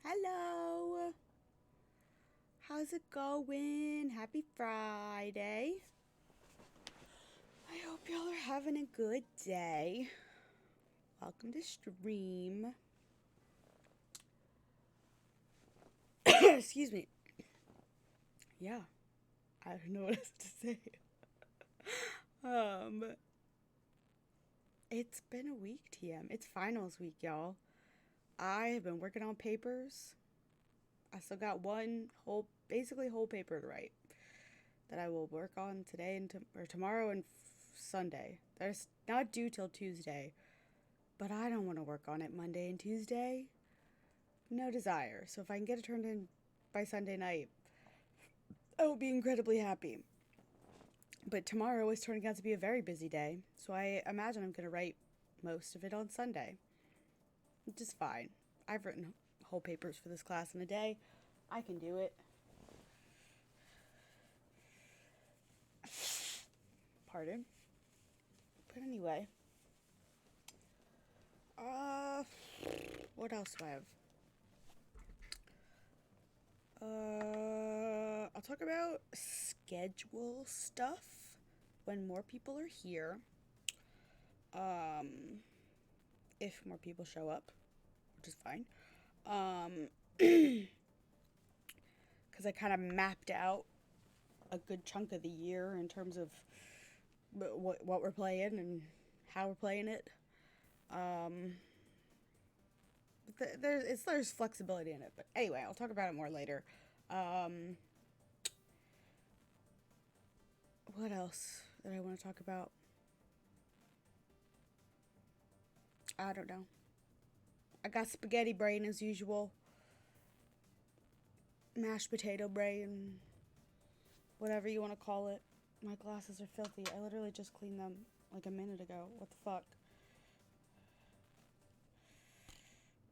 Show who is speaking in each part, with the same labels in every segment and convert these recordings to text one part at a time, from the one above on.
Speaker 1: Hello. How's it going? Happy Friday. I hope y'all are having a good day. Welcome to stream. Excuse me. Yeah, I don't know what else to say. um, it's been a week, TM. It's finals week, y'all. I have been working on papers. I still got basically whole paper to write that I will work on today and tomorrow and Sunday. That's not due till Tuesday, but I don't want to work on it Monday and Tuesday. No desire. So if I can get it turned in by Sunday night, I will be incredibly happy. But tomorrow is turning out to be a very busy day, so I imagine I'm going to write most of it on Sunday, which is fine. I've written whole papers for this class in a day. I can do it. Pardon. But anyway. What else do I have? I'll talk about schedule stuff when more people are here. If more people show up, which is fine. Because I kind of mapped out a good chunk of the year in terms of what we're playing and how we're playing it. There's flexibility in it, but anyway, I'll talk about it more later. What else that I want to talk about? I don't know. I got spaghetti brain as usual. Mashed potato brain. Whatever you want to call it. My glasses are filthy. I literally just cleaned them like a minute ago. What the fuck?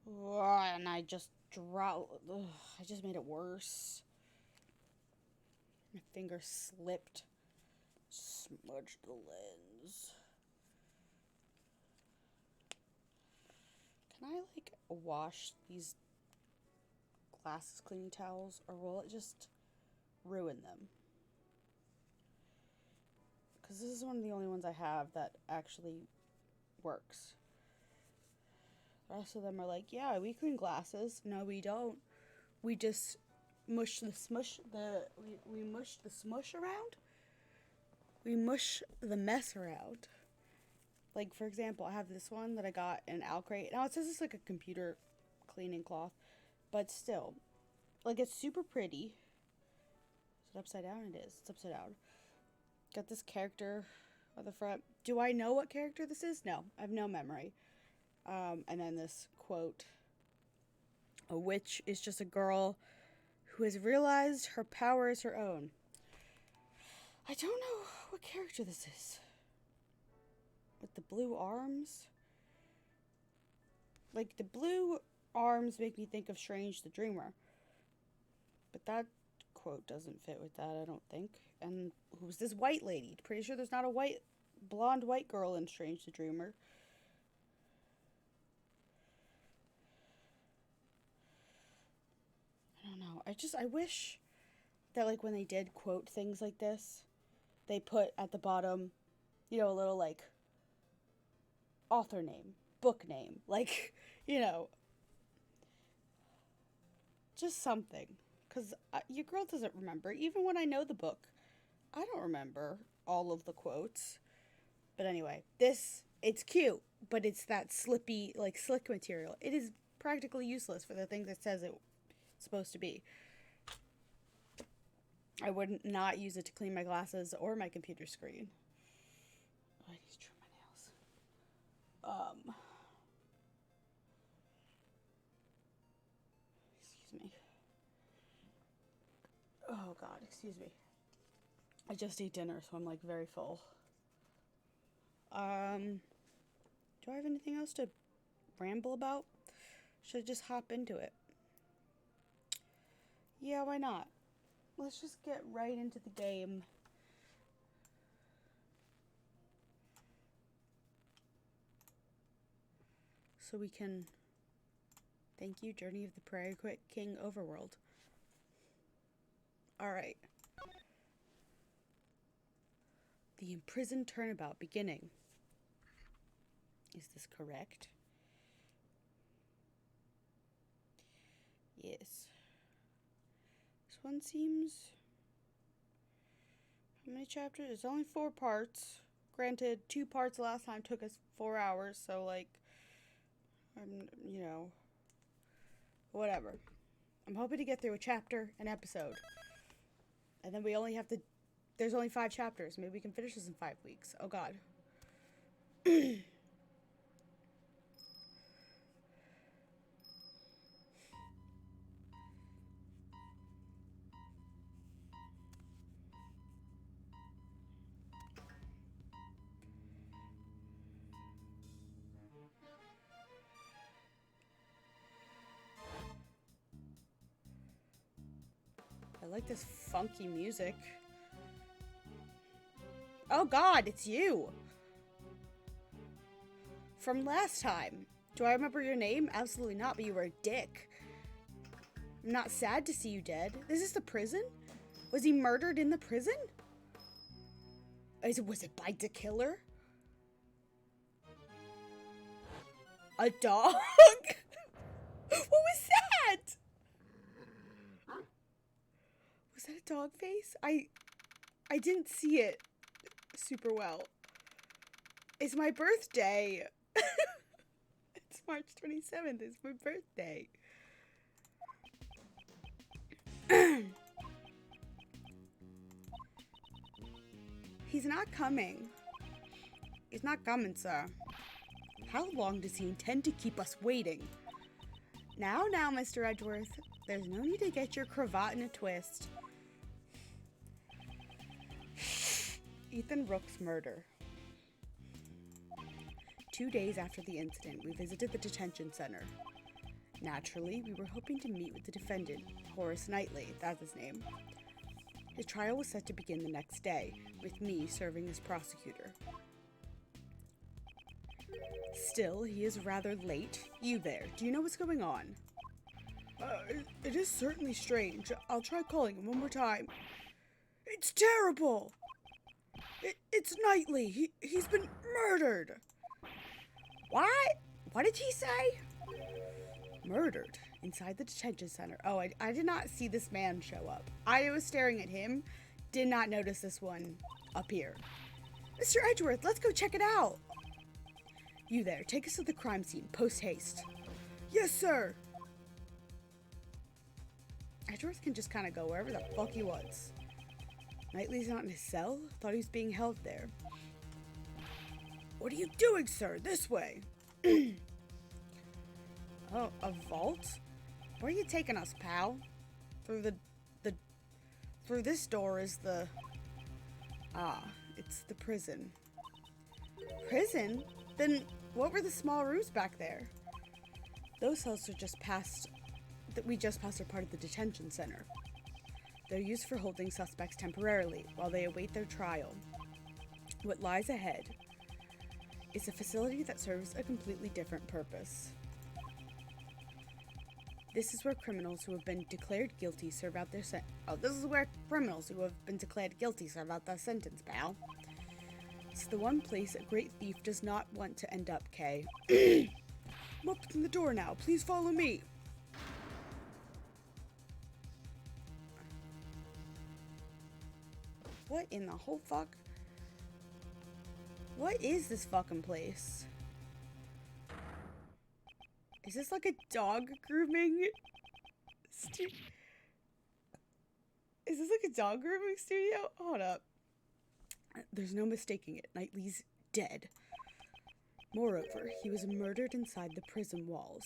Speaker 1: And I just I just made it worse. My finger slipped. Smudged the lens. Can I, wash these glasses cleaning towels, or will it just ruin them? Because this is one of the only ones I have that actually works. The rest of them are like, yeah, we clean glasses. No, we don't. We just mush the smush, we mush the smush around. We mush the mess around. Like, for example, I have this one that I got in Alcrate. Now, it says it's like a computer cleaning cloth, but still, like, it's super pretty. Is it upside down? It is. It's upside down. Got this character on the front. Do I know what character this is? No, I have no memory. And then this quote: "A witch is just a girl who has realized her power is her own." I don't know what character this is. With the blue arms? Like, the blue arms make me think of Strange the Dreamer. But that quote doesn't fit with that, I don't think. And who's this white lady? Pretty sure there's not a blonde white girl in Strange the Dreamer. I don't know. I wish that, like, when they did quote things like this, they put at the bottom, a little, like, author name, book name, like, just something. Because your girl doesn't remember. Even when I know the book, I don't remember all of the quotes. But anyway, it's cute, but it's that slippy, like, slick material. It is practically useless for the things it says it's supposed to be. I would not use it to clean my glasses or my computer screen. Oh, I need to trim my nails. Excuse me. Oh God, excuse me. I just ate dinner, so I'm, like, very full. Do I have anything else to ramble about? Should I just hop into it? Yeah, why not? Let's just get right into the game. So we can Thank you, Journey of the Prairie King Overworld. Alright. The imprisoned turnabout beginning. Is this correct? Yes. This one seems... How many chapters? It's only 4 parts. Granted, 2 parts last time took us 4 hours, so like... you know... Whatever. I'm hoping to get through a chapter, an episode. And then we only have to... There's only 5 chapters. Maybe we can finish this in 5 weeks. Oh god. I like this funky music. Oh god, it's you! From last time. Do I remember your name? Absolutely not, but you were a dick. I'm not sad to see you dead. This is the prison? Was he murdered in the prison? Was it by the killer? A dog? What was that? Was that a dog face? I didn't see it super well. It's my birthday. It's March 27th. It's my birthday. He's not coming. He's not coming, sir. How long does he intend to keep us waiting? Now, Mr. Edgeworth. There's no need to get your cravat in a twist. Ethan Rook's murder. 2 days after the incident, we visited the detention center. Naturally, we were hoping to meet with the defendant, Horace Knightley, that's his name. His trial was set to begin the next day, with me serving as prosecutor. Still, he is rather late. You there, do you know what's going on? It is certainly strange. I'll try calling him one more time. It's terrible! It's Knightley. He's been murdered. What? What did he say? Murdered inside the detention center. Oh, I did not see this man show up. I was staring at him. Did not notice this one up here. Mr. Edgeworth, let's go check it out. You there, take us to the crime scene, post haste. Yes, sir. Edgeworth can just kind of go wherever the fuck he wants. Knightley's not in his cell? Thought he was being held there. What are you doing, sir? This way. Oh, a vault? Where are you taking us, pal? Through through this door is the... Ah, it's the prison. Prison? Then what were the small rooms back there? Those cells are just past... We just passed are part of the detention center. They're used for holding suspects temporarily while they await their trial. What lies ahead is a facility that serves a completely different purpose. This is where criminals who have been declared guilty serve out their sentence. Oh, this is where criminals who have been declared guilty serve out their sentence, pal. It's the one place a great thief does not want to end up, Kay. I'm opening the door now. Please follow me. What in the whole fuck? What is this fucking place? Is this like a dog grooming Is this like a dog grooming studio? Hold up. There's no mistaking it. Knightley's dead. Moreover, he was murdered inside the prison walls.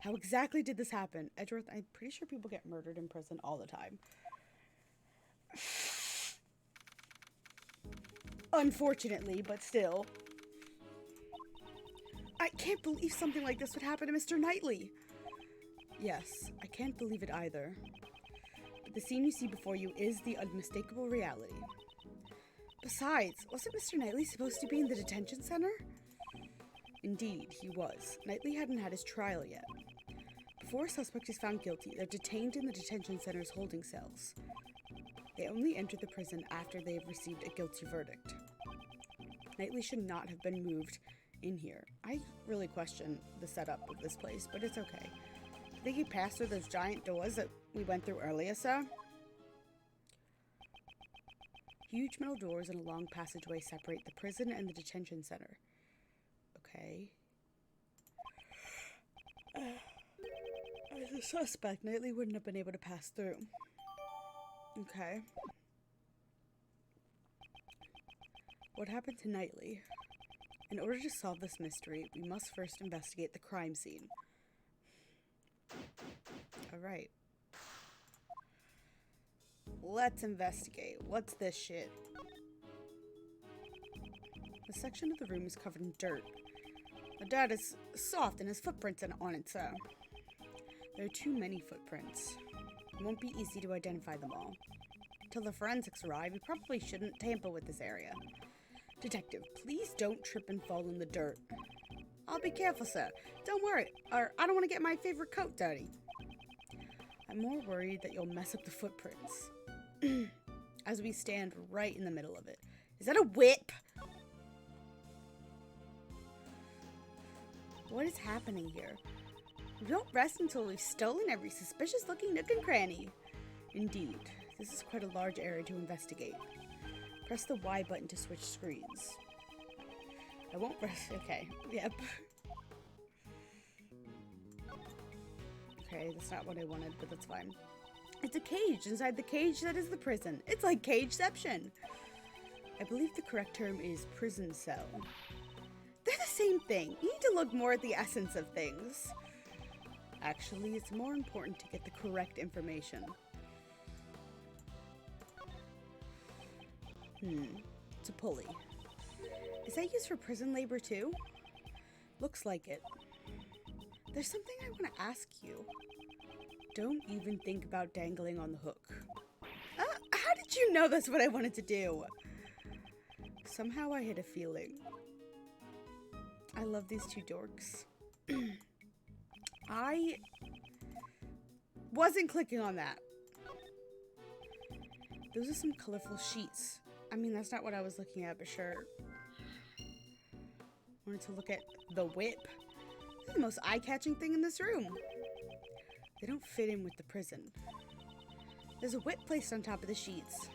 Speaker 1: How exactly did this happen? Edgeworth, I'm pretty sure people get murdered in prison all the time. Unfortunately, but still. I can't believe something like this would happen to Mr. Knightley. Yes, I can't believe it either. But the scene you see before you is the unmistakable reality. Besides, wasn't Mr. Knightley supposed to be in the detention center? Indeed, he was. Knightley hadn't had his trial yet. Before a suspect is found guilty, they're detained in the detention center's holding cells. They only enter the prison after they have received a guilty verdict. Knightley should not have been moved in here. I really question the setup of this place, but it's okay. I think he passed through those giant doors that we went through earlier, sir. Huge metal doors and a long passageway separate the prison and the detention center. Okay. As a suspect, Knightley wouldn't have been able to pass through. Okay. What happened to Knightley? In order to solve this mystery, we must first investigate the crime scene. Alright. Let's investigate. What's this shit? The section of the room is covered in dirt. The dirt is soft and has footprints on it, so there are too many footprints. It won't be easy to identify them all. Until the forensics arrive, we probably shouldn't tamper with this area. Detective, please don't trip and fall in the dirt. I'll be careful, sir. Don't worry, or I don't want to get my favorite coat dirty. I'm more worried that you'll mess up the footprints. As we stand right in the middle of it. Is that a whip? What is happening here? We don't rest until we've stolen every suspicious-looking nook and cranny. Indeed, this is quite a large area to investigate. Press the Y button to switch screens. I won't rest. Okay, yep. Okay, that's not what I wanted, but that's fine. It's a cage inside the cage that is the prison. It's like cageception. I believe the correct term is prison cell. They're the same thing. You need to look more at the essence of things. Actually, it's more important to get the correct information. It's a pulley. Is that used for prison labor too? Looks like it. There's something I want to ask you. Don't even think about dangling on the hook. How did you know that's what I wanted to do? Somehow I had a feeling. I love these two dorks. I wasn't clicking on that. Those are some colorful sheets. I mean, that's not what I was looking at, but sure. Wanted to look at the whip. This is the most eye-catching thing in this room. They don't fit in with the prison. There's a whip placed on top of the sheets.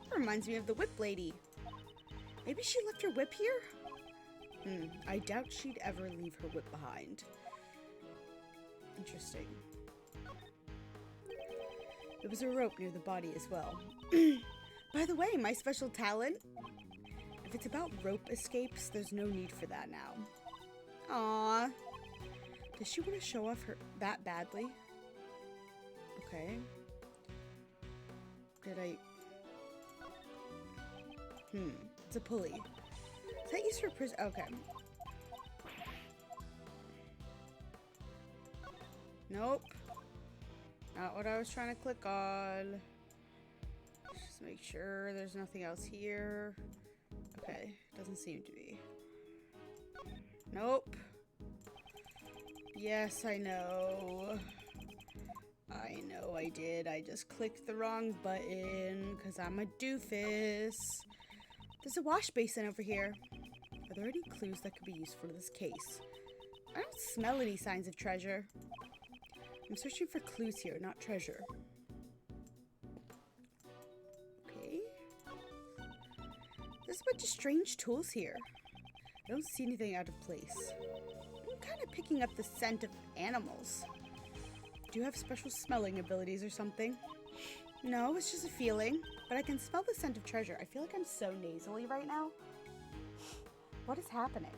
Speaker 1: It reminds me of the whip lady. Maybe she left her whip here? I doubt she'd ever leave her whip behind. Interesting. There was a rope near the body as well. By the way, my special talent? If it's about rope escapes, there's no need for that now. Aww. Does she want to show off her that badly? Okay. Did I... It's a pulley. Is that used for prison? Okay. Nope. Not what I was trying to click on. Just make sure there's nothing else here. Okay, doesn't seem to be. Nope. Yes, I know. I know I did. I just clicked the wrong button because I'm a doofus. There's a wash basin over here. Are there any clues that could be useful for this case? I don't smell any signs of treasure. I'm searching for clues here, not treasure. Okay. There's a bunch of strange tools here. I don't see anything out of place. I'm kind of picking up the scent of animals. Do you have special smelling abilities or something? No, it's just a feeling. But I can smell the scent of treasure. I feel like I'm so nasally right now. What is happening?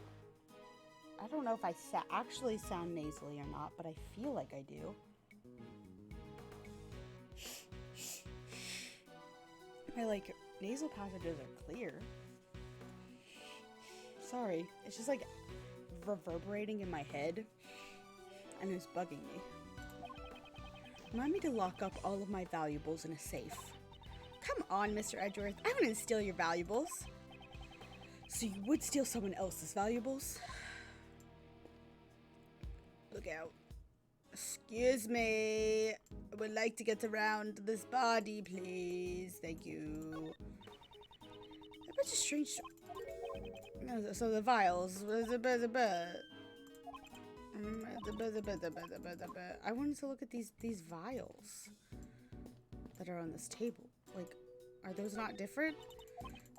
Speaker 1: I don't know if I actually sound nasally or not, but I feel like I do. My, nasal passages are clear. Sorry, it's just, reverberating in my head, and it's bugging me. Remind me to lock up all of my valuables in a safe. Come on, Mr. Edgeworth, I wouldn't steal your valuables. So you would steal someone else's valuables? Look out. Excuse me. I would like to get around this body, please. Thank you. A bunch of strange... So the vials. I wanted to look at these vials that are on this table. Like, are those not different?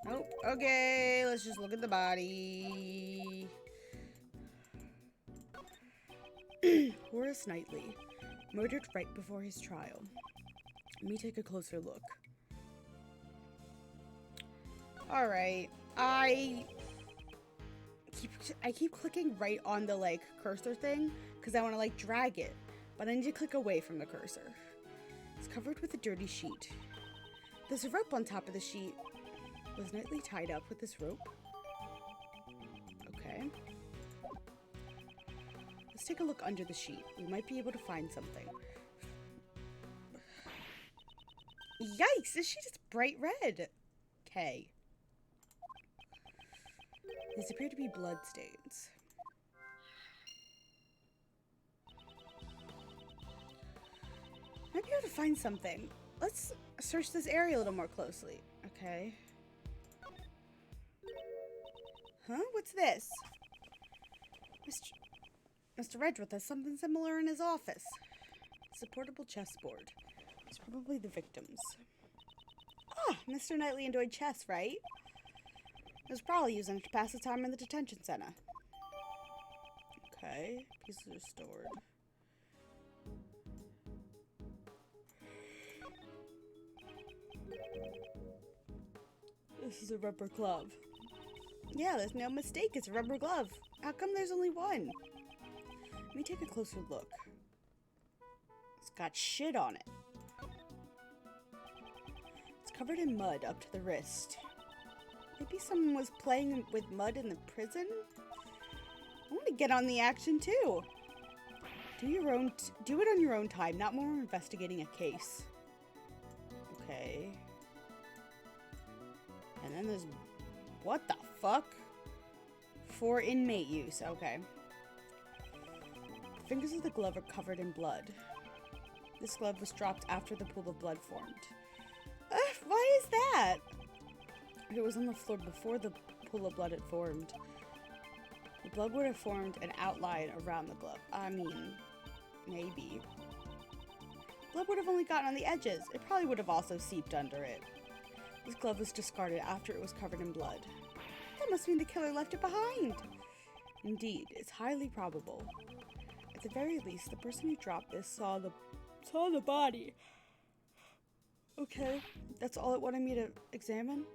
Speaker 1: Nope. Okay, let's just look at the body. Horace Knightley, murdered right before his trial. Let me take a closer look. Alright, I keep clicking right on the, like, cursor thing, because I want to, like, drag it. But I need to click away from the cursor. It's covered with a dirty sheet. There's a rope on top of the sheet. Was Knightley tied up with this rope? Okay. Let's take a look under the sheet. We might be able to find something. Yikes! This sheet is bright red. Okay. These appear to be blood stains. Might be able to find something. Let's search this area a little more closely. Okay. Huh? What's this? Mr. Redruth has something similar in his office. It's a portable chessboard. It's probably the victim's. Ah, Mr. Knightley enjoyed chess, right? He was probably using it to pass the time in the detention center. Okay, pieces are stored. This is a rubber glove. Yeah, there's no mistake, it's a rubber glove. How come there's only one? Let me take a closer look. It's got shit on it. It's covered in mud up to the wrist. Maybe someone was playing with mud in the prison? I want to get on the action too. Do it on your own time, not when we're investigating a case. Okay. And then there's... What the fuck? For inmate use. Okay. The fingers of the glove are covered in blood. This glove was dropped after the pool of blood formed. Why is that? If it was on the floor before the pool of blood had formed, the blood would have formed an outline around the glove. I mean, maybe. Blood would have only gotten on the edges. It probably would have also seeped under it. This glove was discarded after it was covered in blood. That must mean the killer left it behind. Indeed, it's highly probable. At the very least, the person who dropped this saw the body. Okay, that's all it wanted me to examine?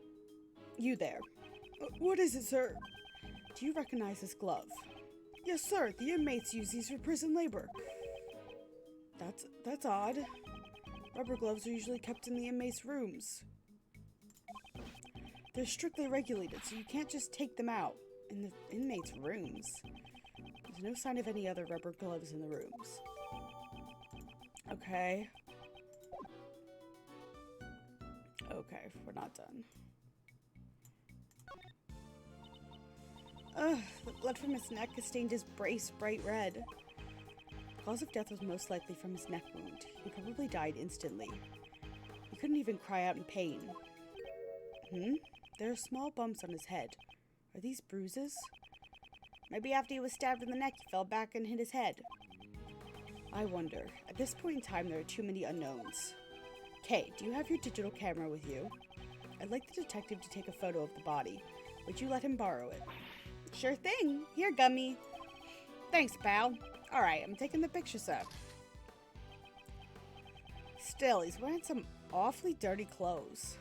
Speaker 1: You there. What is it, sir? Do you recognize this glove? Yes, sir. The inmates use these for prison labor. That's odd. Rubber gloves are usually kept in the inmates' rooms. They're strictly regulated, so you can't just take them out in the inmates' rooms. There's no sign of any other rubber gloves in the rooms. Okay. Okay, we're not done. Ugh, the blood from his neck has stained his brace bright red. The cause of death was most likely from his neck wound. He probably died instantly. He couldn't even cry out in pain. There are small bumps on his head. Are these bruises? Maybe after he was stabbed in the neck, he fell back and hit his head. I wonder. At this point in time, there are too many unknowns. Kay, do you have your digital camera with you? I'd like the detective to take a photo of the body. Would you let him borrow it? Sure thing. Here, Gummy. Thanks, pal. Alright, I'm taking the picture, sir. Still, he's wearing some awfully dirty clothes.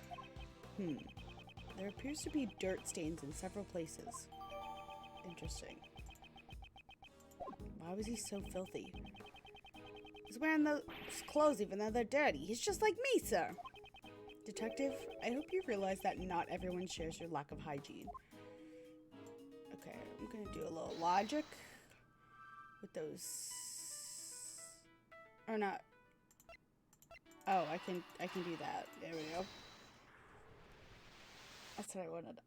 Speaker 1: There appears to be dirt stains in several places. Interesting. Why was he so filthy? He's wearing those clothes even though they're dirty. He's just like me, sir. Detective, I hope you realize that not everyone shares your lack of hygiene. Okay, I'm gonna do a little logic with those. Or not. Oh, I can do that. There we go. That's what I wanted.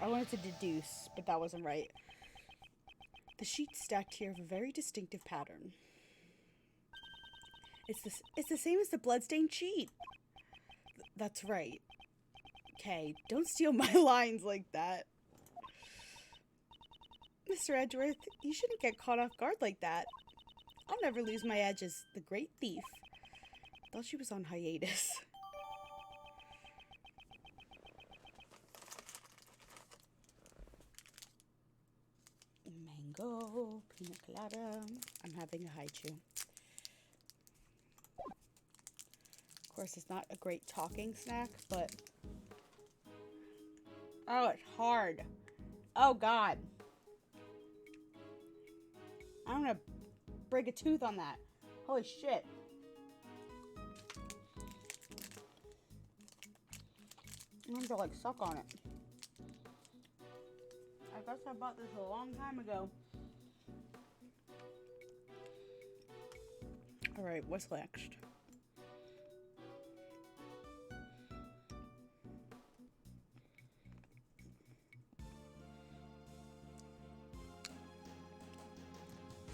Speaker 1: I wanted to deduce, but that wasn't right. The sheets stacked here have a very distinctive pattern. It's the same as the bloodstained sheet. That's right. Okay, don't steal my lines like that. Mr. Edgeworth, you shouldn't get caught off guard like that. I'll never lose my edge as the great thief. Thought she was on hiatus. Mango, pina colada. I'm having a haichu. Of course, it's not a great talking snack, but... Oh, it's hard. Oh, God. I'm gonna break a tooth on that. Holy shit. I'm gonna have to, like, suck on it. I guess I bought this a long time ago. Alright, what's next?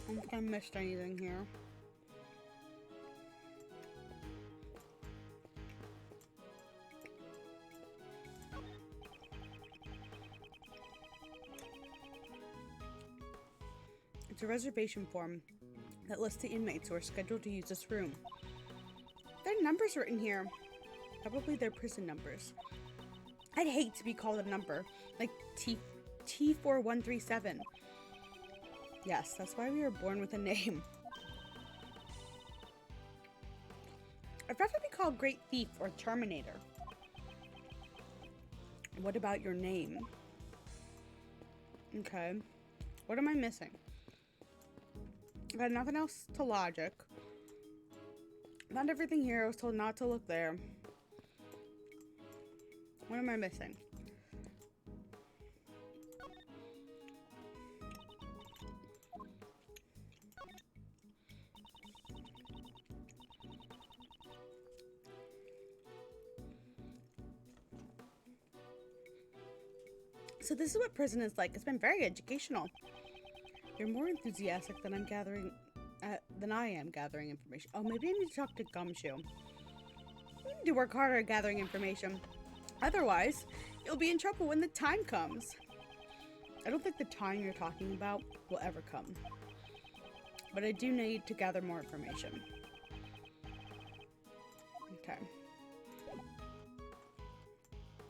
Speaker 1: I don't think I missed anything here. It's a reservation form that lists the inmates who are scheduled to use this room. There are numbers written here. Probably their prison numbers. I'd hate to be called a number, like T4137. Yes, that's why we were born with a name. I'd rather be called Great Thief or Terminator. What about your name? Okay. What am I missing? I got nothing else to logic. Found everything here. I was told not to look there. What am I missing? So this is what prison is like. It's been very educational. You're more enthusiastic than I am gathering information. Oh, maybe I need to talk to Gumshoe. You need to work harder at gathering information. Otherwise, you'll be in trouble when the time comes. I don't think the time you're talking about will ever come. But I do need to gather more information. Okay.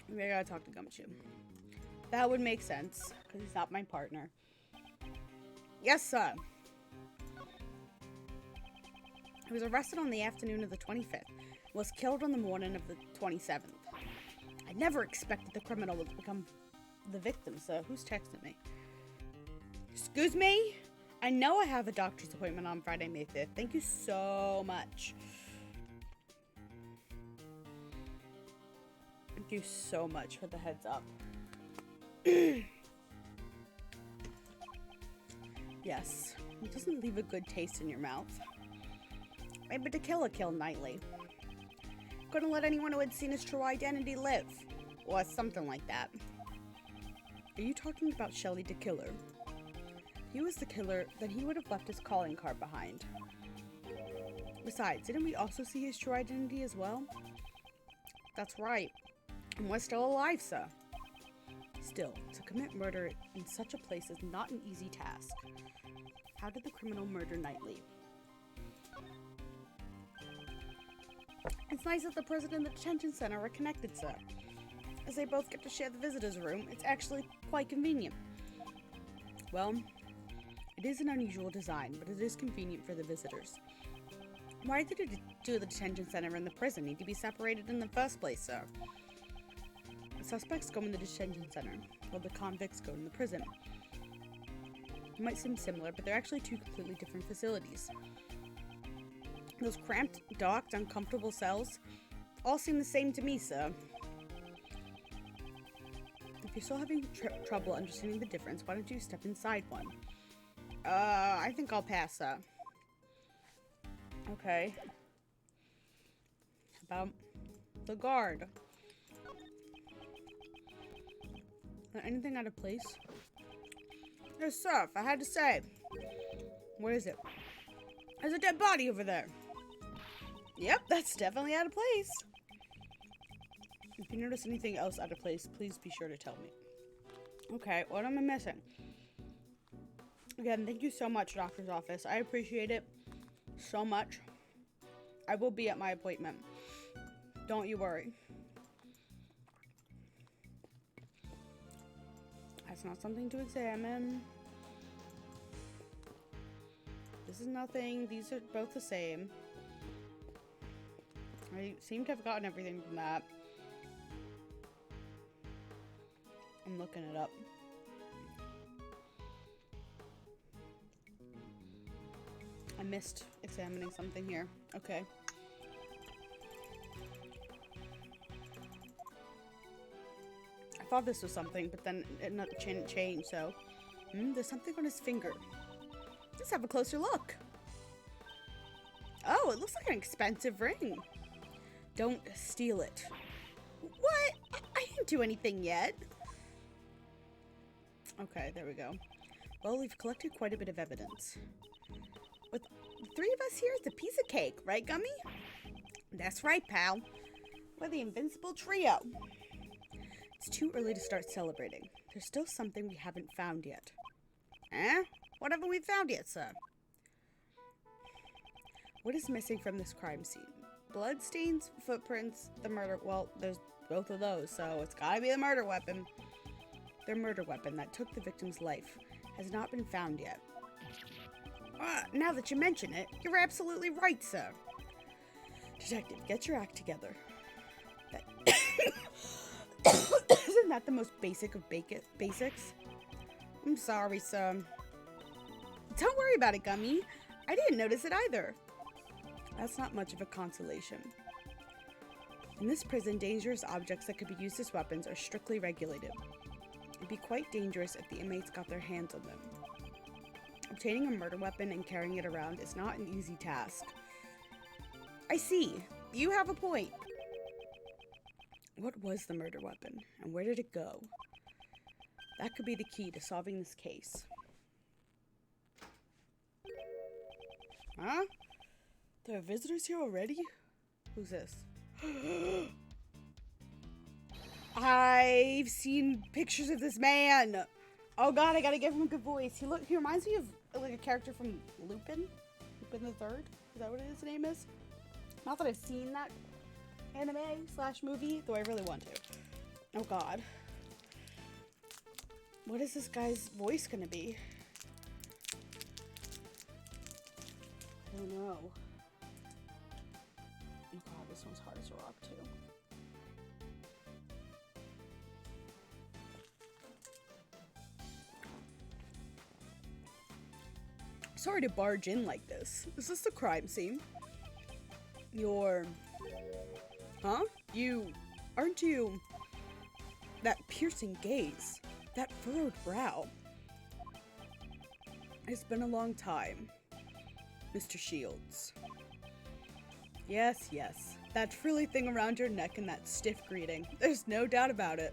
Speaker 1: Maybe I gotta talk to Gumshoe. That would make sense, because he's not my partner. Yes, sir. He was arrested on the afternoon of the 25th. Was killed on the morning of the 27th. I never expected the criminal would become the victim, sir. Who's texting me? Excuse me? I know I have a doctor's appointment on Friday, May 5th. Thank you so much. Thank you so much for the heads up. Yes, it doesn't leave a good taste in your mouth. Maybe to kill nightly. Couldn't let anyone who had seen his true identity live. Or something like that. Are you talking about Shelley the Killer? If he was the killer, then he would have left his calling card behind. Besides, didn't we also see his true identity as well? That's right. And we're still alive, sir. Still, to commit murder in such a place is not an easy task. How did the criminal murder Knightley? It's nice that the prison and the detention center are connected, sir. As they both get to share the visitor's room, it's actually quite convenient. Well, it is an unusual design, but it is convenient for the visitors. Why did the detention center and the prison need to be separated in the first place, sir? The suspects go in the detention center, while the convicts go in the prison. It might seem similar, but they're actually two completely different facilities. Those cramped, dark, uncomfortable cells all seem the same to me, sir. If you're still having trouble understanding the difference, why don't you step inside one? I think I'll pass, sir. Okay. About the guard. Anything out of place? Yes, sir, if I had to say. What is it? There's a dead body over there. Yep, that's definitely out of place. If you notice anything else out of place, please be sure to tell me. Okay, what am I missing? Again, thank you so much, doctor's office. I appreciate it so much. I will be at my appointment. Don't you worry. That's not something to examine. This is nothing. These are both the same. I seem to have gotten everything from that. I'm looking it up. I missed examining something here. Okay. I thought this was something, but then it didn't change, so... there's something on his finger. Let's have a closer look. Oh, it looks like an expensive ring. Don't steal it. What? I didn't do anything yet. Okay, there we go. Well, we've collected quite a bit of evidence. With the three of us here, it's a piece of cake, right, Gummy? That's right, pal. We're the invincible trio. It's too early to start celebrating. There's still something we haven't found yet. Eh? What haven't we found yet, sir? What is missing from this crime scene? Bloodstains, footprints, the murder... Well, there's both of those, so it's gotta be the murder weapon. Their murder weapon that took the victim's life has not been found yet. Now that you mention it, you're absolutely right, sir. Detective, get your act together. Isn't that the most basic of basics? I'm sorry, sir. Don't worry about it, Gummy. I didn't notice it either. That's not much of a consolation. In this prison, dangerous objects that could be used as weapons are strictly regulated. It'd be quite dangerous if the inmates got their hands on them. Obtaining a murder weapon and carrying it around is not an easy task. I see. You have a point. What was the murder weapon, and where did it go? That could be the key to solving this case. Huh? There are visitors here already? Who's this? I've seen pictures of this man. Oh god, I gotta give him a good voice. He reminds me of like a character from Lupin. Lupin the Third? Is that what his name is? Not that I've seen that anime/movie, though I really want to. Oh god. What is this guy's voice gonna be? Oh no. Oh god, this one's hard as a rock too. Sorry to barge in like this. Is this the crime scene? Huh? Aren't you... That piercing gaze. That furrowed brow. It's been a long time, Mr. Shields. Yes, yes. That frilly thing around your neck and that stiff greeting. There's no doubt about it.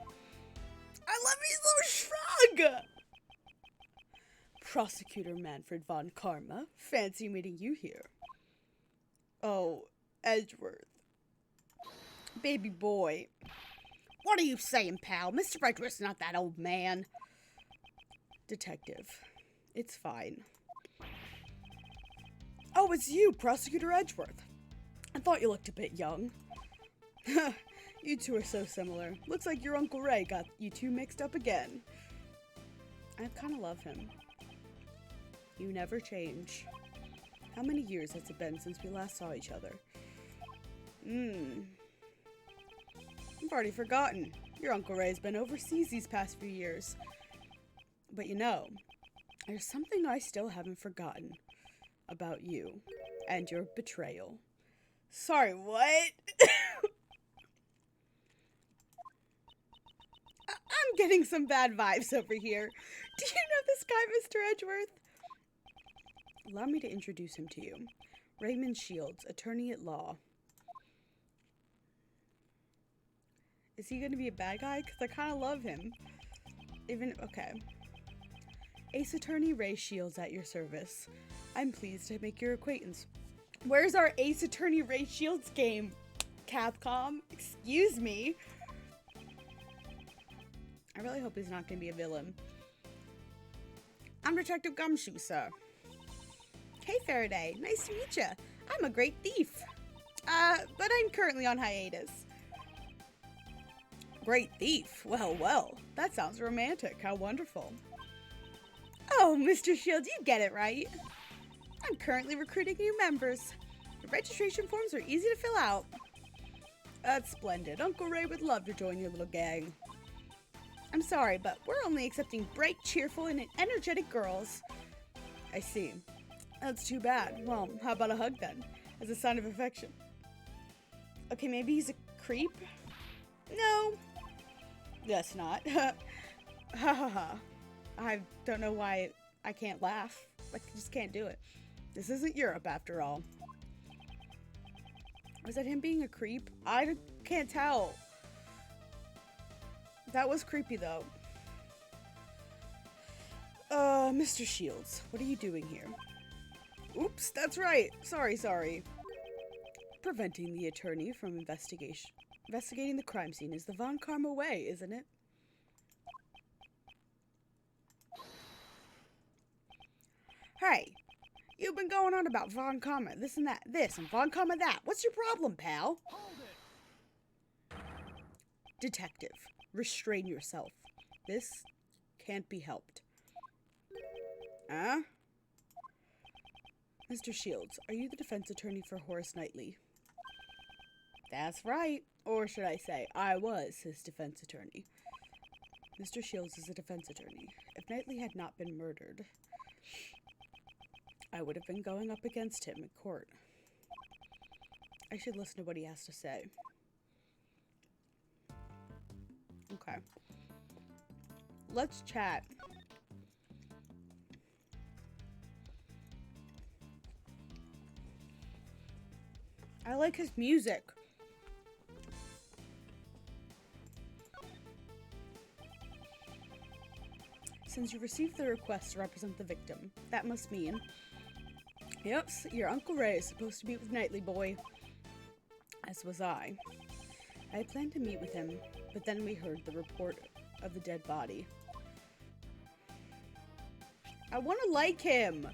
Speaker 1: I love you, little shrug! Prosecutor Manfred von Karma. Fancy meeting you here. Oh, Edgeworth. Baby boy. What are you saying, pal? Mr. Edgeworth's not that old man. Detective. It's fine. Oh, it's you, Prosecutor Edgeworth. I thought you looked a bit young. You two are so similar. Looks like your Uncle Ray got you two mixed up again. I kind of love him. You never change. How many years has it been since we last saw each other? I've already forgotten. Your Uncle Ray's been overseas these past few years. But you know, there's something I still haven't forgotten about you and your betrayal. Sorry, what? I'm getting some bad vibes over here. Do you know this guy, Mr. Edgeworth? Allow me to introduce him to you. Raymond Shields, attorney at law. Is he going to be a bad guy? Because I kind of love him. Okay. Ace Attorney Ray Shields at your service. I'm pleased to make your acquaintance. Where's our Ace Attorney Ray Shields game, Capcom? Excuse me. I really hope he's not going to be a villain. I'm Detective Gumshoe, sir. Hey, Faraday. Nice to meet you. I'm a great thief. But I'm currently on hiatus. Great thief? Well, well. That sounds romantic. How wonderful. Oh, Mr. Shields, you get it right. I'm currently recruiting new members. The registration forms are easy to fill out. That's splendid. Uncle Ray would love to join your little gang. I'm sorry, but we're only accepting bright, cheerful, and energetic girls. I see. That's too bad. Well, how about a hug then, as a sign of affection? Okay, maybe he's a creep? No. Guess not. Ha ha ha. I don't know why I can't laugh. I just can't do it. This isn't Europe, after all. Was that him being a creep? I can't tell. That was creepy, though. Mr. Shields, what are you doing here? Oops, that's right. Sorry. Preventing the attorney from investigating the crime scene is the Von Karma way, isn't it? Hey, you've been going on about Von Karma, this and Von Karma that. What's your problem, pal?
Speaker 2: Hold it.
Speaker 1: Detective, restrain yourself. This can't be helped. Huh? Mr. Shields, are you the defense attorney for Horace Knightley? That's right. Or should I say, I was his defense attorney. Mr. Shields is a defense attorney. If Knightley had not been murdered, I would have been going up against him in court. I should listen to what he has to say. Okay. Let's chat. I like his music. Since you received the request to represent the victim, that must mean... Yep, your Uncle Ray is supposed to meet with Knightley, boy. As was I. I had planned to meet with him, but then we heard the report of the dead body. I want to like him!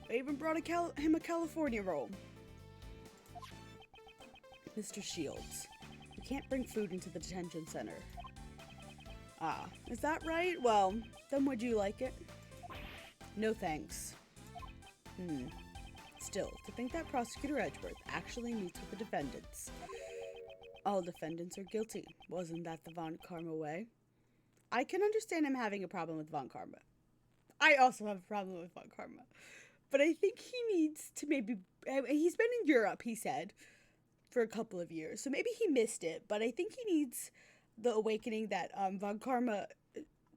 Speaker 1: I even brought him a California roll. Mr. Shields, you can't bring food into the detention center. Ah, is that right? Well, then would you like it? No thanks. Still, to think that Prosecutor Edgeworth actually meets with the defendants. All defendants are guilty. Wasn't that the Von Karma way? I can understand him having a problem with Von Karma. I also have a problem with Von Karma. But I think he needs to maybe... He's been in Europe, he said, for a couple of years. So maybe he missed it, but I think he needs the awakening that Von Karma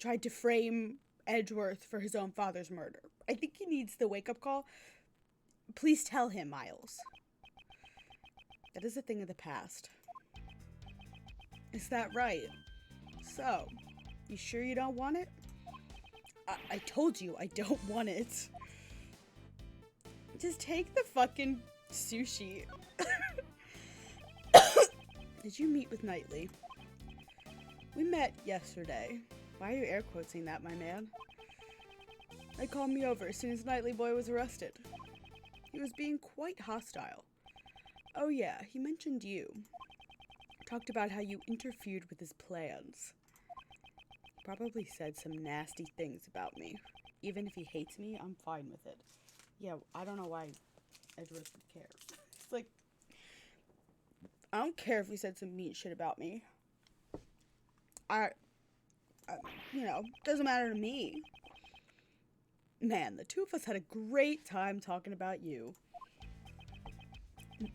Speaker 1: tried to frame Edgeworth for his own father's murder. I think he needs the wake-up call. Please tell him, Miles. That is a thing of the past. Is that right? So, you sure you don't want it? I told you I don't want it. Just take the fucking sushi. Did you meet with Knightley? We met yesterday. Why are you air quoting that, my man? They called me over as soon as Knightley boy was arrested. He was being quite hostile. Oh yeah, he mentioned you. Talked about how you interfered with his plans. Probably said some nasty things about me. Even if he hates me, I'm fine with it. Yeah, I don't know why Edgeworth would care. It's like, I don't care if he said some mean shit about me. You know, doesn't matter to me. Man, the two of us had a great time talking about you.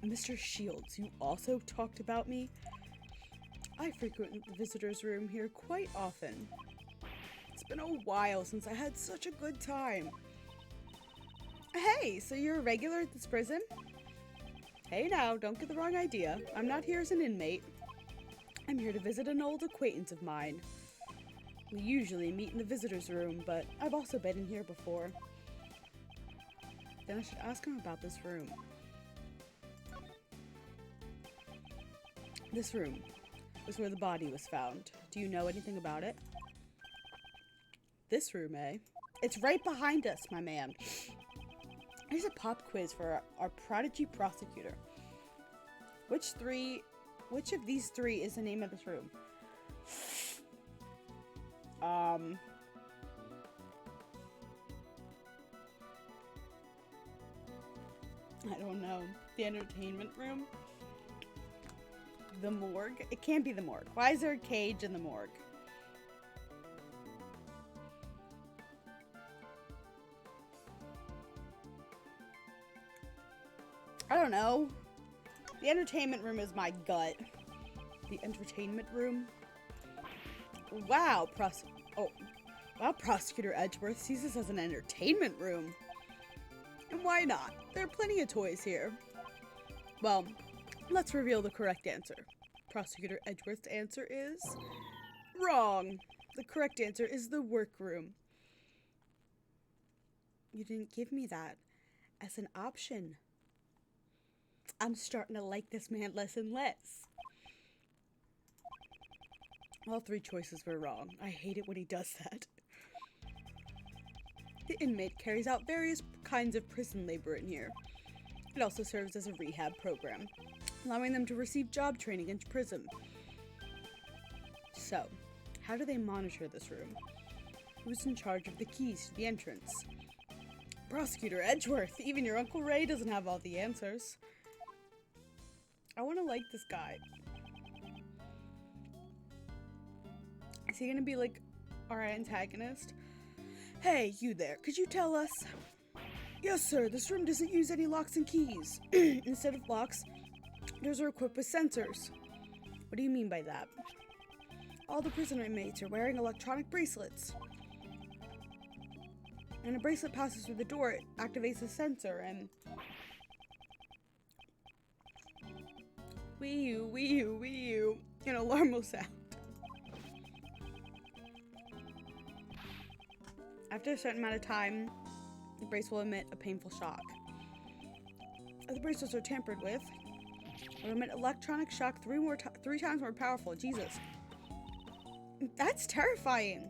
Speaker 1: Mr. Shields, you also talked about me? I frequent the visitor's room here quite often. It's been a while since I had such a good time. Hey, so you're a regular at this prison? Hey now, don't get the wrong idea. I'm not here as an inmate. I'm here to visit an old acquaintance of mine. We usually meet in the visitor's room, but I've also been in here before. Then I should ask him about this room. This room was where the body was found. Do you know anything about it? This room, eh? It's right behind us, my man. Here's a pop quiz for our prodigy prosecutor. Which of these three is the name of this room? I don't know. The entertainment room? The morgue? It can't be the morgue. Why is there a cage in the morgue? I don't know. The entertainment room is my gut. The entertainment room? Wow, Prosecutor Edgeworth sees this as an entertainment room. And why not? There are plenty of toys here. Well, let's reveal the correct answer. Prosecutor Edgeworth's answer is wrong. The correct answer is the workroom. You didn't give me that as an option. I'm starting to like this man less and less. All three choices were wrong. I hate it when he does that. The inmate carries out various kinds of prison labor in here. It also serves as a rehab program, allowing them to receive job training in prison. So, how do they monitor this room? Who's in charge of the keys to the entrance? Prosecutor Edgeworth! Even your Uncle Ray doesn't have all the answers. I want to like this guy. Is he gonna be like our antagonist? Hey, you there, could you tell us? Yes, sir, this room doesn't use any locks and keys. Instead of locks, doors are equipped with sensors. What do you mean by that? All the prisoner inmates are wearing electronic bracelets. When a bracelet passes through the door, it activates a sensor and... Wee-oo, wee-oo, wee-oo. An alarm will sound. After a certain amount of time, the bracelet will emit a painful shock. If the bracelets are tampered with, it will emit electronic shock three times more powerful. Jesus. That's terrifying.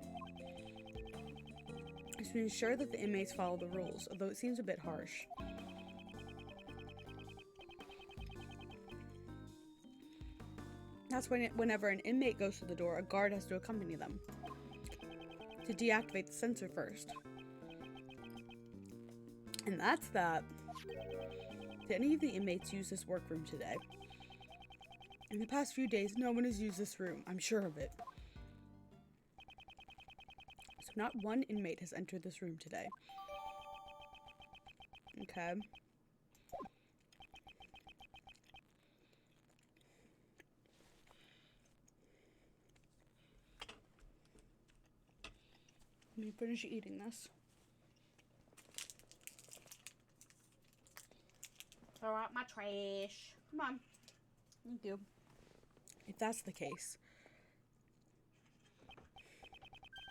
Speaker 1: It's to ensure that the inmates follow the rules, although it seems a bit harsh. That's whenever an inmate goes to the door, a guard has to accompany them to deactivate the sensor first. And that's that. Did any of the inmates use this workroom today? In the past few days, no one has used this room. I'm sure of it. So not one inmate has entered this room today. Okay. Let me finish eating this. Throw out my trash. Come on. Thank you. If that's the case,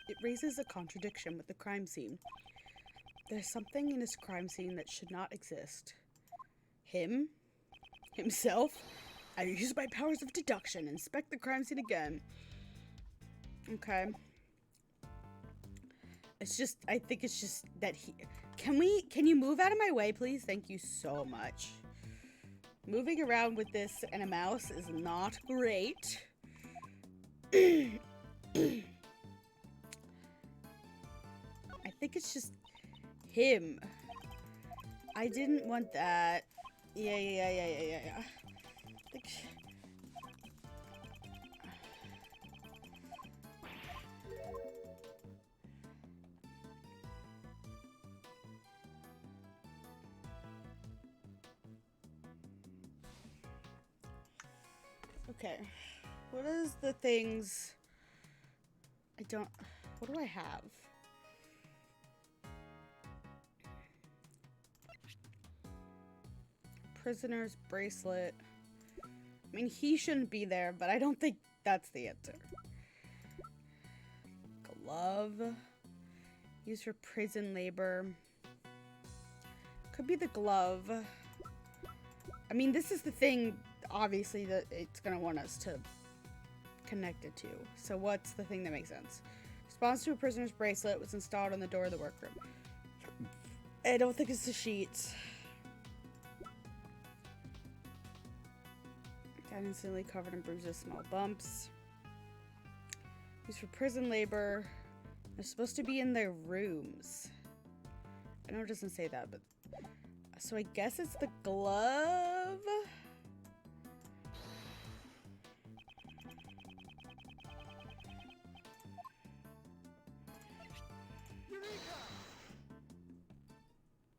Speaker 1: it raises a contradiction with the crime scene. There's something in this crime scene that should not exist. Him? Himself? I use my powers of deduction. Inspect the crime scene again. Okay. It's just, I think it's just that he... Can you move out of my way, please? Thank you so much. Moving around with this and a mouse is not great. I think it's just him. I didn't want that. Yeah. I think... Okay, what is the things what do I have? Prisoner's bracelet. I mean, he shouldn't be there, but I don't think that's the answer. Glove. Used for prison labor. Could be the glove. I mean, this is the thing obviously that it's going to want us to connect it to. So what's the thing that makes sense? Response to a prisoner's bracelet was installed on the door of the workroom. I don't think it's the sheets. Got instantly covered in bruises, small bumps. Used for prison labor. They're supposed to be in their rooms. I know it doesn't say that, but... So I guess it's the glove?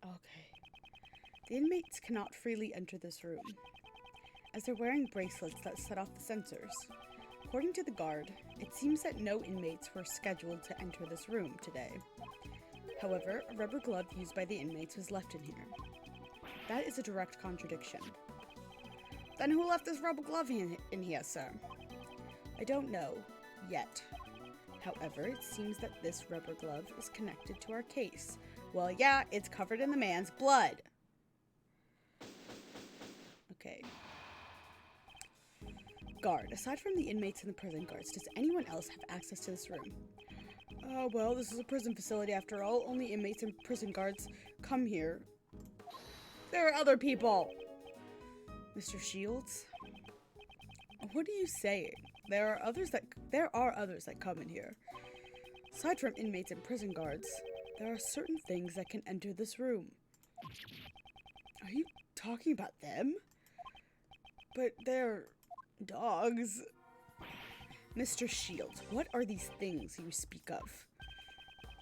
Speaker 1: Okay. The inmates cannot freely enter this room, as they're wearing bracelets that set off the sensors. According to the guard, it seems that no inmates were scheduled to enter this room today. However, a rubber glove used by the inmates was left in here. That is a direct contradiction. Then who left this rubber glove in here, sir? I don't know, yet. However, it seems that this rubber glove is connected to our case. Well, yeah, it's covered in the man's blood. Okay. Guard, aside from the inmates and the prison guards, does anyone else have access to this room? Well, this is a prison facility after all. Only inmates and prison guards come here. There are other people! Mr. Shields? What are you saying? There are others that come in here. Aside from inmates and prison guards, there are certain things that can enter this room. Are you talking about them? But they're dogs. Mr. Shields, what are these things you speak of?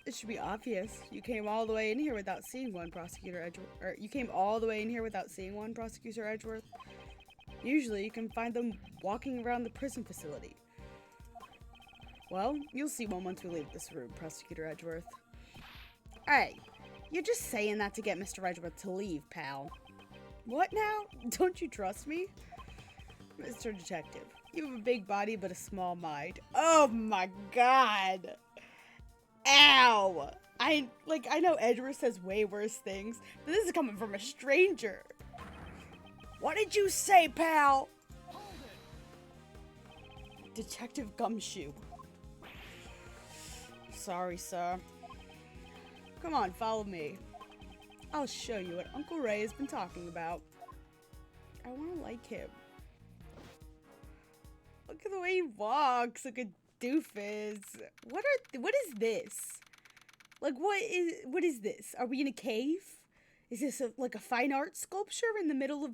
Speaker 1: It should be obvious. You came all the way in here without seeing one, Prosecutor Edgeworth. Or you came all the way in here without seeing one, Prosecutor Edgeworth. Usually, you can find them walking around the prison facility. Well, you'll see one once we leave this room, Prosecutor Edgeworth. Hey, you're just saying that to get Mr. Edgeworth to leave, pal. What now? Don't you trust me? Mr. Detective, you have a big body but a small mind. Oh my god! Ow! I know Edgeworth says way worse things, but this is coming from a stranger. What did you say, pal? Detective Gumshoe. Sorry, sir. Come on, follow me. I'll show you what Uncle Ray has been talking about. I want to like him. Look at the way he walks, like a doofus. What is this? Like, what is this? Are we in a cave? Is this like a fine art sculpture in the middle of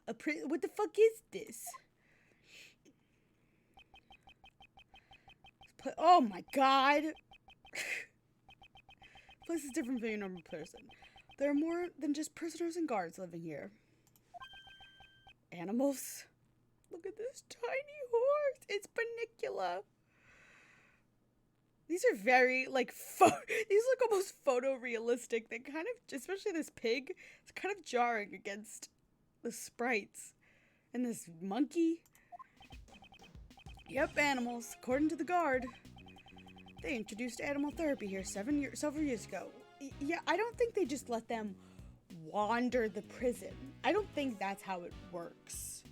Speaker 1: a what the fuck is this? Oh my god! Place is different from your normal person. There are more than just prisoners and guards living here. Animals? Look at this tiny horse. It's Panicula. These are very, like, these look almost photorealistic. They kind of, especially this pig, it's kind of jarring against the sprites. And this monkey. Yep, animals. According to the guard. They introduced animal therapy here several years ago. Yeah, I don't think they just let them wander the prison. I don't think that's how it works.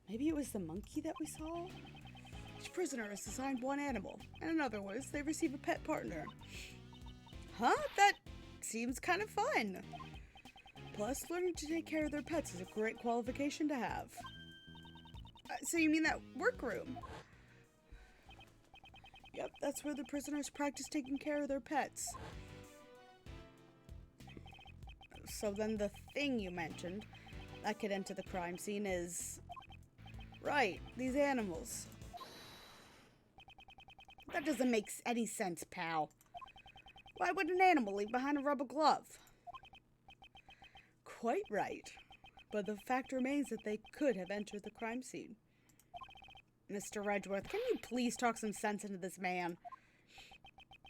Speaker 1: Maybe it was the monkey that we saw? Each prisoner is assigned one animal. And in other words, they receive a pet partner. Huh? That seems kind of fun. Plus, learning to take care of their pets is a great qualification to have. So you mean that workroom? Yep, that's where the prisoners practice taking care of their pets. So then the thing you mentioned that could enter the crime scene is... Right, these animals. That doesn't make any sense, pal. Why would an animal leave behind a rubber glove? Quite right. But the fact remains that they could have entered the crime scene. Mr. Edgeworth, can you please talk some sense into this man?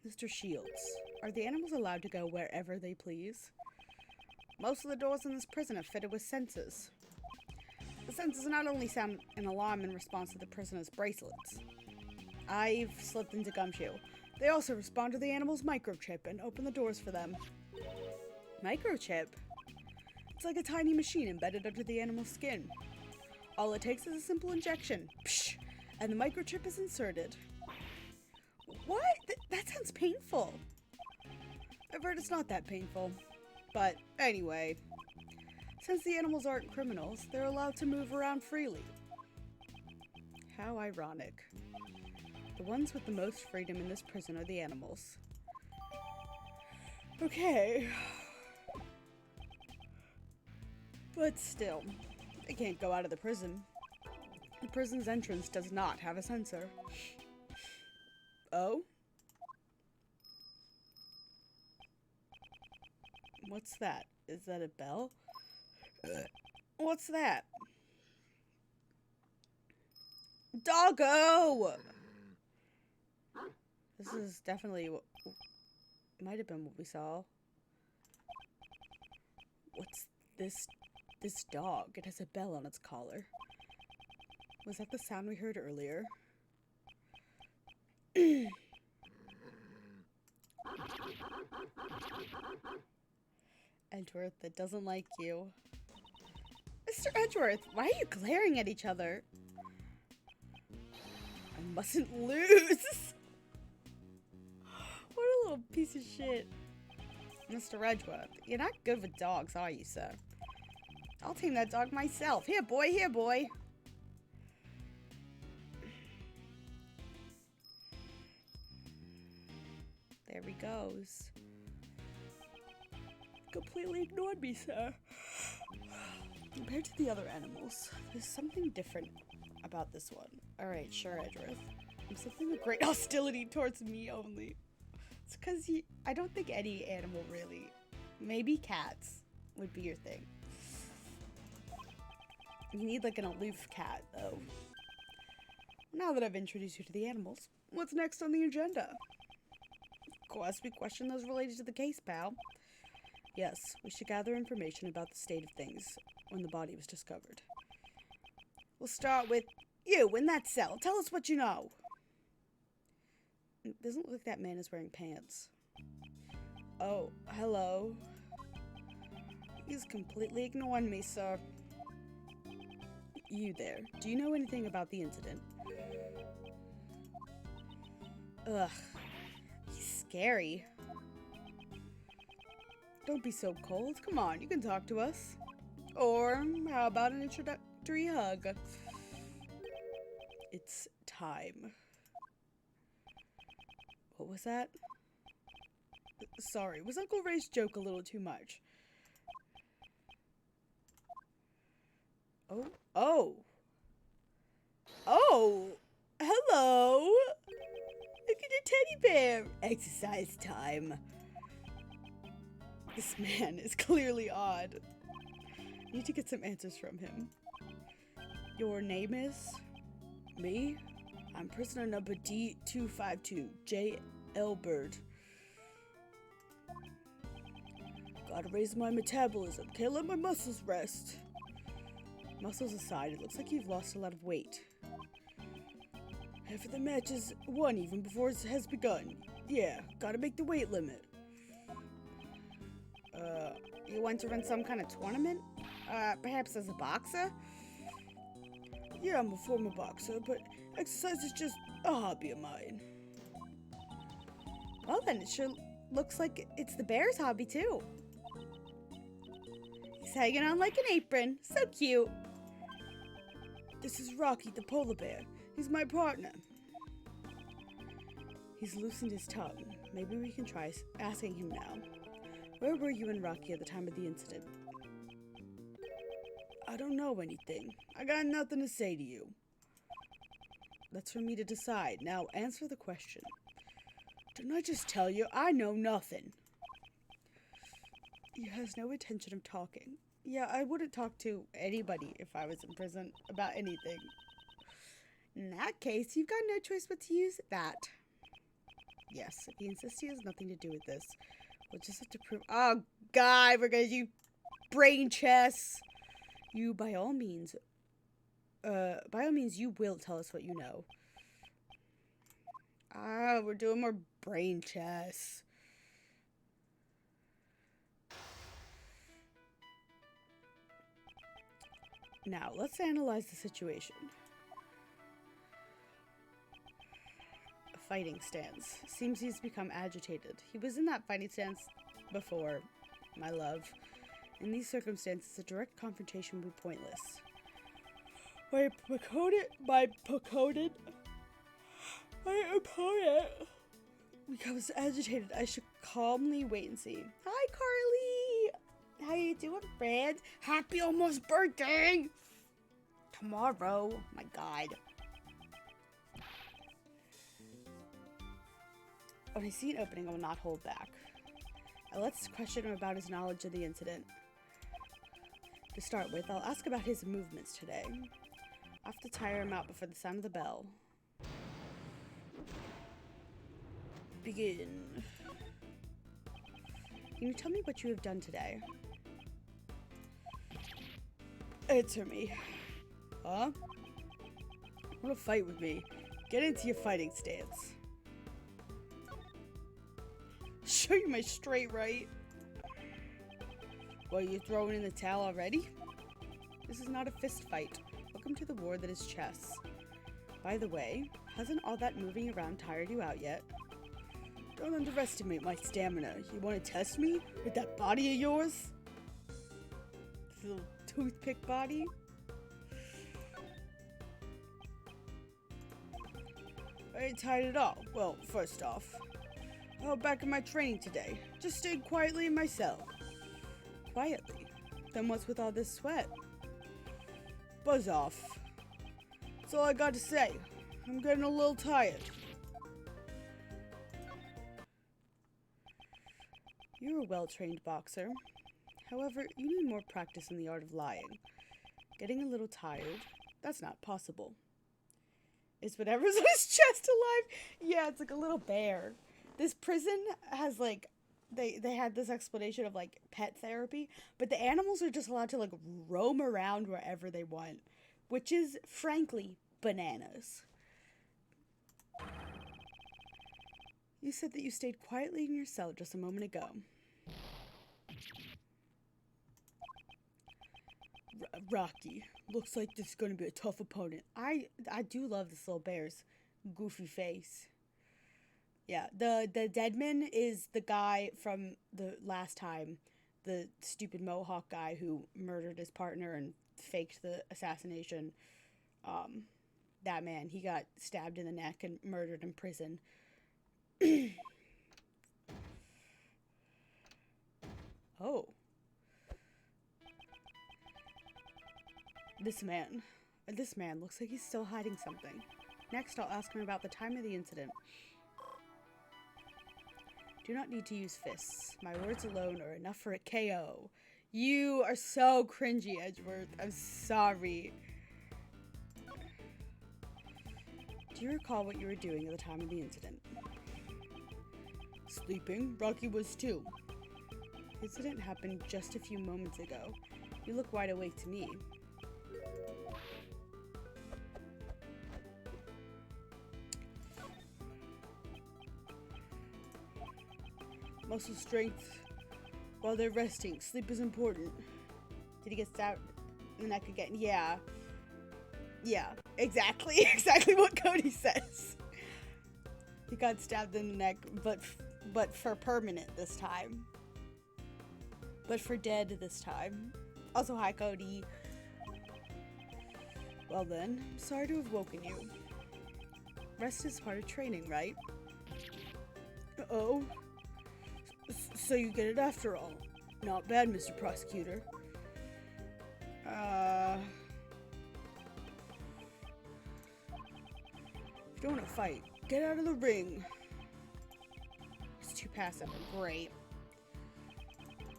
Speaker 1: Mr. Shields, are the animals allowed to go wherever they please? Most of the doors in this prison are fitted with sensors. The sensors not only sound an alarm in response to the prisoner's bracelets. I've slipped into Gumshoe. They also respond to the animal's microchip and open the doors for them. Microchip? It's like a tiny machine embedded under the animal's skin. All it takes is a simple injection. Psh, and the microchip is inserted. What? That sounds painful. I've heard it's not that painful. But anyway, since the animals aren't criminals, they're allowed to move around freely. How ironic. The ones with the most freedom in this prison are the animals. Okay. But still, they can't go out of the prison. The prison's entrance does not have a sensor. Oh? What's that? Is that a bell? What's that? Doggo! This is definitely what might have been what we saw. What's this dog? It has a bell on its collar. Was that the sound we heard earlier? Edgeworth, that doesn't like you. Mr. Edgeworth, why are you glaring at each other? I mustn't lose! What a little piece of shit. Mr. Edgeworth, you're not good with dogs, are you, sir? I'll tame that dog myself. Here, boy, here, boy. There he goes. Completely ignored me, sir. Compared to the other animals, there's something different about this one. Alright, sure, Edgeworth. I'm sensing a great hostility towards me only. It's because I don't think any animal really. Maybe cats would be your thing. You need like an aloof cat, though. Now that I've introduced you to the animals, what's next on the agenda? Of course, we question those related to the case, pal. Yes, we should gather information about the state of things when the body was discovered. We'll start with you in that cell. Tell us what you know. It doesn't look like that man is wearing pants. Oh, hello. He's completely ignoring me, sir. You there. Do you know anything about the incident? Ugh. He's scary. Don't be so cold. Come on, you can talk to us. Or how about an introductory hug? It's time. What was that? Sorry, was Uncle Ray's joke a little too much? Oh. Oh. Oh. Hello. Look at a teddy bear. Exercise time. This man is clearly odd. I need to get some answers from him. Your name is? Me? I'm prisoner number D252, J. L. Bird. Gotta raise my metabolism. Can't let my muscles rest. Muscles aside, it looks like you've lost a lot of weight. Half of the match is won even before it has begun. Yeah, gotta make the weight limit. You entering some kind of tournament? Perhaps as a boxer? Yeah, I'm a former boxer, but exercise is just a hobby of mine. Well then, it sure looks like it's the bear's hobby too. He's hanging on like an apron. So cute. This is Rocky the polar bear. He's my partner. He's loosened his tongue. Maybe we can try asking him now. Where were you and Rocky at the time of the incident? I don't know anything. I got nothing to say to you. That's for me to decide. Now answer the question. Didn't I just tell you? I know nothing. He has no intention of talking. Yeah, I wouldn't talk to anybody if I was in prison about anything. In that case, you've got no choice but to use that. Yes, if he insists he has nothing to do with this, we'll just have to prove— Oh, God, we're gonna do brain chess. You, by all means, you will tell us what you know. Ah, we're doing more brain chess. Now, let's analyze the situation. A fighting stance. Seems he's become agitated. He was in that fighting stance before, my love. In these circumstances, a direct confrontation would be pointless. My opponent becomes agitated. I should calmly wait and see. Hi, Carly! How you doing, friend? Happy almost birthday! Tomorrow. My God. When I see an opening, I will not hold back. Let's question him about his knowledge of the incident. To start with, I'll ask about his movements today. I have to tire him out before the sound of the bell. Begin. Can you tell me what you have done today? Answer me. Huh? Want to fight with me? Get into your fighting stance. Show you my straight right. Well, you throwing in the towel already? This is not a fist fight. Welcome to the war that is chess. By the way, hasn't all that moving around tired you out yet? Don't underestimate my stamina. You want to test me with that body of yours? This little toothpick body? I ain't tired at all. Well, first off, I held back in my training today. Just stayed quietly in my cell. Quietly? Then what's with all this sweat? Buzz off. That's all I got to say. I'm getting a little tired. You're a well-trained boxer. However, you need more practice in the art of lying. Getting a little tired? That's not possible. Is whatever's on his chest alive? Yeah, it's like a little bear. This prison has like, they had this explanation of like pet therapy, but the animals are just allowed to like roam around wherever they want, which is frankly bananas. You said that you stayed quietly in your cell just a moment ago. Rocky, looks like this is going to be a tough opponent. I do love this little bear's goofy face. Yeah, the Deadman is the guy from the last time, the stupid Mohawk guy who murdered his partner and faked the assassination. That man, he got stabbed in the neck and murdered in prison. Oh. This man looks like he's still hiding something. Next, I'll ask him about the time of the incident. Do not need to use fists. My words alone are enough for a KO. You are so cringy, Edgeworth. I'm sorry. Do you recall what you were doing at the time of the incident? Sleeping. Rocky was too. The incident happened just a few moments ago. You look wide awake to me. Muscle strength while they're resting. Sleep is important. Did he get stabbed in the neck again? Yeah. Yeah, exactly. Exactly what Cody says. He got stabbed in the neck, but for permanent this time. But for dead this time. Also, hi, Cody. Well then, I'm sorry to have woken you. Rest is part of training, right? Uh-oh. So you get it after all. Not bad, Mr. Prosecutor. If you don't want to fight, get out of the ring. It's too passive. Great.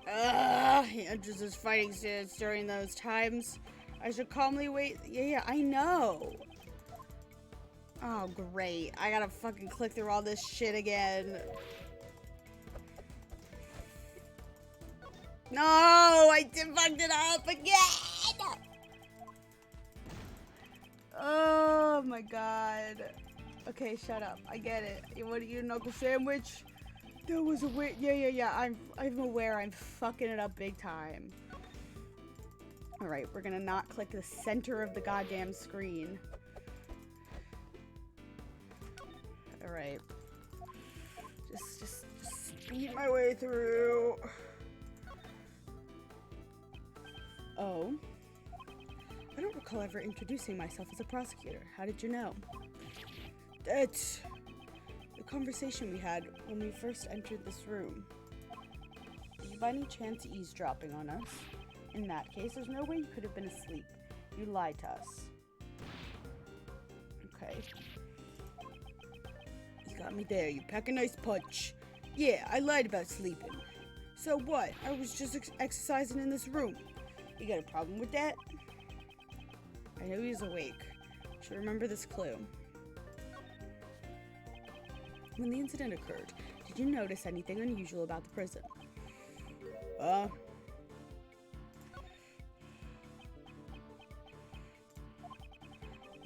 Speaker 1: He enters his fighting stance during those times. I should calmly wait. Yeah, I know. Oh, great. I gotta fucking click through all this shit again. No, I fucked it up again. Oh my god. Okay, shut up. I get it. You want to eat a knuckle sandwich? That was a weird. Yeah. I'm aware. I'm fucking it up big time. Alright, we're gonna not click the center of the goddamn screen. Alright. Just speed my way through. Oh. I don't recall ever introducing myself as a prosecutor. How did you know? That's the conversation we had when we first entered this room. Did you by any chance eavesdropping on us? In that case, there's no way you could have been asleep. You lied to us. Okay. You got me there. You pack a nice punch. Yeah, I lied about sleeping. So what? I was just exercising in this room. You got a problem with that? I know he's awake. Should remember this clue. When the incident occurred, did you notice anything unusual about the prison?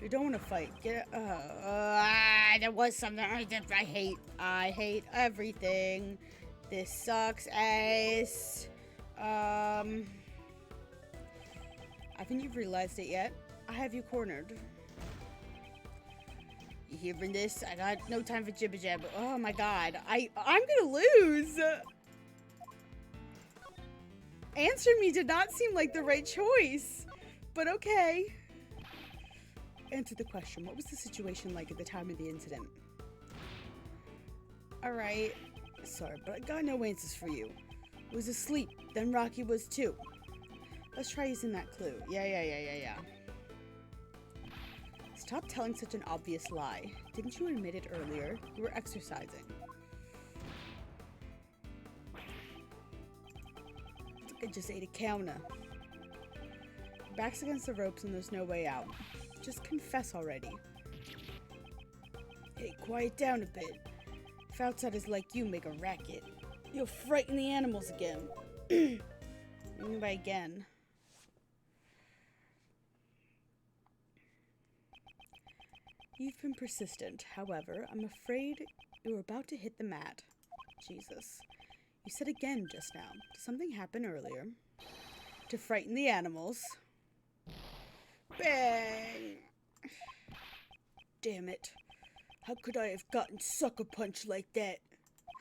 Speaker 1: You don't want to fight. There was something I hate everything. This sucks ass. Haven't you realized it yet? I have you cornered. You hearing this? I got no time for jibber jabber. Oh my god. I'm gonna lose. Answering me did not seem like the right choice. But okay. Answer the question. What was the situation like at the time of the incident? Alright. Sorry, but I got no answers for you. I was asleep. Then Rocky was too. Let's try using that clue. Yeah. Stop telling such an obvious lie. Didn't you admit it earlier? You were exercising. I just ate a counter. Your back's against the ropes and there's no way out. Just confess already. Hey, quiet down a bit. If outsiders like you make a racket, you'll frighten the animals again. What do you mean by again? You've been persistent. However, I'm afraid you're about to hit the mat. Jesus. You said again just now. Did something happen earlier? To frighten the animals. Bang! Damn it. How could I have gotten sucker punched like that?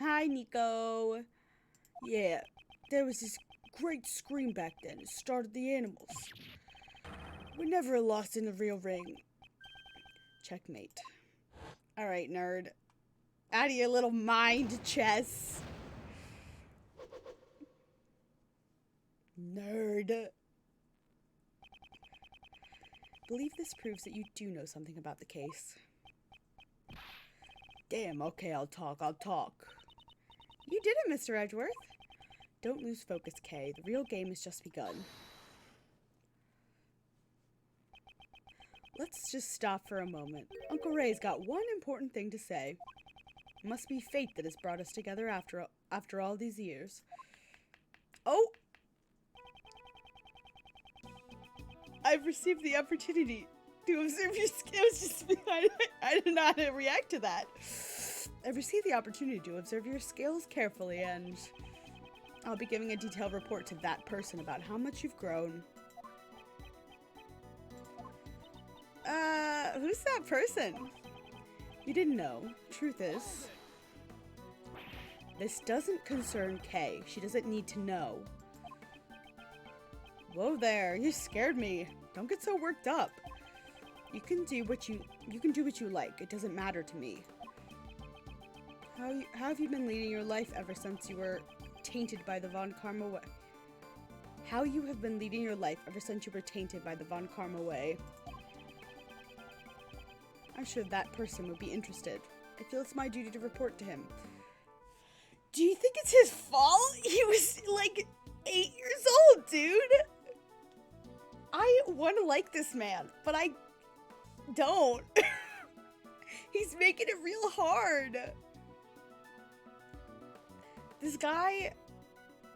Speaker 1: Hi, Nico. Yeah, there was this great scream back then. It started the animals. We're never lost in the real ring. Checkmate. Alright, nerd. Out of your little mind chess. Nerd. Believe this proves that you do know something about the case. Damn, okay, I'll talk. You did it, Mr. Edgeworth. Don't lose focus, Kay. The real game has just begun. Let's just stop for a moment. Uncle Ray's got one important thing to say. It must be fate that has brought us together after all these years. Oh! I've received the opportunity to observe your skills. I didn't know how to react to that. I've received the opportunity to observe your skills carefully, and I'll be giving a detailed report to that person about how much you've grown. Who's that person? You didn't know. Truth is, this doesn't concern Kay. She doesn't need to know. Whoa there, you scared me. Don't get so worked up. You can do what you like. It doesn't matter to me. How have you been leading your life ever since you were tainted by the Von Karma way? How you have been leading your life ever since you were tainted by the Von Karma way? I'm sure that person would be interested. I feel it's my duty to report to him. Do you think it's his fault? He was like 8 years old, dude. I want to like this man, but I don't. He's making it real hard. This guy,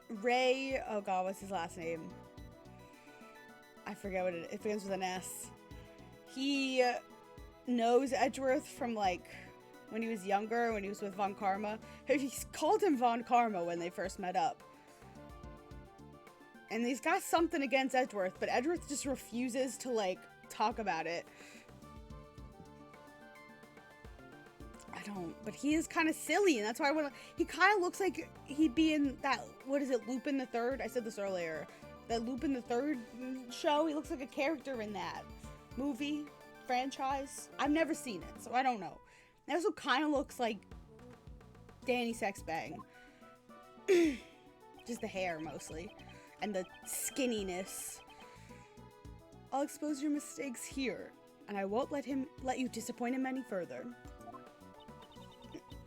Speaker 1: Ray, oh god, what's his last name? I forget what it begins with an S. He knows Edgeworth from like when he was younger, when he was with Von Karma. He called him Von Karma when they first met up. And he's got something against Edgeworth, but Edgeworth just refuses to, like, talk about it. I don't, but he is kind of silly, and that's why I want to, he kind of looks like he'd be in that, what is it, Lupin the Third? I said this earlier. That Lupin the Third show, he looks like a character in that movie, franchise. I've never seen it, so I don't know. He also kind of looks like Danny Sexbang. Just the hair, mostly. And the skinniness. I'll expose your mistakes here, and I won't let you disappoint him any further.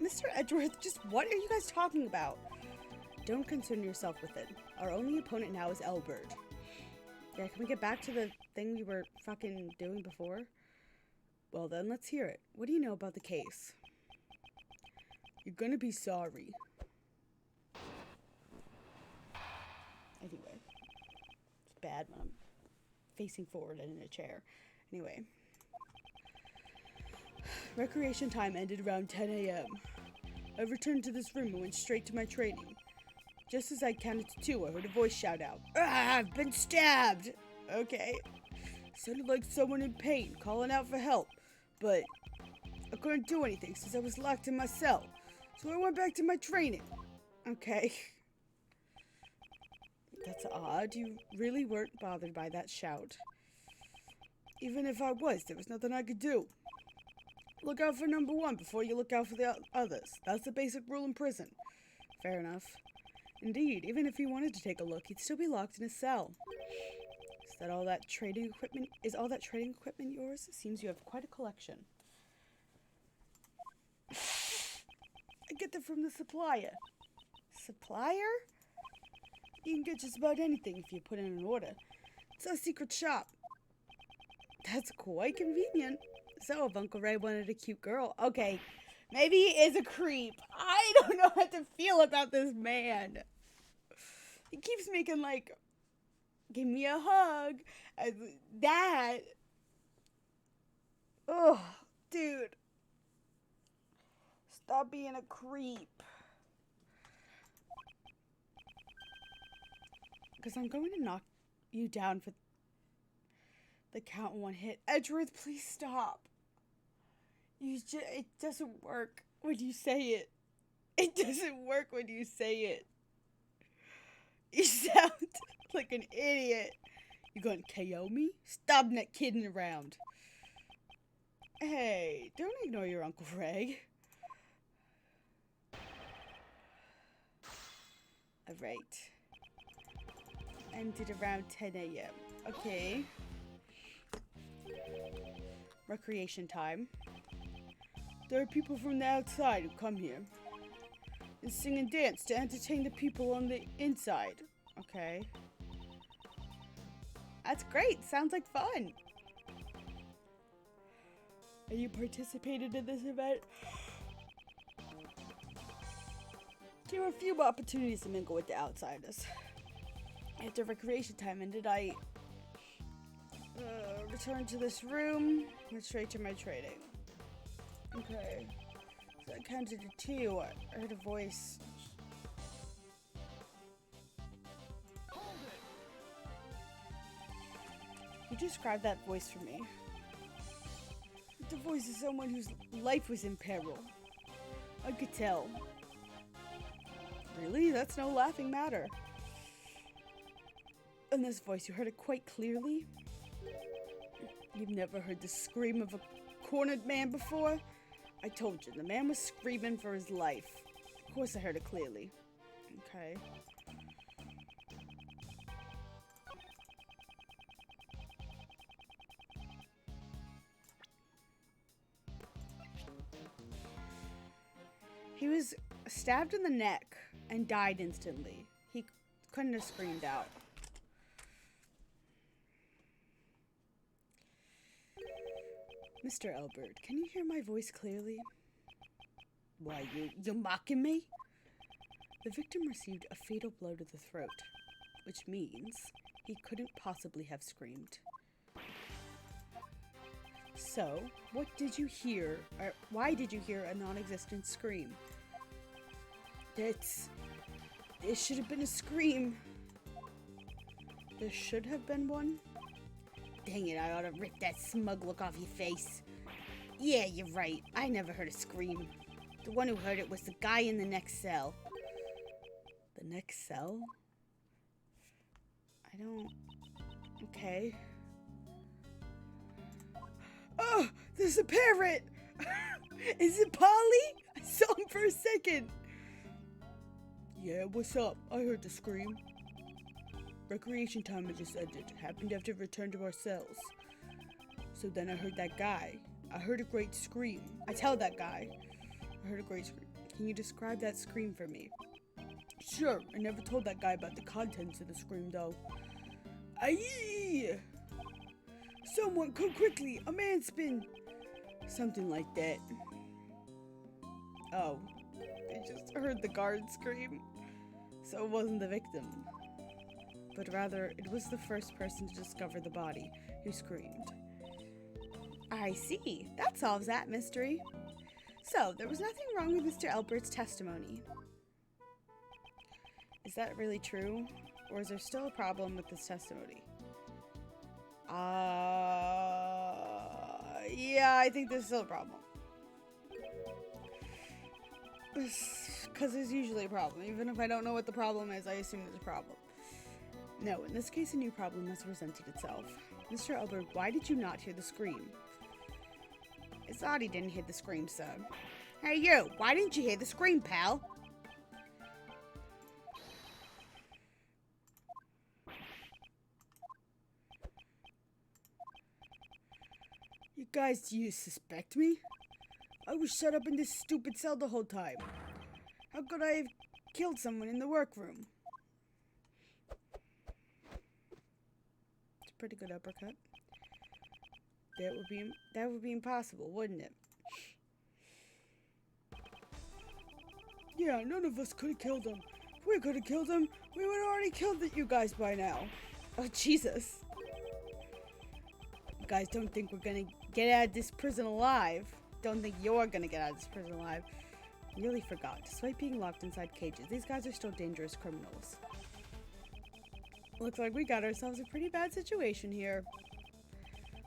Speaker 1: Mr. Edgeworth, just what are you guys talking about? Don't concern yourself with it. Our only opponent now is Elbert. Yeah, can we get back to the thing we were fucking doing before? Well then, let's hear it. What do you know about the case? You're gonna be sorry. Anyway. It's bad when I'm facing forward and in a chair. Anyway. Recreation time ended around 10 a.m. I returned to this room and went straight to my training. Just as I counted to 2, I heard a voice shout out, "Ah, I've been stabbed!" Okay. Sounded like someone in pain, calling out for help. But I couldn't do anything since I was locked in my cell. So I went back to my training. Okay. That's odd. You really weren't bothered by that shout. Even if I was, there was nothing I could do. Look out for number 1 before you look out for the others. That's the basic rule in prison. Fair enough. Indeed, even if he wanted to take a look, he'd still be locked in a cell. Is all that trading equipment yours? It seems you have quite a collection. I get them from the supplier. Supplier? You can get just about anything if you put in an order. It's our secret shop. That's quite convenient. So, if Uncle Ray wanted a cute girl, okay, maybe he is a creep. I don't know how to feel about this man. He keeps making, like, give me a hug. That. Oh, dude. Stop being a creep. Because I'm going to knock you down for the count in 1 hit. Edgeworth, please stop. It doesn't work when you say it. It doesn't work when you say it. You sound like an idiot. You gonna KO me? Stop that kidding around. Hey, don't ignore your Uncle Ray. Alright. Ended around 10 a.m. Okay. Recreation time. There are people from the outside who come here and sing and dance to entertain the people on the inside. Okay. That's great. Sounds like fun. Have you participated in this event? There were a few opportunities to mingle with the outsiders. After recreation time ended, I returned to this room, went straight to my training. Okay. So I counted to 2. I heard a voice. You described that voice for me. The voice of someone whose life was in peril. I could tell. Really? That's no laughing matter. In this voice, you heard it quite clearly? You've never heard the scream of a cornered man before? I told you, the man was screaming for his life. Of course I heard it clearly. Okay. He was stabbed in the neck and died instantly. He couldn't have screamed out. Mr. Elbert, can you hear my voice clearly? Why, you're mocking me? The victim received a fatal blow to the throat, which means he couldn't possibly have screamed. So, what did you hear, or why did you hear a non-existent scream? It should have been a scream. There should have been one. Dang it, I ought to rip that smug look off your face. Yeah, you're right. I never heard a scream. The one who heard it was the guy in the next cell. The next cell? I don't... Okay. Oh, there's a parrot! Is it Polly? I saw him for a second. Yeah, what's up? I heard the scream. Recreation time had just ended. Happened to have to return to our cells. So then I heard that guy. I heard a great scream. I tell that guy. I heard a great scream. Can you describe that scream for me? Sure. I never told that guy about the contents of the scream, though. Aye! Someone come quickly! A man's been... Something like that. Oh. They just heard the guard scream. So it wasn't the victim. But rather, it was the first person to discover the body who screamed. I see. That solves that mystery. So, there was nothing wrong with Mr. Albert's testimony. Is that really true? Or is there still a problem with this testimony? Yeah, I think there's still a problem. Because there's usually a problem. Even if I don't know what the problem is, I assume there's a problem. No, in this case, a new problem has presented itself. Mr. Albert, why did you not hear the scream? It's odd he didn't hear the scream, sir. Hey, you! Why didn't you hear the scream, pal? You guys, do you suspect me? I was shut up in this stupid cell the whole time. How could I have killed someone in the workroom? It's a pretty good uppercut. That would be impossible, wouldn't it? Yeah, none of us could have killed him. If we could have killed him, we would have already killed you guys by now. Oh, Jesus. You guys don't think we're gonna get out of this prison alive. Don't think you're gonna get out of this prison alive. Nearly forgot. Despite being locked inside cages, these guys are still dangerous criminals. Looks like we got ourselves a pretty bad situation here.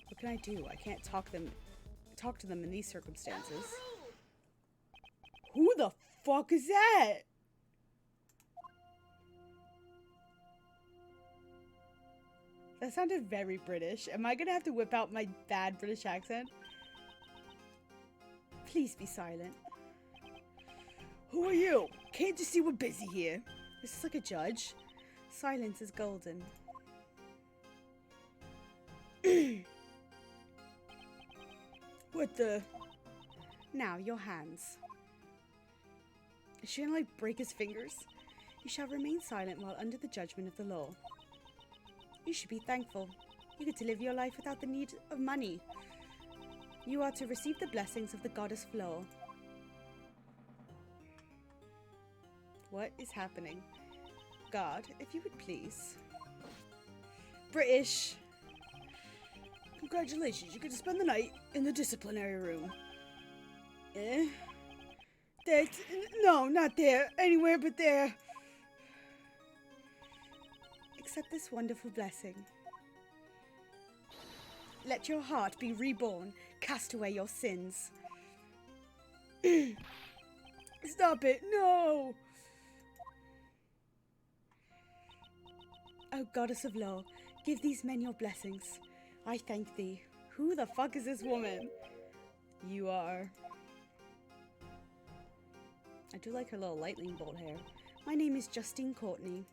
Speaker 1: What can I do? I can't talk to them in these circumstances. Who the fuck is that? That sounded very British. Am I gonna have to whip out my bad British accent? Please be silent. Who are you? Can't you see we're busy here? Is this like a judge? Silence is golden. What the? Now, your hands. Is she gonna like break his fingers? You shall remain silent while under the judgment of the law. You should be thankful. You get to live your life without the need of money. You are to receive the blessings of the goddess of law. What is happening? God, if you would please. British. Congratulations, you get to spend the night in the disciplinary room. Eh? That's... No, not there. Anywhere but there. Accept this wonderful blessing. Let your heart be reborn. Cast away your sins. Stop it. No! O goddess of law, give these men your blessings. I thank thee. Who the fuck is this woman? You are... I do like her little lightning bolt hair. My name is Justine Courtney.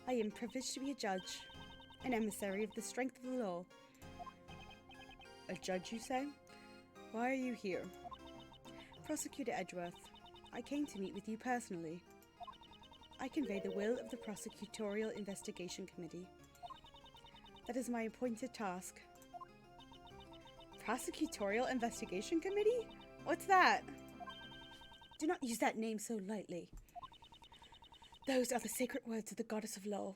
Speaker 1: I am privileged to be a judge, an emissary of the strength of the law. A judge, you say? Why are you here? Prosecutor Edgeworth, I came to meet with you personally. I convey the will of the Prosecutorial Investigation Committee. That is my appointed task. Prosecutorial Investigation Committee? What's that? Do not use that name so lightly. Those are the sacred words of the goddess of law.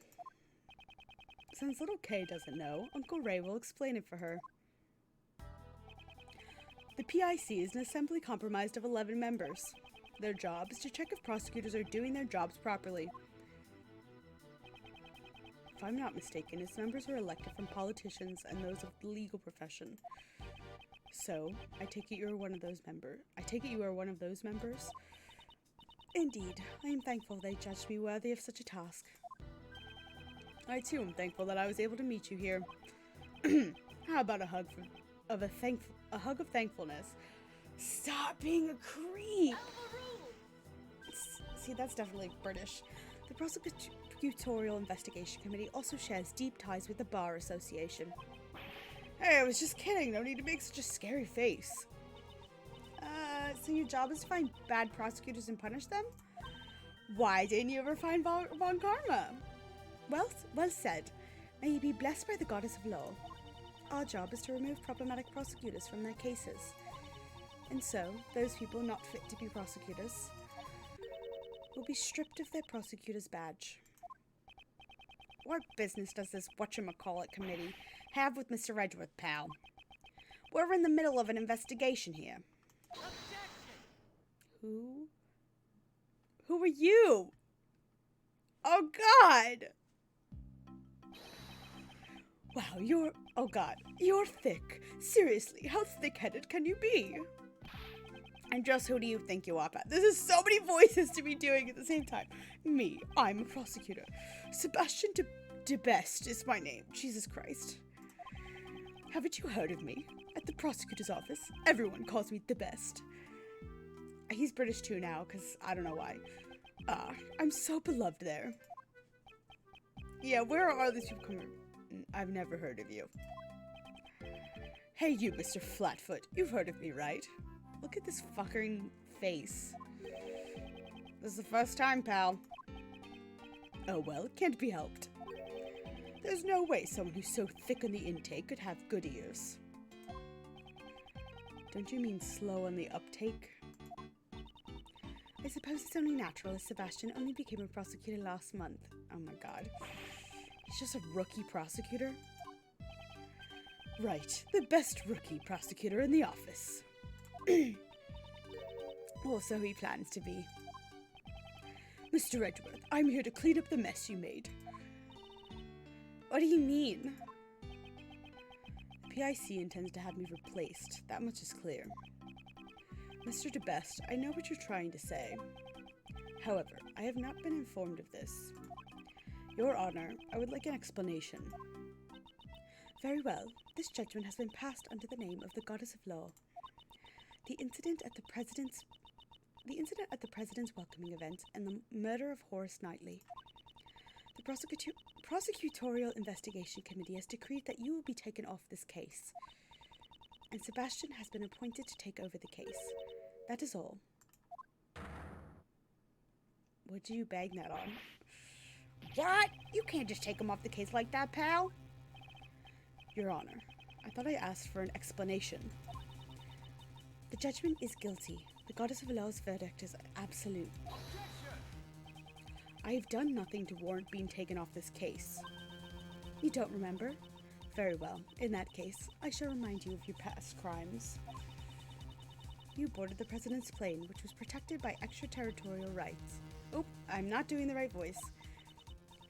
Speaker 1: Since little Kay doesn't know, Uncle Ray will explain it for her. The PIC is an assembly comprised of 11 members. Their job is to check if prosecutors are doing their jobs properly. If I'm not mistaken, its members are elected from politicians and those of the legal profession. So, I take it you are one of those members? Indeed, I am thankful they judged me worthy of such a task. I too am thankful that I was able to meet you here. How about a hug of thankfulness? Stop being a creep! See, that's definitely British. The Prosecutorial Investigation Committee also shares deep ties with the Bar Association. Hey, I was just kidding. No need to make such a scary face. So your job is to find bad prosecutors and punish them? Why didn't you ever find Von Karma? Well said. May you be blessed by the goddess of law. Our job is to remove problematic prosecutors from their cases. And so, those people not fit to be prosecutors will be stripped of their prosecutor's badge. What business does this whatchamacallit committee have with Mr. Edgeworth, pal? We're in the middle of an investigation here. Objection! Who are you? Oh God! Wow, you're thick. Seriously, how thick-headed can you be? And just who do you think you are, Pat? This is so many voices to be doing at the same time. Me, I'm a prosecutor. Sebastian de Best is my name. Jesus Christ. Haven't you heard of me? At the prosecutor's office, everyone calls me the best. He's British too now, because I don't know why. I'm so beloved there. Yeah, where are these people coming from? I've never heard of you. Hey you, Mr. Flatfoot. You've heard of me, right? Look at this fucking face. This is the first time, pal. Oh well, it can't be helped. There's no way someone who's so thick on the intake could have good ears. Don't you mean slow on the uptake? I suppose it's only natural as Sebastian only became a prosecutor last month. Oh my god. He's just a rookie prosecutor? Right, the best rookie prosecutor in the office. Or so he plans to be. Mr. Edgeworth, I'm here to clean up the mess you made. What do you mean? The PIC intends to have me replaced. That much is clear. Mr. de Best, I know what you're trying to say. However, I have not been informed of this. Your Honor, I would like an explanation. Very well. This judgment has been passed under the name of the Goddess of Law. The incident at the President's welcoming event and the murder of Horace Knightley. The Prosecutorial Investigation Committee has decreed that you will be taken off this case, and Sebastian has been appointed to take over the case. That is all. What do you bang that on? What? You can't just take him off the case like that, pal. Your Honor, I thought I asked for an explanation. The judgment is guilty. The Goddess of Law's verdict is absolute. I have done nothing to warrant being taken off this case. You don't remember? Very well. In that case, I shall remind you of your past crimes. You boarded the President's plane, which was protected by extraterritorial rights. Oh, I'm not doing the right voice.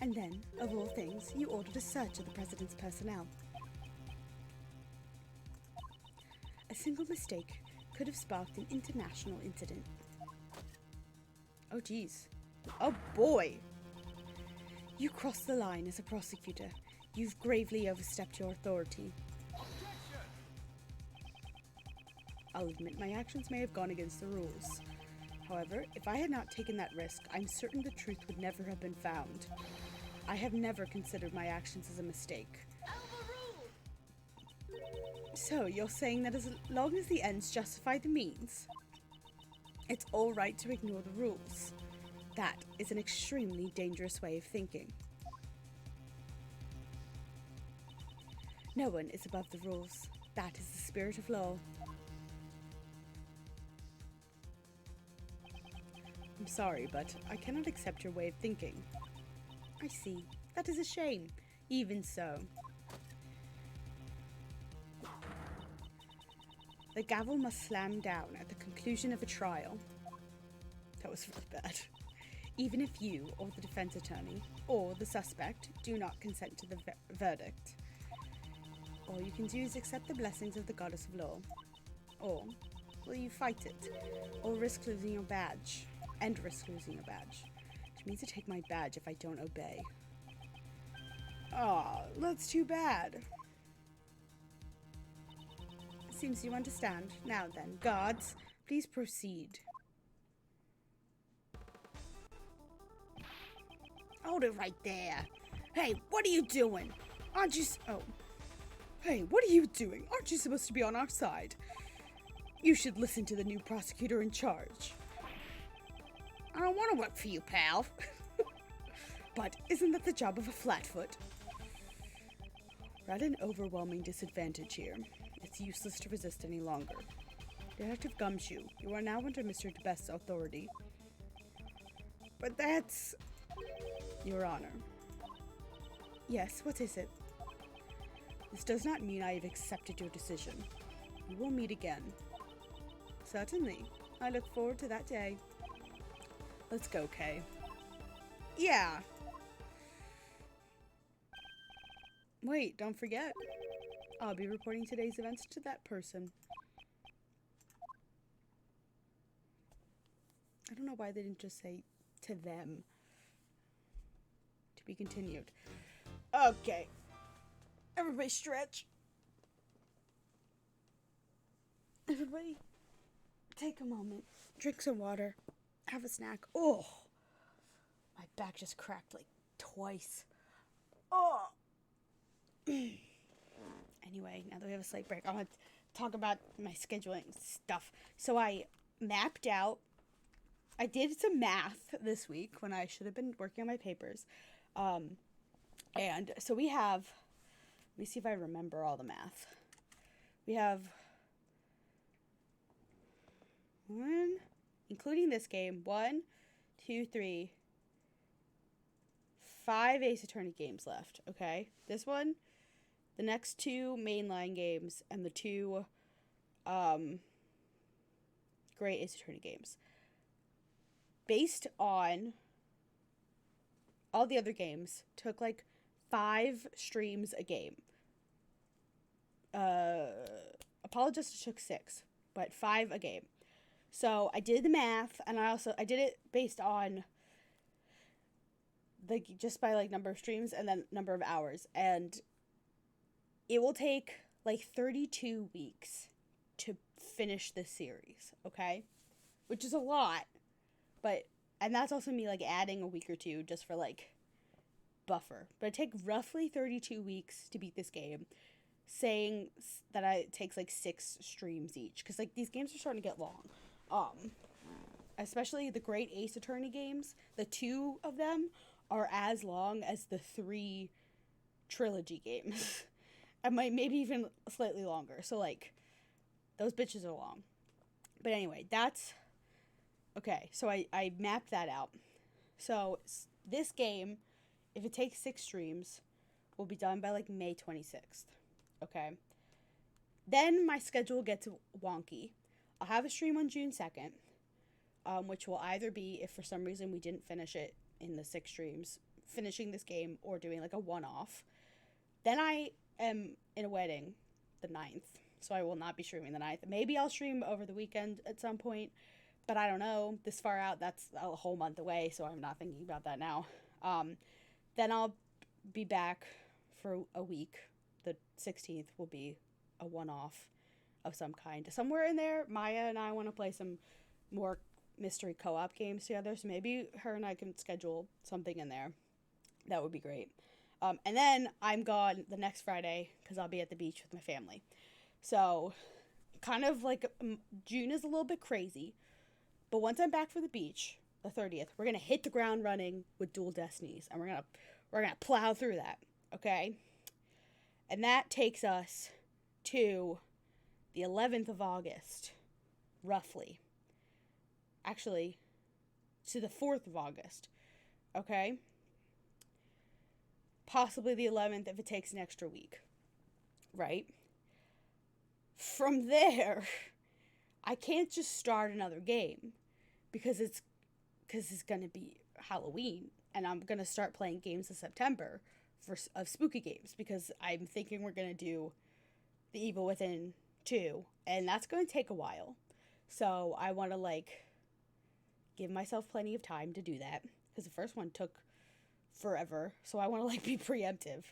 Speaker 1: And then, of all things, you ordered a search of the President's personnel. A single mistake could have sparked an international incident. Oh, geez. Oh, boy! You crossed the line as a prosecutor. You've gravely overstepped your authority. I'll admit my actions may have gone against the rules. However, if I had not taken that risk, I'm certain the truth would never have been found. I have never considered my actions as a mistake. So, you're saying that as long as the ends justify the means, it's all right to ignore the rules. That is an extremely dangerous way of thinking. No one is above the rules. That is the spirit of law. I'm sorry, but I cannot accept your way of thinking. I see. That is a shame. Even so. The gavel must slam down at the conclusion of a trial. That was really bad. even if you, or the defense attorney, or the suspect do not consent to the verdict. All you can do is accept the blessings of the goddess of law. Or will you fight it, or risk losing your badge, and risk losing your badge, which means to take my badge if I don't obey. Aw, that's too bad. Seems you understand. Now then, guards, please proceed. Hold it right there. Hey, what are you doing? Aren't you... Oh. Hey, what are you doing? Aren't you supposed to be on our side? You should listen to the new prosecutor in charge. I don't want to work for you, pal. But isn't that the job of a flatfoot? We're at an overwhelming disadvantage here. It's useless to resist any longer. Detective Gumshoe, you are now under Mr. DeBest's authority. But that's... Your Honor. Yes, what is it? This does not mean I have accepted your decision. We will meet again. Certainly. I look forward to that day. Let's go, Kay. Yeah. Wait, don't forget. I'll be reporting today's events to that person. I don't know why they didn't just say to them. To be continued. Okay. Everybody stretch. Everybody take a moment. Drink some water. Have a snack. Oh. My back just cracked like twice. Oh. Anyway, now that we have a slight break, I want to talk about my scheduling stuff. So I mapped out. I did some math this week when I should have been working on my papers. And so we have, let me see if I remember all the math. We have one, including this game, 1, 2, 3, 5 Ace Attorney games left, okay? This one, the next 2 mainline games, and the 2 Great Ace Attorney games. Based on all the other games, took like 5 streams a game. Apollo Justice took 6, but 5 a game. So I did the math, and I did it based on just by like number of streams and then number of hours, and it will take like 32 weeks to finish this series, okay? Which is a lot, and that's also me like adding a week or 2 just for like buffer. But it takes roughly 32 weeks to beat this game, saying that it takes like 6 streams each, because like these games are starting to get long. Especially the Great Ace Attorney games, the 2 of them are as long as the 3 trilogy games. And maybe even slightly longer. So like those bitches are long. But anyway, that's okay. So I mapped that out. So this game, if it takes 6 streams, will be done by like May 26th. Okay. Then my schedule gets wonky. I'll have a stream on June 2nd, which will either be, if for some reason we didn't finish it in the 6 streams, finishing this game or doing like a one-off. Then I am in a wedding the 9th, so I will not be streaming the 9th. Maybe I'll stream over the weekend at some point, but I don't know. This far out, that's a whole month away, so I'm not thinking about that now. Then I'll be back for a week. The 16th will be a one-off of some kind. Somewhere in there, Maya and I want to play some more mystery co-op games together, so maybe her and I can schedule something in there. That would be great. And then I'm gone the next Friday because I'll be at the beach with my family. So kind of like June is a little bit crazy, but once I'm back for the beach, the 30th, we're gonna hit the ground running with Dual Destinies, and we're gonna plow through that, okay? And that takes us to the 11th of August, roughly. Actually, to the 4th of August, okay? Possibly the 11th if it takes an extra week, right? From there, I can't just start another game because it's going to be Halloween, and I'm gonna start playing games in September of spooky games because I'm thinking we're gonna do The Evil Within 2, and that's gonna take a while. So I want to like give myself plenty of time to do that because the first one took forever. So I want to like be preemptive.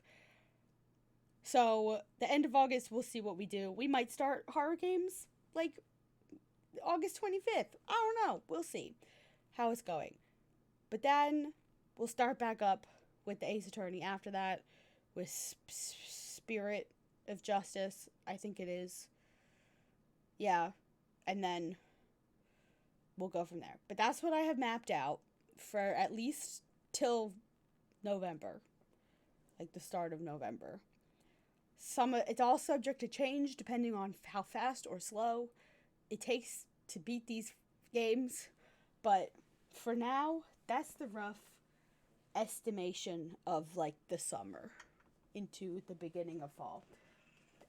Speaker 1: So the end of August, we'll see what we do. We might start horror games like August 25th. I don't know. We'll see how it's going. But then we'll start back up with the Ace Attorney after that with Spirit of Justice, I think it is. Yeah. And then we'll go from there. But that's what I have mapped out for at least till November. Like the start of November. It's all subject to change depending on how fast or slow it takes to beat these games. But for now, that's the rough estimation of like the summer into the beginning of fall.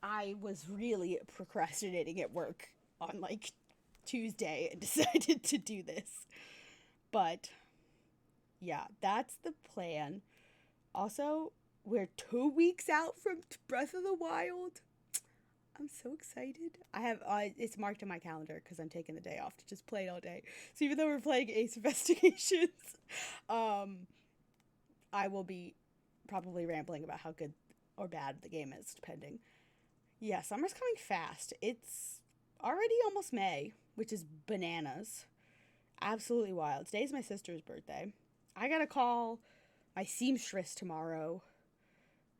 Speaker 1: I was really procrastinating at work on like Tuesday and decided to do this. But yeah, that's the plan. Also, we're 2 weeks out from Breath of the Wild. I'm so excited. I have it's marked in my calendar because I'm taking the day off to just play it all day. So even though we're playing Ace Investigations, I will be probably rambling about how good or bad the game is, depending. Yeah, summer's coming fast. It's already almost May, which is bananas. Absolutely wild. Today's my sister's birthday. I gotta call my seamstress tomorrow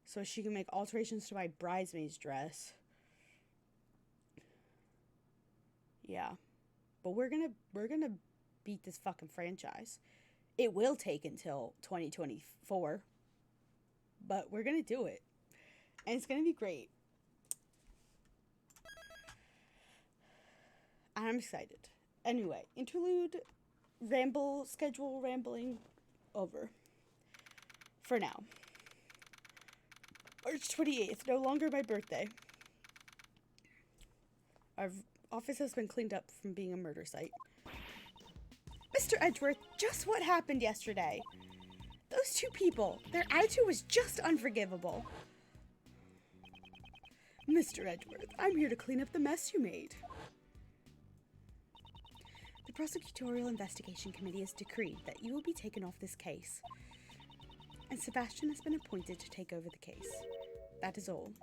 Speaker 1: so she can make alterations to my bridesmaid's dress. Yeah. But we're gonna beat this fucking franchise. It will take until 2024. But we're gonna do it. And it's gonna be great. I'm excited. Anyway, interlude, rambling over. For now. March 28th, no longer my birthday. Our office has been cleaned up from being a murder site. Mr. Edgeworth, just what happened yesterday? Those two people, their attitude was just unforgivable. Mr. Edgeworth, I'm here to clean up the mess you made. The Prosecutorial Investigation Committee has decreed that you will be taken off this case. And Sebastian has been appointed to take over the case. That is all.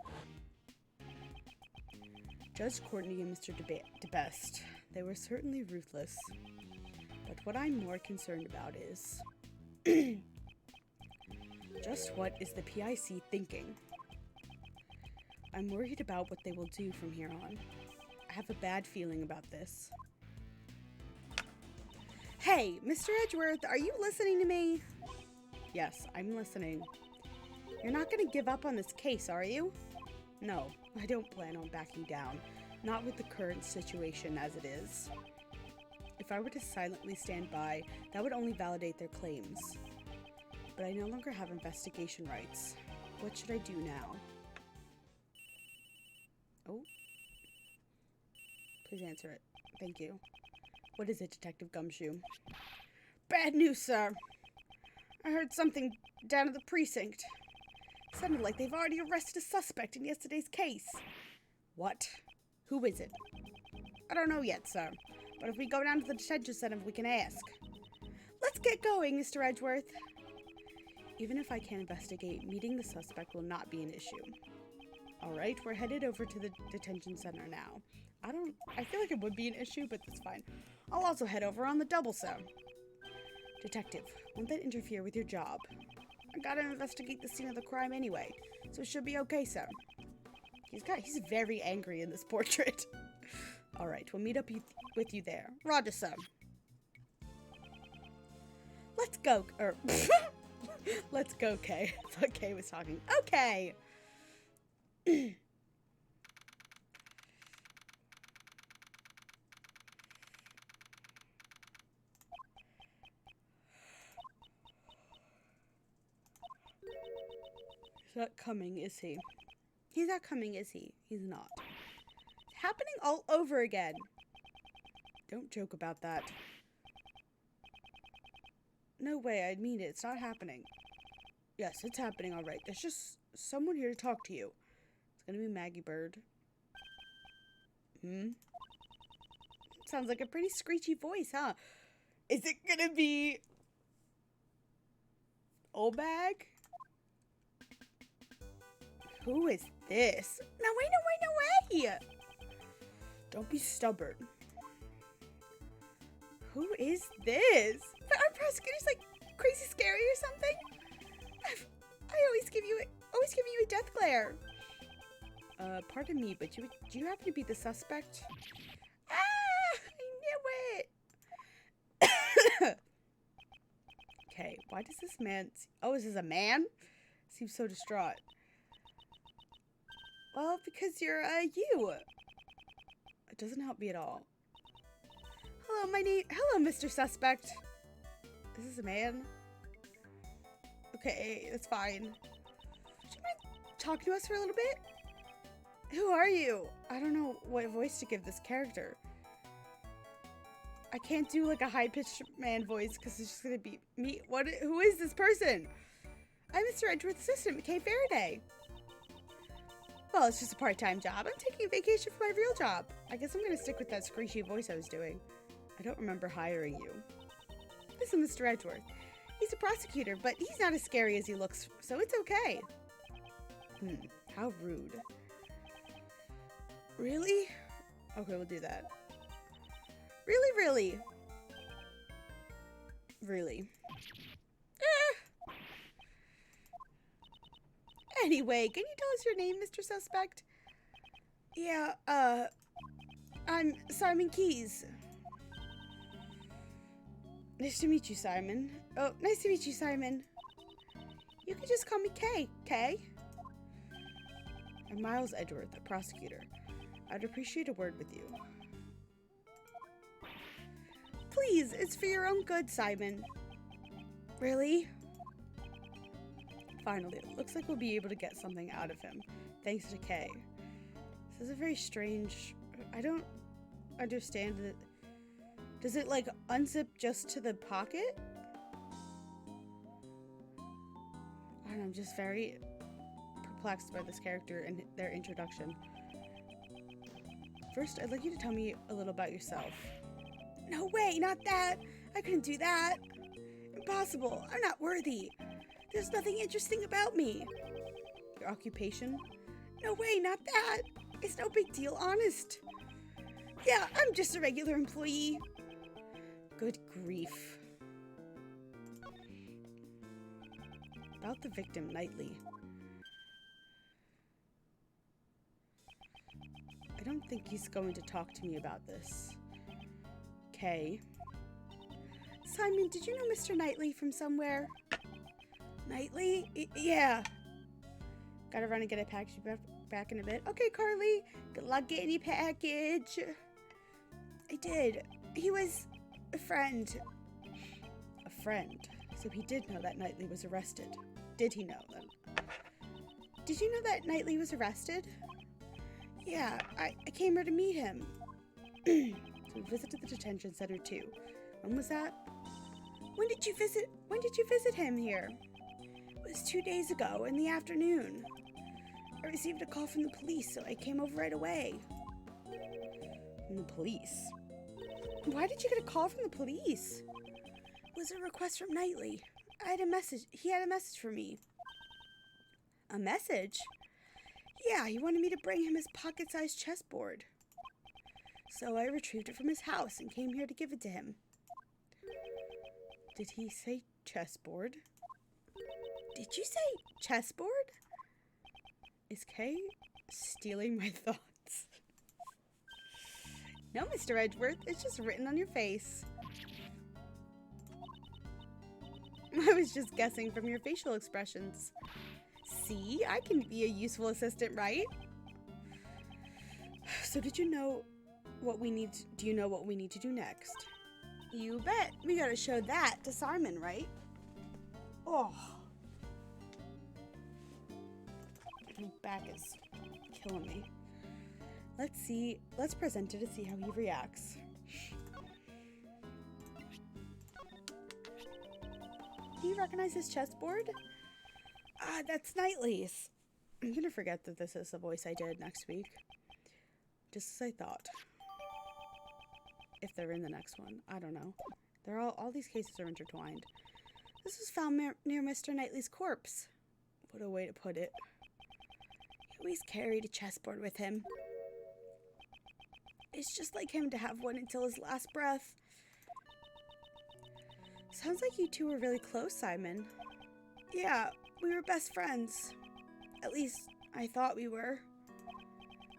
Speaker 1: Judge Courtney and Mr. DeBest, they were certainly ruthless. But what I'm more concerned about is... just what is the PIC thinking? I'm worried about what they will do from here on. I have a bad feeling about this. Hey, Mr. Edgeworth, are you listening to me? Yes, I'm listening. You're not going to give up on this case, are you? No, I don't plan on backing down. Not with the current situation as it is. If I were to silently stand by, that would only validate their claims. But I no longer have investigation rights. What should I do now? Oh. Please answer it. Thank you. What is it, Detective Gumshoe? Bad news, sir. I heard something down at the precinct. Sounded like they've already arrested a suspect in yesterday's case. What? Who is it? I don't know yet, sir. But if we go down to the detention center, we can ask. Let's get going, Mr. Edgeworth. Even if I can't investigate, meeting the suspect will not be an issue. Alright, we're headed over to the detention center now. I feel like it would be an issue, but that's fine. I'll also head over on the double, sir. Detective, won't that interfere with your job? I gotta investigate the scene of the crime anyway, so it should be okay, sir. He's very angry in this portrait. Alright, we'll meet up with you there. Roger, sir. Let's go, let's go, Kay. I thought Kay was talking. Okay! He's not coming, is he? He's not coming, is he? He's not. It's happening all over again. Don't joke about that. No way, I mean it. It's not happening. Yes, it's happening, all right. There's just someone here to talk to you. It's gonna be Maggie Bird. Sounds like a pretty screechy voice, huh? Is it gonna be Old Bag? Who is this? No way, no way, no way! Don't be stubborn. Who is this? Our prosecutor's like crazy scary or something? I always give you a death glare. Pardon me, but do you happen to be the suspect? Ah, I knew it. Okay, why does this man? Oh, is this a man? Seems so distraught. Well, because you're you. It doesn't help me at all. Hello, hello, Mr. Suspect. Is this a man? Okay, that's fine. Would you mind talking to us for a little bit? Who are you? I don't know what voice to give this character. I can't do like a high-pitched man voice because it's just gonna be me. Who is this person? I'm Mr. Edgeworth's assistant, McKay Faraday. Well, it's just a part-time job. I'm taking a vacation for my real job. I guess I'm gonna stick with that screechy voice I was doing. I don't remember hiring you. This is Mr. Edgeworth. He's a prosecutor, but he's not as scary as he looks, so it's okay. How rude. Really? Okay, we'll do that. Really, really? Really? Anyway, can you tell us your name, Mr. Suspect? Yeah, I'm Simon Keys. Nice to meet you, Simon. Oh, nice to meet you, Simon. You can just call me Kay. Kay? I'm Miles Edgeworth, a prosecutor. I'd appreciate a word with you. Please, it's for your own good, Simon. Really? Finally, it looks like we'll be able to get something out of him, thanks to Kay. This is a very strange... I don't understand it. Does it, like, unzip just to the pocket? I don't know, I'm just very perplexed by this character and their introduction. First, I'd like you to tell me a little about yourself. No way, not that! I couldn't do that! Impossible! I'm not worthy! There's nothing interesting about me! Your occupation? No way, not that! It's no big deal, honest! Yeah, I'm just a regular employee. Good grief. About the victim, Knightley. I don't think he's going to talk to me about this. Kay. Simon, did you know Mr. Knightley from somewhere? Knightley? Yeah. Gotta run and get a package back in a bit. Okay, Carly. Good luck getting your package. I did. He was a friend. A friend? So he did know that Knightley was arrested. Did he know then? Did you know that Knightley was arrested? Yeah, I came here to meet him. So we visited the detention center too. When was that? When did you visit him here? It was 2 days ago in the afternoon. I received a call from the police, so I came over right away. From the police? Why did you get a call from the police? It was a request from Knightley. I had a message. He had a message for me. A message? Yeah, he wanted me to bring him his pocket-sized chessboard. So I retrieved it from his house and came here to give it to him. Did he say chessboard? Did you say chessboard? Is Kay stealing my thoughts? No, Mr. Edgeworth, it's just written on your face. I was just guessing from your facial expressions. See, I can be a useful assistant, right? So did you know what we need? Do you know what we need to do next? You bet. We gotta show that to Simon, right? Oh. My back is killing me. Let's see. Let's present it to see how he reacts. Do you recognize his chessboard? Ah, that's Knightley's. I'm gonna forget that this is the voice I did next week. Just as I thought. If they're in the next one. I don't know. They're all these cases are intertwined. This was found near Mr. Knightley's corpse. What a way to put it. He always carried a chessboard with him. It's just like him to have one until his last breath. Sounds like you two were really close, Simon. Yeah, we were best friends. At least, I thought we were.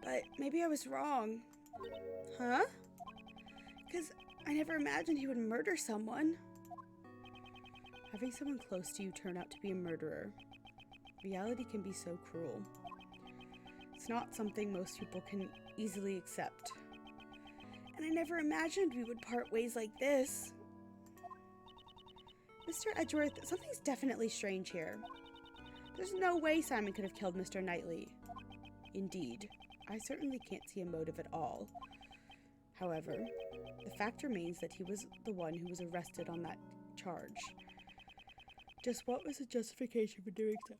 Speaker 1: But maybe I was wrong. Huh? Because I never imagined he would murder someone. Having someone close to you turn out to be a murderer. Reality can be so cruel. It's not something most people can easily accept. And I never imagined we would part ways like this. Mr. Edgeworth, something's definitely strange here. There's no way Simon could have killed Mr. Knightley. Indeed, I certainly can't see a motive at all. However, the fact remains that he was the one who was arrested on that charge. Just what was the justification for doing so?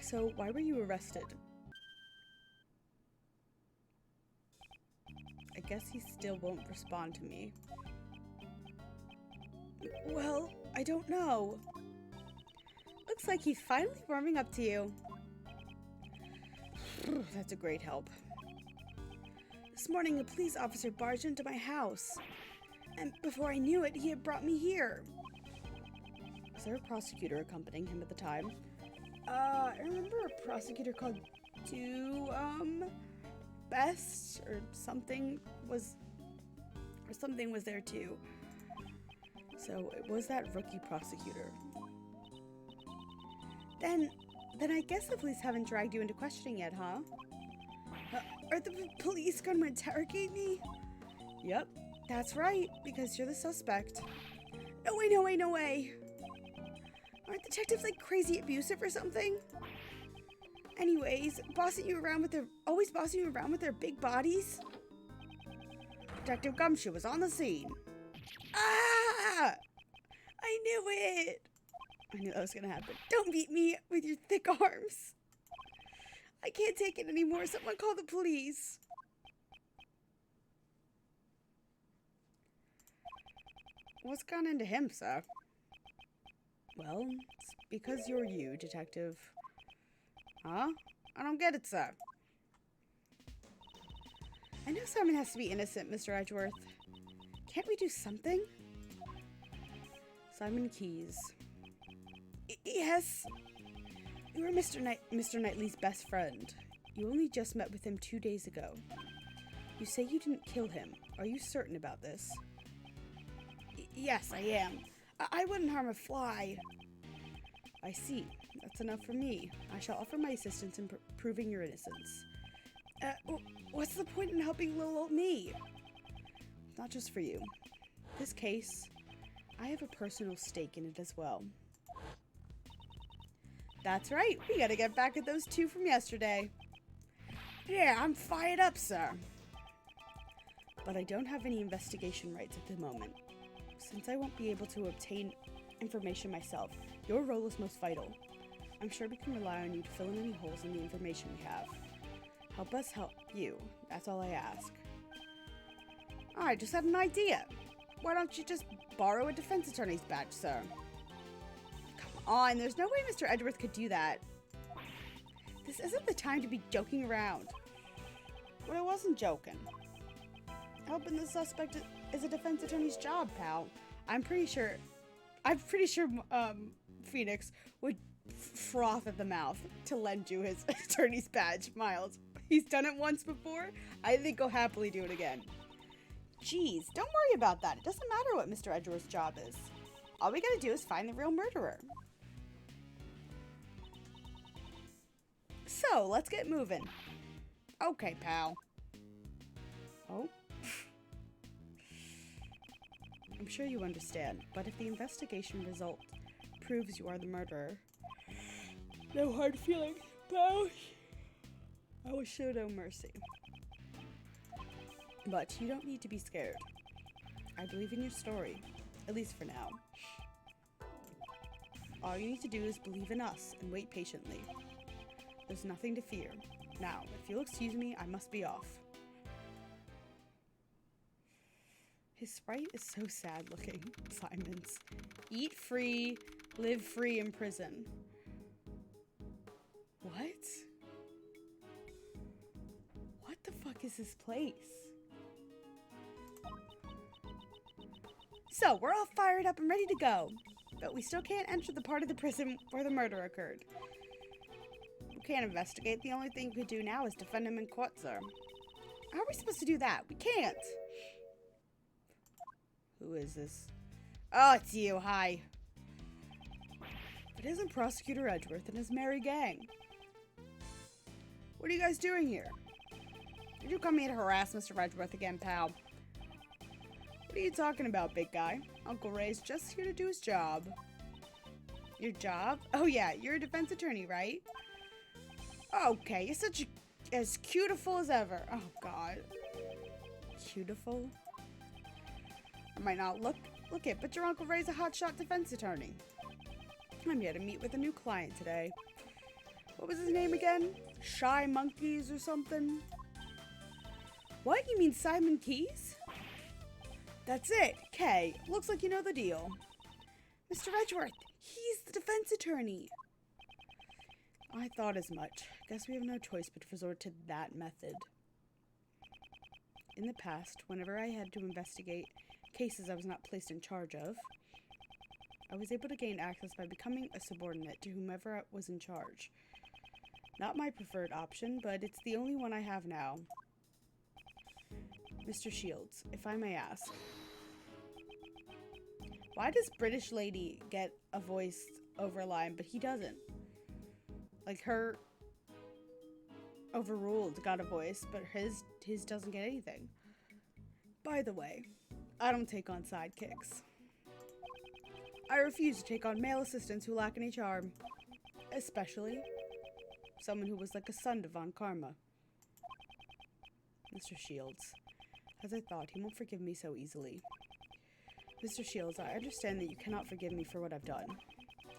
Speaker 1: So, why were you arrested? I guess he still won't respond to me. Well, I don't know. Looks like he's finally warming up to you. That's a great help. This morning, a police officer barged into my house. And before I knew it, he had brought me here. Was there a prosecutor accompanying him at the time? I remember a prosecutor called Best or something was there too. So it was that rookie prosecutor. Then I guess the police haven't dragged you into questioning yet, huh? Are the police going to interrogate me? Yep, that's right, because you're the suspect. No way. Aren't detectives like crazy abusive or something? Anyways, always bossing you around with their big bodies? Detective Gumshoe was on the scene. Ah! I knew it! I knew that was gonna happen. Don't beat me with your thick arms. I can't take it anymore. Someone call the police. What's gone into him, sir? Well, it's because you're you, Detective. Huh? I don't get it, sir. I know Simon has to be innocent, Mr. Edgeworth. Can't we do something? Simon Keyes. Yes? You were Mr. Knightley's best friend. You only just met with him 2 days ago. You say you didn't kill him. Are you certain about this? Yes, I am. I wouldn't harm a fly. I see. That's enough for me. I shall offer my assistance in proving your innocence. What's the point in helping little old me? Not just for you. This case, I have a personal stake in it as well. That's right. We gotta get back at those two from yesterday. Yeah, I'm fired up, sir. But I don't have any investigation rights at the moment. Since I won't be able to obtain information myself, your role is most vital. I'm sure we can rely on you to fill in any holes in the information we have. Help us help you. That's all I ask. I just had an idea. Why don't you just borrow a defense attorney's badge, sir? Come on, there's no way Mr. Edgeworth could do that. This isn't the time to be joking around. But I wasn't joking. Helping the suspect is a defense attorney's job, pal. I'm pretty sure Phoenix would froth at the mouth to lend you his attorney's badge, Miles. He's done it once before. I think he'll happily do it again. Jeez, don't worry about that. It doesn't matter what Mr. Edgeworth's job is. All we gotta do is find the real murderer. So, let's get moving. Okay, pal. Oh? I'm sure you understand, but if the investigation result proves you are the murderer, no hard feelings, pal. I will show no mercy. But you don't need to be scared. I believe in your story, at least for now. All you need to do is believe in us and wait patiently. There's nothing to fear. Now, if you'll excuse me, I must be off. His sprite is so sad looking, Simon's. Eat free, live free in prison. What? What the fuck is this place? So, we're all fired up and ready to go, but we still can't enter the part of the prison where the murder occurred. We can't investigate. The only thing we could do now is defend him in court, sir. How are we supposed to do that? We can't. Who is this? Oh, it's you. Hi. It isn't Prosecutor Edgeworth and his merry gang. What are you guys doing here? Did you come here to harass Mr. Edgeworth again, pal? What are you talking about, big guy? Uncle Ray's just here to do his job. Your job? Oh yeah, you're a defense attorney, right? Okay, you're such as cutiful as ever. Oh god. Cutiful? I might not look it, but your Uncle Ray's a hotshot defense attorney. I'm here to meet with a new client today. What was his name again? Shy Monkeys or something? What? You mean Simon Keys? That's it. Kay, looks like you know the deal. Mr. Edgeworth, he's the defense attorney. I thought as much. Guess we have no choice but to resort to that method. In the past, whenever I had to investigate cases I was not placed in charge of, I was able to gain access by becoming a subordinate to whomever was in charge. Not my preferred option, but it's the only one I have now. Mr. Shields, if I may ask, why does British lady get a voice over line, but he doesn't? Like, her overruled got a voice, but his doesn't get anything. By the way, I don't take on sidekicks. I refuse to take on male assistants who lack any charm. Especially someone who was like a son to Von Karma. Mr. Shields, as I thought, he won't forgive me so easily. Mr. Shields, I understand that you cannot forgive me for what I've done.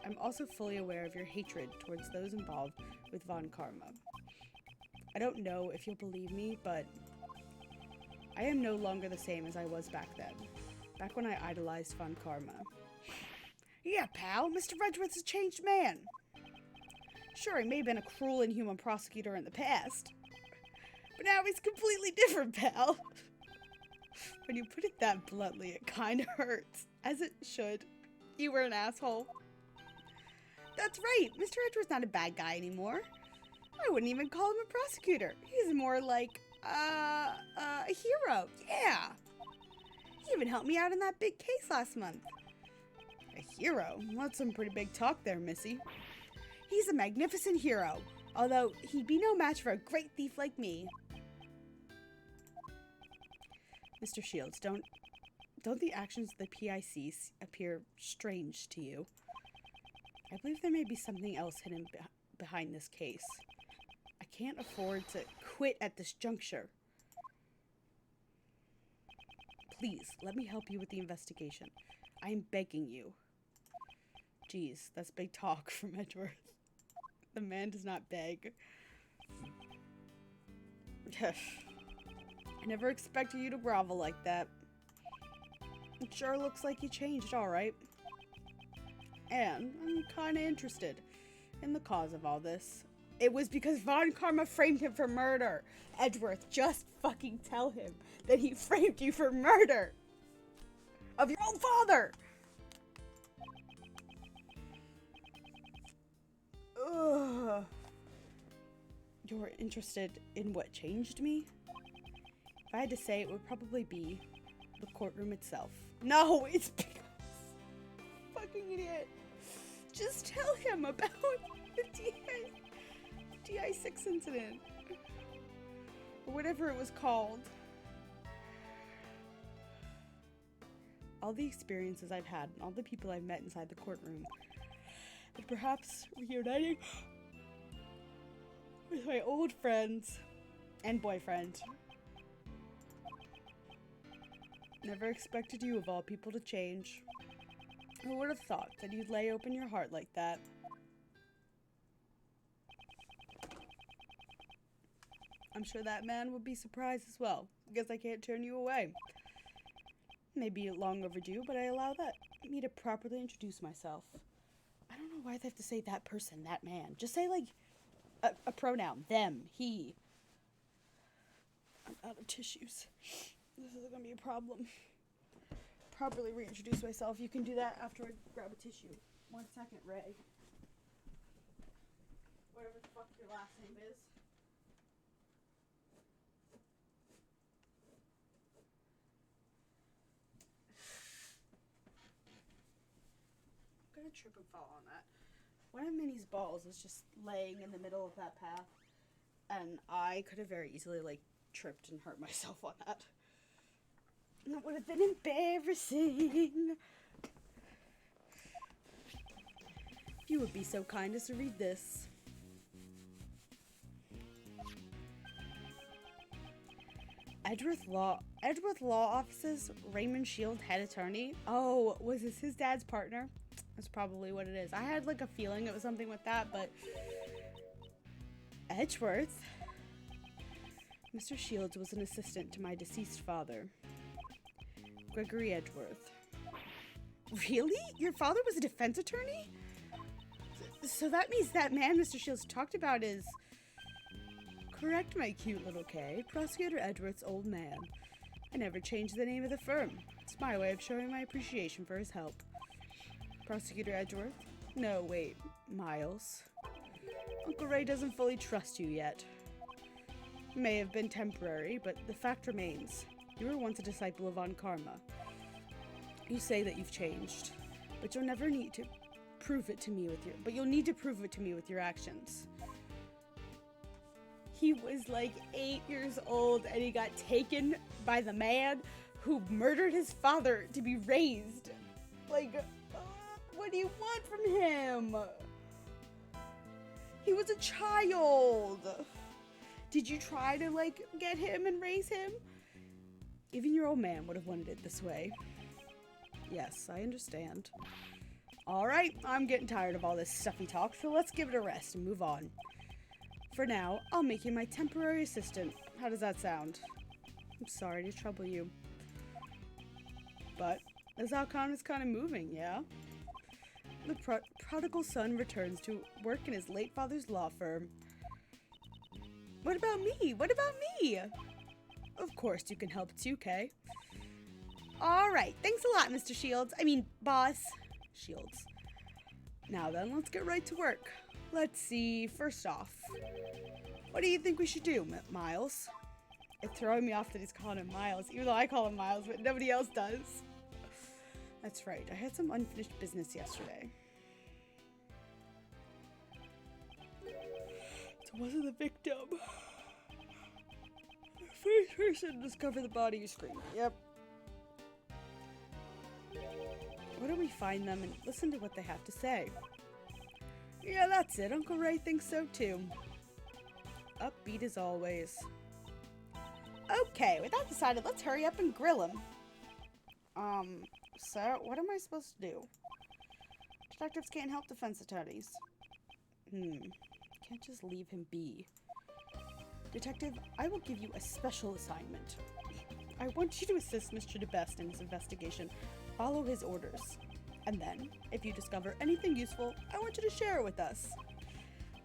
Speaker 1: I'm also fully aware of your hatred towards those involved with Von Karma. I don't know if you'll believe me, but I am no longer the same as I was back then. Back when I idolized Von Karma. Yeah, pal, Mr. Edgeworth's a changed man. Sure, he may have been a cruel, inhuman prosecutor in the past, but now he's completely different, pal. When you put it that bluntly, it kinda hurts. As it should. You were an asshole. That's right, Mr. Edgeworth's not a bad guy anymore. I wouldn't even call him a prosecutor. He's more like, a hero. Yeah. He even helped me out in that big case last month. A hero? That's some pretty big talk there, Missy. He's a magnificent hero, although he'd be no match for a great thief like me. Mr. Shields, don't the actions of the PIC appear strange to you? I believe there may be something else hidden behind this case. I can't afford to quit at this juncture. Please, let me help you with the investigation. I am begging you. Jeez, that's big talk from Edgeworth. The man does not beg. I never expected you to grovel like that. It sure looks like you changed, alright. And I'm kinda interested in the cause of all this. It was because Von Karma framed him for murder. Edgeworth, just fucking tell him that he framed you for murder of your own father. Ugh. You're interested in what changed me? If I had to say, it would probably be the courtroom itself. No, it's because... Fucking idiot. Just tell him about the DI-6 incident. Or whatever it was called. All the experiences I've had and all the people I've met inside the courtroom. And perhaps reuniting with my old friends and boyfriend. Never expected you of all people to change. Who would have thought that you'd lay open your heart like that? I'm sure that man would be surprised as well. Guess I can't turn you away. Maybe long overdue, but I allow me to properly introduce myself. I don't know why they have to say that person, that man. Just say, like, a pronoun. Them. He. I'm out of tissues. This is gonna be a problem. Properly reintroduce myself. You can do that after I grab a tissue. 1 second, Ray. Whatever the fuck your last name is. I'm gonna trip and fall on that. One of Minnie's balls is just laying in the middle of that path, and I could have very easily, like, tripped and hurt myself on that. And that would have been embarrassing. If you would be so kind as to read this. Edgeworth Law Offices, Raymond Shield, head attorney. Oh, was this his dad's partner? That's probably what it is. I had like a feeling it was something with that, but Edgeworth. Mr. Shields was an assistant to my deceased father, Gregory Edgeworth. Really? Your father was a defense attorney? So that means that man Mr. Shields talked about is... Correct, my cute little Kay. Prosecutor Edgeworth's old man. I never changed the name of the firm. It's my way of showing my appreciation for his help. Prosecutor Edgeworth? No, wait. Miles. Uncle Ray doesn't fully trust you yet. It may have been temporary, but the fact remains. You were once a disciple of Von Karma. You say that you've changed, but you'll never need to prove it to me with your... But you'll need to prove it to me with your actions. He was like 8 years old, and he got taken by the man who murdered his father to be raised. Like, what do you want from him? He was a child. Did you try to, like, get him and raise him? Even your old man would have wanted it this way. Yes, I understand. Alright, I'm getting tired of all this stuffy talk, so let's give it a rest and move on. For now, I'll make you my temporary assistant. How does that sound? I'm sorry to trouble you. But this outcome is kind of moving, yeah? The prodigal son returns to work in his late father's law firm. What about me? What about me? Of course you can help too, Kay. Alright, thanks a lot, Mr. Shields. I mean, Boss Shields. Now then, let's get right to work. Let's see, first off, what do you think we should do, Miles? It's throwing me off that he's calling him Miles, even though I call him Miles, but nobody else does. That's right, I had some unfinished business yesterday. So wasn't the victim. The first person to discover the body you screamed. Yep. Why don't we find them and listen to what they have to say? Yeah, that's it. Uncle Ray thinks so too. Upbeat as always. Okay, with that decided, let's hurry up and grill him. Sir, what am I supposed to do? Detectives can't help defense attorneys. Can't just leave him be. Detective, I will give you a special assignment. I want you to assist Mr. DeBest in his investigation. Follow his orders. And then, if you discover anything useful, I want you to share it with us.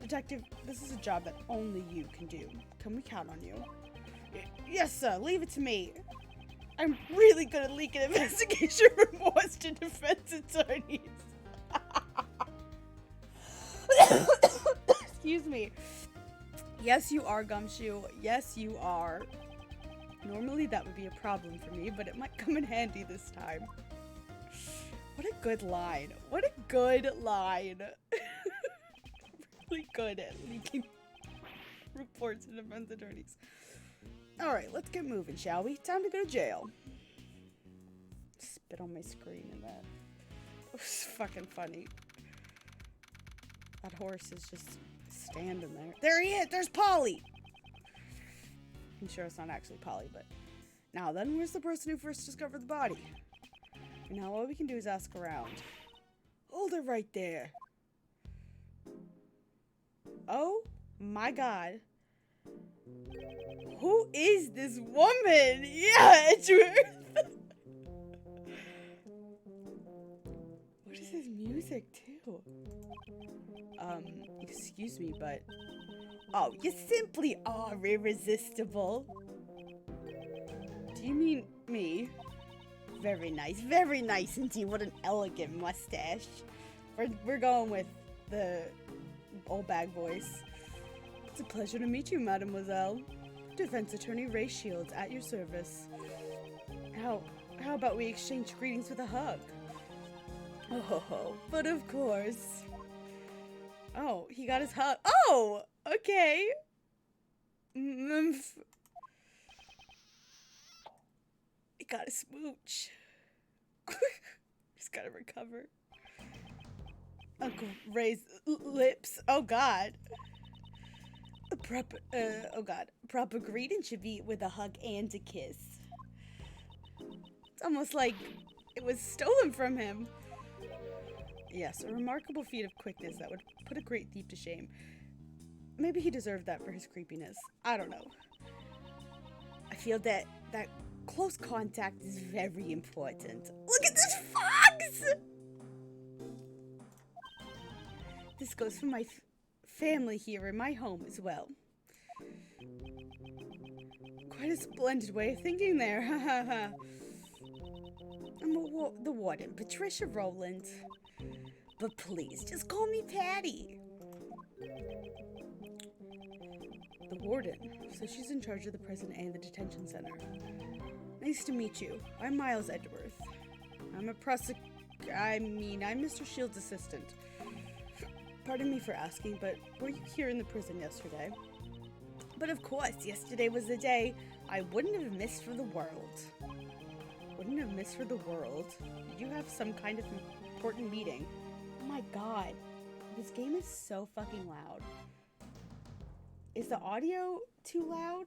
Speaker 1: Detective, this is a job that only you can do. Can we count on you? Yes, sir. Leave it to me. I'm really good at leaking investigation reports to defense attorneys. Excuse me. Yes, you are, Gumshoe. Yes, you are. Normally that would be a problem for me, but it might come in handy this time. What a good line. What a good line. Really good at leaking reports to defense attorneys. Alright, let's get moving, shall we? Time to go to jail. Spit on my screen and that. It was fucking funny. That horse is just standing there. There he is! There's Polly! I'm sure it's not actually Polly, but Now then, where's the person who first discovered the body? Now all we can do is ask around. Hold it right there. Oh my god. Who is this woman? Yeah, Edgeworth. What is this music too? Excuse me, but... Oh, you simply are irresistible. Do you mean me? Very nice indeed. What an elegant mustache. We're going with the old bag voice. It's a pleasure to meet you, mademoiselle. Defense attorney Ray Shields at your service. How about we exchange greetings with a hug? Oh, but of course. Oh, he got his hug. Oh, okay. He got a smooch. He's gotta recover. Uncle Ray's lips. Oh God. Proper greeting should be with a hug and a kiss. It's almost like it was stolen from him. Yes, a remarkable feat of quickness that would put a great thief to shame. Maybe he deserved that for his creepiness. I don't know. I feel that close contact is very important. Look at this fox! This goes for my family here in my home as well. Quite a splendid way of thinking there. I'm the warden, Patricia Rowland. But please, just call me Patty. The warden. So she's in charge of the prison and the detention center. Nice to meet you. I'm Miles Edgeworth. I'm Mr. Shields' assistant. Pardon me for asking, but were you here in the prison yesterday? But of course, yesterday was the day I wouldn't have missed for the world. Wouldn't have missed for the world? Did you have some kind of important meeting? Oh my god. This game is so fucking loud. Is the audio too loud?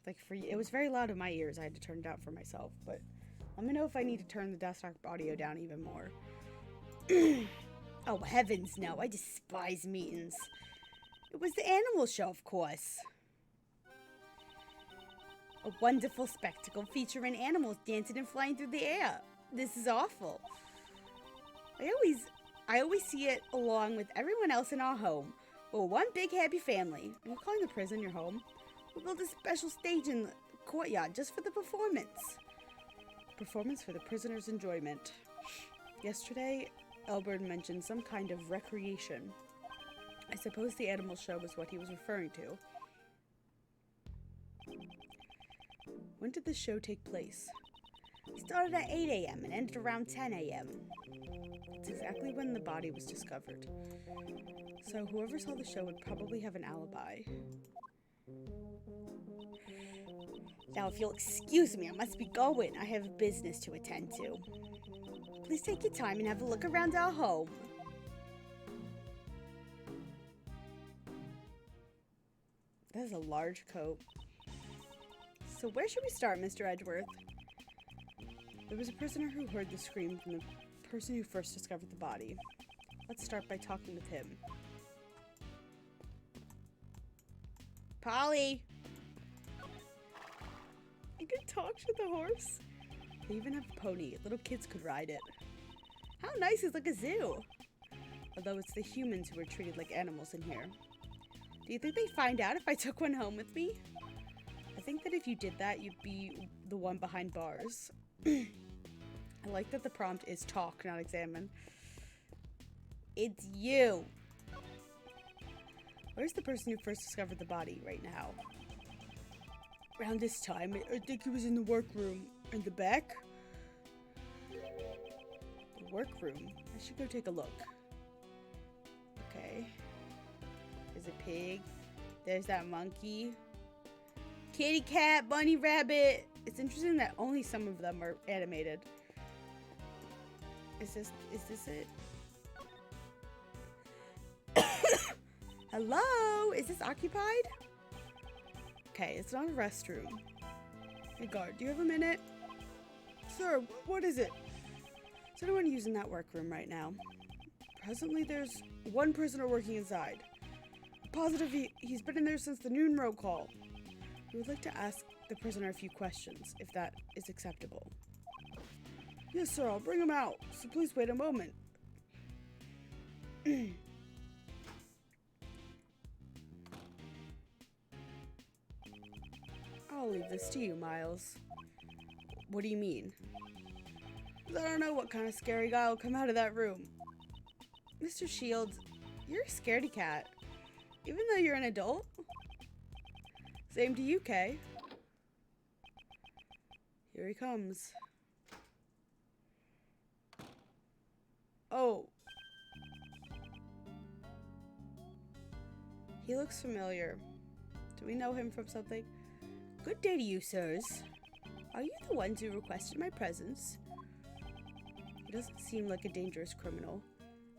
Speaker 1: Like for you, it was very loud in my ears. I had to turn it down for myself, but let me know if I need to turn the desktop audio down even more. Oh, heavens no. I despise meetings. It was the animal show, of course. A wonderful spectacle featuring animals dancing and flying through the air. This is awful. I always see it along with everyone else in our home. We're one big happy family. Are you calling the prison your home? We built a special stage in the courtyard just for the performance. Performance for the prisoners' enjoyment. Yesterday, Elbert mentioned some kind of recreation. I suppose the animal show was what he was referring to. When did the show take place? It started at 8 a.m. and ended around 10 a.m. It's exactly when the body was discovered. So whoever saw the show would probably have an alibi. Now, if you'll excuse me, I must be going. I have business to attend to. Please take your time and have a look around our home. That is a large coat. So where should we start, Mr. Edgeworth? There was a prisoner who heard the scream from the person who first discovered the body. Let's start by talking with him. Polly! You can talk to the horse? They even have a pony. Little kids could ride it. How nice, it's like a zoo. Although it's the humans who are treated like animals in here. Do you think they'd find out if I took one home with me? I think that if you did that, you'd be the one behind bars. I like that the prompt is talk, not examine. It's you. Where's the person who first discovered the body right now? Around this time, I think he was in the workroom. In the back? The workroom? I should go take a look. Okay. There's a pig. There's that monkey. Kitty cat, bunny rabbit. It's interesting that only some of them are animated. Is this it? Hello? Is this occupied? okay. It's not a restroom. Hey, guard, do you have a minute? Sir, what is it? Is anyone using that workroom right now? Presently, there's one prisoner working inside. Positive he's been in there since the noon roll call. We would like to ask the prisoner a few questions, if that is acceptable. Yes, sir, I'll bring him out, so please wait a moment. I'll leave this to you, Miles. What do you mean? I don't know what kind of scary guy will come out of that room. Mr. Shields, you're a scaredy cat, even though you're an adult. Same to you, Kay. Here he comes. Oh. He looks familiar. Do we know him from something? Good day to you, sirs. Are you the ones who requested my presence? He doesn't seem like a dangerous criminal.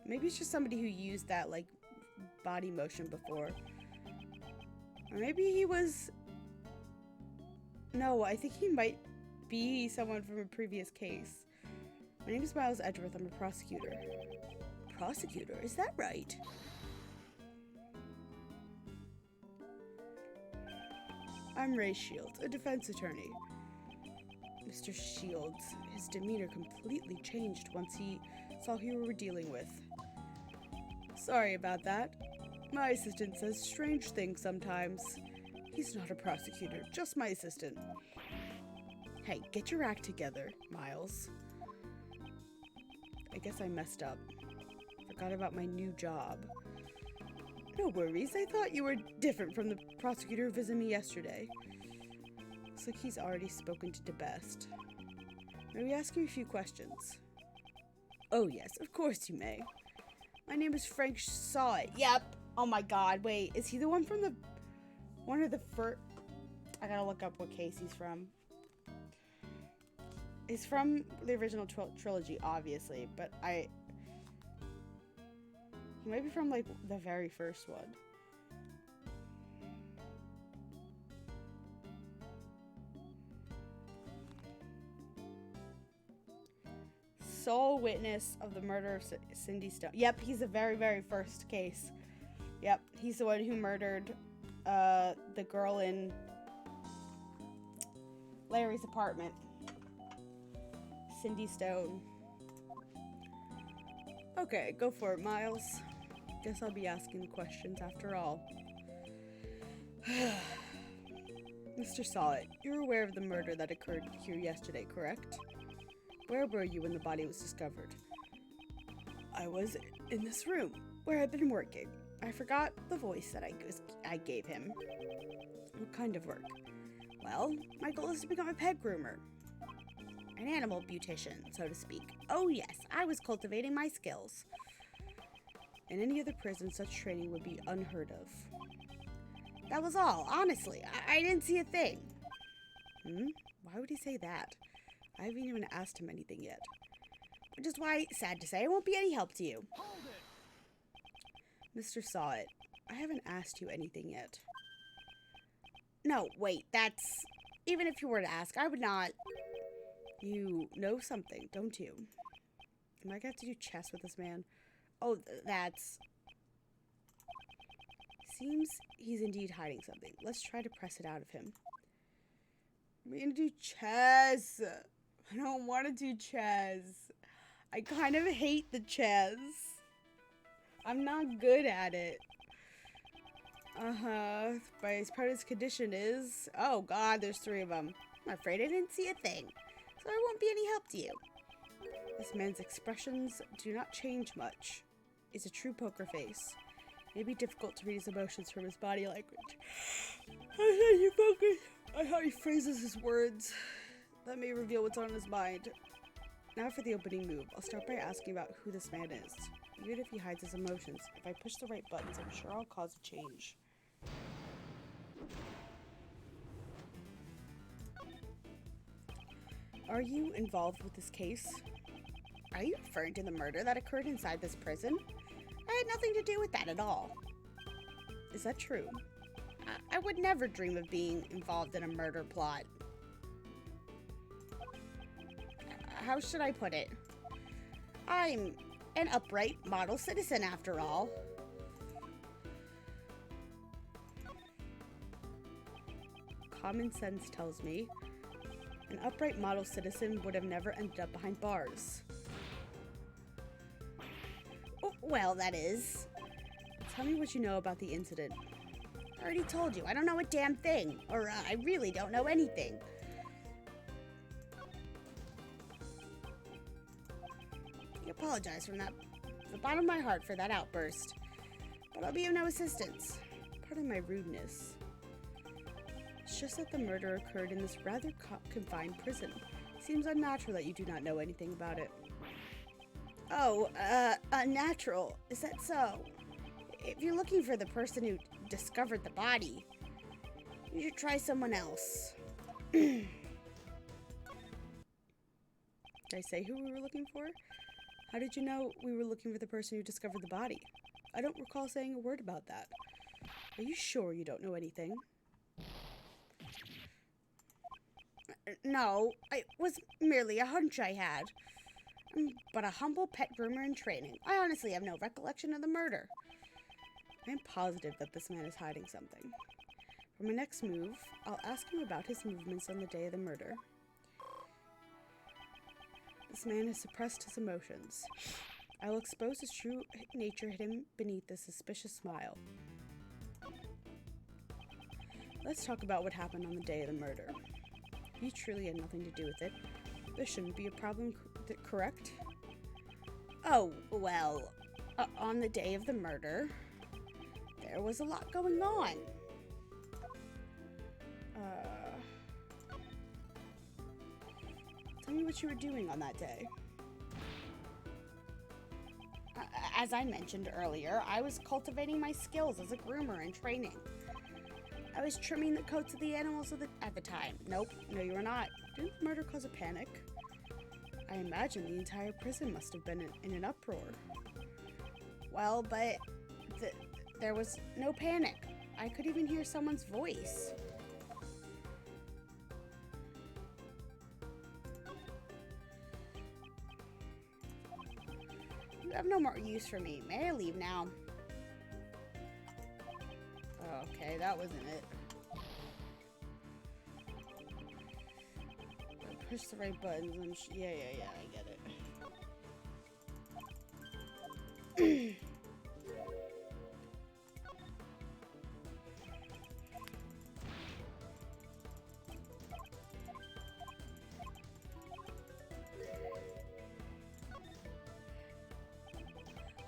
Speaker 1: Maybe it's just somebody who used that, like, body motion before. Or maybe he was... No, I think he might be someone from a previous case. My name is Miles Edgeworth. I'm a prosecutor. Prosecutor? Is that right? I'm Ray Shields, a defense attorney. Mr. Shields, his demeanor completely changed once he saw who we were dealing with. Sorry about that. My assistant says strange things sometimes. He's not a prosecutor, just my assistant. Hey, get your act together, Miles. I guess I messed up. Forgot about my new job. No worries, I thought you were different from the prosecutor who visited me yesterday. Looks like he's already spoken to DeBest. May we ask you a few questions? Oh yes, of course you may. My name is Frank Sawit. Yep. Oh my god, wait, is he the one from the... One of the first... I gotta look up what case he's from. He's from the original trilogy, obviously, but he might be from, like, the very first one. Sole witness of the murder of Cindy Stone. Yep, he's the very, very first case. Yep, he's the one who murdered the girl in Larry's apartment. Cindy Stone. Okay, go for it, Miles. Guess I'll be asking the questions after all. Mr. Sawit, you're aware of the murder that occurred here yesterday, correct? Where were you when the body was discovered? I was in this room, where I've been working. I forgot the voice that I gave him. What kind of work? Well, my goal is to become a pet groomer. An animal beautician, so to speak. Oh yes, I was cultivating my skills. In any other prison, such training would be unheard of. That was all, honestly. I didn't see a thing. Why would he say that? I haven't even asked him anything yet. Which is why, sad to say, I won't be any help to you.
Speaker 2: Hold it.
Speaker 1: Mr. Sawit, I haven't asked you anything yet. No, wait, that's... Even if you were to ask, I would not... You know something, don't you? Am I going to have to do chess with this man? Oh, that's... Seems he's indeed hiding something. Let's try to press it out of him. I'm going to do chess. I don't want to do chess. I kind of hate the chess. I'm not good at it. But his part of his condition is... Oh, God, there's 3 of them. I'm afraid I didn't see a thing. So I won't be any help to you. This man's expressions do not change much. It's a true poker face. It may be difficult to read his emotions from his body language. I how he phrases his words. That may reveal what's on his mind. Now for the opening move. I'll start by asking about who this man is. Even if he hides his emotions, if I push the right buttons, I'm sure I'll cause a change. Are you involved with this case? Are you referring to the murder that occurred inside this prison? I had nothing to do with that at all. Is that true? I I would never dream of being involved in a murder plot. How should I put it? I'm an upright model citizen, after all. Common sense tells me an upright model citizen would have never ended up behind bars. Oh, well, that is. Tell me what you know about the incident. I already told you. I don't know a damn thing. Or, I really don't know anything. I apologize from the bottom of my heart for that outburst. But I'll be of no assistance. Pardon my rudeness. It's just that the murder occurred in this rather confined prison. Seems unnatural that you do not know anything about it. Oh, unnatural. Is that so? If you're looking for the person who discovered the body, you should try someone else. Did I say who we were looking for? How did you know we were looking for the person who discovered the body? I don't recall saying a word about that. Are you sure you don't know anything? No, it was merely a hunch I had. But a humble pet groomer in training. I honestly have no recollection of the murder. I am positive that this man is hiding something. For my next move, I'll ask him about his movements on the day of the murder. This man has suppressed his emotions. I will expose his true nature hidden beneath a suspicious smile. Let's talk about what happened on the day of the murder. You truly had nothing to do with it. There shouldn't be a problem, correct? Oh, well, on the day of the murder, there was a lot going on. Tell me what you were doing on that day. As I mentioned earlier, I was cultivating my skills as a groomer in training. I was trimming the coats of the animals at the time. Nope, no you were not. Didn't the murder cause a panic? I imagine the entire prison must have been in an uproar. Well, but there was no panic. I could even hear someone's voice. You have no more use for me. May I leave now? Okay, that wasn't it. I pushed the right buttons and yeah, I get it.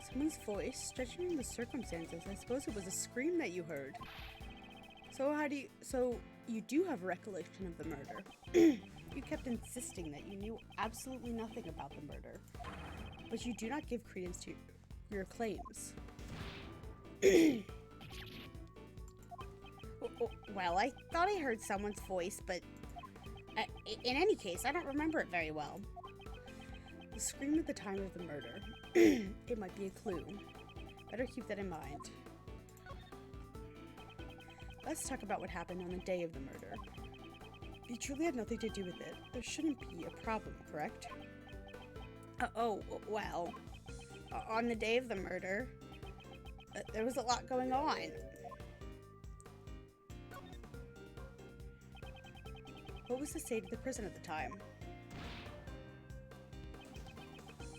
Speaker 1: Someone's voice, judging the circumstances, I suppose it was a scream that you heard. So you do have recollection of the murder. You kept insisting that you knew absolutely nothing about the murder, but you do not give credence to your claims. Well, I thought I heard someone's voice, but in any case, I don't remember it very well. The scream at the time of the murder. It might be a clue. Better keep that in mind. Let's talk about what happened on the day of the murder. You truly had nothing to do with it. There shouldn't be a problem, correct? Well, on the day of the murder, there was a lot going on. What was the state of the prison at the time?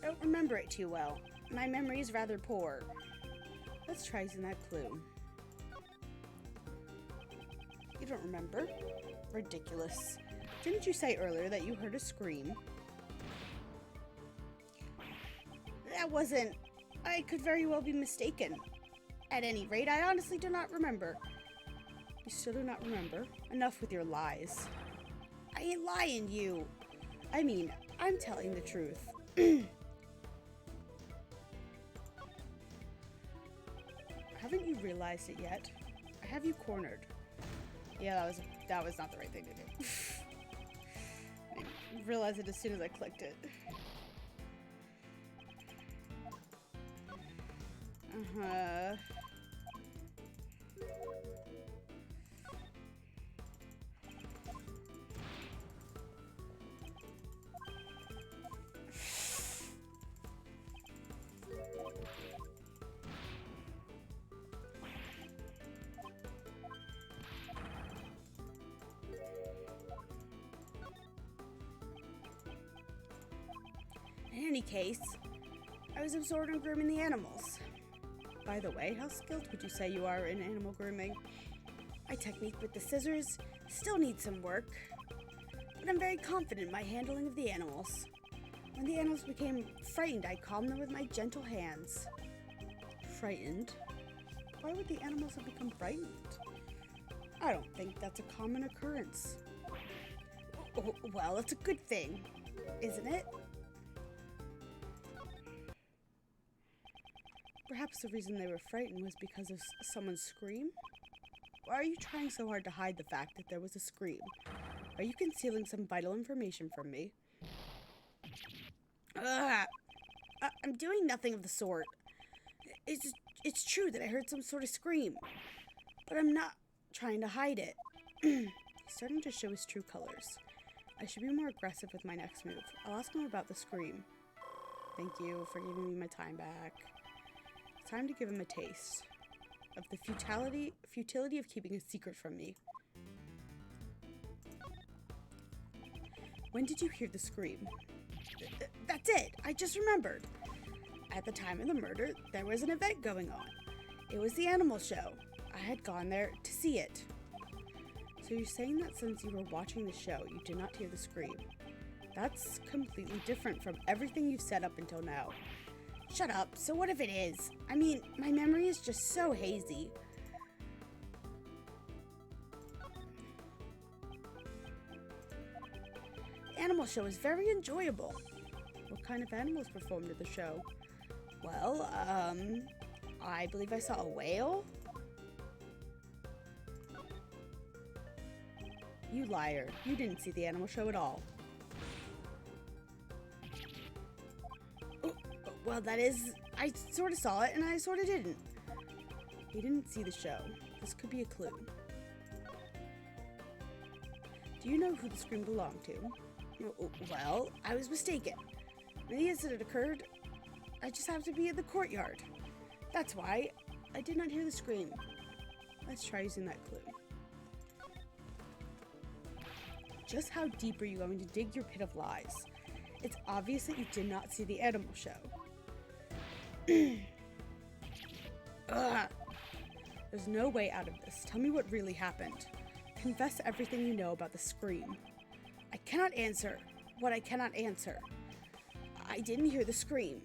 Speaker 1: I don't remember it too well. My memory is rather poor. Let's try using that clue. You don't remember? Ridiculous. Didn't you say earlier that you heard a scream? That wasn't... I could very well be mistaken. At any rate, I honestly do not remember. You still do not remember? Enough with your lies. I ain't lying, you. I mean, I'm telling the truth. Haven't you realized it yet? I have you cornered. Yeah, that was not the right thing to do. I realized it as soon as I clicked it. any case, I was absorbed in grooming the animals. By the way, how skilled would you say you are in animal grooming? My technique with the scissors still needs some work, but I'm very confident in my handling of the animals. When the animals became frightened, I calmed them with my gentle hands. Frightened? Why would the animals have become frightened? I don't think that's a common occurrence. Oh, well, it's a good thing, isn't it? Perhaps the reason they were frightened was because of someone's scream? Why are you trying so hard to hide the fact that there was a scream? Are you concealing some vital information from me? I'm doing nothing of the sort. It's true that I heard some sort of scream, but I'm not trying to hide it. He's starting to show his true colors. I should be more aggressive with my next move. I'll ask him about the scream. Thank you for giving me my time back. It's time to give him a taste of the futility of keeping a secret from me. When did you hear the scream? That's it! I just remembered. At the time of the murder, there was an event going on. It was the animal show. I had gone there to see it. So you're saying that since you were watching the show, you did not hear the scream? That's completely different from everything you've said up until now. Shut up. So what if it is? I mean, my memory is just so hazy. The animal show is very enjoyable. What kind of animals performed at the show? Well, I believe I saw a whale. You liar. You didn't see the animal show at all. Oh, well, that is... I sort of saw it, and I sort of didn't. You didn't see the show. This could be a clue. Do you know who the scream belonged to? Well, I was mistaken. When the incident occurred, I just happened to be in the courtyard. That's why I did not hear the scream. Let's try using that clue. Just how deep are you going to dig your pit of lies? It's obvious that you did not see the animal show. Ugh. There's no way out of this. Tell me what really happened. Confess everything you know about the scream. I cannot answer what I cannot answer. I didn't hear the scream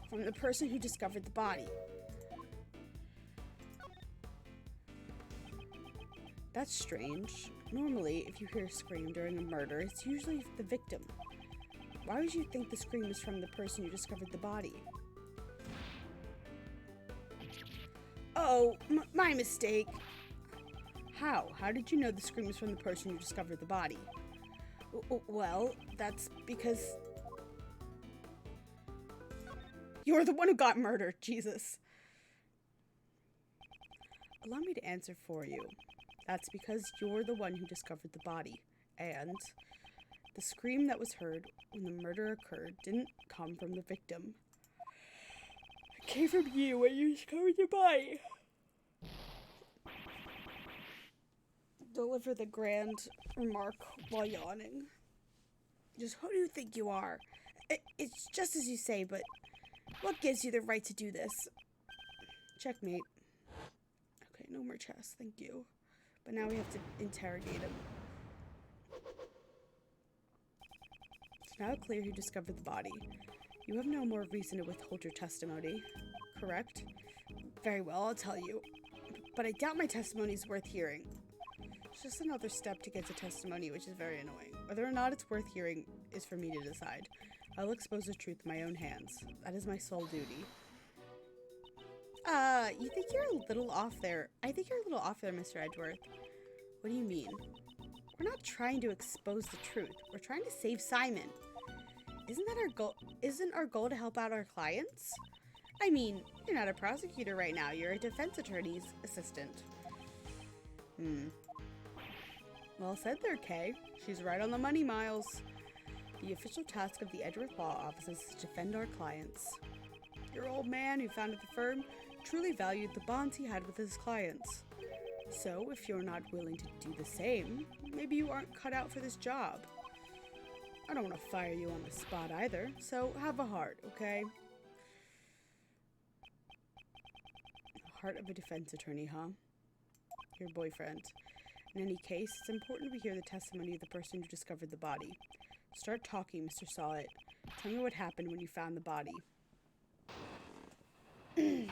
Speaker 1: from the person who discovered the body. That's strange. Normally, if you hear a scream during a murder, it's usually the victim. Why would you think the scream is from the person who discovered the body? Oh, my mistake. How? How did you know the scream was from the person who discovered the body? Well, that's because... You're the one who got murdered, Jesus. Allow me to answer for you. That's because you're the one who discovered the body. And the scream that was heard when the murder occurred didn't come from the victim. It came from you when you discovered the body. Deliver the grand remark while yawning. Just who do you think you are? It's just as you say, but what gives you the right to do this? Checkmate. Okay, no more chess, thank you. But now we have to interrogate him. It's now clear who discovered the body. You have no more reason to withhold your testimony, correct? Very well, I'll tell you. But I doubt my testimony is worth hearing. It's just another step to get to testimony, which is very annoying. Whether or not it's worth hearing is for me to decide. I'll expose the truth in my own hands. That is my sole duty. You think you're a little off there. I think you're a little off there, Mr. Edgeworth. What do you mean? We're not trying to expose the truth. We're trying to save Simon. Isn't that our goal? Isn't our goal to help out our clients? I mean, you're not a prosecutor right now. You're a defense attorney's assistant. Well said there, Kay. She's right on the money, Miles. The official task of the Edgeworth Law Office is to defend our clients. Your old man who founded the firm truly valued the bonds he had with his clients. So, if you're not willing to do the same, maybe you aren't cut out for this job. I don't want to fire you on the spot either, so have a heart, okay? Heart of a defense attorney, huh? Your boyfriend. In any case, it's important we hear the testimony of the person who discovered the body. Start talking, Mr. Sawit. Tell me what happened when you found the body. I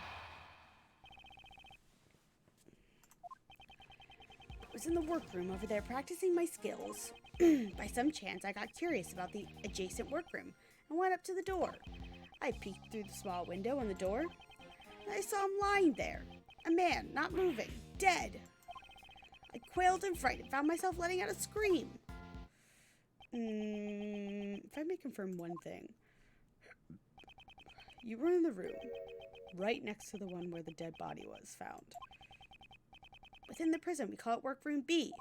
Speaker 1: was in the workroom over there practicing my skills. By some chance, I got curious about the adjacent workroom and went up to the door. I peeked through the small window in the door, and I saw him lying there. A man, not moving, dead. I quailed in fright and found myself letting out a scream. If I may confirm one thing. You were in the room, right next to the one where the dead body was found. Within the prison, we call it workroom B.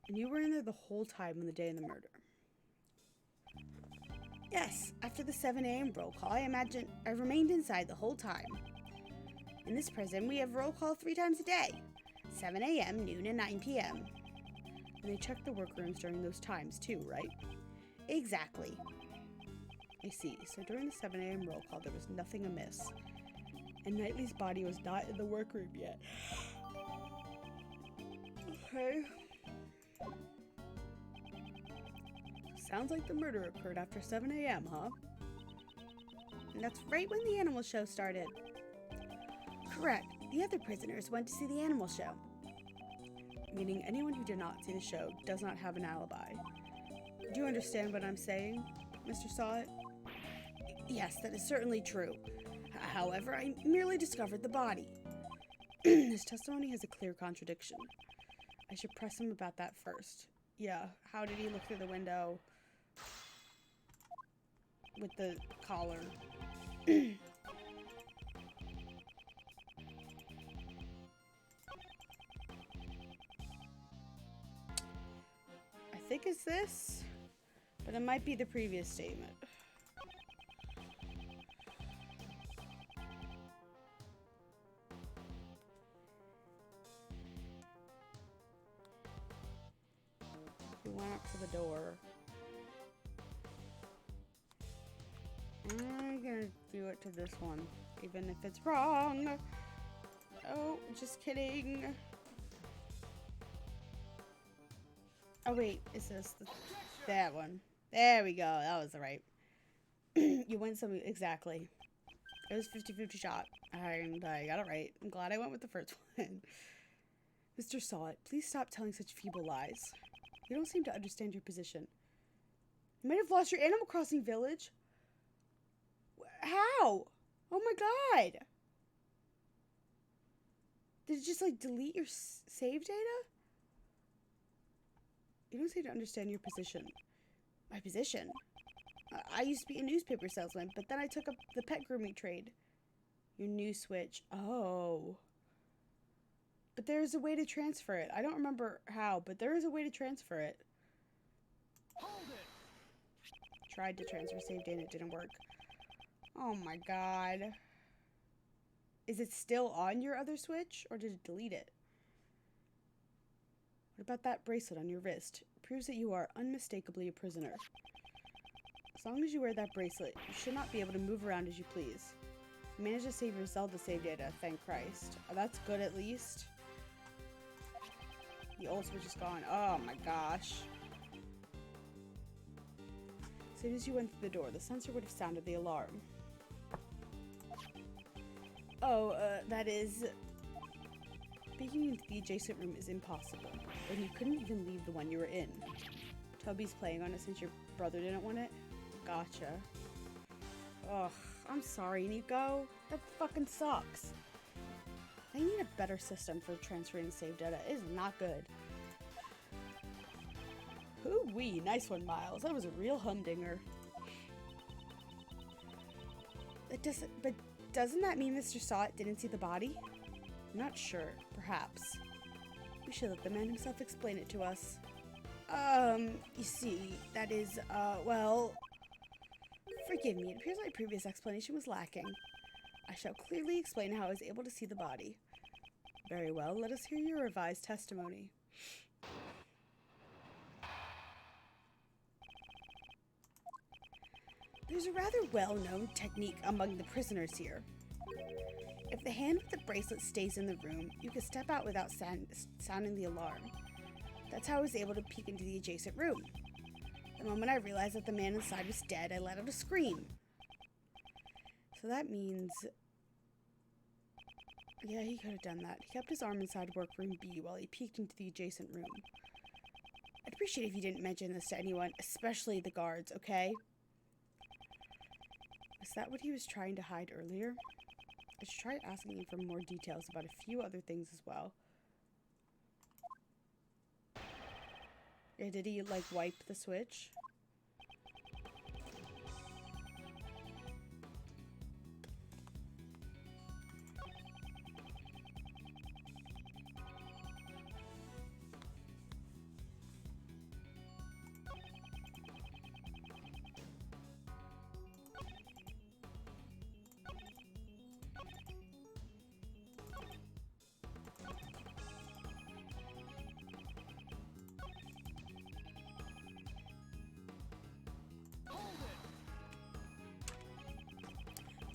Speaker 1: And you were in there the whole time on the day of the murder. Yes, after the 7 a.m. roll call, I imagine I remained inside the whole time. In this prison, we have roll call 3 times a day. 7 a.m., noon, and 9 p.m. And they check the workrooms during those times too, right? Exactly. I see. So during the 7 a.m. roll call, there was nothing amiss. And Knightley's body was not in the workroom yet. Okay. Sounds like the murder occurred after 7 a.m., huh? And that's right when the animal show started. Correct. The other prisoners went to see the animal show. Meaning anyone who did not see the show does not have an alibi. Do you understand what I'm saying, Mr. Sawit? Yes, that is certainly true. However, I merely discovered the body. His testimony has a clear contradiction. I should press him about that first. Yeah, how did he look through the window with the collar? I think it's this, but it might be the previous statement. He went up to the door. I'm gonna do it to this one, even if it's wrong. Oh, just kidding. Oh wait, is this that one? There we go. That was right. You went some exactly. It was 50-50 shot. And I got it right. I'm glad I went with the first one. Mr. Sawit, please stop telling such feeble lies. You don't seem to understand your position. You might have lost your Animal Crossing village. How? Oh my god. Did it just like delete your save data? You don't seem to understand your position. My position? I used to be a newspaper salesman, but then I took up the pet grooming trade. Your new switch. Oh. But there is a way to transfer it. I don't remember how, but there is a way to transfer it.
Speaker 2: Hold it.
Speaker 1: Tried to transfer save data, it didn't work. Oh my god. Is it still on your other switch, or did it delete it? What about that bracelet on your wrist? It proves that you are unmistakably a prisoner. As long as you wear that bracelet, you should not be able to move around as you please. You managed to save your Zelda save data, thank Christ. Oh, that's good at least. The old switch is gone. Oh my gosh. As soon as you went through the door, the sensor would have sounded the alarm. Oh, that is... Peeking into the adjacent room is impossible, and you couldn't even leave the one you were in. Toby's playing on it since your brother didn't want it? Gotcha. Ugh, I'm sorry, Nico. That fucking sucks. I need a better system for transferring save data. It is not good. Hoo-wee, nice one, Miles. That was a real humdinger. But doesn't that mean Mr. Sawit didn't see the body? I'm not sure. Perhaps. We should let the man himself explain it to us. You see, that is, well... Forgive me, it appears my previous explanation was lacking. I shall clearly explain how I was able to see the body. Very well, let us hear your revised testimony. There's a rather well-known technique among the prisoners here. If the hand with the bracelet stays in the room, you can step out without sounding the alarm. That's how I was able to peek into the adjacent room. The moment I realized that the man inside was dead, I let out a scream. So that means... yeah, he could have done that. He kept his arm inside workroom B while he peeked into the adjacent room. I'd appreciate if you didn't mention this to anyone, especially the guards, okay? Is that what he was trying to hide earlier? I should try asking him for more details about a few other things as well. Yeah, did he, like, wipe the switch?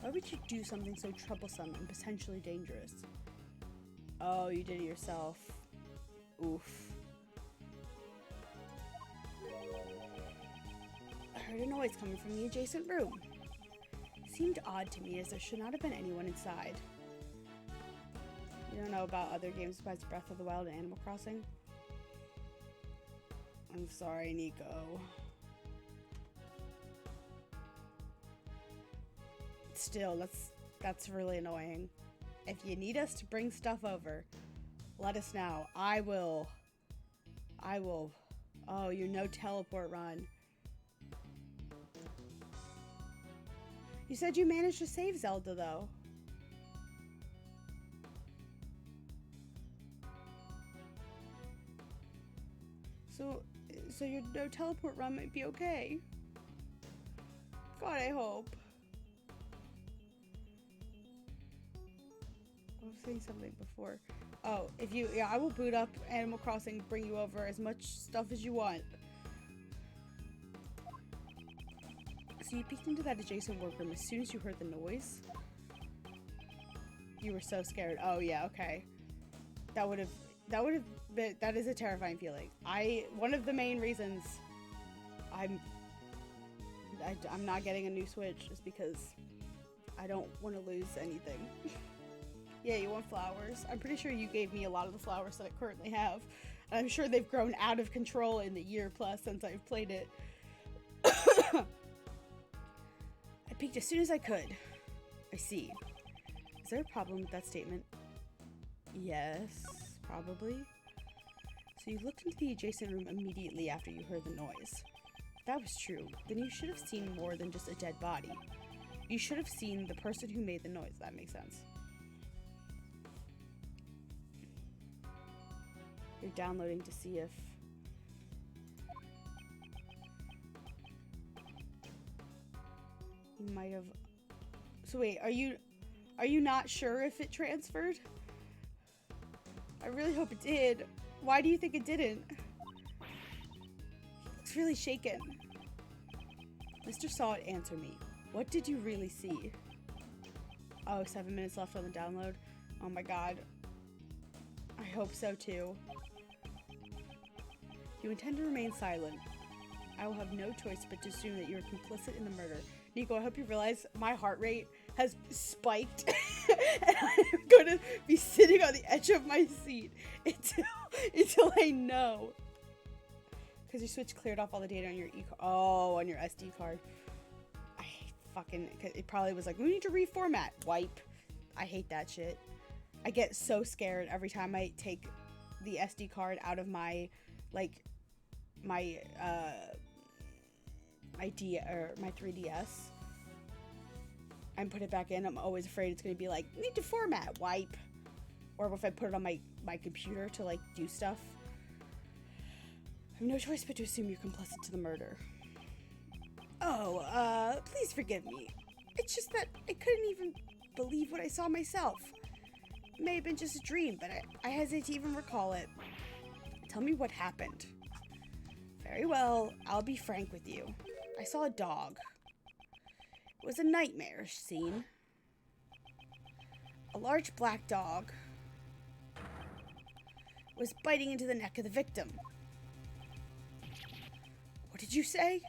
Speaker 1: Why would you do something so troublesome and potentially dangerous? Oh, you did it yourself. Oof. I heard a noise coming from the adjacent room. It seemed odd to me as there should not have been anyone inside. You don't know about other games besides Breath of the Wild and Animal Crossing? I'm sorry, Nico. Still, that's really annoying. If you need us to bring stuff over, let us know. I will. Oh, you no teleport run. You said you managed to save Zelda, though. So your no teleport run might be okay. God, I hope. I was saying something before. Oh, yeah, I will boot up Animal Crossing, bring you over as much stuff as you want. So you peeked into that adjacent workroom as soon as you heard the noise? You were so scared. Oh yeah, okay. That would have been, that is a terrifying feeling. One of the main reasons I'm not getting a new Switch is because I don't want to lose anything. Yeah, you want flowers? I'm pretty sure you gave me a lot of the flowers that I currently have. And I'm sure they've grown out of control in the year plus since I've played it. I peeked as soon as I could. I see. Is there a problem with that statement? Yes, probably. So you looked into the adjacent room immediately after you heard the noise. If that was true, then you should have seen more than just a dead body. You should have seen the person who made the noise. That makes sense. You're downloading to see if... you might have... So wait, are you not sure if it transferred? I really hope it did. Why do you think it didn't? He looks really shaken. Mr. Saw It, answer me. What did you really see? Oh, 7 minutes left on the download. Oh my god. I hope so too. You intend to remain silent. I will have no choice but to assume that you are complicit in the murder. Nico, I hope you realize my heart rate has spiked and I'm going to be sitting on the edge of my seat until I know. Because your Switch cleared off all the data on your on your SD card. I fucking... it probably was like, we need to reformat. Wipe. I hate that shit. I get so scared every time I take the SD card out of my, like, my 3DS and put it back in. I'm always afraid it's gonna be like, need to format, wipe. Or if I put it on my computer to, like, do stuff. I have no choice but to assume you're complicit to the murder. Oh, please forgive me. It's just that I couldn't even believe what I saw myself. It may have been just a dream, but I hesitate to even recall it. Tell me what happened. Very well, I'll be frank with you. I saw a dog. It was a nightmarish scene. A large black dog was biting into the neck of the victim. What did you say?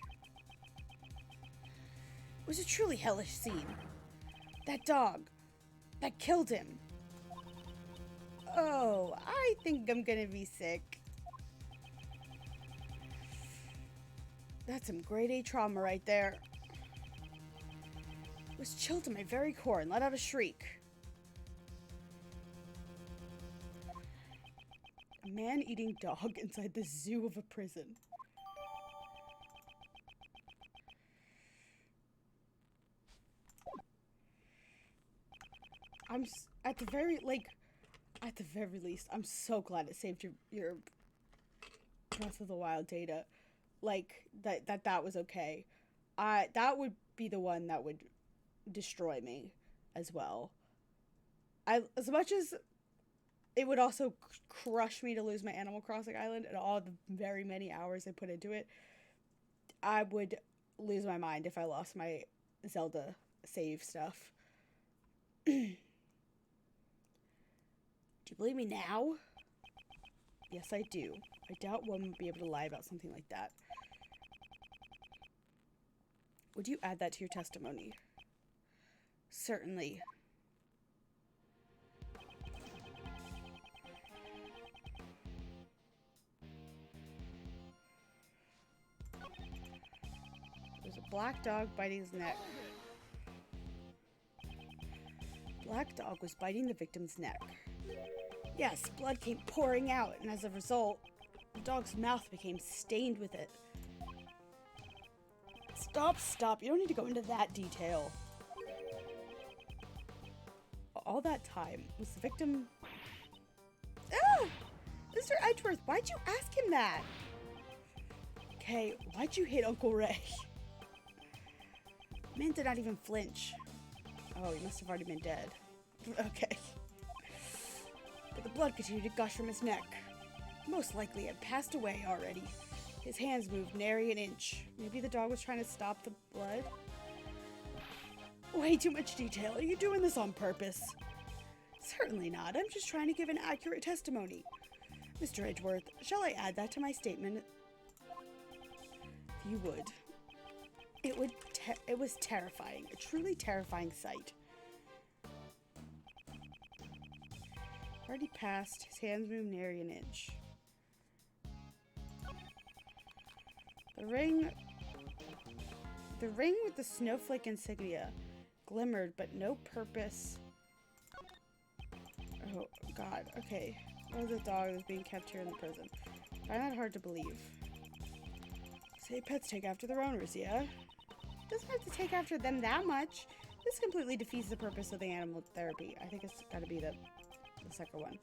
Speaker 1: It was a truly hellish scene. That dog, that killed him. Oh, I think I'm gonna be sick. That's some grade A trauma right there. It was chilled to my very core and let out a shriek. A man-eating dog inside the zoo of a prison. At the very least, I'm so glad it saved your Breath of the Wild data. Like, that was okay. That would be the one that would destroy me as well. As much as it would also crush me to lose my Animal Crossing Island and all the very many hours I put into it, I would lose my mind if I lost my Zelda save stuff. Do you believe me now? Yes, I do. I doubt one would be able to lie about something like that. Would you add that to your testimony? Certainly. There's a black dog biting his neck. Black dog was biting the victim's neck. Yes, blood came pouring out, and as a result, the dog's mouth became stained with it. Stop. You don't need to go into that detail. All that time, was the victim... Ah! Mr. Edgeworth, why'd you ask him that? Okay, why'd you hit Uncle Ray? The man did not even flinch. Oh, he must have already been dead. Okay. But the blood continued to gush from his neck. Most likely had passed away already. His hands moved nary an inch. Maybe the dog was trying to stop the blood? Way too much detail. Are you doing this on purpose? Certainly not. I'm just trying to give an accurate testimony. Mr. Edgeworth, shall I add that to my statement? If you would. It was terrifying. A truly terrifying sight. Already passed. His hands moved nary an inch. The ring with the snowflake insignia glimmered, but no purpose. Oh, God. Okay. Oh, the dog is being kept here in the prison. I find that hard to believe. Say pets take after their owners, yeah? Doesn't have to take after them that much. This completely defeats the purpose of the animal therapy. I think it's gotta be the second one.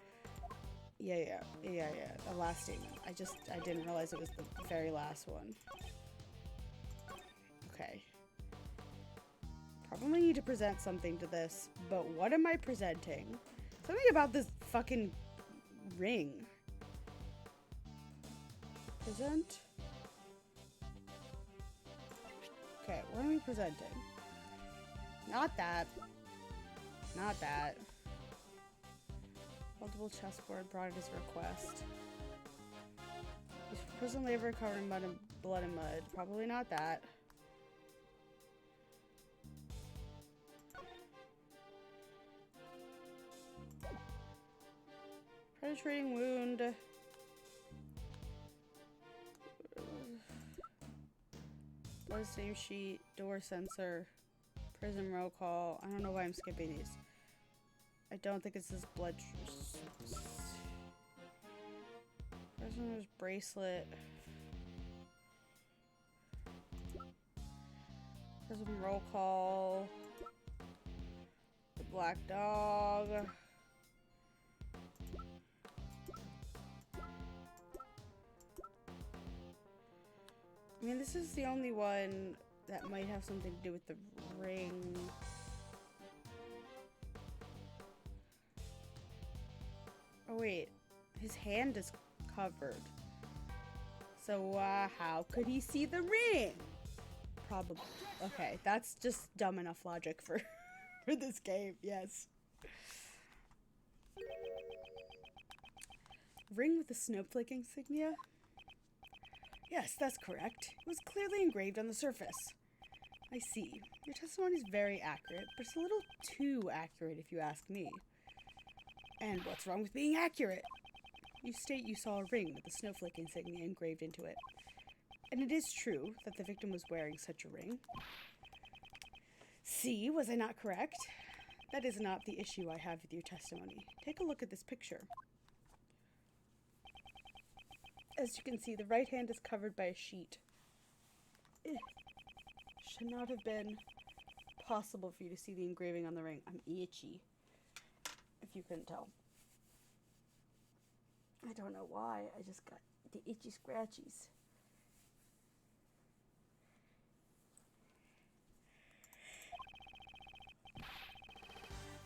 Speaker 1: Yeah. The last statement. I didn't realize it was the very last one. Okay. Probably need to present something to this, but what am I presenting? Something about this fucking ring. Present? Okay, what are we presenting? Not that. Not that. Multiple chessboard brought at his request. Prison labor covered in blood and mud. Probably not that. Penetrating wound. Blood stain sheet. Door sensor. Prison roll call. I don't know why I'm skipping these. I don't think it's this blood. Prisoner's bracelet. Prison roll call. The black dog. I mean, this is the only one that might have something to do with the ring. Oh wait, his hand is covered. So how could he see the ring? Probably. Okay, that's just dumb enough logic for for this game. Yes. Ring with the snowflake insignia? Yes, that's correct. It was clearly engraved on the surface. I see. Your testimony is very accurate, but it's a little too accurate if you ask me. And what's wrong with being accurate? You state you saw a ring with the snowflake insignia engraved into it. And it is true that the victim was wearing such a ring. See, was I not correct? That is not the issue I have with your testimony. Take a look at this picture. As you can see, the right hand is covered by a sheet. Should not have been possible for you to see the engraving on the ring. I'm itchy, if you couldn't tell. I don't know why, I just got the itchy scratchies.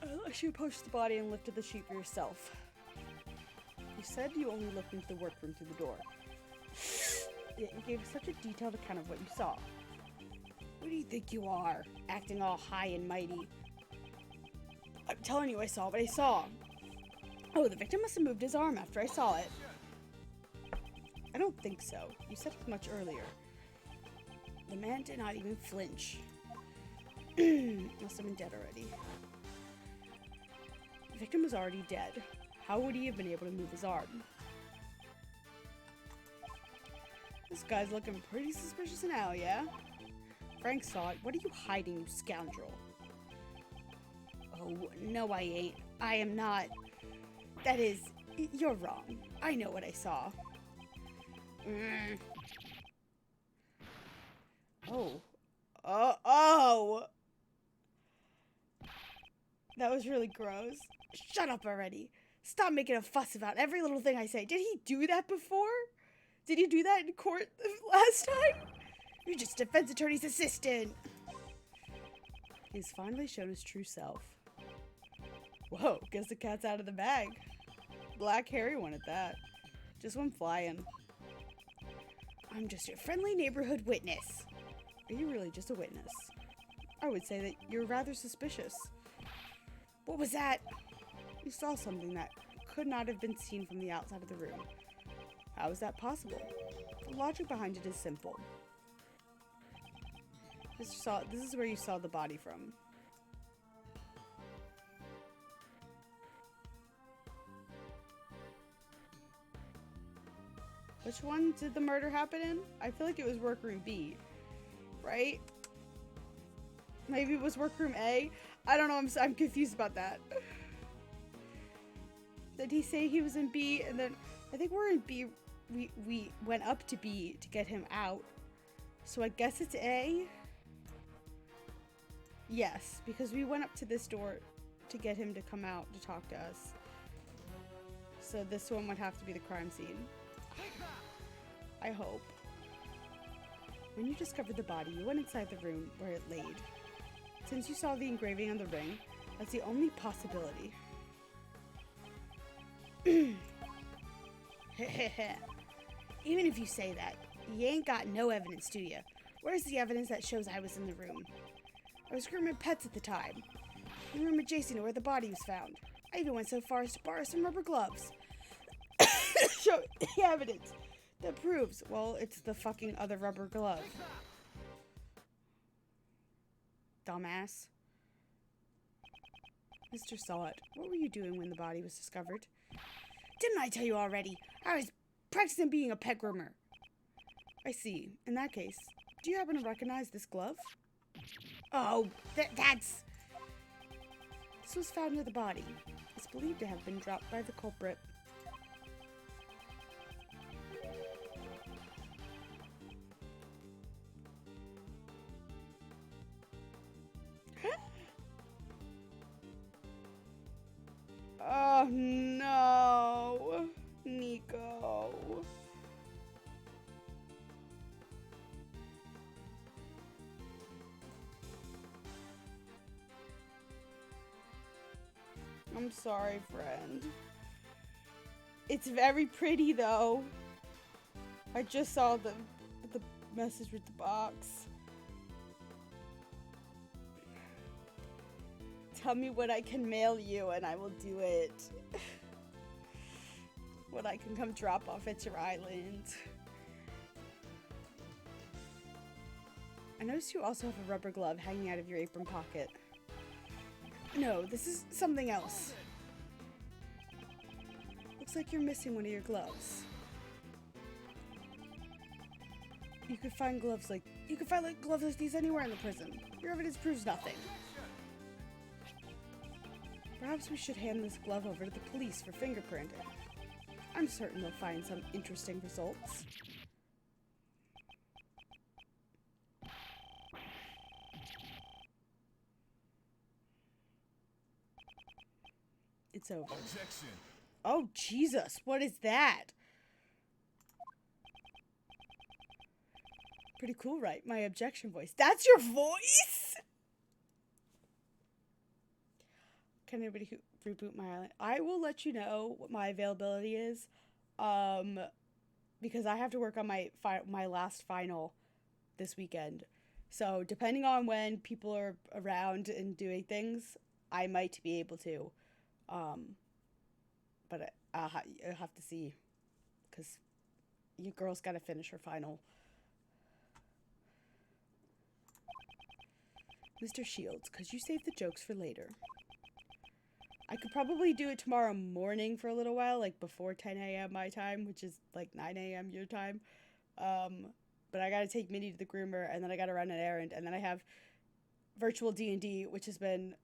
Speaker 1: Unless you approached the body and lifted the sheet for yourself. You said you only looked into the workroom through the door. Yet you gave such a detailed account of what you saw. Who do you think you are, acting all high and mighty? I'm telling you I saw what I saw. Oh, the victim must have moved his arm after I saw it. I don't think so. You said it much earlier. The man did not even flinch. Must have been dead already. The victim was already dead. How would he have been able to move his arm? This guy's looking pretty suspicious now, yeah? Frank saw it. What are you hiding, you scoundrel? Oh, no I ain't. I am not. That is, you're wrong. I know what I saw. Oh. Oh! That was really gross. Shut up already. Stop making a fuss about every little thing I say. Did he do that before? Did he do that in court last time? You're just defense attorney's assistant. He's finally shown his true self. Whoa, guess the cat's out of the bag. Black hairy one at that. Just went flying. I'm just your friendly neighborhood witness. Are you really just a witness? I would say that you're rather suspicious. What was that? You saw something that could not have been seen from the outside of the room. How is that possible? The logic behind it is simple. This is where you saw the body from. Which one did the murder happen in? I feel like it was workroom B, right? Maybe it was workroom A? I don't know, I'm confused about that. Did he say he was in B and then, I think we're in B, we went up to B to get him out. So I guess it's A? Yes, because we went up to this door to get him to come out to talk to us. So this one would have to be the crime scene. I hope. When you discovered the body, you went inside the room where it laid. Since you saw the engraving on the ring, that's the only possibility. Even if you say that, you ain't got no evidence, do ya? Where's the evidence that shows I was in the room? I was grooming pets at the time. The room adjacent to where the body was found. I even went so far as to borrow some rubber gloves. Show the evidence that proves, well, it's the fucking other rubber glove. Dumbass. Mr. Salt, what were you doing when the body was discovered? Didn't I tell you already? I was practicing being a pet groomer. I see. In that case, do you happen to recognize this glove? Oh, that's... This was found near the body. It's believed to have been dropped by the culprit. Oh no, Nico. I'm sorry, friend. It's very pretty though. I just saw the message with the box. Tell me what I can mail you and I will do it. What I can come drop off at your island. I noticed you also have a rubber glove hanging out of your apron pocket. No, this is something else. Looks like you're missing one of your gloves. You could find gloves like gloves like these anywhere in the prison. Your evidence proves nothing. Perhaps we should hand this glove over to the police for fingerprinting. I'm certain they'll find some interesting results. It's over.
Speaker 2: Objection.
Speaker 1: Oh, Jesus. What is that? Pretty cool, right? My objection voice. That's your voice? Can anybody reboot my island? I will let you know what my availability is. Because I have to work on my last final this weekend. So depending on when people are around and doing things, I might be able to. But I'll have to see. Because you girls got to finish her final. Mr. Shields, could you save the jokes for later? I could probably do it tomorrow morning for a little while, like before 10 a.m. my time, which is like 9 a.m. your time. But I gotta take Minnie to the groomer, and then I gotta run an errand, and then I have virtual D&D, which has been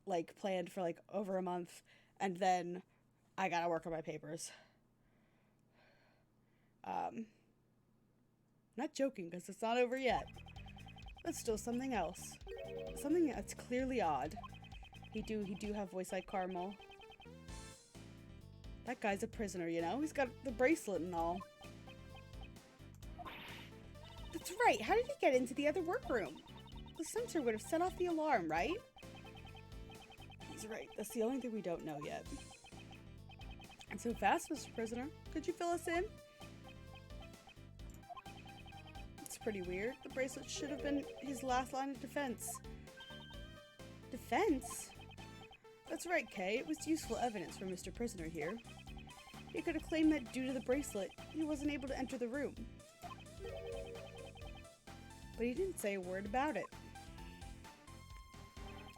Speaker 1: like planned for like over a month, and then I gotta work on my papers. Not joking, because it's not over yet. That's still something else. Something that's clearly odd. He do have voice like Carmel. That guy's a prisoner, you know? He's got the bracelet and all. That's right. How did he get into the other workroom? The sensor would have set off the alarm, right? He's right. That's the only thing we don't know yet. And so fast, Mr. Prisoner. Could you fill us in? It's pretty weird. The bracelet should have been his last line of defense. Defense? That's right, Kay. It was useful evidence for Mr. Prisoner here. He could have claimed that due to the bracelet, he wasn't able to enter the room. But he didn't say a word about it.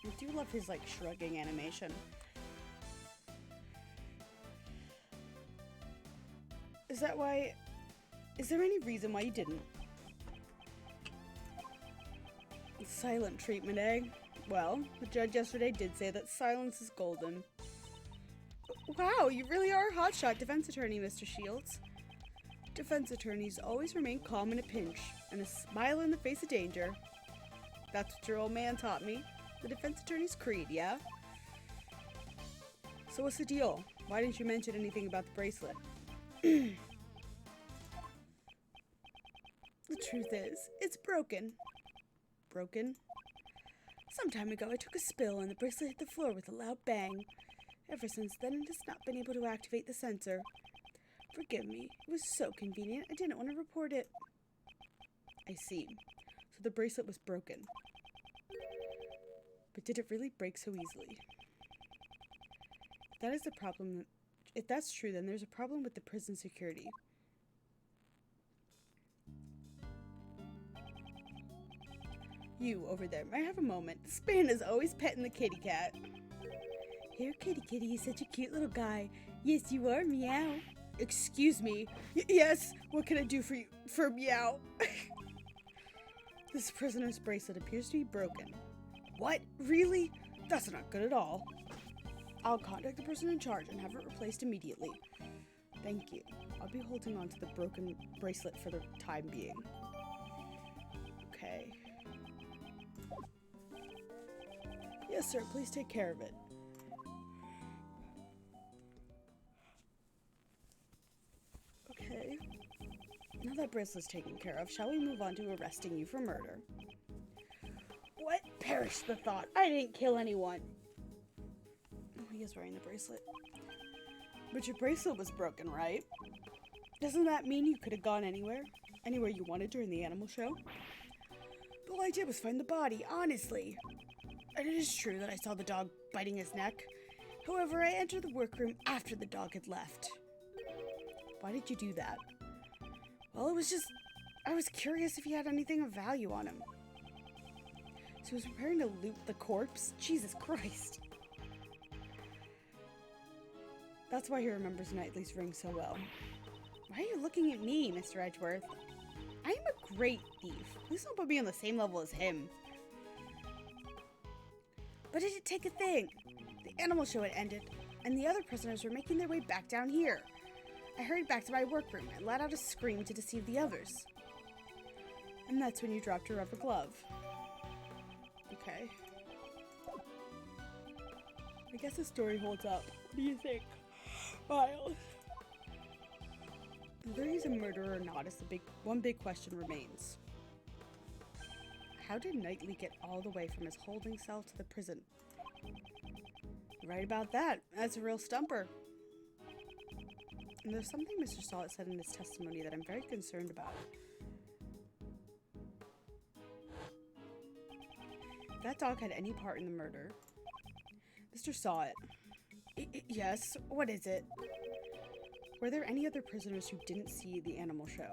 Speaker 1: I do love his, like, shrugging animation. Is that why... Is there any reason why you didn't? Silent treatment, eh? Well, the judge yesterday did say that silence is golden. Wow, you really are a hotshot defense attorney, Mr. Shields. Defense attorneys always remain calm in a pinch, and a smile in the face of danger. That's what your old man taught me. The defense attorney's creed, yeah? So what's the deal? Why didn't you mention anything about the bracelet? The truth is, it's broken. Broken? Some time ago, I took a spill and the bracelet hit the floor with a loud bang. Ever since then, it has not been able to activate the sensor. Forgive me. It was so convenient, I didn't want to report it. I see. So the bracelet was broken. But did it really break so easily? If that is the problem, if that's true, then there's a problem with the prison security. You, over there, may I have a moment? This man is always petting the kitty cat. Here, kitty kitty, you're such a cute little guy. Yes, you are, meow. Excuse me. Yes, what can I do for you? For meow. This prisoner's bracelet appears to be broken. What? Really? That's not good at all. I'll contact the person in charge and have it replaced immediately. Thank you. I'll be holding on to the broken bracelet for the time being. Okay. Yes, sir. Please take care of it. Okay. Now that bracelet's taken care of, shall we move on to arresting you for murder? What? Perish the thought. I didn't kill anyone. Oh, he is wearing the bracelet. But your bracelet was broken, right? Doesn't that mean you could have gone anywhere? Anywhere you wanted during the animal show? All I did was find the body, honestly. It is true that I saw the dog biting his neck. However, I entered the workroom after the dog had left. Why did you do that? Well, I was curious if he had anything of value on him. So he was preparing to loot the corpse? Jesus Christ. That's why he remembers Knightley's ring so well. Why are you looking at me, Mr. Edgeworth? I am a great thief. Please don't put me on the same level as him. But did it take a thing? The animal show had ended, and the other prisoners were making their way back down here. I hurried back to my workroom and let out a scream to deceive the others. And that's when you dropped your rubber glove. Okay. I guess the story holds up. What do you think, Miles? Whether he's a murderer or not is one big question remains. How did Knightley get all the way from his holding cell to the prison? You're right about that. That's a real stumper. And there's something Mr. Salt said in his testimony that I'm very concerned about. If that dog had any part in the murder... Mr. Salt. Yes, what is it? Were there any other prisoners who didn't see the animal show?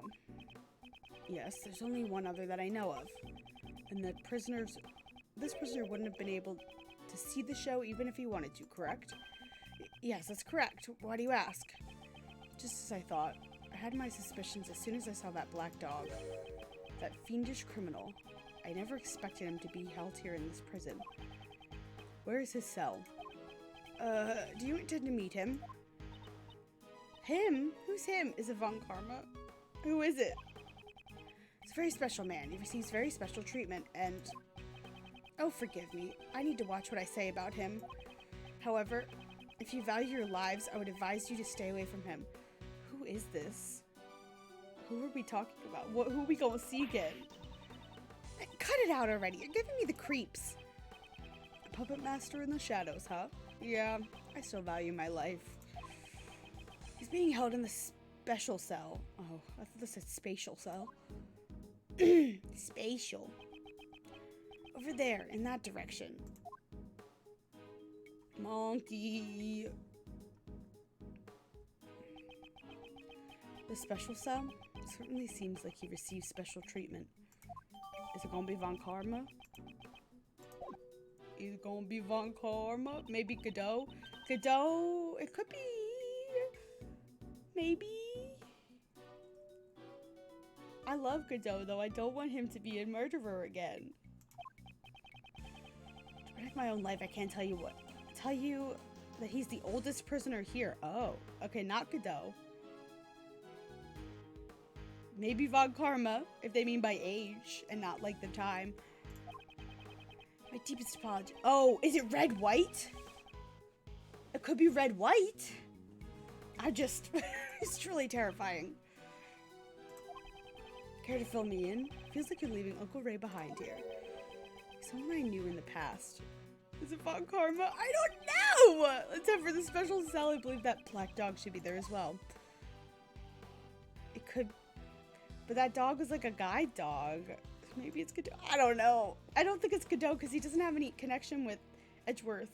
Speaker 1: Yes, there's only one other that I know of. And this prisoner wouldn't have been able to see the show even if he wanted to, correct? Yes, that's correct. Why do you ask? Just as I thought. I had my suspicions as soon as I saw that black dog. That fiendish criminal. I never expected him to be held here in this prison. Where is his cell? Do you intend to meet him? Him? Who's him? Is it Von Karma? Who is it? He's a very special man. He receives very special treatment and... Oh, forgive me. I need to watch what I say about him. However, if you value your lives, I would advise you to stay away from him. Who is this? Who are we talking about? Who are we gonna see again? Cut it out already. You're giving me the creeps. A puppet master in the shadows, huh? Yeah, I still value my life. He's being held in the special cell. Oh, I thought this said spatial cell. Spatial. Over there, in that direction. Monkey. The special cell? It certainly seems like he received special treatment. Is it gonna be Von Karma? Is it gonna be Von Karma? Maybe Godot? Godot? It could be. Maybe. I love Godot, though. I don't want him to be a murderer again. To protect my own life, I can't tell you what. Tell you that he's the oldest prisoner here. Oh, okay, not Godot. Maybe Von Karma, if they mean by age and not like the time. My deepest apology. Oh, is it red white? It could be red white. It's truly terrifying. Care to fill me in? Feels like you're leaving Uncle Ray behind here. Someone I knew in the past. Is it Von Karma? I don't know! Let's head for the special cell. I believe that black dog should be there as well. It could... But that dog was like a guide dog. Maybe it's Godot. I don't know. I don't think it's Godot because he doesn't have any connection with Edgeworth.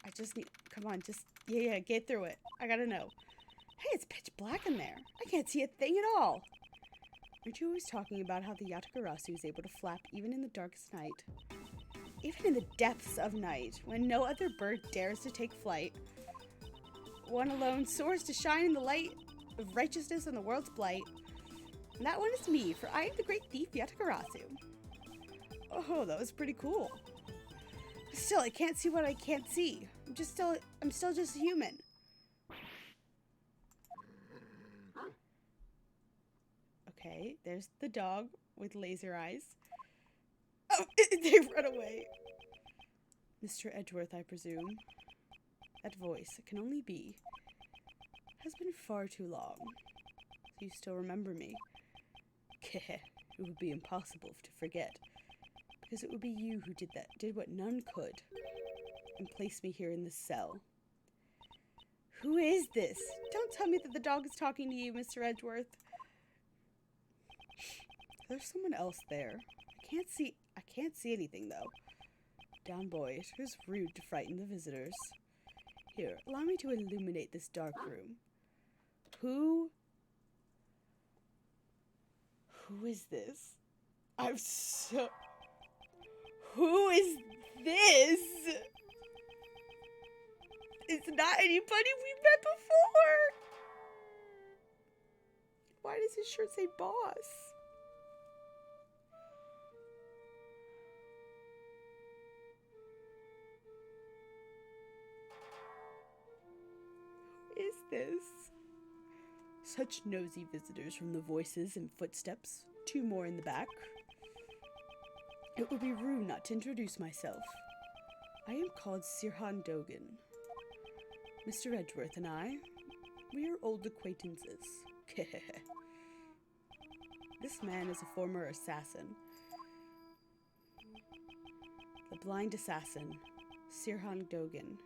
Speaker 1: I just need... Come on, just... Yeah, get through it. I gotta know. Hey, it's pitch black in there. I can't see a thing at all. Aren't you always talking about how the Yatakarasu is able to flap even in the darkest night? Even in the depths of night, when no other bird dares to take flight. One alone soars to shine in the light of righteousness and the world's blight. And that one is me, for I am the great thief Yatakarasu. Oh, that was pretty cool. But still, I can't see what I can't see. I'm still just a human. Okay, there's the dog with laser eyes. Oh, they run away. Mr. Edgeworth, I presume. That voice, it can only be. Has been far too long. Do you still remember me? Keh, it would be impossible to forget. Because it would be you who did what none could. And placed me here in this cell. Who is this? Don't tell me that the dog is talking to you, Mr. Edgeworth. There's someone else there. I can't see anything though. Down, boy. It was rude to frighten the visitors. Here, allow me to illuminate this dark room. Who is this? Who is this? It's not anybody we met before. Why does his shirt say boss? Who is this? Such nosy visitors from the voices and footsteps. 2 more in the back. It would be rude not to introduce myself. I am called Sirhan Dogan. Mr. Edgeworth and I, we are old acquaintances. This man is a former assassin. The blind assassin, Sirhan Dogan.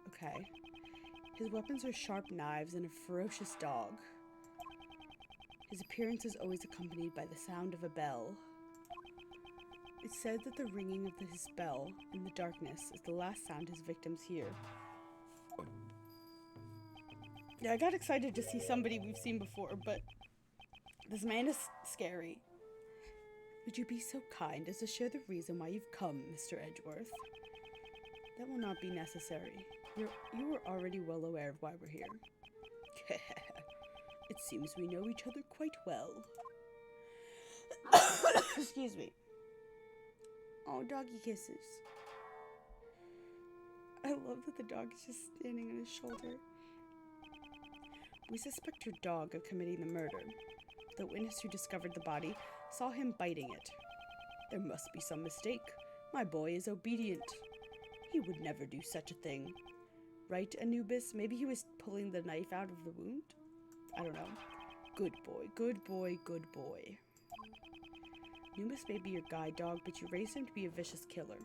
Speaker 1: Okay. His weapons are sharp knives and a ferocious dog. His appearance is always accompanied by the sound of a bell. It's said that the ringing of his bell in the darkness is the last sound his victims hear. Yeah, I got excited to see somebody we've seen before, but this man is scary. Would you be so kind as to share the reason why you've come, Mr. Edgeworth? That will not be necessary. You are already well aware of why we're here. It seems we know each other quite well. Excuse me. Oh, doggy kisses. I love that the dog is just standing on his shoulder. We suspect your dog of committing the murder. The witness who discovered the body saw him biting it. There must be some mistake. My boy is obedient. He would never do such a thing. Right, Anubis? Maybe he was pulling the knife out of the wound? I don't know. Good boy, good boy, good boy. Anubis may be your guide dog, but you raised him to be a vicious killer.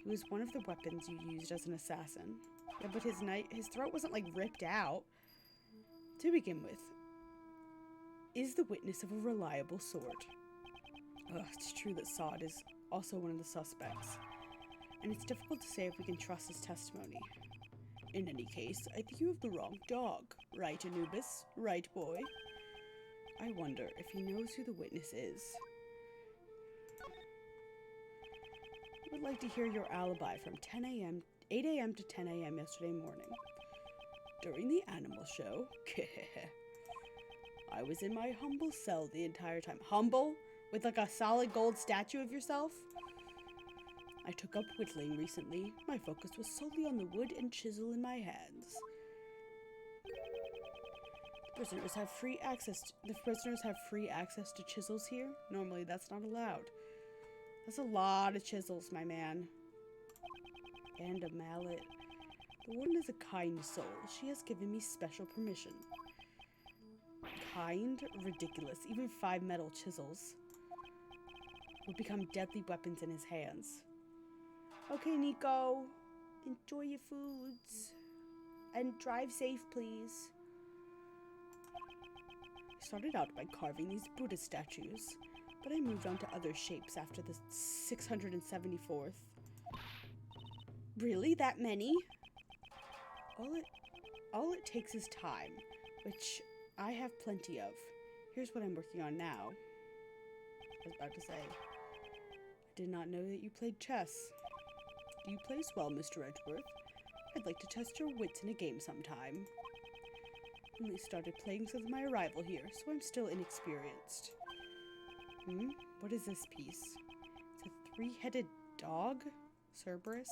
Speaker 1: He was one of the weapons you used as an assassin. Yeah, but his throat wasn't, like, ripped out. To begin with, is the witness of a reliable sort. It's true that Saad is also one of the suspects, and it's difficult to say if we can trust his testimony. In any case, I think you have the wrong dog. Right, Anubis? Right, boy? I wonder if he knows who the witness is. I would like to hear your alibi from 8 a.m. to 10 a.m. yesterday morning. During the animal show, I was in my humble cell the entire time. Humble? With like a solid gold statue of yourself? I took up whittling recently. My focus was solely on the wood and chisel in my hands. The prisoners have free access to chisels here? Normally that's not allowed. That's a lot of chisels, my man. And a mallet. The warden is a kind soul. She has given me special permission. Kind? Ridiculous. Even 5 metal chisels would become deadly weapons in his hands. Okay, Nico. Enjoy your foods. And drive safe, please. I started out by carving these Buddha statues, but I moved on to other shapes after the 674th. Really? That many? All it takes is time, which I have plenty of. Here's what I'm working on now. I was about to say, I did not know that you played chess. Do you play well, Mr. Edgeworth? I'd like to test your wits in a game sometime. I only started playing since my arrival here, so I'm still inexperienced. What is this piece? It's a 3-headed dog? Cerberus?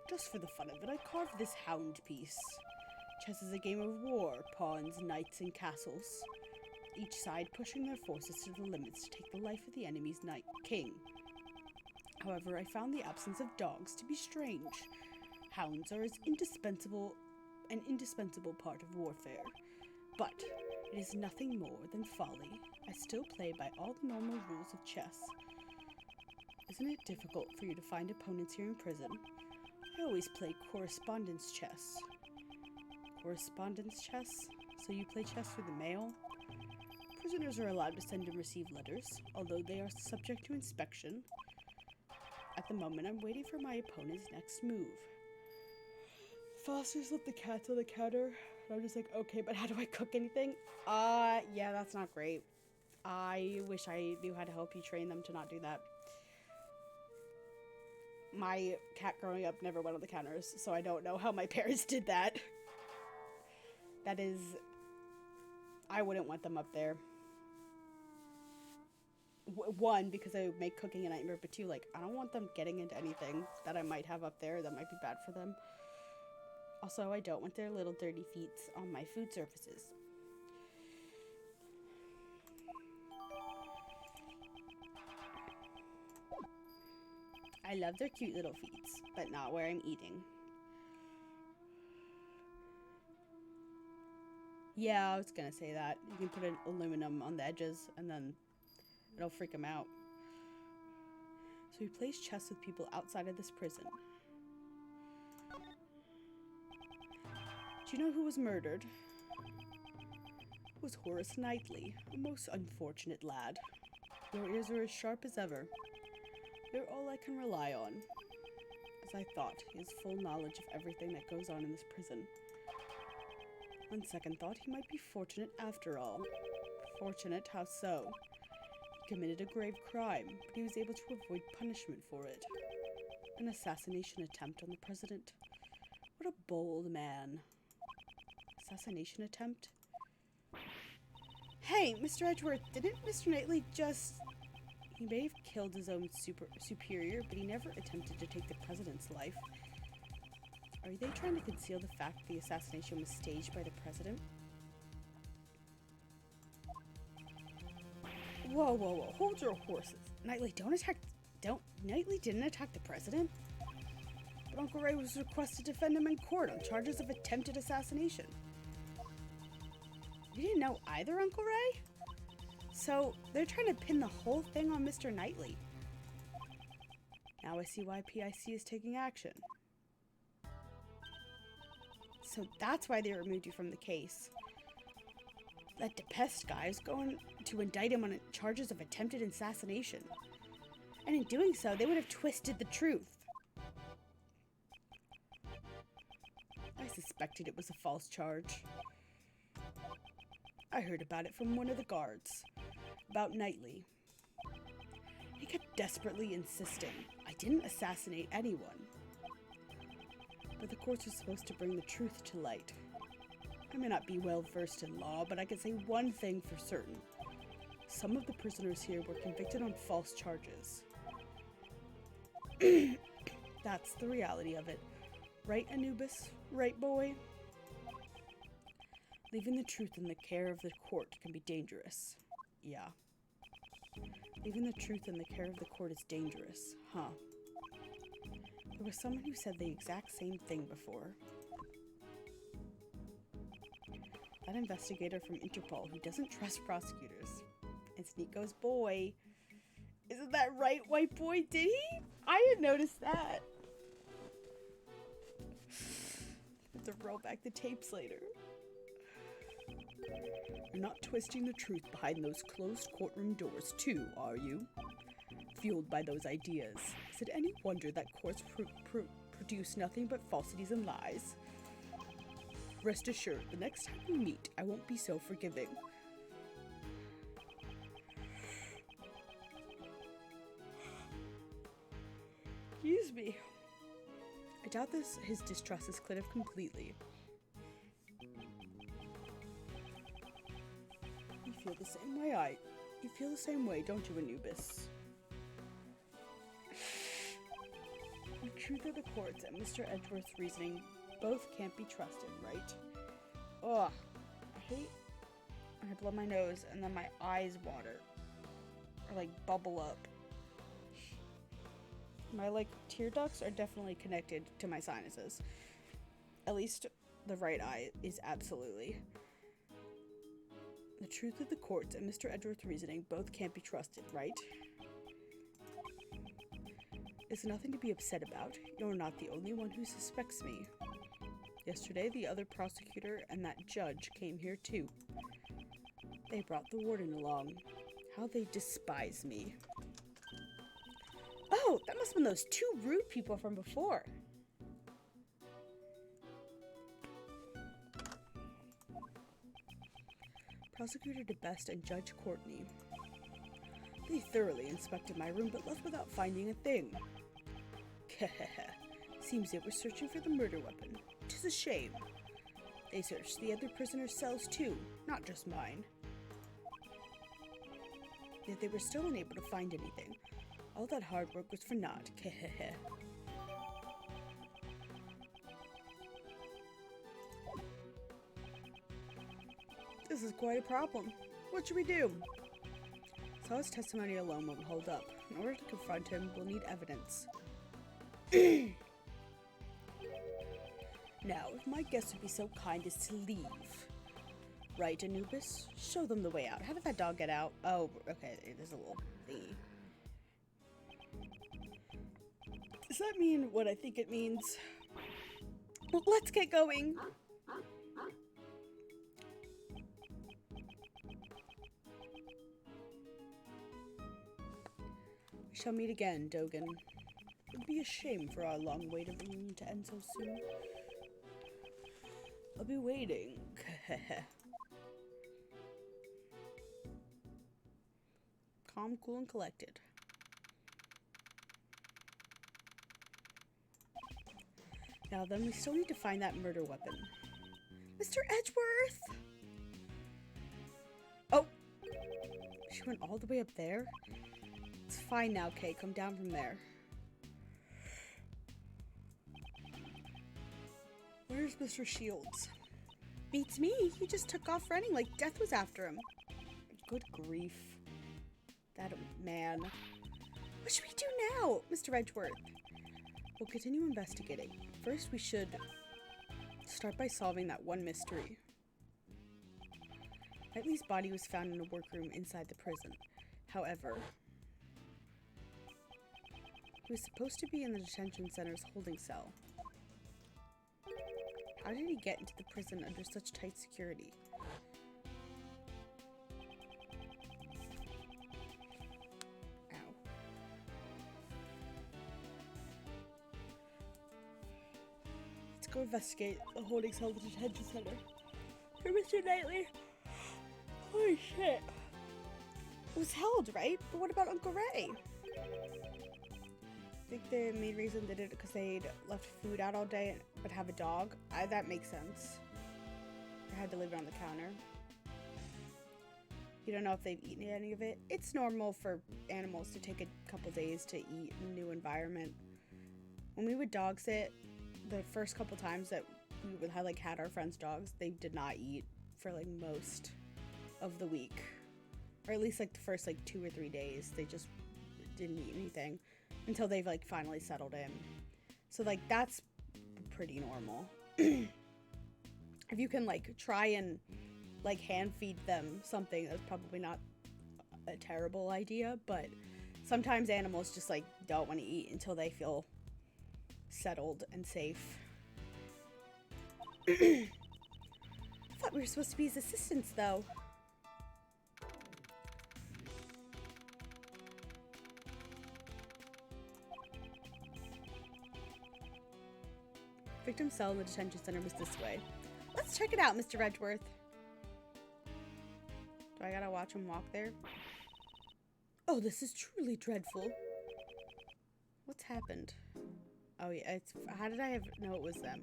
Speaker 1: Just for the fun of it, I carved this hound piece. Chess is a game of war, pawns, knights, and castles. Each side pushing their forces to the limits to take the life of the enemy's king. However, I found the absence of dogs to be strange. Hounds are an indispensable part of warfare. But it is nothing more than folly. I still play by all the normal rules of chess. Isn't it difficult for you to find opponents here in prison? I always play correspondence chess. Correspondence chess? So you play chess through the mail? Prisoners are allowed to send and receive letters, although they are subject to inspection. At the moment, I'm waiting for my opponent's next move. Foster's left the cats on the counter. And I'm just like, okay, but how do I cook anything? Yeah, that's not great. I wish I knew how to help you train them to not do that. My cat growing up never went on the counters, so I don't know how my parents did that. That is... I wouldn't want them up there. One, because I would make cooking a nightmare, but two, like, I don't want them getting into anything that I might have up there that might be bad for them. Also, I don't want their little dirty feet on my food surfaces. I love their cute little feet, but not where I'm eating. Yeah, I was gonna say that. You can put an aluminum on the edges, and then it'll freak them out. So we place chests with people outside of this prison. Do you know who was murdered? It was Horace Knightley, a most unfortunate lad. Your ears are as sharp as ever. You're all I can rely on. As I thought, he has full knowledge of everything that goes on in this prison. On second thought, he might be fortunate after all. Fortunate? How so? He committed a grave crime, but he was able to avoid punishment for it. An assassination attempt on the president. What a bold man. Assassination attempt? Hey, Mr. Edgeworth, didn't Mr. Knightley just... He may have killed his own superior, but he never attempted to take the president's life. Are they trying to conceal the fact the assassination was staged by the president? Whoa, whoa, whoa. Hold your horses. Knightley, Knightley didn't attack the president? But Uncle Ray was requested to defend him in court on charges of attempted assassination. You didn't know either, Uncle Ray? So, they're trying to pin the whole thing on Mr. Knightley. Now I see why PIC is taking action. So that's why they removed you from the case. That DePest guy is going to indict him on charges of attempted assassination. And in doing so, they would have twisted the truth. I suspected it was a false charge. I heard about it from one of the guards. About Knightley. He kept desperately insisting I didn't assassinate anyone. But the courts are supposed to bring the truth to light. I may not be well versed in law, but I can say one thing for certain. Some of the prisoners here were convicted on false charges. That's the reality of it. Right, Anubis? Right, boy? Leaving the truth in the care of the court can be dangerous. Yeah. Leaving the truth in the care of the court is dangerous, huh? There was someone who said the exact same thing before. That investigator from Interpol who doesn't trust prosecutors. And Sneak goes, boy. Isn't that right, white boy? Did he? I didn't notice that. Have to roll back the tapes later. You're not twisting the truth behind those closed courtroom doors, too, are you? Fueled by those ideas, is it any wonder that courts produce nothing but falsities and lies? Rest assured, the next time we meet, I won't be so forgiving. Excuse me. I doubt his distrust is cleared up completely. You feel the same way You feel the same way, don't you, Anubis? The truth of the courts and Mr. Edgeworth's reasoning both can't be trusted, right? Ugh. I hate when I blow my nose and then my eyes water. Or, like, bubble up. My, like, tear ducts are definitely connected to my sinuses. At least the right eye is absolutely. The truth of the courts and Mr. Edgeworth's reasoning both can't be trusted, right? It's nothing to be upset about. You're not the only one who suspects me. Yesterday, the other prosecutor and that judge came here too. They brought the warden along. How they despise me. Oh, that must have been those two rude people from before. Prosecutor DeBest and Judge Courtney. They thoroughly inspected my room but left without finding a thing. Seems they were searching for the murder weapon. 'Tis a shame. They searched the other prisoners' cells too, not just mine. Yet they were still unable to find anything. All that hard work was for naught. This is quite a problem. What should we do? Saw's testimony alone won't hold up. In order to confront him, we'll need evidence. Now, if my guest would be so kind as to leave. Right, Anubis? Show them the way out. How did that dog get out? Oh, okay, there's a little thingy. Does that mean what I think it means? Well, let's get going. We shall meet again, Dogen. It would be a shame for our long wait of the room to end so soon. I'll be waiting. Calm, cool, and collected. Now then, we still need to find that murder weapon. Mr. Edgeworth! Oh! She went all the way up there? It's fine now, Kay. Come down from there. Where's Mr. Shields? Beats me. He just took off running like death was after him. Good grief. That man. What should we do now, Mr. Edgeworth? We'll continue investigating. First, we should start by solving that one mystery. Knightley's body was found in a workroom inside the prison. However, he was supposed to be in the detention center's holding cell. How did he get into the prison under such tight security? Ow. Let's go investigate the holding cell of the detention center. Here, Mr. Knightley. Holy shit. It was held, right? But what about Uncle Ray? I think the main reason they did it because they'd left food out all day but have a dog. That makes sense. They had to leave it on the counter. You don't know if they've eaten any of it. It's normal for animals to take a couple days to eat in a new environment. When we would dog sit, the first couple times that we would have had our friends' dogs, they did not eat for most of the week. Or at least the first 2 or 3 days. They just didn't eat anything. Until they've finally settled in. So that's pretty normal. If you can try and hand feed them something, that's probably not a terrible idea, but sometimes animals just don't want to eat until they feel settled and safe. I thought we were supposed to be his assistants though. Victim's cell in the detention center was this way. Let's check it out, Mr. Edgeworth. Do I gotta watch him walk there? Oh, this is truly dreadful. What's happened? Oh yeah, how did I know it was them?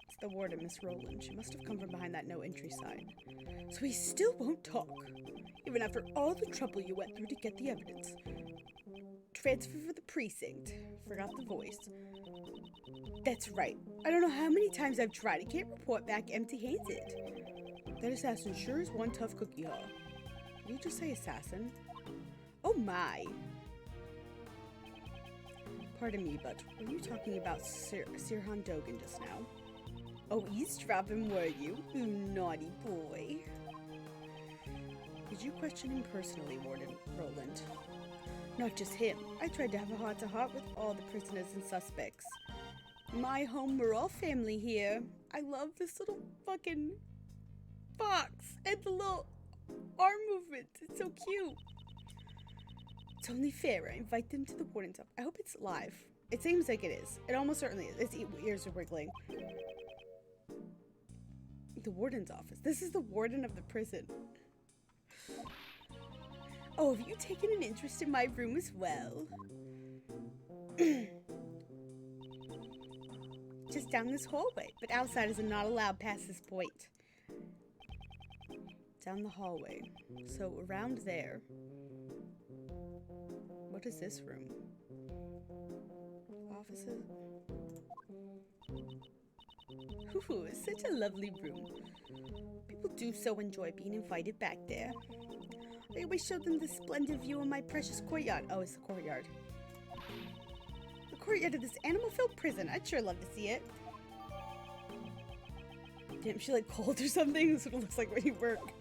Speaker 1: It's the warden, Miss Rowland. She must have come from behind that no entry sign. So he still won't talk, even after all the trouble you went through to get the evidence. Transfer for the precinct. Forgot the voice. That's right. I don't know how many times I've tried. I can't report back empty-handed. That assassin sure is one tough cookie, huh? Did you just say assassin? Oh my. Pardon me, but were you talking about Sirhan Dogen just now? Oh, eavesdropping, were you? You naughty boy. Did you question him personally, Warden Rowland? Not just him. I tried to have a heart-to-heart with all the prisoners and suspects. My home, we're all family here. I love this little fucking fox and the little Arm movements. It's so cute. It's only fair I invite them to the warden's office. I hope it's live. It seems like it is. It almost certainly is. Its ears are wiggling. The warden's office. This is the warden of the prison. Oh, have you taken an interest in my room as well? Just down this hallway, but outsiders are not allowed past this point. Down the hallway. So around there. What is this room? Offices? Ooh, it's such a lovely room. People do so enjoy being invited back there. I always show them the splendid view of my precious courtyard. Oh, it's the courtyard. The courtyard of this animal-filled prison. I'd sure love to see it. Damn, she like cold or something? This is what it looks like where you work.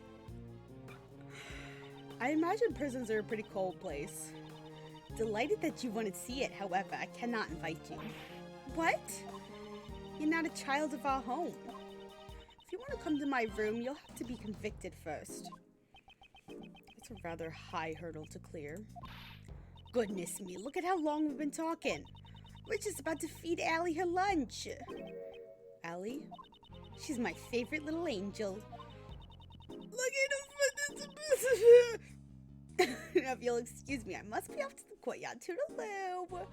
Speaker 1: I imagine prisons are a pretty cold place. Delighted that you want to see it, however, I cannot invite you. What? You're not a child of our home. If you want to come to my room, you'll have to be convicted first. It's a rather high hurdle to clear. Goodness me, look at how long we've been talking. We're just about to feed Allie her lunch. Allie? She's my favorite little angel. Look at him. Now, if you'll excuse me, I must be off to the courtyard. Toodaloo.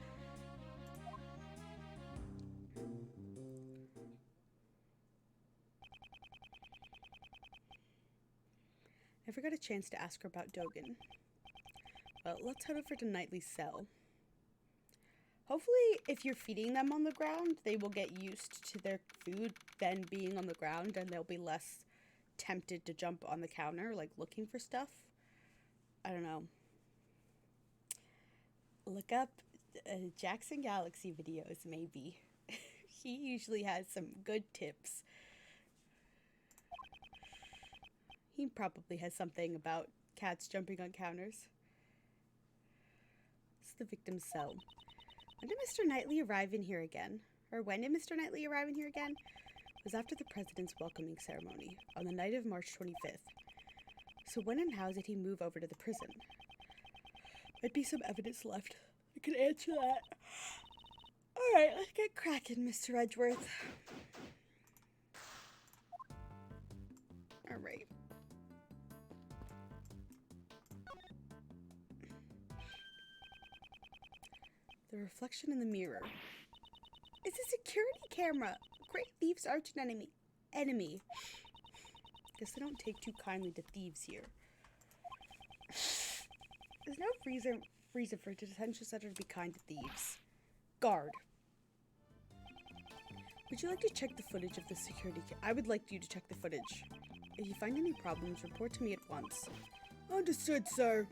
Speaker 1: Never got a chance to ask her about Dogen. Well, let's head over to Knightley's cell. Hopefully, if you're feeding them on the ground, they will get used to their food then being on the ground, and they'll be less tempted to jump on the counter, like looking for stuff. I don't know. Look up Jackson Galaxy videos, maybe. He usually has some good tips. He probably has something about cats jumping on counters. It's the victim's cell. When did Mr. Knightley arrive in here again? Or when did Mr. Knightley arrive in here again? It was after the president's welcoming ceremony, on the night of March 25th. So when and how did he move over to the prison? Might be some evidence left. I can answer that. Alright, let's get cracking, Mr. Edgeworth. Alright. The reflection in the mirror. It's a security camera. Great thieves' arch enemy. Guess I don't take too kindly to thieves here. There's no reason for a detention center to be kind to thieves. Guard. Would you like to check the footage of the security I would like you to check the footage. If you find any problems, report to me at once. Understood, sir.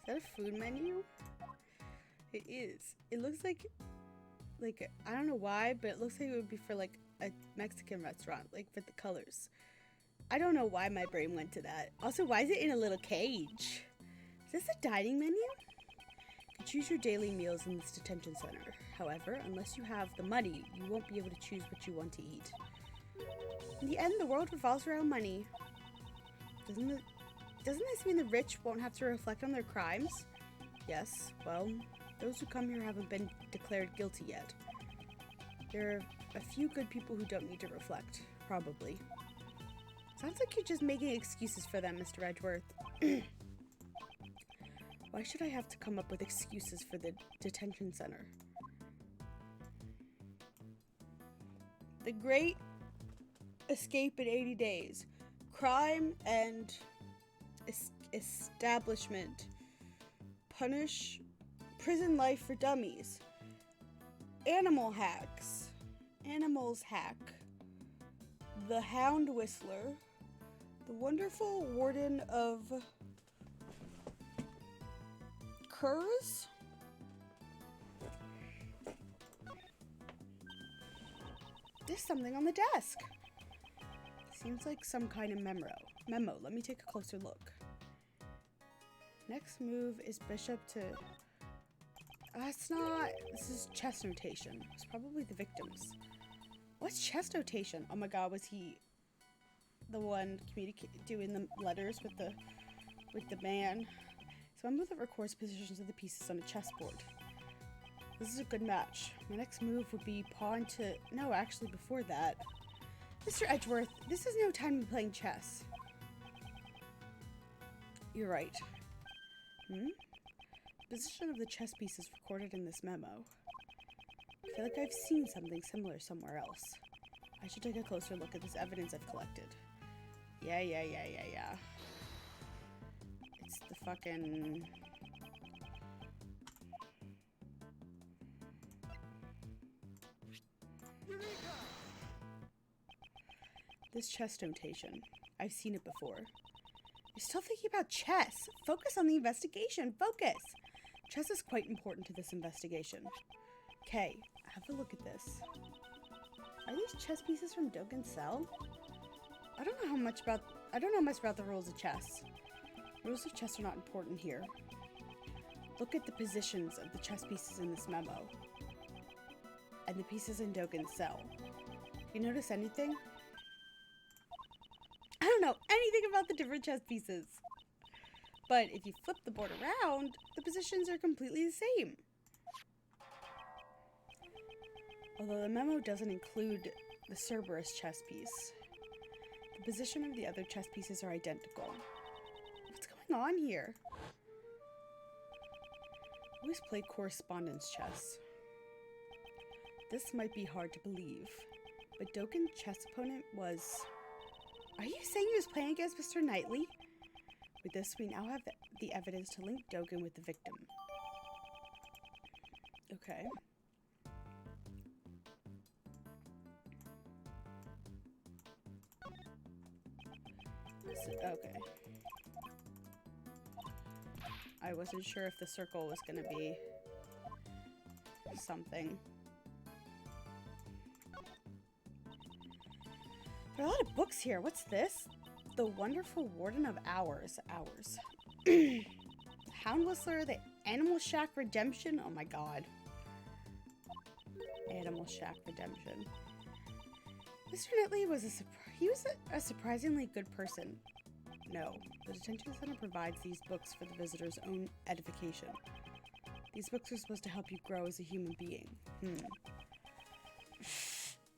Speaker 1: Is that a food menu? It is. It looks like I don't know why, but it looks like it would be for like a Mexican restaurant, like for the colors. I don't know why my brain went to that. Also, why is it in a little cage? Is this a dining menu? You choose your daily meals in this detention center. However, unless you have the money, you won't be able to choose what you want to eat. In the end, the world revolves around money. Doesn't this mean the rich won't have to reflect on their crimes? Yes, well, those who come here haven't been declared guilty yet. There are a few good people who don't need to reflect, probably. Sounds like you're just making excuses for them, Mr. Edgeworth. Why should I have to come up with excuses for the detention center? The Great Escape in 80 Days. Crime and establishment. Punish. Prison life for dummies. Animal hacks. Animals hack. The Hound Whistler. The Wonderful Warden of Curs? There's something on the desk. Seems like some kind of memo. Let me take a closer look. Next move is bishop to That's not... This is chest notation. It's probably the victims. What's chest notation? Oh my god, was he the one doing the letters with the man? So I'm that records positions of the pieces on a chessboard. This is a good match. My next move would be pawn to... No, actually, before that. Mr. Edgeworth, this is no time to be playing chess. You're right. The position of the chess piece is recorded in this memo. I feel like I've seen something similar somewhere else. I should take a closer look at this evidence I've collected. Yeah. It's the fucking... This chess notation. I've seen it before. You're still thinking about chess. Focus on the investigation. Focus! Chess is quite important to this investigation. Okay, have a look at this. Are these chess pieces from Dogen's cell? I don't know much about the rules of chess. Rules of chess are not important here. Look at the positions of the chess pieces in this memo. And the pieces in Dogen's cell. You notice anything? I don't know anything about the different chess pieces. But if you flip the board around, the positions are completely the same. Although the memo doesn't include the Cerberus chess piece, the position of the other chess pieces are identical. What's going on here? I always play correspondence chess. This might be hard to believe, but Dogen's chess opponent was... Are you saying he was playing against Mr. Knightley? With this, we now have the evidence to link Dogen with the victim. Okay. Okay. I wasn't sure if the circle was gonna be something. There are a lot of books here. What's this? The Wonderful Warden of Hours. Hound Whistler, the Animal Shack Redemption. Oh my god. Animal Shack Redemption. Mr. Knightley was a surprisingly good person. No, the detention center provides these books for the visitor's own edification. These books are supposed to help you grow as a human being.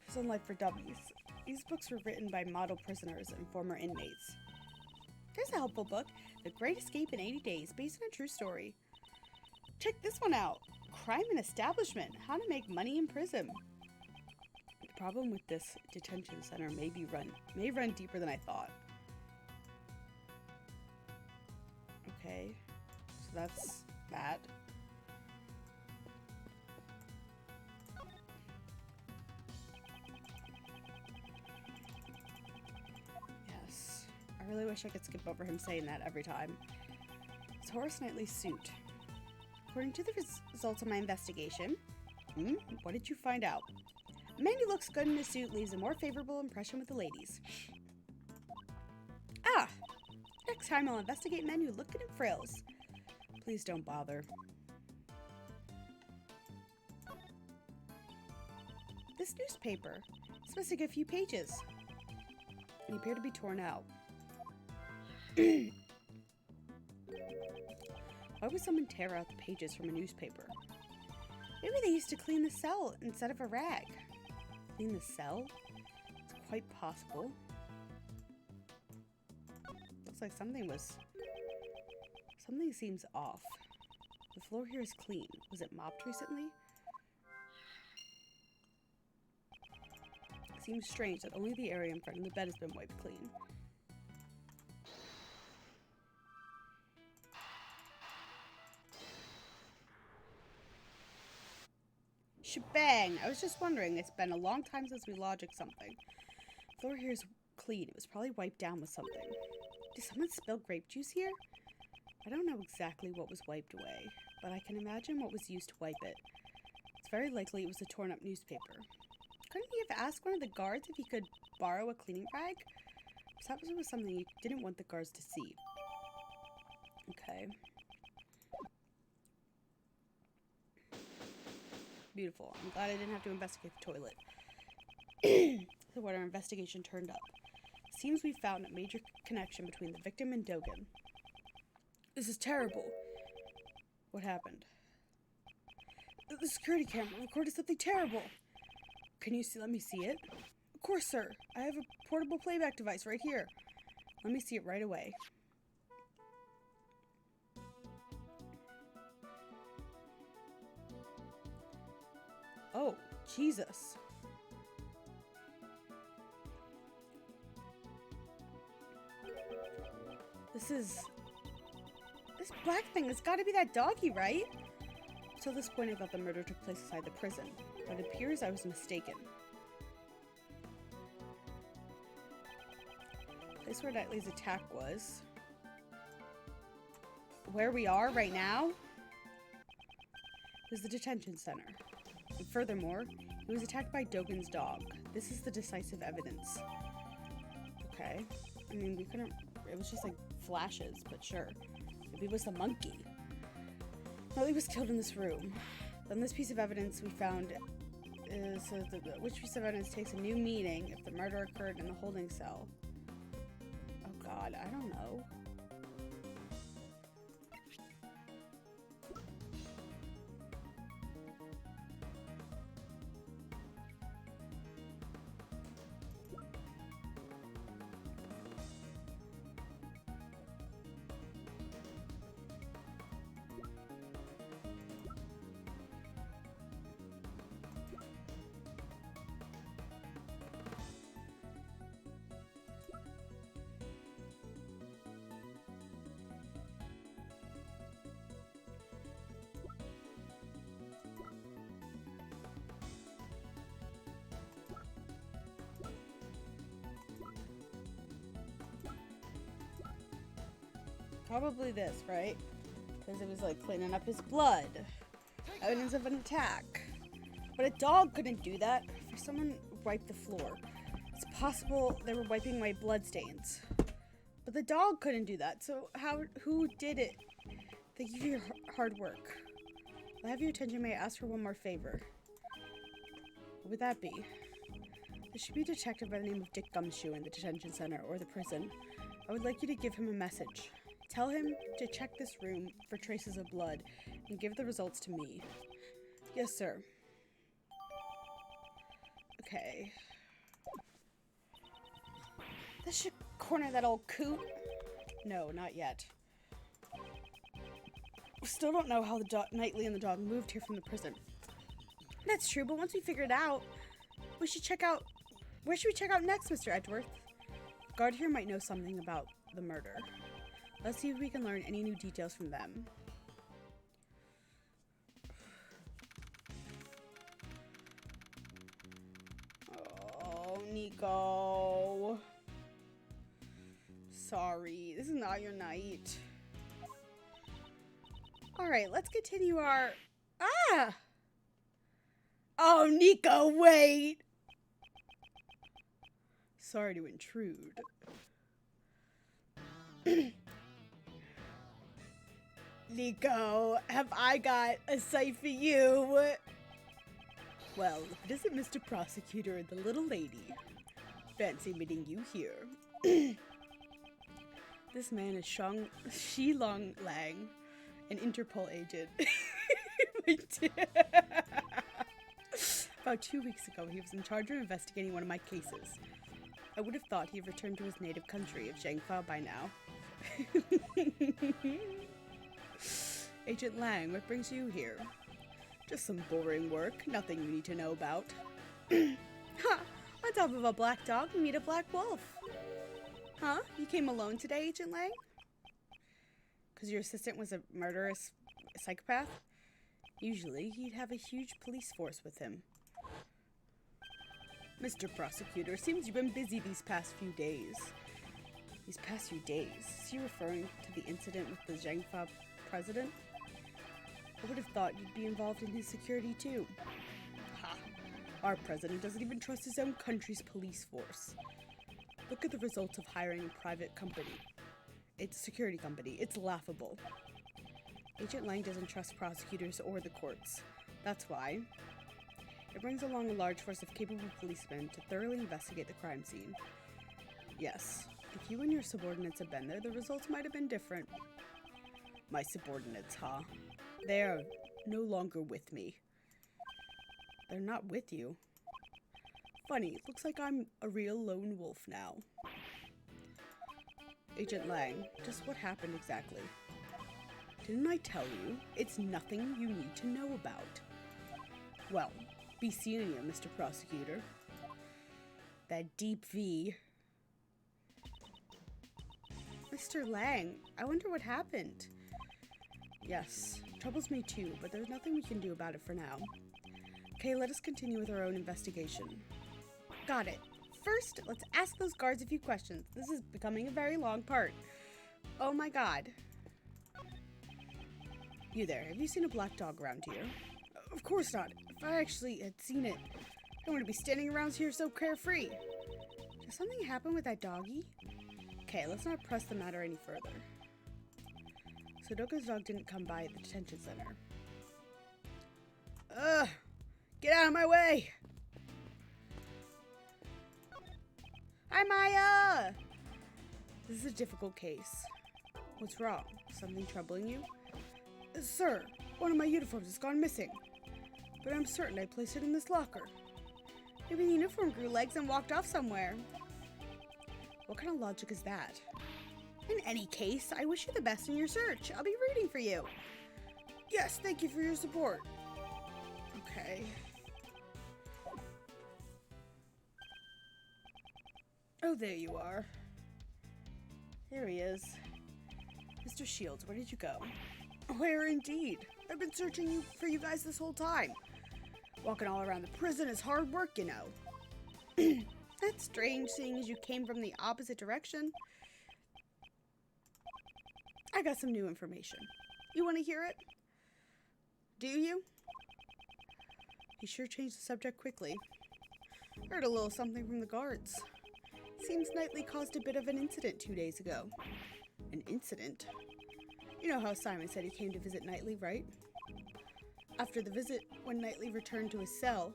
Speaker 1: Prison Life for Dummies. These books were written by model prisoners and former inmates. There's a helpful book, The Great Escape in 80 Days, based on a true story. Check this one out. Crime and Establishment, How to Make Money in Prison. The problem with this detention center may run deeper than I thought. Okay, so that's that. Yes, I really wish I could skip over him saying that every time. It's Horace Knightley's suit. According to the results of my investigation, what did you find out? A man who looks good in a suit leaves a more favorable impression with the ladies. Ah! Next time I'll investigate men who look good in frills. Please don't bother. This newspaper. It's missing a few pages. They appear to be torn out. Why would someone tear out the pages from a newspaper? Maybe they used to clean the cell instead of a rag. Clean the cell? It's quite possible. Looks like something seems off. The floor here is clean. Was it mopped recently? It seems strange that only the area in front of the bed has been wiped clean. Shebang! I was just wondering, it's been a long time since we logicked something. The floor here is clean. It was probably wiped down with something. Did someone spill grape juice here? I don't know exactly what was wiped away, but I can imagine what was used to wipe it. It's very likely it was a torn up newspaper. Couldn't he have asked one of the guards if he could borrow a cleaning rag? Perhaps it was something he didn't want the guards to see. Okay. Beautiful. I'm glad I didn't have to investigate the toilet. So what our investigation turned up. Seems we found a major connection between the victim and Dogen. This is terrible. What happened? The security camera recorded something terrible. Can you let me see it? Of course, sir. I have a portable playback device right here. Let me see it right away. Oh, Jesus. This black thing has got to be that doggy, right? Till this point, I thought the murder took place inside the prison, but it appears I was mistaken. The place where Knightley's attack was. Where we are right now was the detention center. And furthermore, he was attacked by Dogen's dog. This is the decisive evidence. Okay. I mean, we couldn't... It was just like flashes, but sure. Maybe it was the monkey. Knightley was killed in this room. Then this piece of evidence we found is... which piece of evidence takes a new meaning if the murder occurred in the holding cell? Oh god, I don't know. Probably this, right? Because it was like cleaning up his blood. Evidence of an attack. But a dog couldn't do that. For someone wiped the floor. It's possible they were wiping away blood stains. But the dog couldn't do that. So who did it? Thank you for your hard work. I'll have your attention. May I ask for one more favor? What would that be? There should be a detective by the name of Dick Gumshoe in the detention center or the prison. I would like you to give him a message. Tell him to check this room for traces of blood and give the results to me. Yes, sir. Okay. This should corner that old coot. No, not yet. We still don't know how the Knightley and the dog moved here from the prison. That's true, but once we figure it out, we should check out... Where should we check out next, Mr. Edgeworth? The guard here might know something about the murder. Let's see if we can learn any new details from them. Oh, Nico. Sorry, this is not your night. Alright, let's continue our... Ah! Oh, Nico, wait! Sorry to intrude. Nico, have I got a sight for you? Well, if it isn't Mr. Prosecutor and the little lady. Fancy meeting you here. This man is Shilong Lang, an Interpol agent. About 2 weeks ago, he was in charge of investigating one of my cases. I would have thought he returned to his native country of Zhangfa by now. Agent Lang, what brings you here? Just some boring work, nothing you need to know about. Ha! On top of a black dog, you meet a black wolf. Huh? You came alone today, Agent Lang? Because your assistant was a murderous psychopath? Usually, he'd have a huge police force with him. Mr. Prosecutor, seems you've been busy these past few days. These past few days? Is he referring to the incident with the Zhangfa president? I would have thought you'd be involved in his security too. Ha! Our president doesn't even trust his own country's police force. Look at the results of hiring a private company. It's a security company. It's laughable. Agent Lang doesn't trust prosecutors or the courts. That's why It brings along a large force of capable policemen to thoroughly investigate the crime scene. Yes, if you and your subordinates had been there, the results might have been different. My subordinates, huh? They're no longer with me. They're not with you? Funny, it looks like I'm a real lone wolf now. Agent Lang, just what happened exactly? Didn't I tell you? It's nothing you need to know about. Well, be seeing you, Mr. Prosecutor. That deep V. Mr. Lang, I wonder what happened. Yes, troubles me too, but there's nothing we can do about it for now. Okay, let us continue with our own investigation. Got it. First, let's ask those guards a few questions. This is becoming a very long part. Oh my god. You there, have you seen a black dog around here? Of course not. If I actually had seen it, I don't want to be standing around here so carefree. Did something happen with that doggy? Okay, let's not press the matter any further. Sudoka's dog didn't come by at the detention center. Ugh! Get out of my way! Hi, Maya! This is a difficult case. What's wrong? Something troubling you? Sir, one of my uniforms has gone missing. But I'm certain I placed it in this locker. Maybe the uniform grew legs and walked off somewhere. What kind of logic is that? In any case, I wish you the best in your search. I'll be rooting for you. Yes, thank you for your support. Okay. Oh, there you are. Here he is. Mr. Shields, where did you go? Where indeed? I've been searching for you guys this whole time. Walking all around the prison is hard work, you know. That's strange, seeing as you came from the opposite direction. I got some new information. You want to hear it? Do you? He sure changed the subject quickly. Heard a little something from the guards. Seems Knightley caused a bit of an incident 2 days ago. An incident? You know how Simon said he came to visit Knightley, right? After the visit, when Knightley returned to his cell,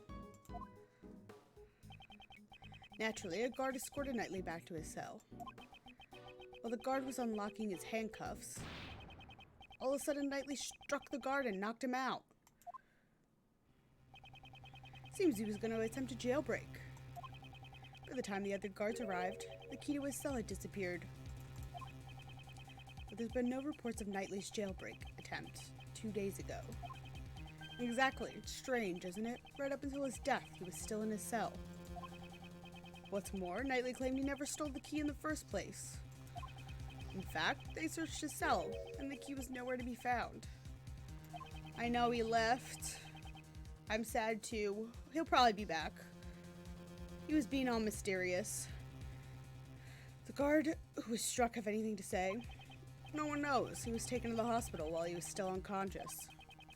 Speaker 1: naturally, a guard escorted Knightley back to his cell. While the guard was unlocking his handcuffs, all of a sudden Knightley struck the guard and knocked him out. Seems he was going to attempt a jailbreak. By the time the other guards arrived, the key to his cell had disappeared. But there's been no reports of Knightley's jailbreak attempt 2 days ago. Exactly, it's strange, isn't it? Right up until his death, he was still in his cell. What's more, Knightley claimed he never stole the key in the first place. In fact, they searched his cell, and the key was nowhere to be found. I know he left. I'm sad too. He'll probably be back. He was being all mysterious. The guard who was struck have anything to say? No one knows. He was taken to the hospital while he was still unconscious.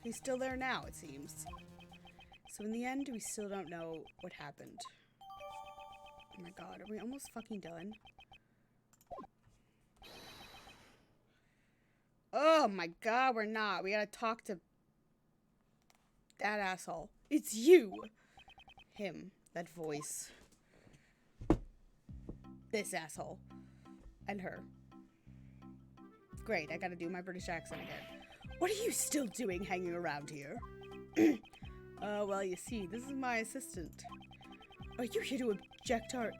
Speaker 1: He's still there now, it seems. So in the end, we still don't know what happened. Oh my god, are we almost fucking done? Oh my god, we're not. We gotta talk to that asshole. It's you! Him. That voice. This asshole. And her. Great, I gotta do my British accent again. What are you still doing hanging around here? Well, you see, this is my assistant. Are you here to object to our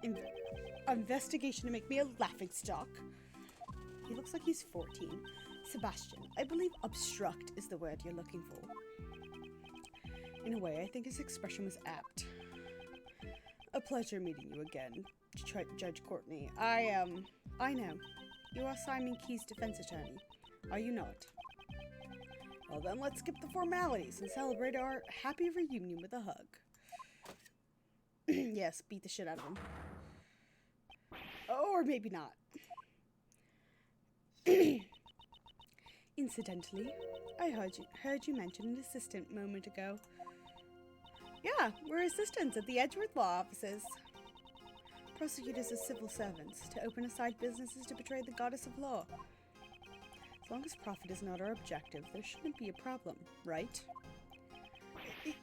Speaker 1: investigation to make me a laughingstock? He looks like he's 14. Sebastian, I believe obstruct is the word you're looking for. In a way, I think his expression was apt. A pleasure meeting you again, Judge Courtney. I know. You are Simon Key's defense attorney, are you not? Well then, let's skip the formalities and celebrate our happy reunion with a hug. Yes, beat the shit out of him. Or maybe not. Incidentally, I heard you mention an assistant a moment ago. Yeah, we're assistants at the Edgeworth Law offices. Prosecutors are civil servants. To open a side business is to betray the goddess of law. As long as profit is not our objective, there shouldn't be a problem, right?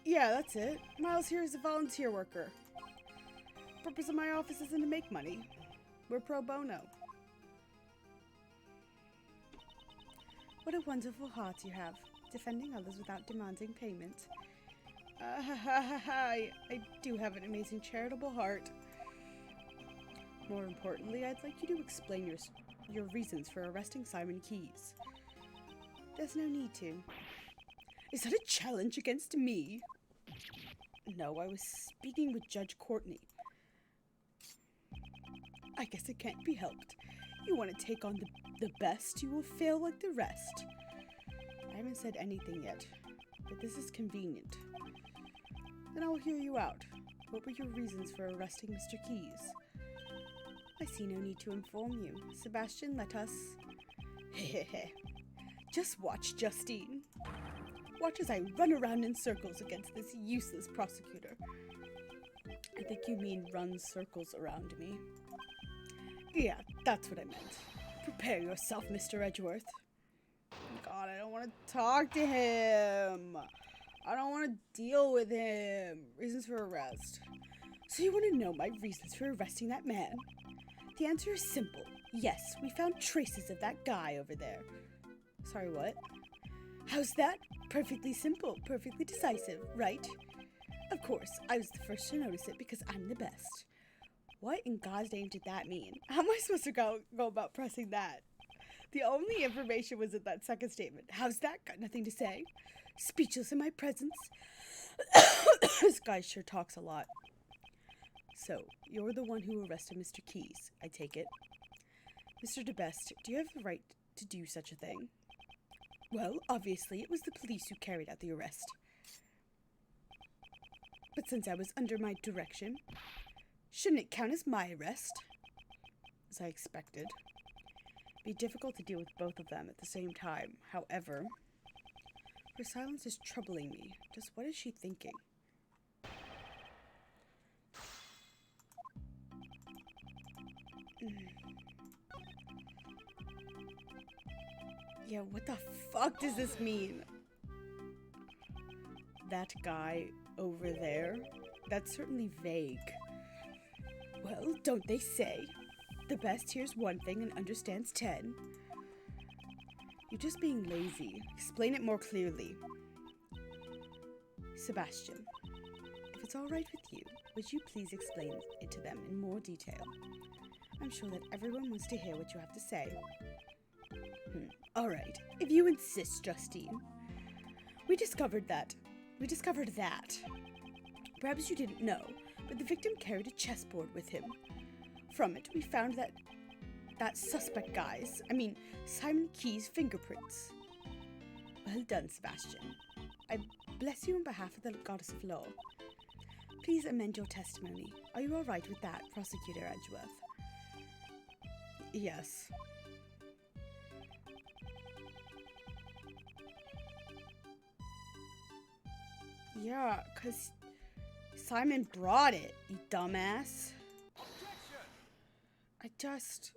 Speaker 1: Yeah, that's it. Miles here is a volunteer worker. The purpose of my office isn't to make money. We're pro bono. What a wonderful heart you have, defending others without demanding payment. I do have an amazing charitable heart. More importantly, I'd like you to explain your reasons for arresting Simon Keyes. There's no need to. Is that a challenge against me? No, I was speaking with Judge Courtney. I guess it can't be helped. You want to take on the best, you will fail like the rest. I haven't said anything yet, but this is convenient. Then I'll hear you out. What were your reasons for arresting Mr. Keyes? I see no need to inform you. Sebastian, let us... Hehehe. Just watch, Justine. Watch as I run around in circles against this useless prosecutor. I think you mean run circles around me. Yeah, that's what I meant. Prepare yourself, Mr. Edgeworth. God, I don't want to talk to him. I don't want to deal with him. Reasons for arrest. So you want to know my reasons for arresting that man? The answer is simple. Yes, we found traces of that guy over there. Sorry, what? How's that? Perfectly simple, perfectly decisive, right? Of course, I was the first to notice it because I'm the best. What in God's name did that mean? How am I supposed to go about pressing that? The only information was in that second statement. How's that? Got nothing to say? Speechless in my presence? This guy sure talks a lot. So, you're the one who arrested Mr. Keyes, I take it. Mr. DeBest, do you have the right to do such a thing? Well, obviously, it was the police who carried out the arrest. But since I was under my direction, shouldn't it count as my arrest? As I expected. Be difficult to deal with both of them at the same time. However, her silence is troubling me. Just what is she thinking? Yeah, what the fuck does this mean? That guy over there? That's certainly vague. Well, don't they say? The best hears one thing and understands 10. You're just being lazy. Explain it more clearly. Sebastian, if it's all right with you, would you please explain it to them in more detail? I'm sure that everyone wants to hear what you have to say. All right, if you insist, Justine. We discovered that. Perhaps you didn't know, but the victim carried a chessboard with him. From it, we found that suspect guy's, Simon Keyes' fingerprints. Well done, Sebastian. I bless you on behalf of the goddess of law. Please amend your testimony. Are you all right with that, Prosecutor Edgeworth? Yes. Yeah, 'cause Simon brought it, you dumbass. I just...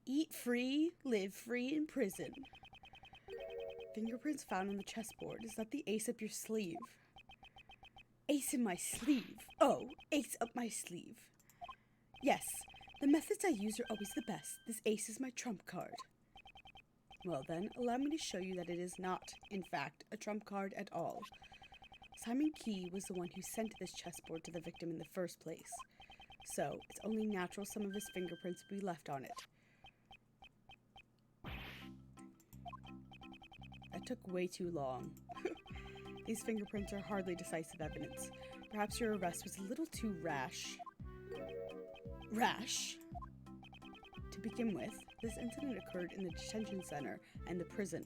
Speaker 1: Eat free, live free in prison. Fingerprints found on the chessboard. Is that the ace up your sleeve? Ace in my sleeve? Oh, ace up my sleeve. Yes, the methods I use are always the best. This ace is my trump card. Well then, allow me to show you that it is not, in fact, a trump card at all. Simon Key was the one who sent this chessboard to the victim in the first place. So, it's only natural some of his fingerprints would be left on it. That took way too long. These fingerprints are hardly decisive evidence. Perhaps your arrest was a little too rash. Rash? To begin with, this incident occurred in the detention center and the prison.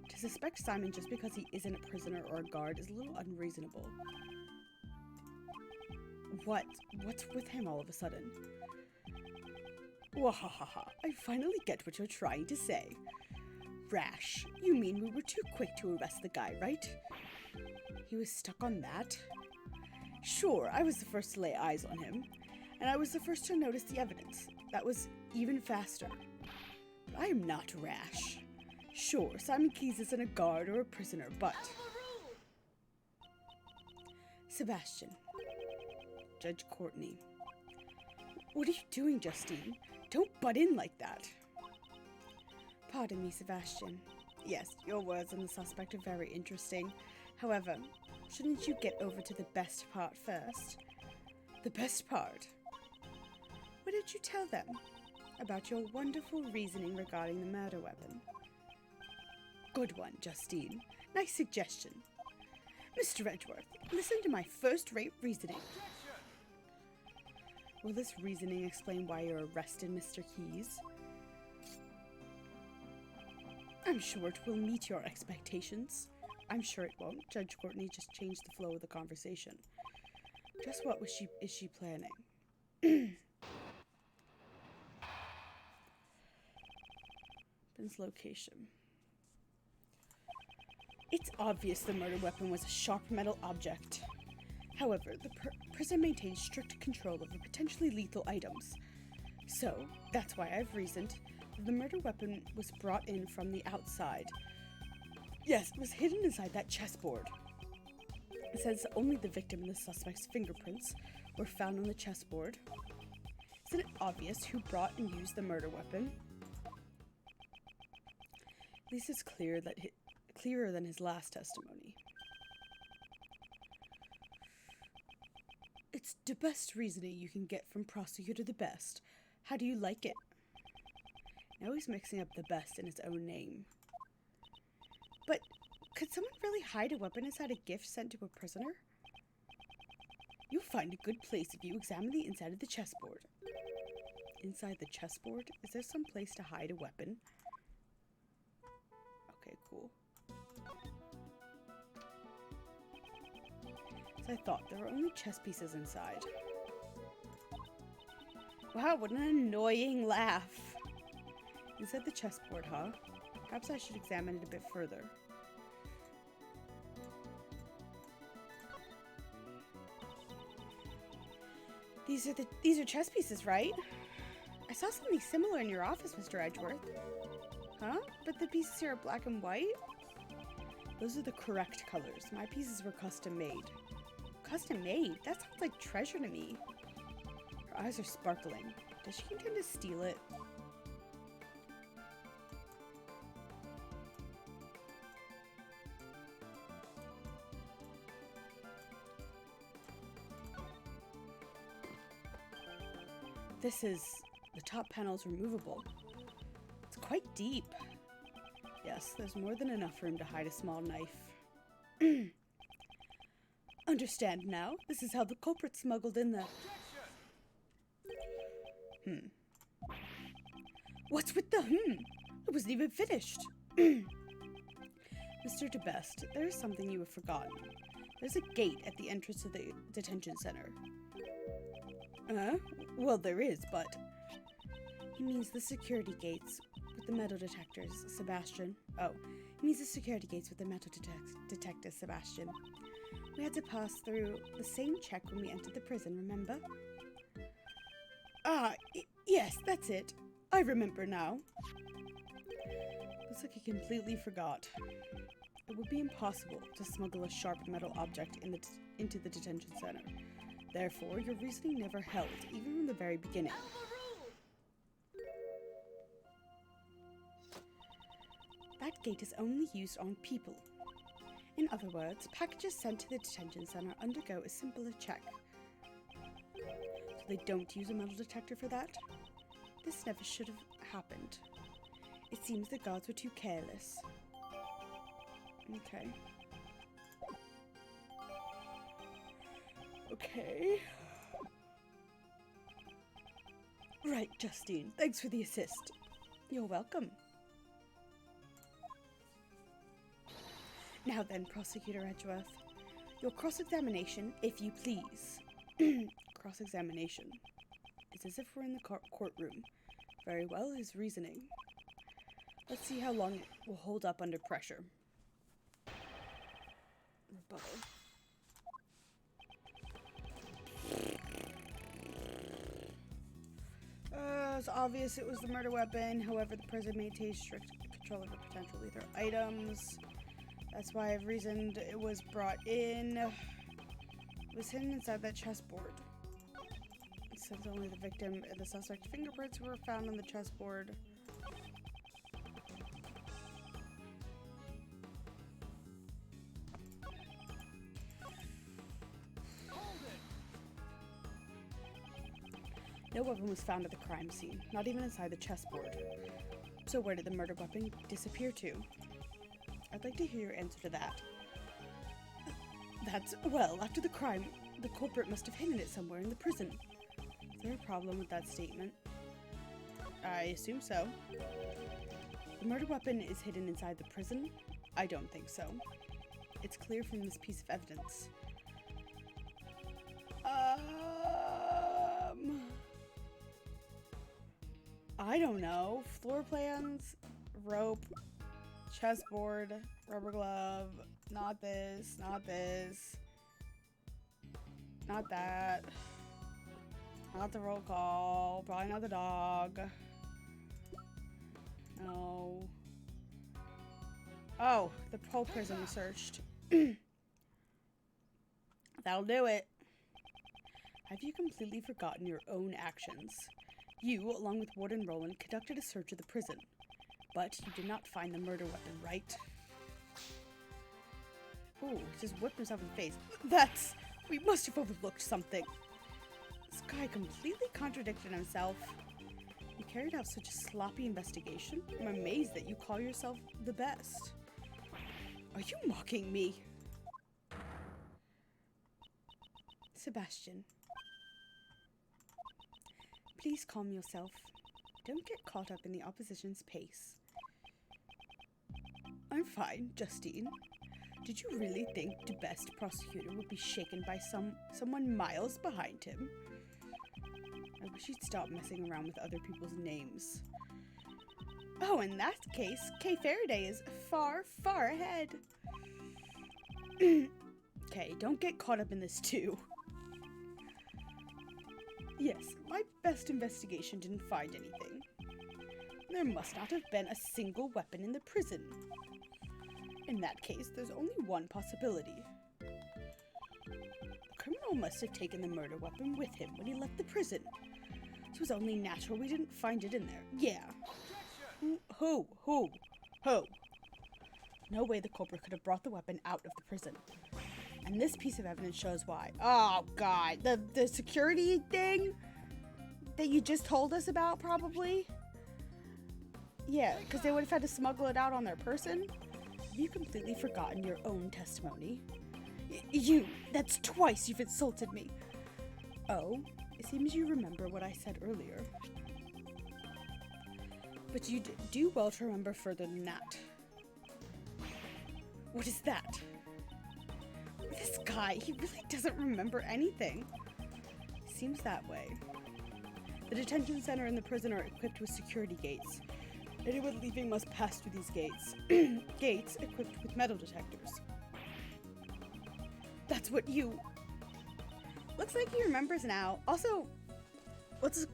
Speaker 1: To suspect Simon just because he isn't a prisoner or a guard is a little unreasonable. What's with him all of a sudden? Wahahaha, I finally get what you're trying to say. Rash, you mean we were too quick to arrest the guy, right? He was stuck on that? Sure, I was the first to lay eyes on him, and I was the first to notice the evidence. That was even faster. But I am not rash. Sure, Simon Keyes isn't a guard or a prisoner, but... Sebastian. Judge Courtney. What are you doing, Justine? Don't butt in like that. Pardon me, Sebastian. Yes, your words on the suspect are very interesting. However, shouldn't you get over to the best part first? The best part? Why don't you tell them about your wonderful reasoning regarding the murder weapon? Good one, Justine. Nice suggestion. Mr. Edgeworth, listen to my first-rate reasoning. Will this reasoning explain why you're arrested, Mr. Keyes? I'm sure it will meet your expectations. I'm sure it won't. Judge Courtney just changed the flow of the conversation. Just what is she planning? Weapons location. It's obvious the murder weapon was a sharp metal object. However, the prison maintains strict control over potentially lethal items. So, that's why I've reasoned that the murder weapon was brought in from the outside. Yes, it was hidden inside that chessboard. It says only the victim and the suspect's fingerprints were found on the chessboard. Isn't it obvious who brought and used the murder weapon? At least it's clearer than his last testimony. It's the best reasoning you can get from Prosecutor the Best. How do you like it? Now he's mixing up the best in his own name. But could someone really hide a weapon inside a gift sent to a prisoner? You'll find a good place if you examine the inside of the chessboard. Inside the chessboard? Is there some place to hide a weapon? Okay, cool. I thought there were only chess pieces inside. Wow, what an annoying laugh. Inside the chessboard, huh? Perhaps I should examine it a bit further. These are chess pieces, right? I saw something similar in your office, Mr. Edgeworth. Huh? But the pieces here are black and white? Those are the correct colors. My pieces were custom made. Custom made? That sounds like treasure to me. Her eyes are sparkling. Does she intend to steal it? The top panel is removable. It's quite deep. Yes, there's more than enough room to hide a small knife. Understand now? This is how the culprit smuggled in the... What's with the It wasn't even finished. Mr. DeBest, there is something you have forgotten. There's a gate at the entrance to the detention center. Well, there is, but... He means the security gates with the metal detectors, Sebastian. Oh, he means the security gates with the metal detectors, Sebastian. We had to pass through the same check when we entered the prison, remember? Yes, that's it. I remember now. Looks like I completely forgot. It would be impossible to smuggle a sharp metal object into the detention center. Therefore, your reasoning never held, even from the very beginning. That gate is only used on people. In other words, packages sent to the detention center undergo a simpler check. So they don't use a metal detector for that? This never should have happened. It seems the guards were too careless. Okay. Okay. Right, Justine. Thanks for the assist. You're welcome. Now then, Prosecutor Edgeworth, your cross-examination, if you please. Cross-examination. It's as if we're in the courtroom. Very well, his reasoning. Let's see how long it will hold up under pressure. Rebuttal. It's obvious it was the murder weapon. However, the prison maintains strict control over potential lethal items. That's why I've reasoned it was brought in. It was hidden inside that chessboard. Since only the victim and the suspect fingerprints were found on the chessboard. No weapon was found at the crime scene, not even inside the chessboard. So where did the murder weapon disappear to? I'd like to hear your answer to that. Well, after the crime, the culprit must have hidden it somewhere in the prison. Is there a problem with that statement? I assume so. The murder weapon is hidden inside the prison? I don't think so. It's clear from this piece of evidence. I don't know. Floor plans, rope, chessboard, rubber glove, not this, not this, not that, not the roll call, probably not the dog. No. Oh, the whole prison was searched. That'll do it. Have you completely forgotten your own actions? You, along with Warden Roland, conducted a search of the prison. But you did not find the murder weapon, right? Ooh, he just whipped himself in the face. We must have overlooked something. This guy completely contradicted himself. You carried out such a sloppy investigation. I'm amazed that you call yourself the best. Are you mocking me? Sebastian. Please calm yourself. Don't get caught up in the opposition's pace. I'm fine, Justine. Did you really think the best prosecutor would be shaken by someone miles behind him? I wish he'd stop messing around with other people's names. Oh, in that case, Kay Faraday is far, far ahead. Okay, don't get caught up in this too. Yes, my best investigation didn't find anything. There must not have been a single weapon in the prison. In that case, there's only one possibility. The criminal must have taken the murder weapon with him when he left the prison. So it was only natural we didn't find it in there. Yeah. Who? No way the culprit could have brought the weapon out of the prison. And this piece of evidence shows why. Oh, God. The security thing that you just told us about, probably? Yeah, because they would have had to smuggle it out on their person. Have you completely forgotten your own testimony? That's twice you've insulted me. Oh, it seems you remember what I said earlier. But you do well to remember further than that. What is that? This guy, he really doesn't remember anything. Seems that way. The detention center and the prison are equipped with security gates. Anyone leaving must pass through these gates. Gates equipped with metal detectors. That's what you... Looks like he remembers now. Also,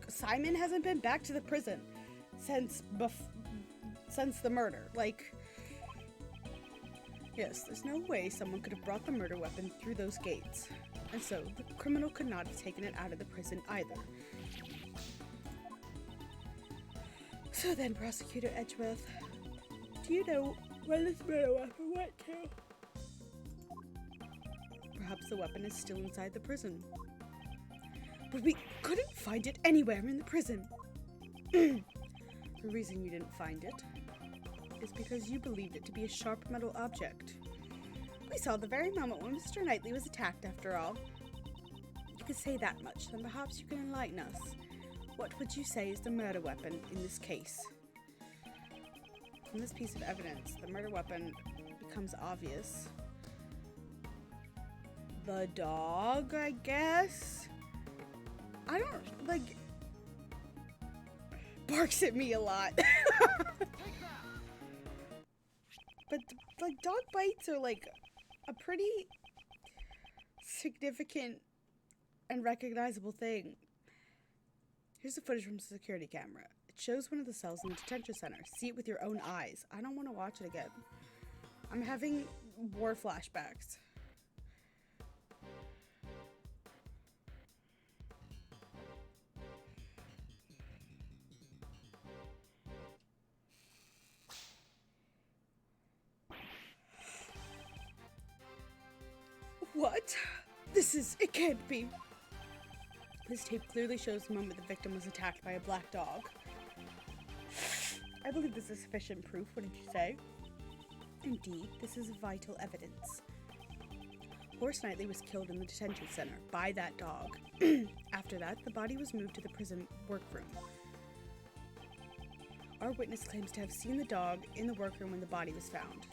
Speaker 1: Simon hasn't been back to the prison since the murder. Like... Yes, there's no way someone could have brought the murder weapon through those gates. And so, the criminal could not have taken it out of the prison either. So then, Prosecutor Edgeworth, do you know where this murder weapon went to? Perhaps the weapon is still inside the prison. But we couldn't find it anywhere in the prison. The reason you didn't find it is because you believed it to be a sharp metal object. We saw the very moment when Mr. Knightley was attacked, after all. You could say that much, then perhaps you can enlighten us. What would you say is the murder weapon in this case? From this piece of evidence, the murder weapon becomes obvious. The dog, I guess? I don't, like... barks at me a lot. But, like, dog bites are, like, a pretty significant and recognizable thing. Here's the footage from the security camera. It shows one of the cells in the detention center. See it with your own eyes. I don't want to watch it again. I'm having war flashbacks. What? It can't be. This tape clearly shows the moment the victim was attacked by a black dog. I believe this is sufficient proof, wouldn't you say? Indeed, this is vital evidence. Horace Knightley was killed in the detention center by that dog. After that, the body was moved to the prison workroom. Our witness claims to have seen the dog in the workroom when the body was found.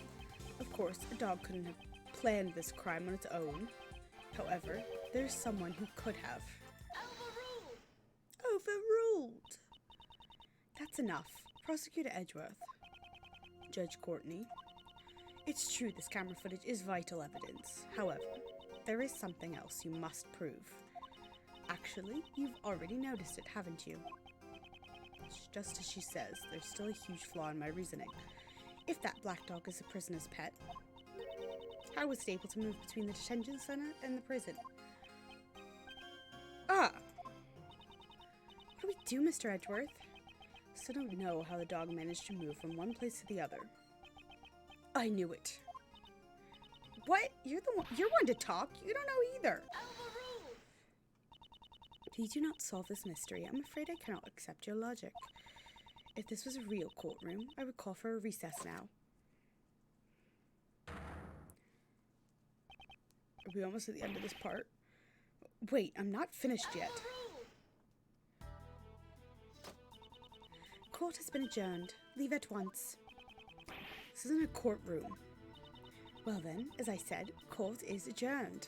Speaker 1: Of course, a dog couldn't have planned this crime on its own. However, there's someone who could have. Overruled! That's enough. Prosecutor Edgeworth. Judge Courtney. It's true this camera footage is vital evidence. However, there is something else you must prove. Actually, you've already noticed it, haven't you? Just as she says, there's still a huge flaw in my reasoning. If that black dog is a prisoner's pet, how was it able to move between the detention center and the prison? Ah! What do we do, Mr. Edgeworth? Still don't know how the dog managed to move from one place to the other. I knew it. What? You're one to talk. You don't know either. If you do not solve this mystery, I'm afraid I cannot accept your logic. If this was a real courtroom, I would call for a recess now. Are we almost at the end of this part? Wait, I'm not finished yet. Court has been adjourned. Leave at once. This isn't a courtroom. Well then, as I said, court is adjourned.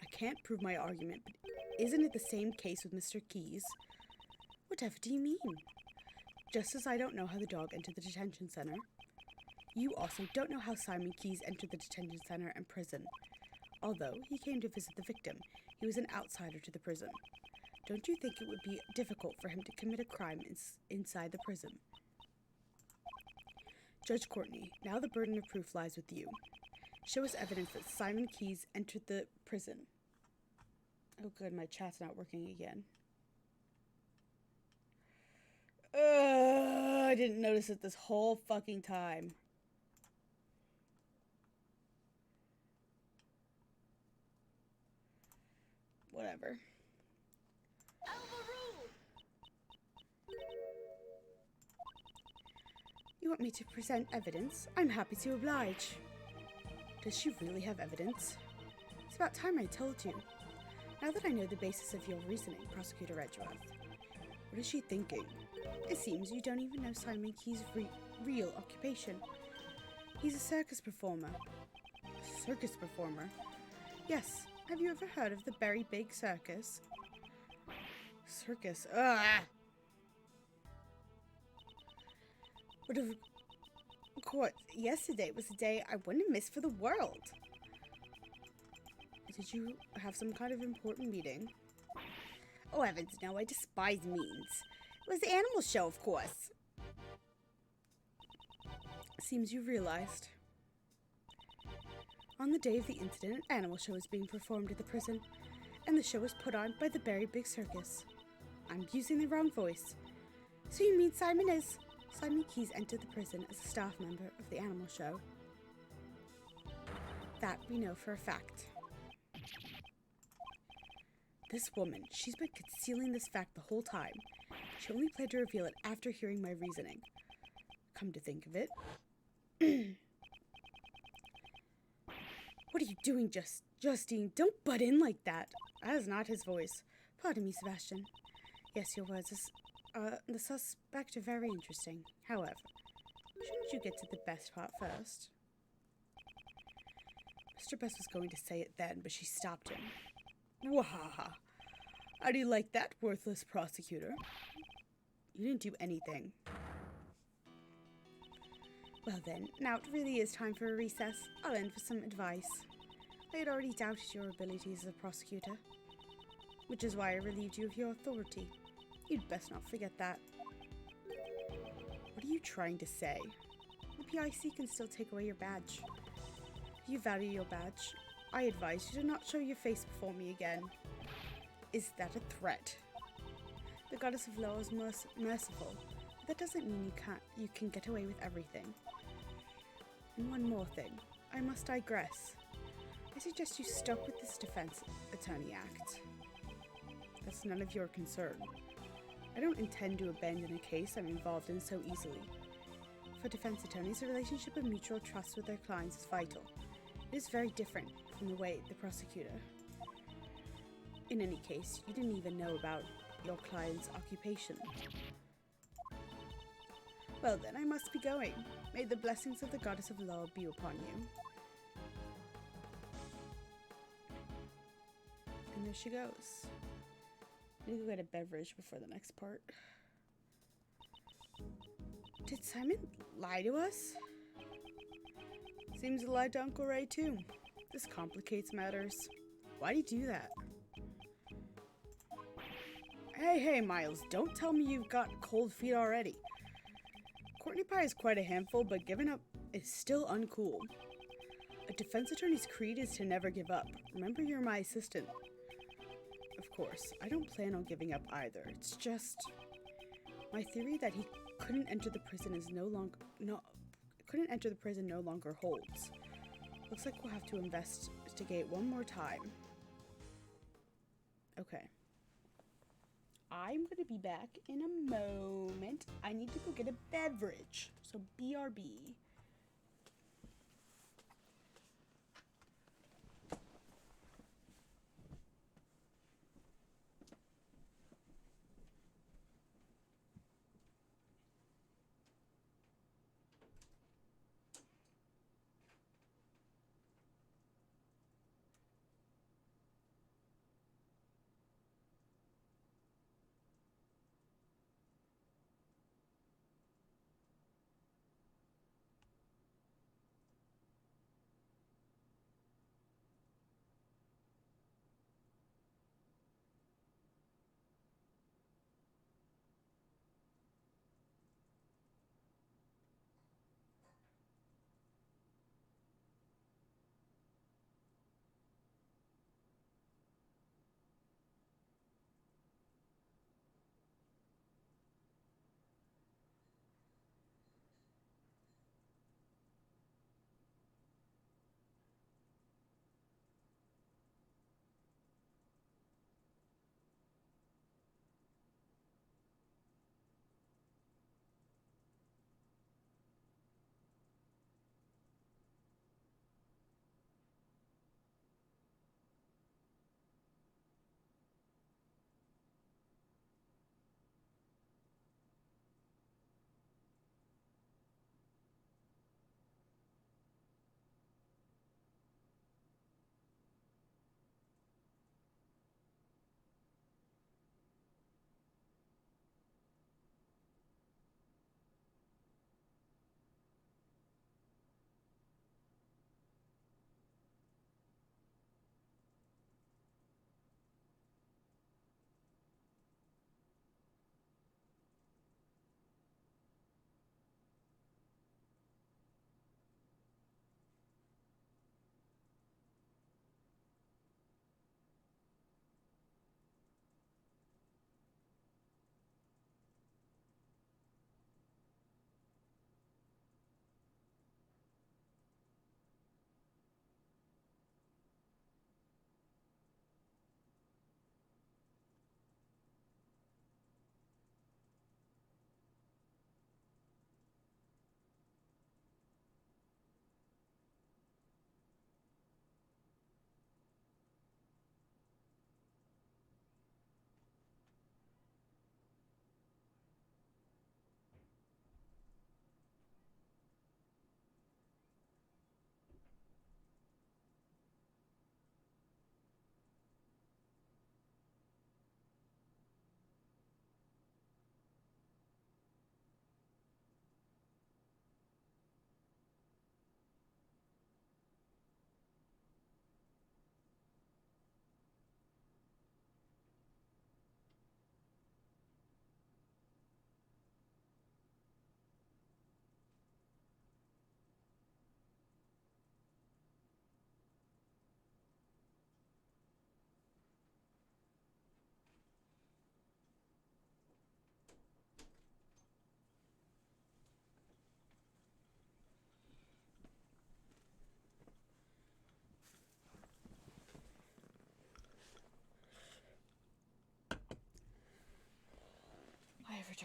Speaker 1: I can't prove my argument, but isn't it the same case with Mr. Keyes? Whatever do you mean? Just as I don't know how the dog entered the detention center, you also don't know how Simon Keyes entered the detention center and prison. Although he came to visit the victim, he was an outsider to the prison. Don't you think it would be difficult for him to commit a crime inside the prison? Judge Courtney, now the burden of proof lies with you. Show us evidence that Simon Keyes entered the prison. Oh good, my chat's not working again. I didn't notice it this whole fucking time. Whatever. You want me to present evidence? I'm happy to oblige. Does she really have evidence? It's about time I told you. Now that I know the basis of your reasoning, Prosecutor Edgeworth, what is she thinking? It seems you don't even know Simon Keyes' real occupation. He's a circus performer. Circus performer? Yes. Have you ever heard of the Berry Big Circus? Circus? Ugh! But of course, yesterday was a day I wouldn't miss for the world. Did you have some kind of important meeting? Oh heavens, no, I despise means. It was the animal show, of course. Seems you realized. On the day of the incident, an animal show was being performed at the prison, and the show was put on by the Berry Big Circus. I'm using the wrong voice. So you mean Simon Keyes entered the prison as a staff member of the animal show. That we know for a fact. This woman, she's been concealing this fact the whole time. She only planned to reveal it after hearing my reasoning. Come to think of it. What are you doing, Justine? Don't butt in like that. That is not his voice. Pardon me, Sebastian. Yes, your words the suspect are very interesting. However, shouldn't you get to the best part first? Mr. Best was going to say it then, but she stopped him. Wahaha. How do you like that, worthless prosecutor? You didn't do anything. Well then, now it really is time for a recess. I'll end with some advice. I had already doubted your abilities as a prosecutor, which is why I relieved you of your authority. You'd best not forget that. What are you trying to say? The PIC can still take away your badge. If you value your badge, I advise you to not show your face before me again. Is that a threat? The goddess of law is merciful, but that doesn't mean you can get away with everything. And one more thing. I must digress. I suggest you stop with this defense attorney act. That's none of your concern. I don't intend to abandon a case I'm involved in so easily. For defense attorneys, a relationship of mutual trust with their clients is vital. It is very different from the way the prosecutor. In any case, you didn't even know about your client's occupation. Well then, I must be going. May the blessings of the goddess of law be upon you. And there she goes. I need to go get a beverage before the next part. Did Simon lie to us? Seems he lied to Uncle Ray too. This complicates matters. Why'd he do that? Hey, Miles, don't tell me you've got cold feet already. Courtney Pie is quite a handful, but giving up is still uncool. A defense attorney's creed is to never give up. Remember, you're my assistant. Of course, I don't plan on giving up either. It's just my theory that he couldn't enter the prison no longer holds. Looks like we'll have to investigate one more time. Okay. I'm gonna be back in a moment. I need to go get a beverage. So BRB.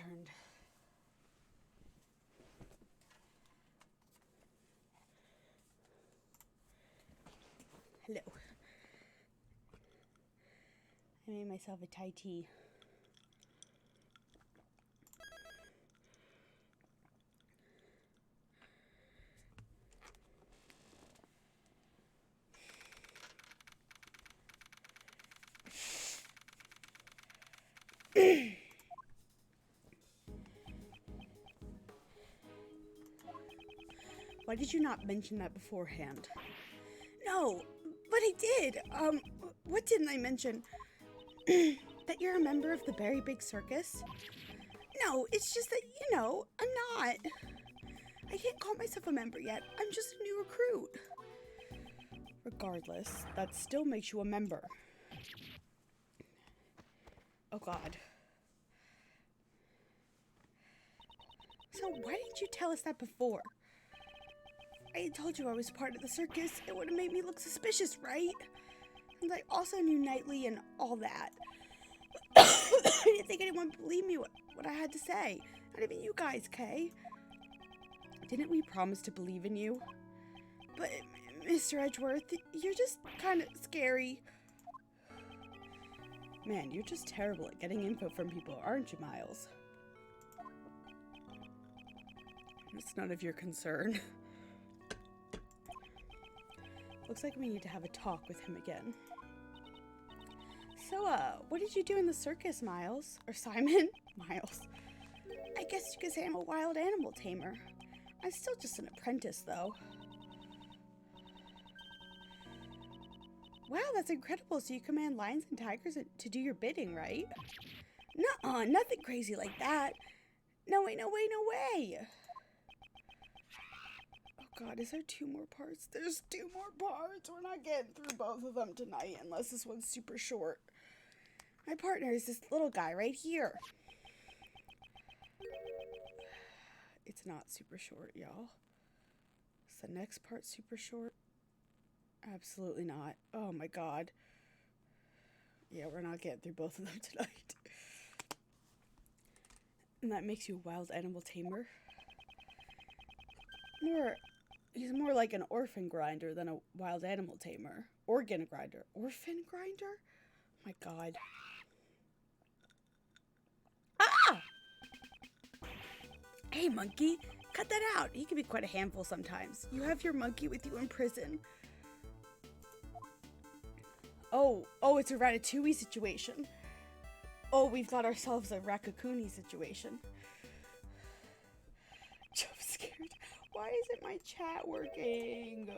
Speaker 1: returned. Hello. I made myself a Thai tea. Why did you not mention that beforehand? No, but I did. What didn't I mention? That you're a member of the Very Big Circus? No, it's just that, I'm not. I can't call myself a member yet. I'm just a new recruit. Regardless, that still makes you a member. Oh, God. So why didn't you tell us that before? I had told you I was part of the circus. It would have made me look suspicious, right? And I also knew Knightley and all that. I didn't think anyone would believe me what I had to say. Not even you guys, Kay. Didn't we promise to believe in you? But, Mr. Edgeworth, you're just kind of scary. Man, you're just terrible at getting info from people, aren't you, Miles? It's none of your concern. Looks like we need to have a talk with him again. So, what did you do in the circus, Miles? Or Simon? Miles. I guess you could say I'm a wild animal tamer. I'm still just an apprentice, though. Wow, that's incredible. So you command lions and tigers to do your bidding, right? Nuh-uh, nothing crazy like that. No way, no way, no way. Oh God, is there 2 more parts? There's 2 more parts. We're not getting through both of them tonight unless this one's super short. My partner is this little guy right here. It's not super short, y'all. Is the next part super short? Absolutely not. Oh my God. Yeah, we're not getting through both of them tonight. And that makes you a wild animal tamer? He's more like an orphan grinder than a wild animal tamer. Organ grinder. Orphan grinder? Oh my God. Ah! Hey, monkey. Cut that out. He can be quite a handful sometimes. You have your monkey with you in prison. Oh, it's a Ratatouille situation. Oh, we've got ourselves a Rakakuni situation. I'm scared. Why isn't my chat working?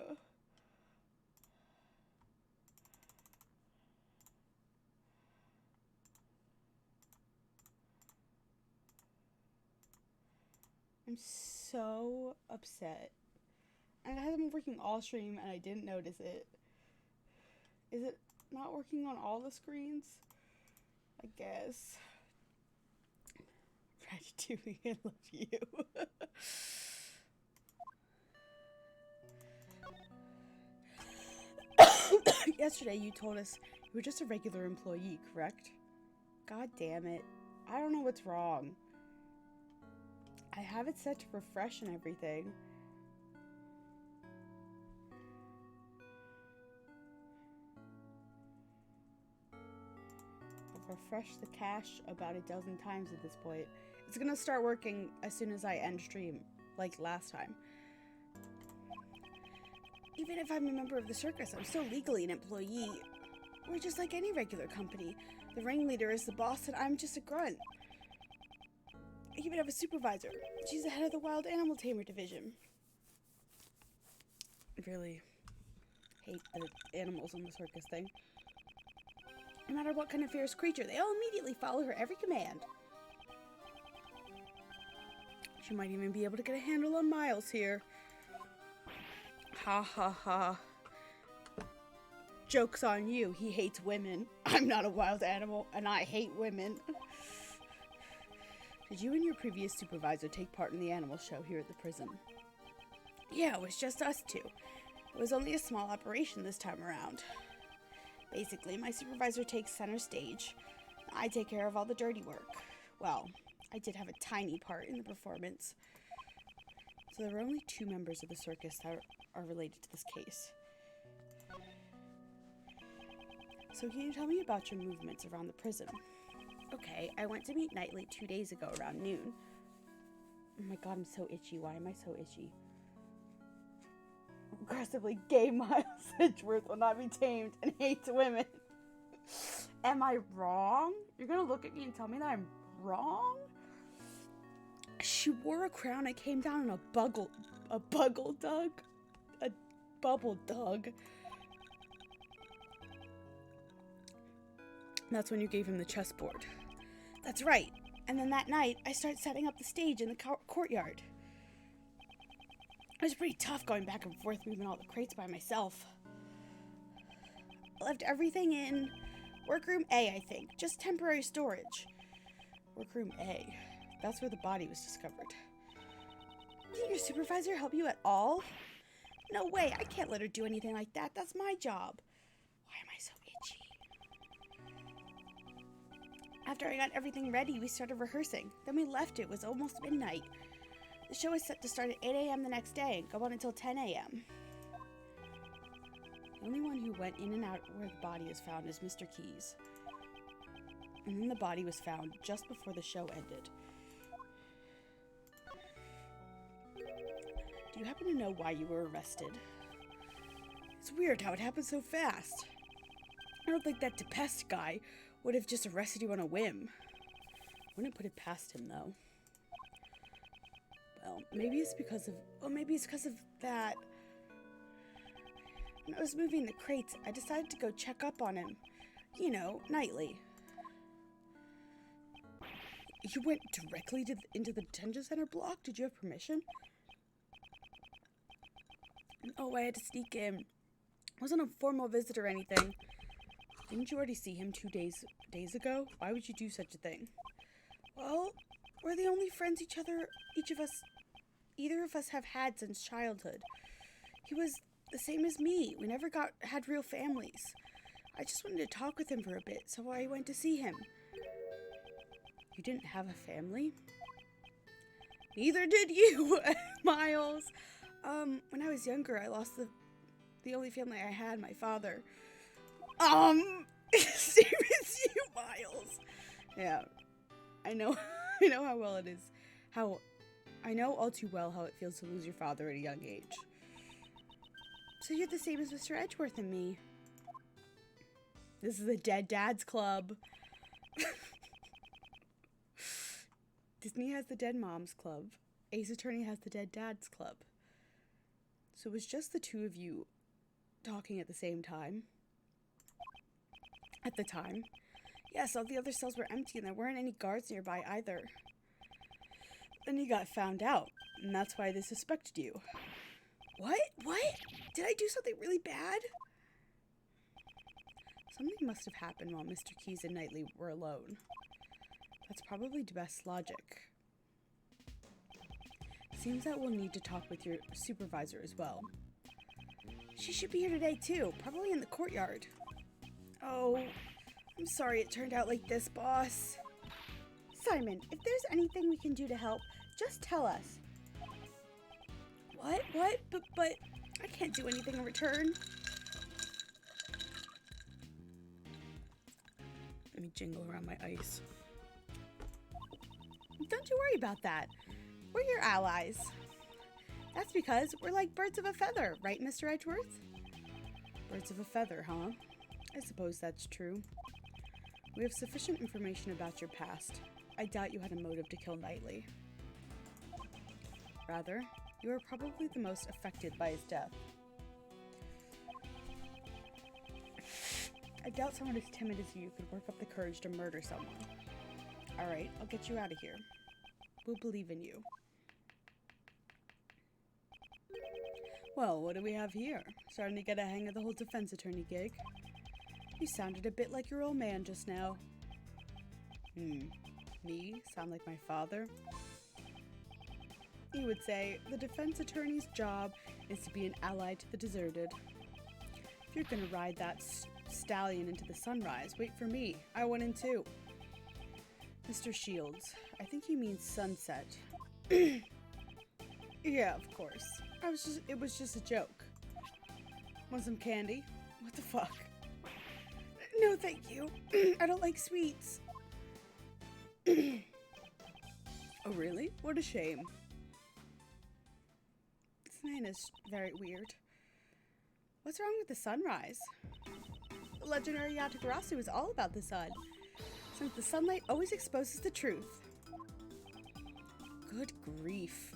Speaker 1: I'm so upset. And it hasn't been working all stream and I didn't notice it. Is it not working on all the screens? I guess. Ratatouille, I love you. Yesterday you told us you were just a regular employee, correct? God damn it. I don't know what's wrong. I have it set to refresh and everything. I've refreshed the cache about a dozen times at this point. It's gonna start working as soon as I end stream, like last time. Even if I'm a member of the circus, I'm still legally an employee. We're just like any regular company. The ringleader is the boss and I'm just a grunt. I even have a supervisor. She's the head of the wild animal tamer division. I really hate the animals in the circus thing. No matter what kind of fierce creature, they all immediately follow her every command. She might even be able to get a handle on Miles here. Ha ha ha. Joke's on you, he hates women. I'm not a wild animal, and I hate women. Did you and your previous supervisor take part in the animal show here at the prison? Yeah, it was just us two. It was only a small operation this time around. Basically, my supervisor takes center stage. I take care of all the dirty work. Well, I did have a tiny part in the performance. So there were only 2 members of the circus that are related to this case. So can you tell me about your movements around the prison? Okay, I went to meet Knightley 2 days ago around noon. Oh my god, I'm so itchy. Why am I so itchy? Aggressively gay Miles Edgeworth will not be tamed and hates women. Am I wrong? You're gonna look at me and tell me that I'm wrong? She wore a crown. I came down in a bubble dug. That's when you gave him the chessboard. That's right. And then that night, I started setting up the stage in the courtyard. It was pretty tough going back and forth moving all the crates by myself. I left everything in workroom A, I think. Just temporary storage. Workroom A. That's where the body was discovered. Didn't your supervisor help you at all? No way, I can't let her do anything like that. That's my job. Why am I so itchy? After I got everything ready, we started rehearsing. Then we left. It was almost midnight. The show is set to start at 8 a.m. the next day and go on until 10 a.m. The only one who went in and out where the body is found is Mr. Keyes. And then the body was found just before the show ended. Do you happen to know why you were arrested? It's weird how it happened so fast. I don't think that DePest guy would have just arrested you on a whim. Wouldn't put it past him, though. Well, maybe it's because of that. When I was moving the crates, I decided to go check up on him. You know, nightly. You went directly into the detention center block? Did you have permission? Oh, I had to sneak in. It wasn't a formal visit or anything. Didn't you already see him 2 days ago? Why would you do such a thing? Well, we're the only friends either of us have had since childhood. He was the same as me. We never had real families. I just wanted to talk with him for a bit, so I went to see him. You didn't have a family? Neither did you, Miles. When I was younger, I lost the only family I had, my father. Same as you, Miles. Yeah, I know how well it is. I know all too well how it feels to lose your father at a young age. So you're the same as Mr. Edgeworth and me. This is the Dead Dads Club. Disney has the Dead Moms Club. Ace Attorney has the Dead Dads Club. So it was just the two of you talking at the same time. At the time. Yes, all the other cells were empty and there weren't any guards nearby either. Then you got found out, and that's why they suspected you. What? Did I do something really bad? Something must have happened while Mr. Keyes and Knightley were alone. That's probably the best logic. Seems that we'll need to talk with your supervisor as well. She should be here today too, probably in the courtyard. Oh, I'm sorry it turned out like this, boss. Simon, if there's anything we can do to help, just tell us. What? But I can't do anything in return. Let me jingle around my ice. Don't you worry about that. We're your allies. That's because we're like birds of a feather, right, Mr. Edgeworth? Birds of a feather, huh? I suppose that's true. We have sufficient information about your past. I doubt you had a motive to kill Knightley. Rather, you are probably the most affected by his death. I doubt someone as timid as you could work up the courage to murder someone. Alright, I'll get you out of here. We'll believe in you. Well, what do we have here? Starting to get a hang of the whole defense attorney gig. You sounded a bit like your old man just now. Me? Sound like my father? He would say, the defense attorney's job is to be an ally to the deserted. If you're gonna ride that stallion into the sunrise, wait for me. I went in too. Mr. Shields, I think you mean sunset. Yeah, of course. It was just a joke. Want some candy? What the fuck? No, thank you. I don't like sweets. Oh, really? What a shame. This man is very weird. What's wrong with the sunrise? The legendary Yatagarasu is all about the sun, since the sunlight always exposes the truth. Good grief.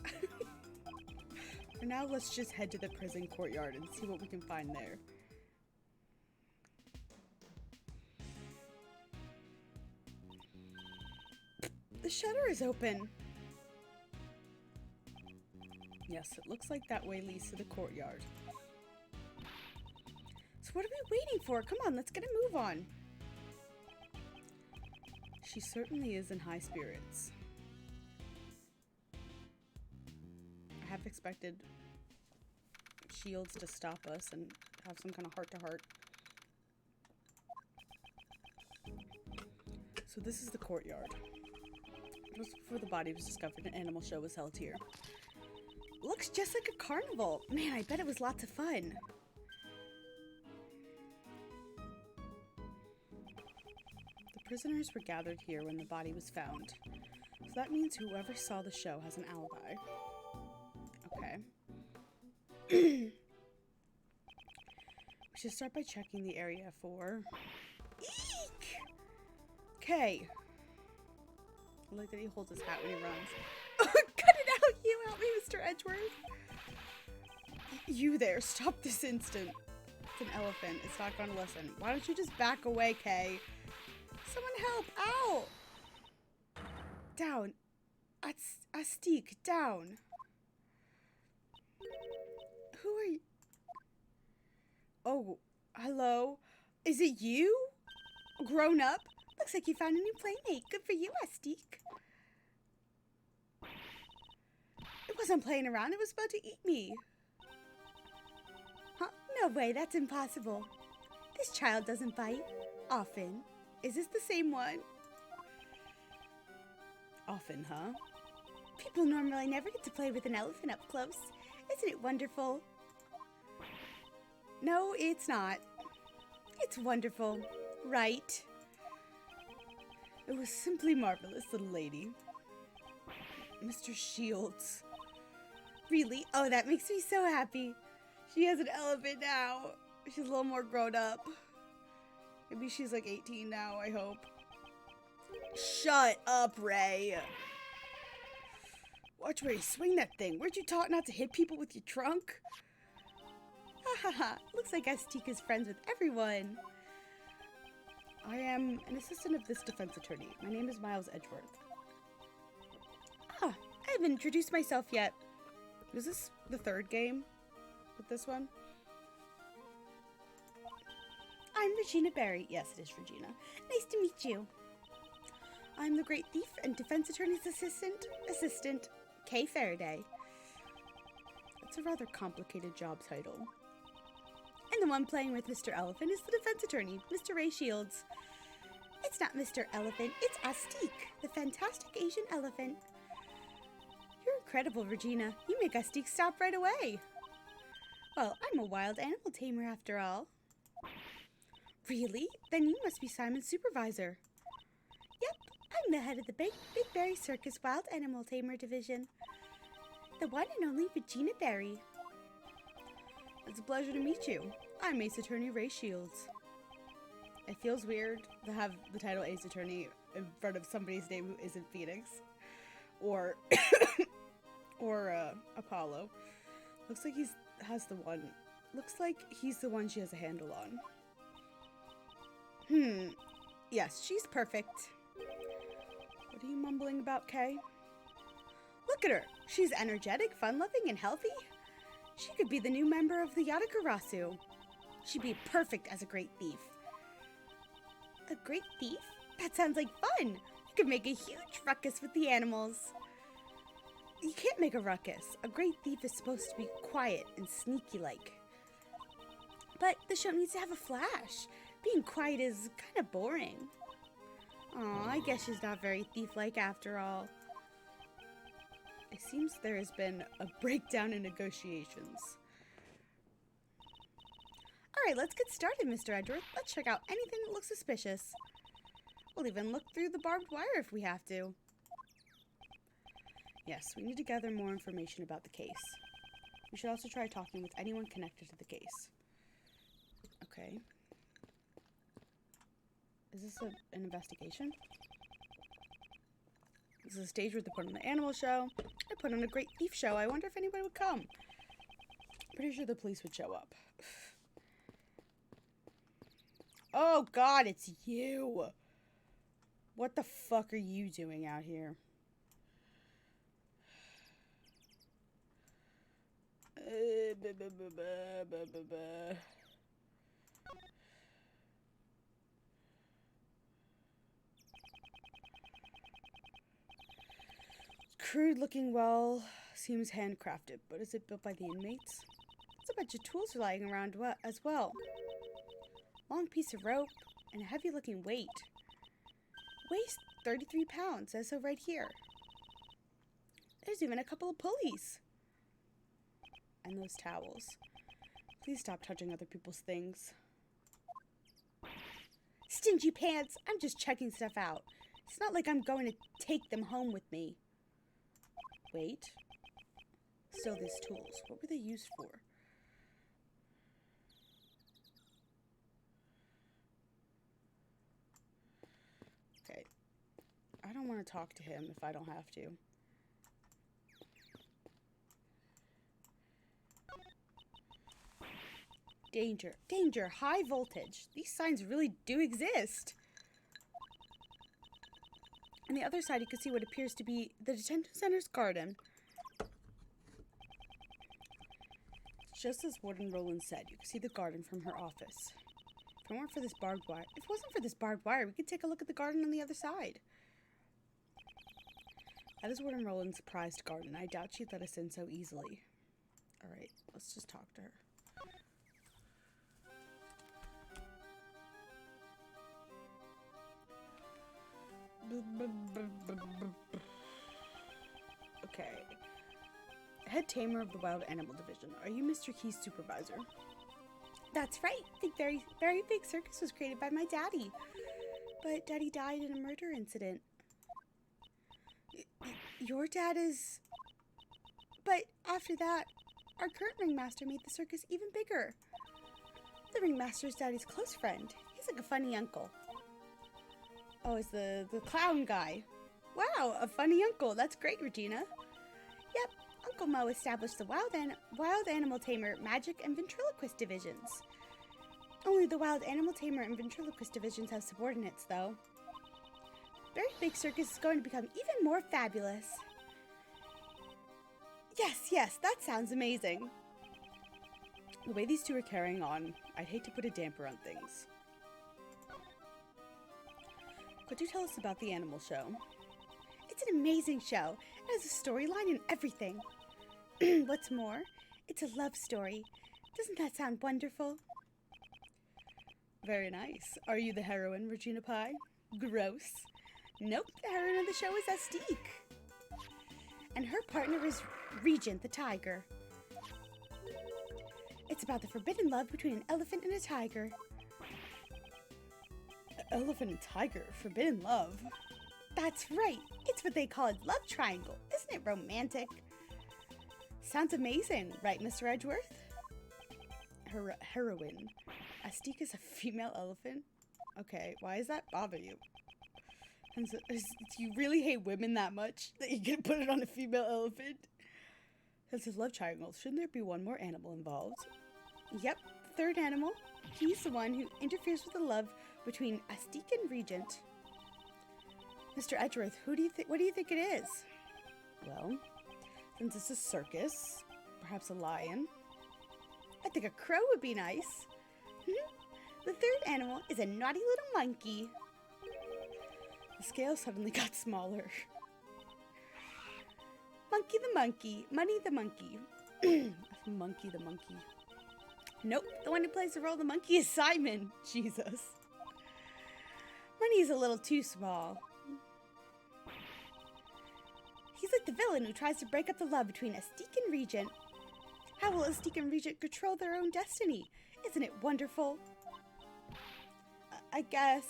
Speaker 1: For now, let's just head to the prison courtyard and see what we can find there. The shutter is open. Yes, it looks like that way leads to the courtyard. So what are we waiting for? Come on, let's get a move on. She certainly is in high spirits. I have expected Shields to stop us and have some kind of heart-to-heart. So this is the courtyard. Just before the body was discovered, an animal show was held here. Looks just like a carnival. Man, I bet it was lots of fun. The prisoners were gathered here when the body was found. So that means whoever saw the show has an alibi. Okay. We should start by checking the area for... Eek! Okay. I like that he holds his hat when he runs. Cut it out, you! Help me, Mr. Edgeworth! You there, stop this instant. It's an elephant. It's not gonna listen. Why don't you just back away, Kay? Someone help! Ow! Down. Astique, down. Who are you? Oh, hello? Is it you? Grown up? Looks like you found a new playmate. Good for you, Astique. It wasn't playing around. It was about to eat me. Huh? No way. That's impossible. This child doesn't bite. Often. Is this the same one? Often, huh? People normally never get to play with an elephant up close. Isn't it wonderful? No, it's not. It's wonderful. Right? It was simply marvelous, little lady. Mr. Shields. Really? Oh, that makes me so happy. She has an elephant now. She's a little more grown up. Maybe she's like 18 now, I hope. Shut up, Ray. Watch where you swing that thing. Weren't you taught not to hit people with your trunk? Ha ha ha. Looks like Astique is friends with everyone. I am an assistant of this defense attorney. My name is Miles Edgeworth. Ah, I haven't introduced myself yet. Was this the third game with this one? I'm Regina Berry. Yes, it is Regina. Nice to meet you. I'm the great thief and defense attorney's assistant, Kay Faraday. That's a rather complicated job title. And the one playing with Mr. Elephant is the defense attorney, Mr. Ray Shields. It's not Mr. Elephant, it's Astique, the fantastic Asian elephant. You're incredible, Regina. You make Astique stop right away. Well, I'm a wild animal tamer after all. Really? Then you must be Simon's supervisor. Yep, I'm the head of the Big Berry Circus Wild Animal Tamer Division. The one and only Regina Berry. It's a pleasure to meet you. I'm Ace Attorney Ray Shields. It feels weird to have the title Ace Attorney in front of somebody's name who isn't Phoenix. Or Apollo. Looks like looks like he's the one she has a handle on. Yes, she's perfect. What are you mumbling about, Kay? Look at her. She's energetic, fun-loving, and healthy. She could be the new member of the Yatagarasu. She'd be perfect as a great thief. A great thief? That sounds like fun. You could make a huge ruckus with the animals. You can't make a ruckus. A great thief is supposed to be quiet and sneaky-like. But the show needs to have a flash. Being quiet is kind of boring. Aw, I guess she's not very thief-like after all. It seems there has been a breakdown in negotiations. Alright, let's get started, Mr. Edgeworth. Let's check out anything that looks suspicious. We'll even look through the barbed wire if we have to. Yes, we need to gather more information about the case. We should also try talking with anyone connected to the case. Okay. Is this an investigation? This is a stage where they put on the animal show. I put on a great thief show. I wonder if anybody would come. Pretty sure the police would show up. Oh God, it's you! What the fuck are you doing out here? Crude looking well, seems handcrafted, but is it built by the inmates? There's a bunch of tools lying around as well. Long piece of rope and a heavy looking weight. Weighs 33 pounds, says so right here. There's even a couple of pulleys. And those towels. Please stop touching other people's things. Stingy pants! I'm just checking stuff out. It's not like I'm going to take them home with me. Wait. Still, these tools. What were they used for? Okay. I don't want to talk to him if I don't have to. Danger. Danger. High voltage. These signs really do exist. On the other side, you can see what appears to be the detention center's garden. Just as Warden Rowland said, you can see the garden from her office. If it wasn't for this barbed wire, we could take a look at the garden on the other side. That is Warden Rowland's prized garden. I doubt she'd let us in so easily. Alright, let's just talk to her. Okay. Head tamer of the Wild Animal Division. Are you Mr. Key's supervisor? That's right. The very big circus was created by my daddy. But Daddy died in a murder incident. Your dad is... But after that, our current ringmaster made the circus even bigger. The ringmaster is Daddy's close friend. He's like a funny uncle. Oh, it's the clown guy. Wow, a funny uncle. That's great, Regina. Yep, Uncle Mo established the Wild Animal Tamer, Magic, and Ventriloquist divisions. Only the Wild Animal Tamer and Ventriloquist divisions have subordinates, though. Very Big Circus is going to become even more fabulous. Yes, that sounds amazing. The way these two are carrying on, I'd hate to put a damper on things. Could you tell us about the animal show? It's an amazing show. It has a storyline and everything. What's more, it's a love story. Doesn't that sound wonderful? Very nice. Are you the heroine, Regina Pie? Gross. Nope, the heroine of the show is Astique. And her partner is Regent the tiger. It's about the forbidden love between an elephant and a tiger. Elephant and tiger, forbidden love. That's right. It's what they call a love triangle. Isn't it romantic? Sounds amazing, right, Mr. Edgeworth? Her heroine. Astique is a female elephant? Okay, why does that bother you? And so, do you really hate women that much that you're gonna put it on a female elephant? That's a love triangle. Shouldn't there be one more animal involved? Yep, third animal. He's the one who interferes with the love between Astique and Regent. Mr. Edgeworth, what do you think it is? Well, since it's a circus, perhaps a lion. I think a crow would be nice. The third animal is a naughty little monkey. The scale suddenly got smaller. Monkey the monkey, Money the monkey. Monkey the monkey. Nope, the one who plays the role of the monkey is Simon. Jesus. Money's a little too small. He's like the villain who tries to break up the love between Aztec and Regent. How will Aztec and Regent control their own destiny? Isn't it wonderful? I guess.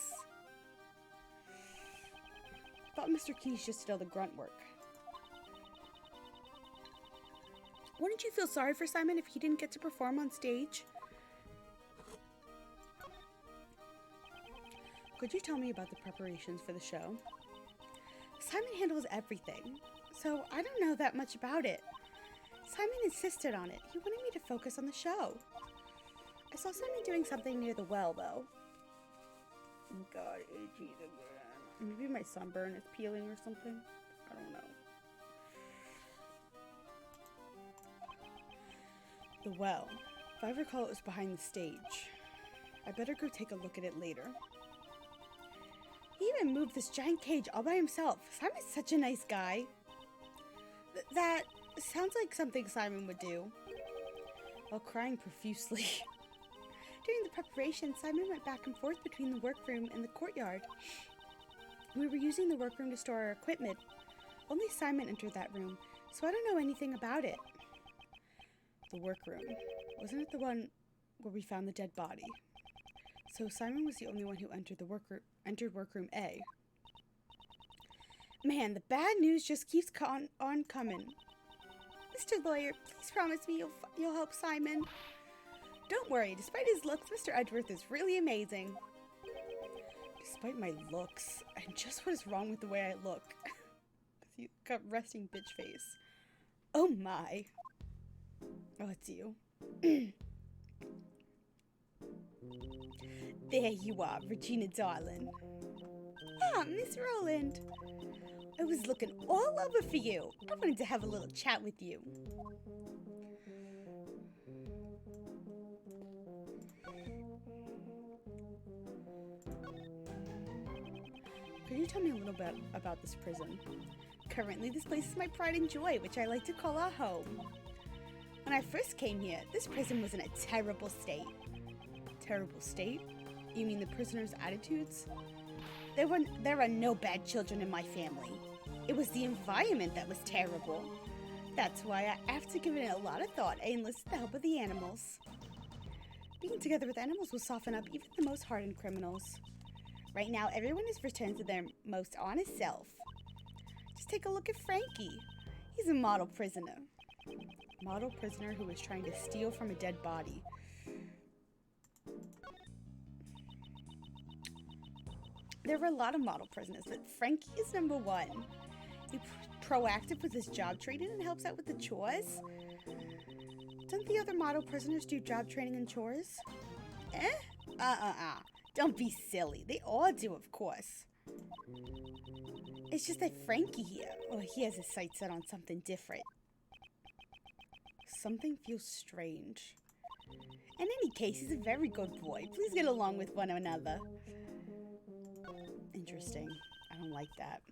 Speaker 1: Thought Mr. Keys just did all the grunt work. Wouldn't you feel sorry for Simon if he didn't get to perform on stage? Could you tell me about the preparations for the show? Simon handles everything, so I don't know that much about it. Simon insisted on it. He wanted me to focus on the show. I saw Simon doing something near the well, though. Oh God, itchy again. Maybe my sunburn is peeling or something. I don't know. The well. If I recall, it was behind the stage. I better go take a look at it later. He even moved this giant cage all by himself. Simon's such a nice guy. That sounds like something Simon would do. While crying profusely. During the preparation, Simon went back and forth between the workroom and the courtyard. We were using the workroom to store our equipment. Only Simon entered that room, so I don't know anything about it. The workroom. Wasn't it the one where we found the dead body? So Simon was the only one who entered workroom A. Man, the bad news just keeps on coming. Mr. Lawyer, please promise me you'll help Simon. Don't worry, despite his looks, Mr. Edgeworth is really amazing. Despite my looks, and just what is wrong with the way I look? You got resting bitch face. Oh my. Oh, it's you. There you are, Regina darling. Ah, Miss Rowland. I was looking all over for you. I wanted to have a little chat with you. Could you tell me a little bit about this prison? Currently, this place is my pride and joy, which I like to call our home. When I first came here, this prison was in a terrible state. Terrible state? You mean the prisoners' attitudes? There are no bad children in my family. It was the environment that was terrible. That's why, after giving it a lot of thought, I enlisted the help of the animals. Being together with animals will soften up even the most hardened criminals. Right now, everyone is returned to their most honest self. Just take a look at Frankie. He's a model prisoner. Model prisoner who was trying to steal from a dead body. There were a lot of model prisoners, but Frankie is number one. He's proactive with his job training and helps out with the chores. Don't the other model prisoners do job training and chores? Don't be silly. They all do, of course. It's just that Frankie here, he has his sights set on something different. Something feels strange. In any case, he's a very good boy. Please get along with one another. Interesting. I don't like that.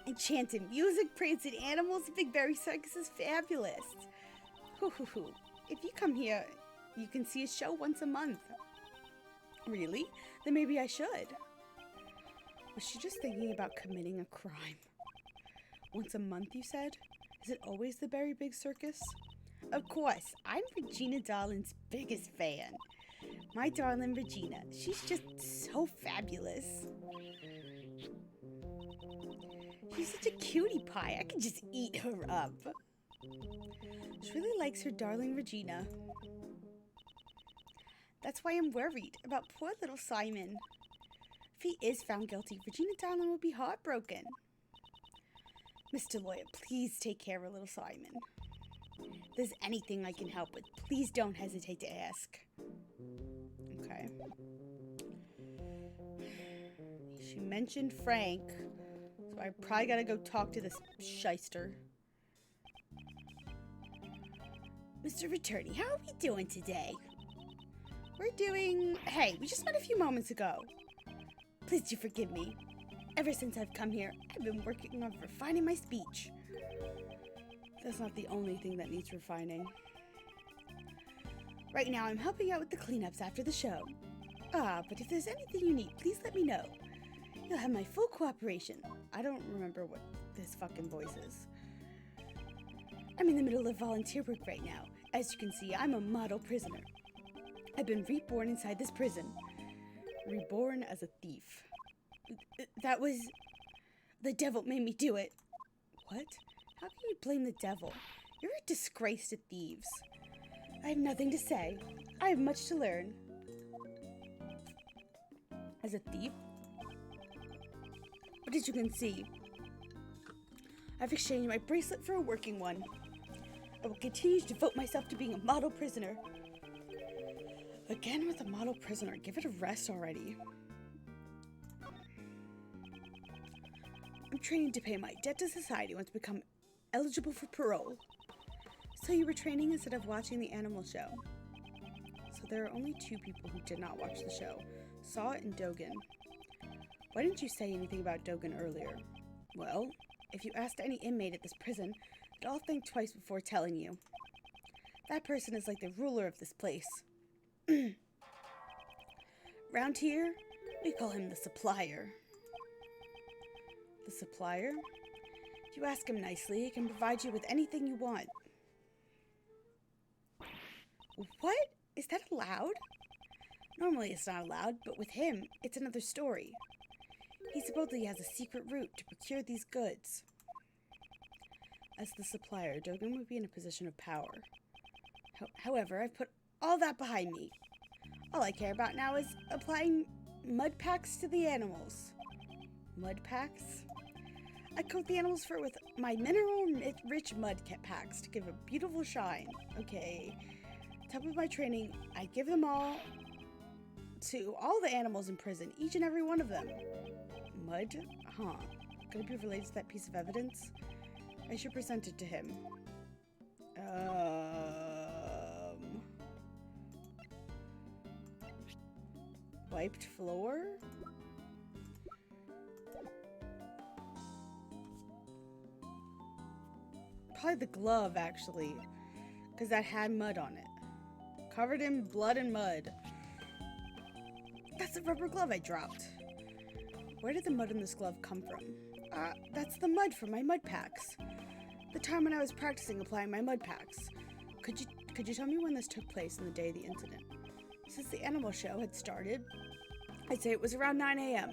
Speaker 1: Enchanted music, prancing animals, Big Berry Circus is fabulous. If you come here, you can see a show once a month. Really? Then maybe I should. Was she just thinking about committing a crime? Once a month, you said? Is it always the Berry Big Circus? Of course, I'm Regina Darling's biggest fan. My darling Regina, she's just so fabulous. She's such a cutie pie, I could just eat her up. She really likes her darling Regina. That's why I'm worried about poor little Simon. If he is found guilty, Regina Darling will be heartbroken. Mr. Lawyer, please take care of little Simon. If there's anything I can help with, please don't hesitate to ask. Okay. She mentioned Frank, so I probably gotta go talk to this shyster. Mr. Returney, how are we doing today? We're doing... Hey, we just met a few moments ago. Please do forgive me. Ever since I've come here, I've been working on refining my speech. That's not the only thing that needs refining. Right now, I'm helping out with the cleanups after the show. Ah, but if there's anything you need, please let me know. You'll have my full cooperation. I don't remember what this fucking voice is. I'm in the middle of volunteer work right now. As you can see, I'm a model prisoner. I've been reborn inside this prison. Reborn as a thief. That was... The devil made me do it. What? How can you blame the devil? You're a disgrace to thieves. I have nothing to say. I have much to learn. As a thief? But as you can see, I've exchanged my bracelet for a working one. I will continue to devote myself to being a model prisoner. Again with a model prisoner. Give it a rest already. I'm training to pay my debt to society once I become eligible for parole. So you were training instead of watching the animal show. So there are only 2 people who did not watch the show. Saw it and Dogen. Why didn't you say anything about Dogen earlier? Well, if you asked any inmate at this prison, they'd all think twice before telling you. That person is like the ruler of this place. Round here, we call him the supplier. The supplier? If you ask him nicely, he can provide you with anything you want. What? Is that allowed? Normally it's not allowed, but with him, it's another story. He supposedly has a secret route to procure these goods. As the supplier, Dogen would be in a position of power. However, I've put all that behind me. All I care about now is applying mud packs to the animals. Mud packs? I coat the animals' fur with my mineral-rich mud packs to give a beautiful shine. Okay. Top of my training, I give them all to all the animals in prison, each and every one of them. Mud? Huh. Could it be related to that piece of evidence? I should present it to him. Wiped floor? Probably the glove, actually. Because that had mud on it. Covered in blood and mud. That's the rubber glove I dropped. Where did the mud in this glove come from? That's the mud from my mud packs. The time when I was practicing applying my mud packs. Could you tell me when this took place in the day of the incident? Since the animal show had started, I'd say it was around 9 a.m.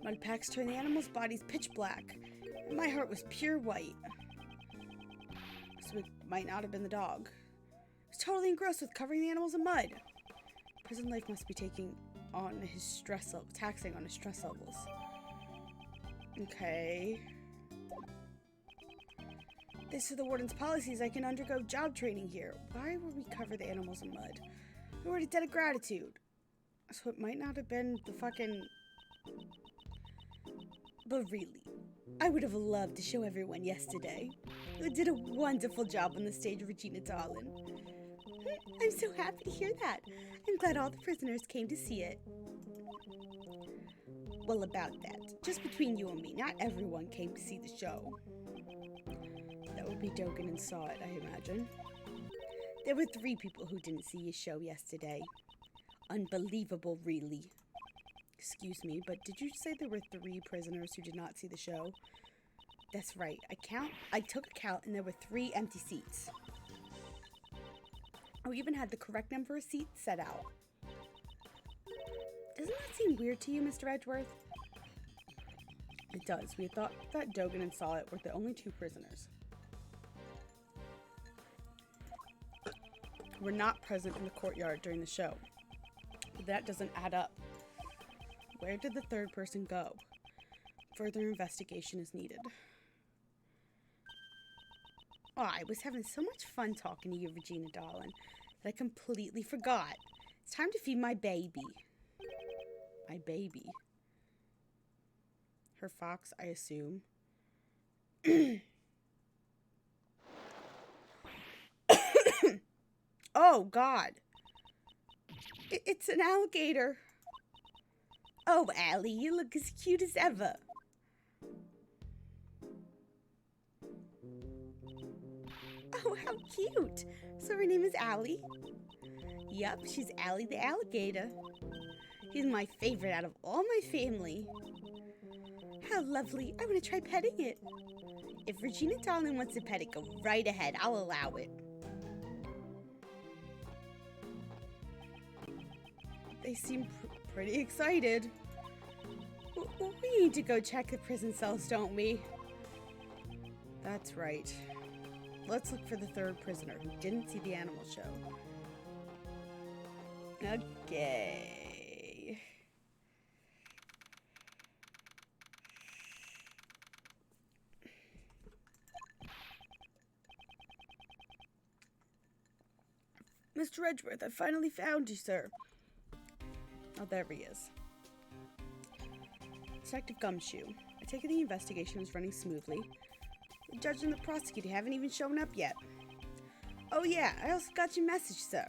Speaker 1: Mud packs turned the animals' bodies pitch black, and my heart was pure white. So it might not have been the dog. I was totally engrossed with covering the animals in mud. Prison life must be taxing on his stress levels. Okay. Thanks to the warden's policies, I can undergo job training here. Why would we cover the animals in mud? We were a debt of gratitude. So it might not have been the fucking... But really, I would have loved to show everyone yesterday. You did a wonderful job on the stage, Regina darling. I'm so happy to hear that. I'm glad all the prisoners came to see it. Well, about that, just between you and me, not everyone came to see the show. That would be Dogen and saw it, I imagine. There were 3 people who didn't see your show yesterday. Unbelievable, really. Excuse me, but did you say there were 3 prisoners who did not see the show? That's right. I took a count and there were 3 empty seats. I even had the correct number of seats set out. Doesn't that seem weird to you, Mr. Edgeworth? It does. We had thought that Dogen and Sawit were the only 2 prisoners who were not present in the courtyard during the show. But that doesn't add up. Where did the 3rd person go? Further investigation is needed. Oh, I was having so much fun talking to you, Regina darling, that I completely forgot. It's time to feed my baby. My baby. Her fox, I assume. Oh, God. It's an alligator. Oh, Allie, you look as cute as ever. Oh, how cute. So her name is Allie? Yup, she's Allie the alligator. He's my favorite out of all my family. How lovely. I want to try petting it. If Regina Darling wants to pet it, go right ahead. I'll allow it. They seem pretty excited. We need to go check the prison cells, don't we? That's right. Let's look for the third prisoner who didn't see the animal show. Okay. Mr. Edgeworth, I finally found you, sir. Oh, there he is. Detective Gumshoe. I take it the investigation is running smoothly. The judge and the prosecutor haven't even shown up yet. Oh yeah, I also got your message, sir.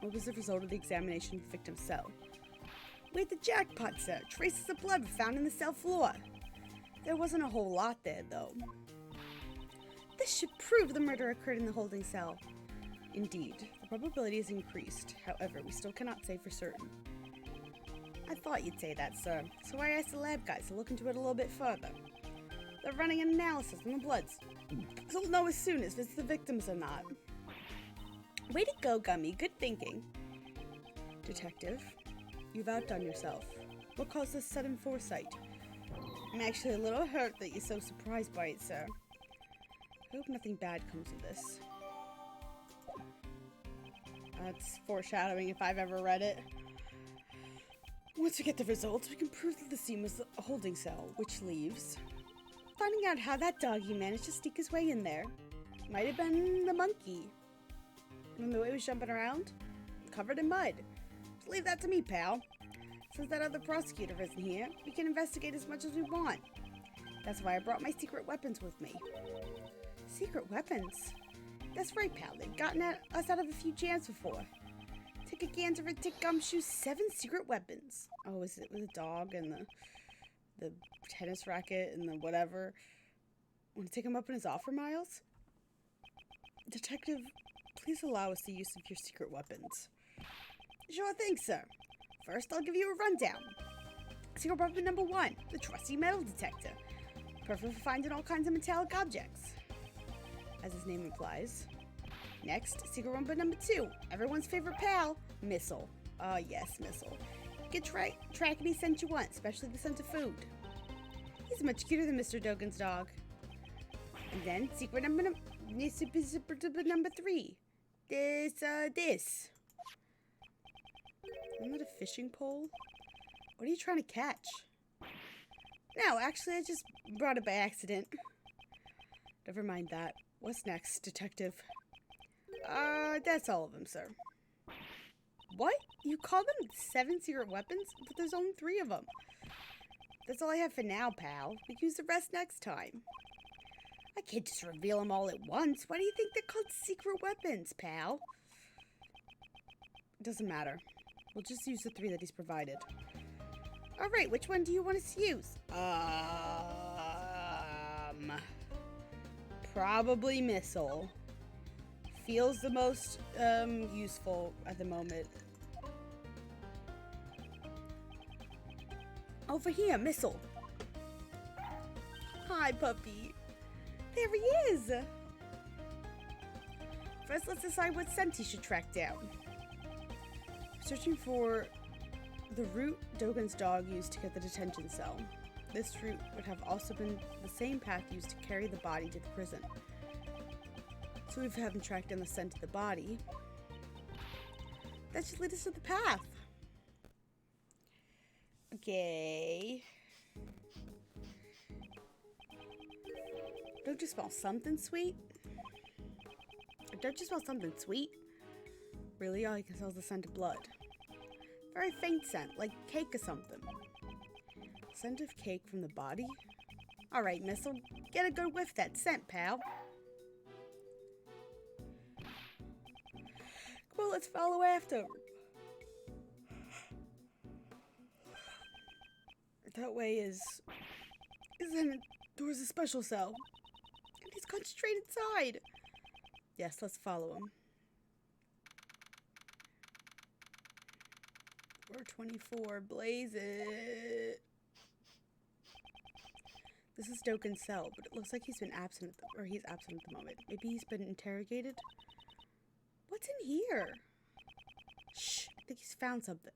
Speaker 1: What was the result of the examination of the victim's cell? We had the jackpot, sir. Traces of blood were found in the cell floor. There wasn't a whole lot there, though. This should prove the murder occurred in the holding cell. Indeed, the probability is increased. However, we still cannot say for certain. I thought you'd say that, sir, so I asked the lab guys to look into it a little bit further. They're running an analysis on the bloods, so we'll know as soon as it's the victims or not. Way to go, Gummy. Good thinking. Detective, you've outdone yourself. What caused this sudden foresight? I'm actually a little hurt that you're so surprised by it, sir. I hope nothing bad comes of this. That's foreshadowing if I've ever read it. Once we get the results, we can prove that the scene was a holding cell, which leaves finding out how that doggy managed to sneak his way in there. Might have been the monkey. And the way he was jumping around, covered in mud. Just leave that to me, pal. Since that other prosecutor isn't here, we can investigate as much as we want. That's why I brought my secret weapons with me. Secret weapons? That's right, pal. They've gotten us out of a few jams before. Take a gander at Dick Gumshoe's 7 secret weapons. Oh, is it with a dog and the tennis racket and the whatever? Want to take him up on his offer, Miles? Detective, please allow us the use of your secret weapons. Sure thing, sir. First, I'll give you a rundown. Secret weapon number 1, the trusty metal detector. Perfect for finding all kinds of metallic objects, as his name implies. Next, secret weapon number 2, everyone's favorite pal, Missile. Ah, yes, Missile. You can track any scent you want, especially the scent of food. He's much cuter than Mr. Dogan's dog. And then, secret number 3. This. Isn't that a fishing pole? What are you trying to catch? No, actually, I just brought it by accident. Never mind that. What's next, detective? That's all of them, sir. What? You call them 7 secret weapons? But there's only 3 of them. That's all I have for now, pal. We can use the rest next time. I can't just reveal them all at once. Why do you think they're called secret weapons, pal? It doesn't matter. We'll just use the 3 that he's provided. Alright, which one do you want us to use? Probably Missile. Feels the most, useful at the moment. Over here, Missile. Hi, puppy. There he is. First, let's decide what scent he should track down. Searching for the route Dogan's dog used to get the detention cell. This route would have also been the same path used to carry the body to the prison. So we haven't tracked down the scent of the body. That should lead us to the path. Okay. Don't you smell something sweet? Don't you smell something sweet? Really, all you can smell is the scent of blood. Very faint scent, like cake or something. Scent of cake from the body? Alright, Missile, get a good whiff of that scent, pal. Come on, let's follow after. That way is then towards a special cell. And he's gone straight inside. Yes, let's follow him. 424, blaze it. This is Dogen's cell, but it looks like he's been absent, he's absent at the moment. Maybe he's been interrogated? What's in here? Shh, I think he's found something.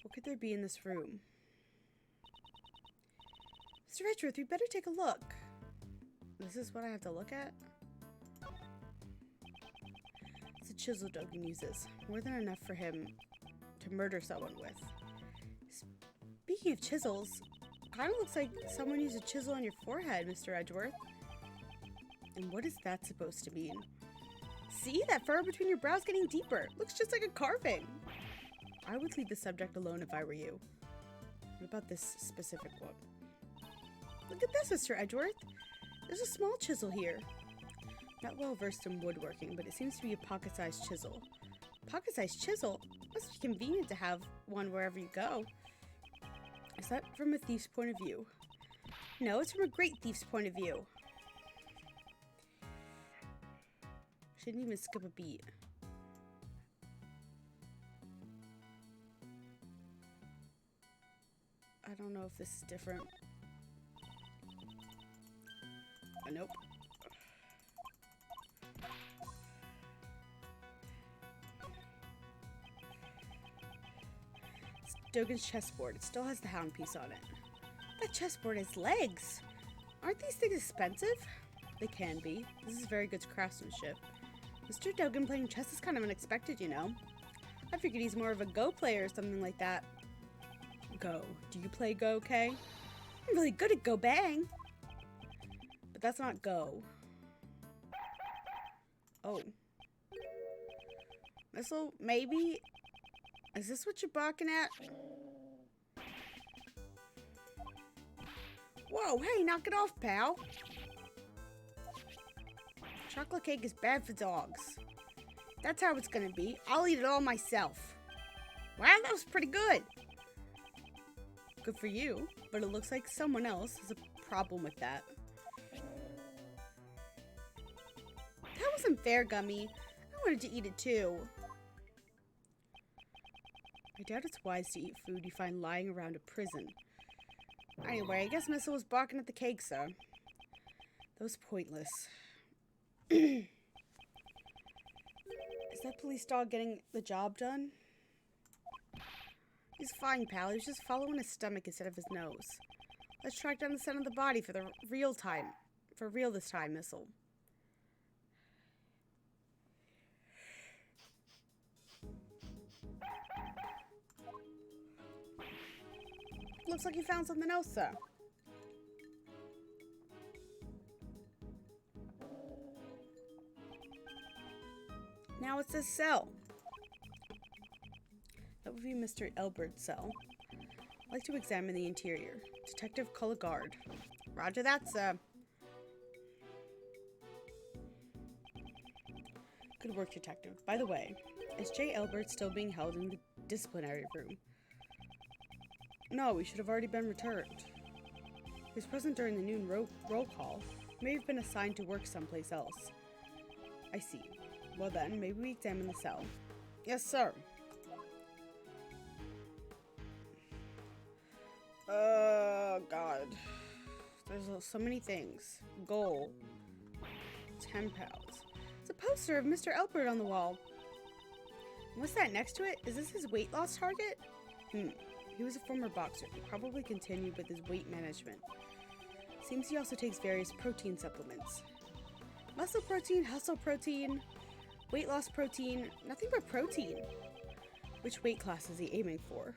Speaker 1: What could there be in this room? Mr. Edgeworth, we better take a look. This is what I have to look at? It's a chisel Dogen uses. More than enough for him to murder someone with. Speaking of chisels, kind of looks like someone used a chisel on your forehead, Mr. Edgeworth. And what is that supposed to mean? See, that furrow between your brows getting deeper. Looks just like a carving. I would leave the subject alone if I were you. What about this specific one? Look at this, Mr. Edgeworth. There's a small chisel here. Not well versed in woodworking, but it seems to be a pocket-sized chisel. Pocket-sized chisel? Must be convenient to have one wherever you go. Is that from a thief's point of view? No, it's from a great thief's point of view. Shouldn't even skip a beat. I don't know if this is different. Nope. It's Dogen's chessboard. It still has the hound piece on it. That chessboard has legs. Aren't these things expensive? They can be. This is very good craftsmanship. Mr. Dogen playing chess is kind of unexpected, you know. I figured he's more of a Go player or something like that. Go. Do you play Go, Kay? I'm really good at Go Bang. But that's not Go. Oh. Missile, maybe? Is this what you're barking at? Whoa, hey, knock it off, pal. Chocolate cake is bad for dogs. That's how it's gonna be. I'll eat it all myself. Wow, that was pretty good. Good for you, but it looks like someone else has a problem with that. That wasn't fair, Gummy. I wanted to eat it too. I doubt it's wise to eat food you find lying around a prison. Anyway, I guess Missile was barking at the cake, sir. That was pointless. Is that police dog getting the job done? He's fine, pal. He's just following his stomach instead of his nose. Let's track down the scent of the body for the real time. For real this time, Missile. Looks like you found something else, sir. Now it's this cell. That would be Mr. Elbert's cell. I'd like to examine the interior. Detective Colligard. Roger that, sir. Good work, Detective. By the way, is J. Elbert still being held in the disciplinary room? No, he should have already been returned. He was present during the noon roll call. He may have been assigned to work someplace else. I see. Well then, maybe we examine the cell. Yes, sir. Oh, God. There's so many things. Goal. 10 pounds. It's a poster of Mr. Elbert on the wall. What's that next to it? Is this his weight loss target? He was a former boxer. He probably continued with his weight management. Seems he also takes various protein supplements. Muscle protein, hustle protein, weight loss protein, nothing but protein. Which weight class is he aiming for?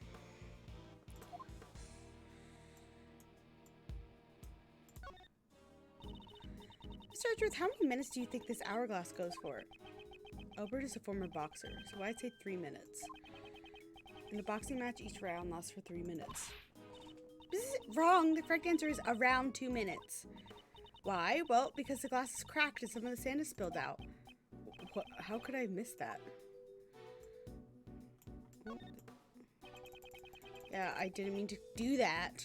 Speaker 1: Mr. Edgeworth, how many minutes do you think this hourglass goes for? Albert is a former boxer, so I'd say 3 minutes. In a boxing match, each round lasts for 3 minutes. This is wrong. The correct answer is around 2 minutes. Why? Well, because the glass is cracked and some of the sand is spilled out. What, how could I have missed that? Yeah, I didn't mean to do that.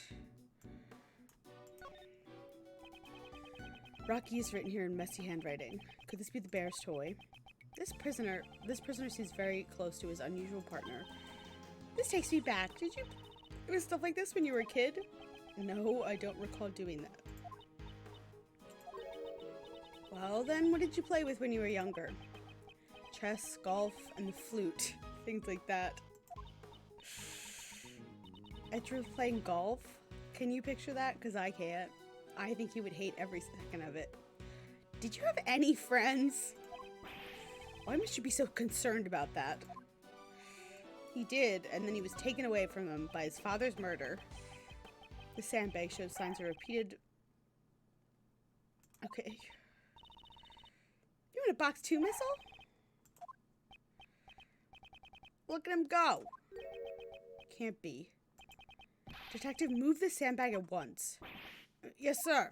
Speaker 1: Rocky is written here in messy handwriting. Could this be the bear's toy? This prisoner seems very close to his unusual partner. This takes me back. Did you it was stuff like this when you were a kid? No, I don't recall doing that. Well then, what did you play with when you were younger? Chess, golf, and the flute. Things like that. I drew playing golf. Can you picture that? Because I can't. I think he would hate every second of it. Did you have any friends? Why must you be so concerned about that? He did, and then he was taken away from him by his father's murder. The sandbag shows signs of repeated... Okay. You want a box 2 missile? Look at him go. Can't be. Detective, move the sandbag at once. Yes, sir.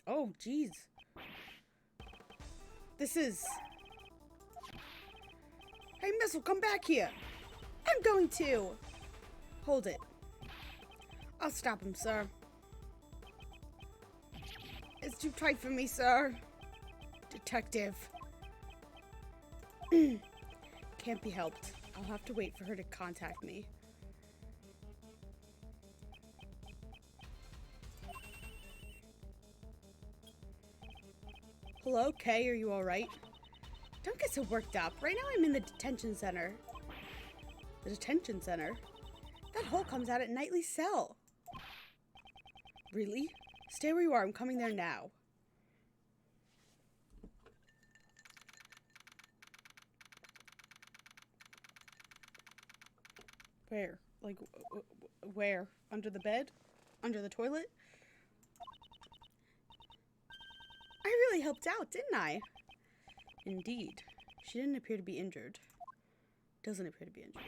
Speaker 1: Oh, jeez. This is... Hey, missile, come back here. I'm going to. Hold it. I'll stop him, sir. It's too tight for me, sir. Detective. Can't be helped. I'll have to wait for her to contact me. Hello, Kay, are you alright? Don't get so worked up. Right now I'm in the detention center. The detention center? That hole comes out at Knightley's cell. Really? Stay where you are. I'm coming there now. Where? Like, where? Under the bed? Under the toilet? I really helped out, didn't I? Indeed. She didn't appear to be injured. Doesn't appear to be injured.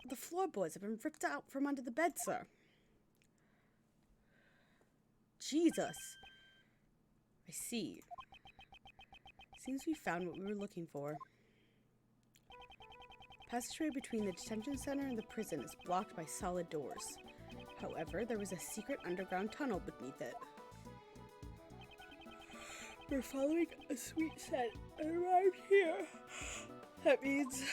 Speaker 1: The floorboards have been ripped out from under the bed, sir. Jesus. I see. Seems we found what we were looking for. Passageway between the detention center and the prison is blocked by solid doors. However, there was a secret underground tunnel beneath it. We're following a sweet scent and arrived here. That means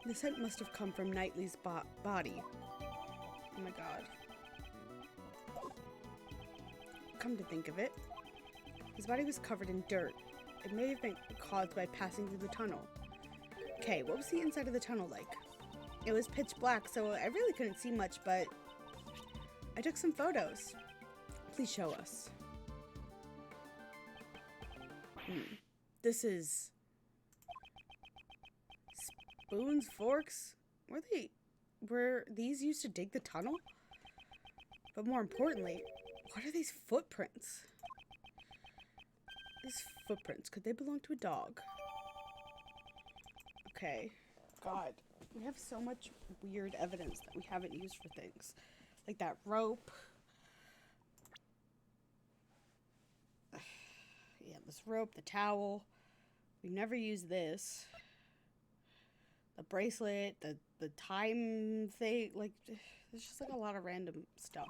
Speaker 1: the scent must have come from Knightley's body. Oh my god. Come to think of it, his body was covered in dirt. It may have been caused by passing through the tunnel. Okay, what was the inside of the tunnel like? It was pitch black, so I really couldn't see much, but I took some photos. Please show us. This is... spoons, forks? Were these used to dig the tunnel? But more importantly, what are these footprints? These footprints, could they belong to a dog? Okay. God, we have so much weird evidence that we haven't used for things. Like that rope. Yeah, this rope, the towel. We've never used this. The bracelet, the time thing, like, there's just like a lot of random stuff.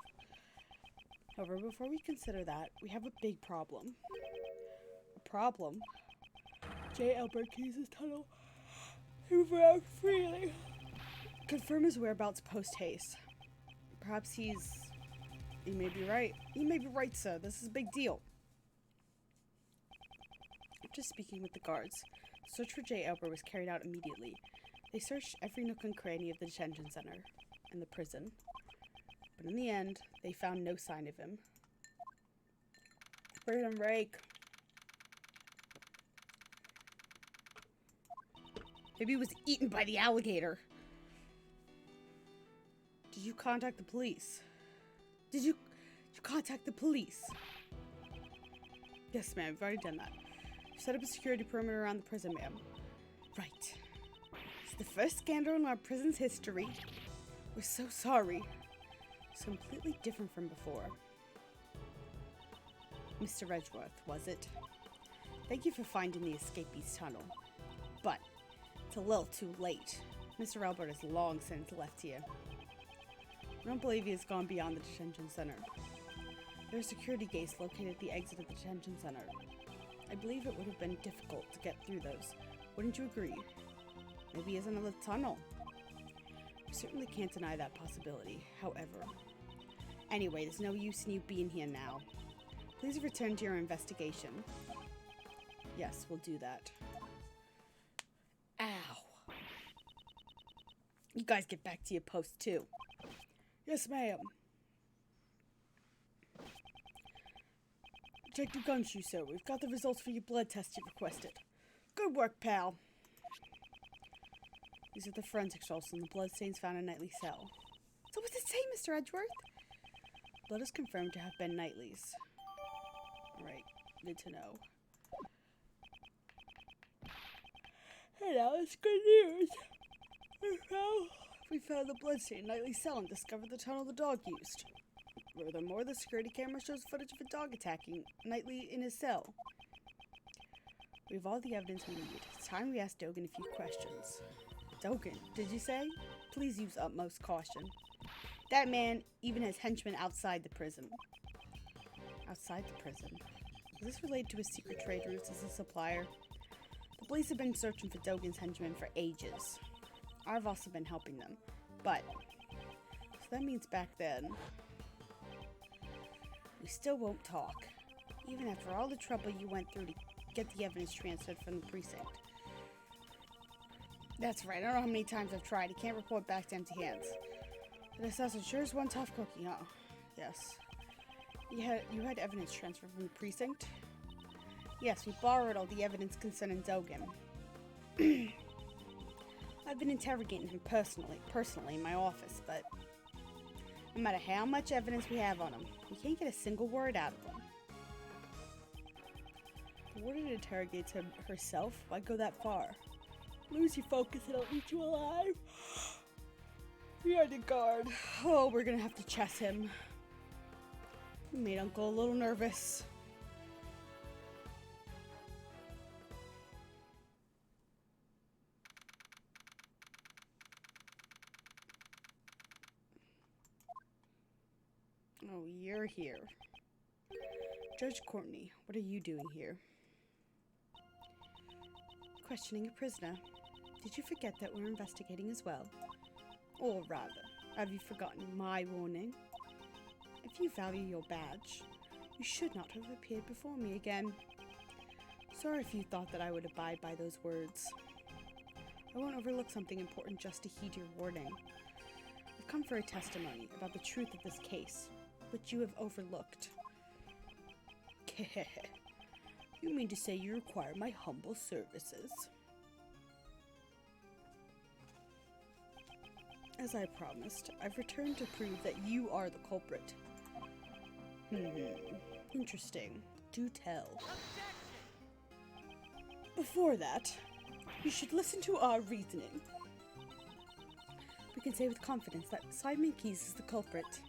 Speaker 1: However, before we consider that, we have a big problem. A problem? J. Albert keys his tunnel. Move around freely. Confirm his whereabouts post-haste. Perhaps he may be right. He may be right, sir. This is a big deal. After speaking with the guards, the search for J. Albert was carried out immediately. They searched every nook and cranny of the detention center and the prison. But in the end, they found no sign of him. Prison break. Maybe he was eaten by the alligator. Did you contact the police? Did you contact the police? Yes, ma'am. We've already done that. Set up a security perimeter around the prison, ma'am. Right. It's the first scandal in our prison's history. We're so sorry. It's completely different from before. Mr. Edgeworth, was it? Thank you for finding the escapee's tunnel. But it's a little too late. Mr. Albert has long since left here. I don't believe he has gone beyond the detention center. There are security gates located at the exit of the detention center. I believe it would have been difficult to get through those. Wouldn't you agree? Maybe he has another tunnel. We certainly can't deny that possibility, however. Anyway, there's no use in you being here now. Please return to your investigation. Yes, we'll do that. Ow. You guys get back to your post, too. Yes, ma'am. Detective Gumshoe, sir, we've got the results for your blood test you requested. Good work, pal. These are the forensic results and the blood stains found in Knightley's cell. So what's it say, Mr. Edgeworth? Blood is confirmed to have been Knightley's. Right, good to know. Hey now, it's good news. We found the bloodstain in Knightley's cell and discovered the tunnel the dog used. Furthermore, the security camera shows footage of a dog attacking Knightley in his cell. We have all the evidence we need. It's time we ask Dogan a few questions. Dogan, did you say? Please use utmost caution. That man even has henchmen outside the prison. Outside the prison? Is this related to his secret trade routes as a supplier? The police have been searching for Dogan's henchmen for ages. I've also been helping them. But, so that means back then, we still won't talk. Even after all the trouble you went through to get the evidence transferred from the precinct. That's right, I don't know how many times I've tried. He can't report back to empty hands. The assassin sure is one tough cookie, huh? Yes. You had evidence transferred from the precinct? Yes, we borrowed all the evidence concerning Dogan. I've been interrogating him personally in my office, but no matter how much evidence we have on him, we can't get a single word out of him. The warden interrogates him herself? Why go that far? Lose your focus and I'll eat you alive. You're the guard. Oh, we're gonna have to chess him. You made Uncle a little nervous. Oh, you're here. Judge Courtney, what are you doing here? Questioning a prisoner. Did you forget that we're investigating as well? Or rather, have you forgotten my warning? If you value your badge, you should not have appeared before me again. Sorry if you thought that I would abide by those words. I won't overlook something important just to heed your warning. I've come for a testimony about the truth of this case, which you have overlooked. You mean to say you require my humble services? As I promised, I've returned to prove that you are the culprit. Interesting. Do tell. Before that, you should listen to our reasoning. We can say with confidence that Simon Keyes is the culprit.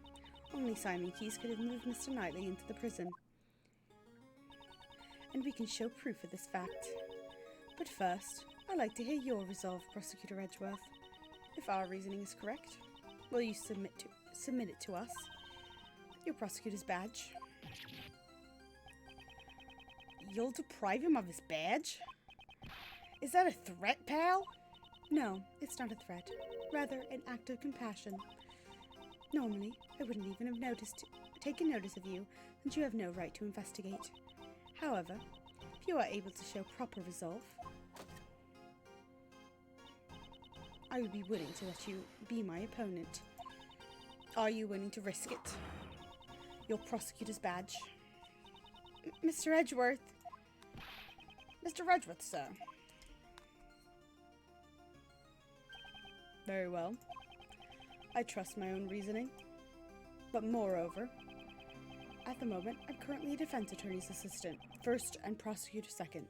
Speaker 1: Only Simon Keyes could have moved Mr. Knightley into the prison. And we can show proof of this fact. But first, I'd like to hear your resolve, Prosecutor Edgeworth. If our reasoning is correct, will you submit it to us? Your prosecutor's badge. You'll deprive him of his badge? Is that a threat, pal? No, it's not a threat. Rather, an act of compassion. Normally, I wouldn't even have taken notice of you, since you have no right to investigate. However, if you are able to show proper resolve, I would be willing to let you be my opponent. Are you willing to risk it? Your prosecutor's badge. Mr. Edgeworth. Mr. Edgeworth, sir. Very well. I trust my own reasoning. But moreover, at the moment, I'm currently a defense attorney's assistant, first and prosecutor second.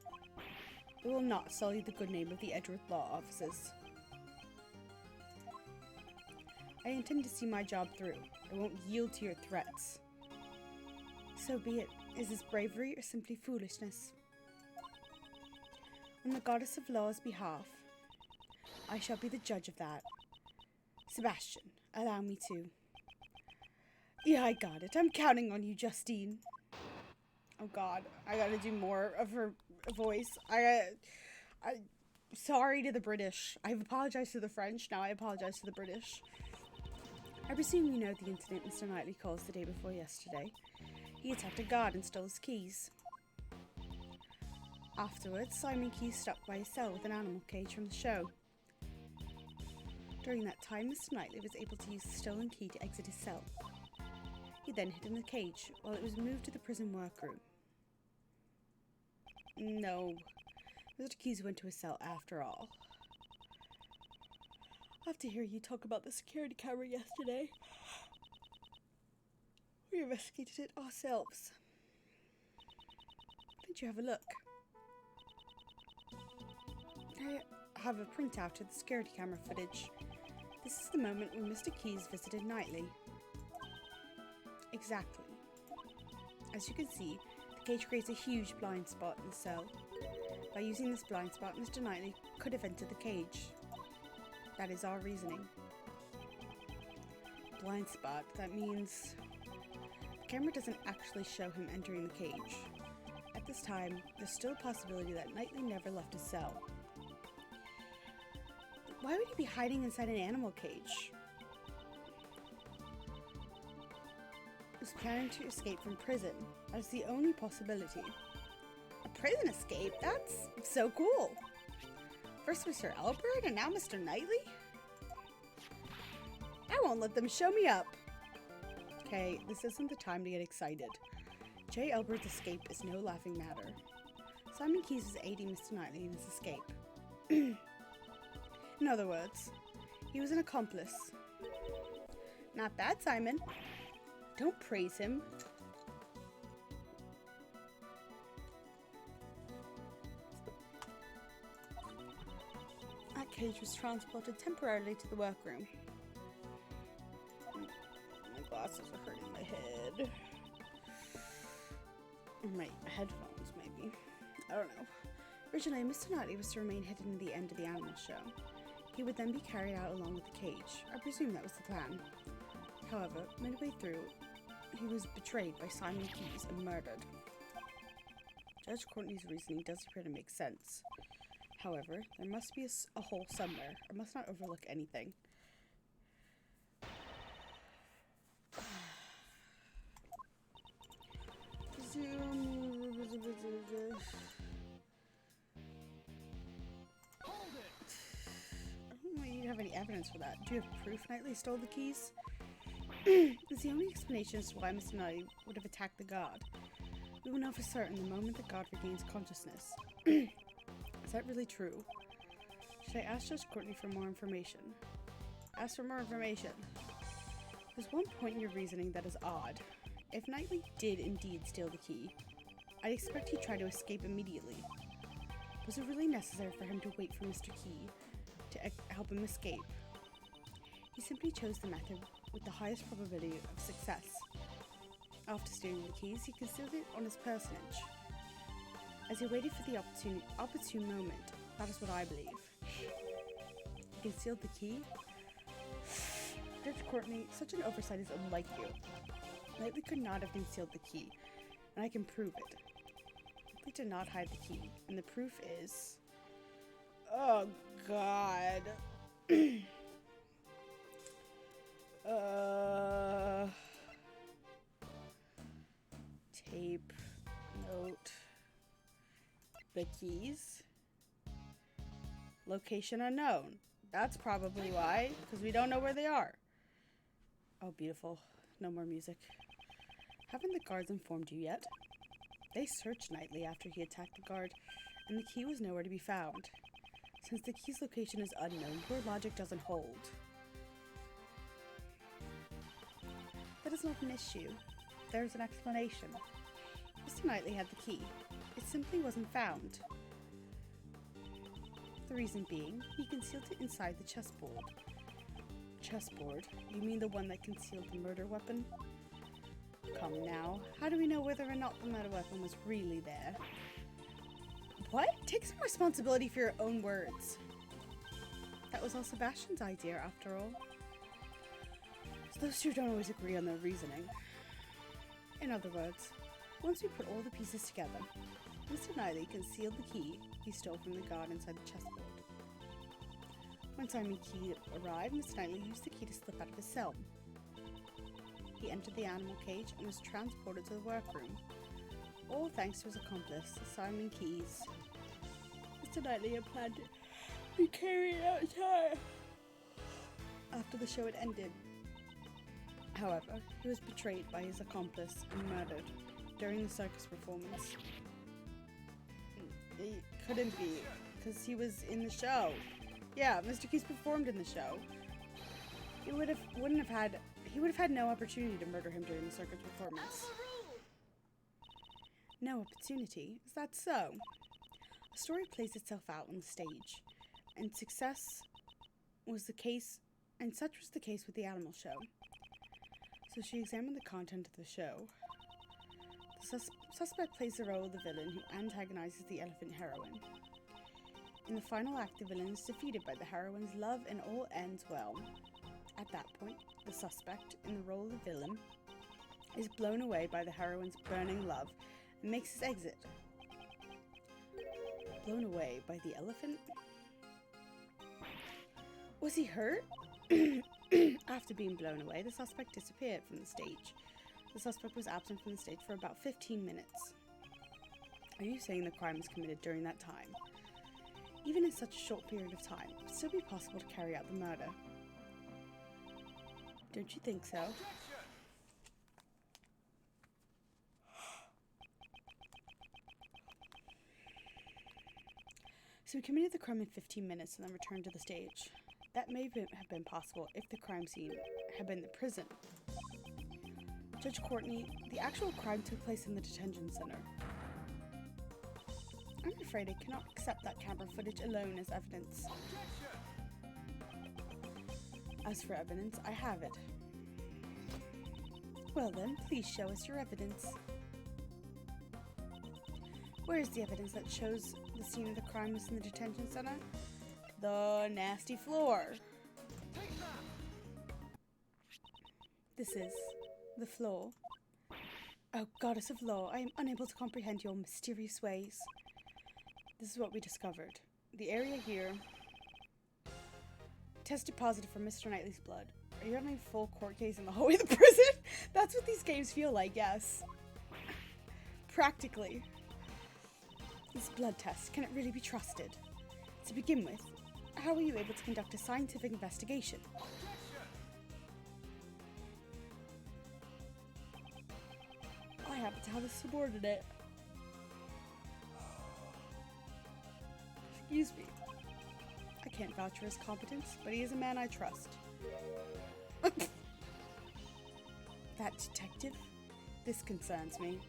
Speaker 1: It will not sully the good name of the Edgeworth Law Offices. I intend to see my job through. I won't yield to your threats. So be it. Is this bravery or simply foolishness? On the goddess of law's behalf, I shall be the judge of that. Sebastian, allow me to. Yeah, I got it. I'm counting on you, Justine. Oh God, I gotta do more of her voice. Sorry to the British. I've apologized to the French. Now I apologize to the British. I presume you know the incident Mr. Knightley caused the day before yesterday. He attacked a guard and stole his keys. Afterwards, Simon Key stopped by his cell with an animal cage from the show. During that time, Mr. Knightley was able to use the stolen key to exit his cell. He then hid in the cage while it was moved to the prison workroom. No, Mr. Keys went to his cell after all. After hearing you talk about the security camera yesterday, we investigated it ourselves. Did you have a look? I have a printout of the security camera footage. This is the moment when Mr. Keys visited Knightley. Exactly. As you can see, the cage creates a huge blind spot in the cell. By using this blind spot, Mr. Knightley could have entered the cage. That is our reasoning. Blind spot, that means the camera doesn't actually show him entering the cage. At this time, there's still a possibility that Knightley never left his cell. Why would he be hiding inside an animal cage? He was planning to escape from prison. That's the only possibility. A prison escape? That's so cool. First Mr. Albert and now Mr. Knightley? I won't let them show me up. Okay, this isn't the time to get excited. J. Albert's escape is no laughing matter. Simon Keyes is aiding Mr. Knightley in his escape. In other words, he was an accomplice. Not bad, Simon. Don't praise him. That cage was transported temporarily to the workroom. My glasses are hurting my head. Or my headphones, maybe. I don't know. Originally, Mr. Knightley was to remain hidden at the end of the animal show. He would then be carried out along with the cage. I presume that was the plan. However, midway through, he was betrayed by Simon Keyes and murdered. Judge Courtney's reasoning does appear to make sense. However, there must be a hole somewhere. I must not overlook anything. I don't have any evidence for that. Do you have proof Knightley stole the keys? It's the only explanation as to why Mr. Knightley would have attacked the guard. We will know for certain the moment the guard regains consciousness. Is that really true? Should I ask Judge Courtney for more information? Ask for more information. There's one point in your reasoning that is odd. If Knightley did indeed steal the key, I'd expect he'd try to escape immediately. Was it really necessary for him to wait for Mr. Key to help him escape? He simply chose the method with the highest probability of success. After stealing the keys, he concealed it on his personage. As he waited for the opportune moment, that is what I believe. He concealed the key? Judge Courtney, such an oversight is unlike you. Knightley could not have concealed the key, and I can prove it. Knightley did not hide the key, and the proof is... Oh, God. Tape. Note. The keys. Location unknown. That's probably why, because we don't know where they are. Oh, beautiful. No more music. Haven't the guards informed you yet? They searched Knightley after he attacked the guard, and the key was nowhere to be found. Since the key's location is unknown, your logic doesn't hold. That is not an issue. There is an explanation. Mr. Knightley had the key. It simply wasn't found. The reason being, he concealed it inside the chessboard. Chessboard? You mean the one that concealed the murder weapon? Come now, how do we know whether or not the murder weapon was really there? What? Take some responsibility for your own words. That was all Sebastian's idea, after all. those two don't always agree on their reasoning. In other words, once we put all the pieces together, Mr. Knightley concealed the key he stole from the guard inside the chessboard. When Simon Key arrived, Mr. Knightley used the key to slip out of his cell. He entered the animal cage and was transported to the workroom, all thanks to his accomplice, Simon Keyes. Mr. Knightley had planned to carry it out time after the show had ended. However, he was betrayed by his accomplice and murdered during the circus performance. It couldn't be, because he was in the show. Yeah, Mr. Keyes performed in the show. He would have had no opportunity to murder him during the circus performance. No opportunity? Is that so? A story plays itself out on the stage, and such was the case with the animal show. So she examined the content of the show. The suspect plays the role of the villain who antagonizes the elephant heroine. In the final act, the villain is defeated by the heroine's love and all ends well. At that point, the suspect, in the role of the villain, is blown away by the heroine's burning love and makes his exit. Blown away by the elephant? Was he hurt? After being blown away, the suspect disappeared from the stage. The suspect was absent from the stage for about 15 minutes. Are you saying the crime was committed during that time? Even in such a short period of time, it would still be possible to carry out the murder. Don't you think so? So he committed the crime in 15 minutes and then returned to the stage. That may have been possible if the crime scene had been the prison. Judge Courtney, the actual crime took place in the detention center. I'm afraid I cannot accept that camera footage alone as evidence. As for evidence, I have it. Well then, please show us your evidence. Where is the evidence that shows the scene of the crime was in the detention center? The nasty floor. This is the floor. Oh, goddess of law, I am unable to comprehend your mysterious ways. This is what we discovered. The area here tested positive for Mr. Knightley's blood. Are you having a full court case in the hallway of the prison? That's what these games feel like, yes. Practically. This blood test, can it really be trusted? To begin with, how were you able to conduct a scientific investigation? I happen to have a subordinate. Excuse me. I can't vouch for his competence, but he is a man I trust. That detective? This concerns me.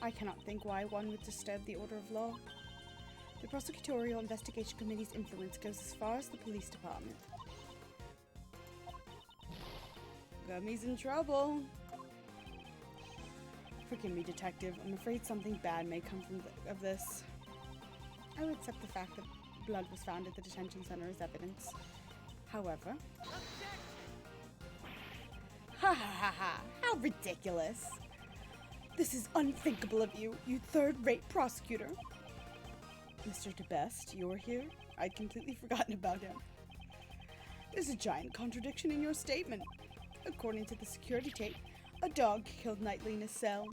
Speaker 1: I cannot think why one would disturb the order of law. The Prosecutorial Investigation Committee's influence goes as far as the police department. Gummy's in trouble. Forgive me, detective. I'm afraid something bad may come of this. I will accept the fact that blood was found at the detention center as evidence. However... Ha ha ha ha! How ridiculous! This is unthinkable of you, you third-rate prosecutor. Mr. DeBest, you're here? I'd completely forgotten about him. There's a giant contradiction in your statement. According to the security tape, a dog killed Knightley in his cell.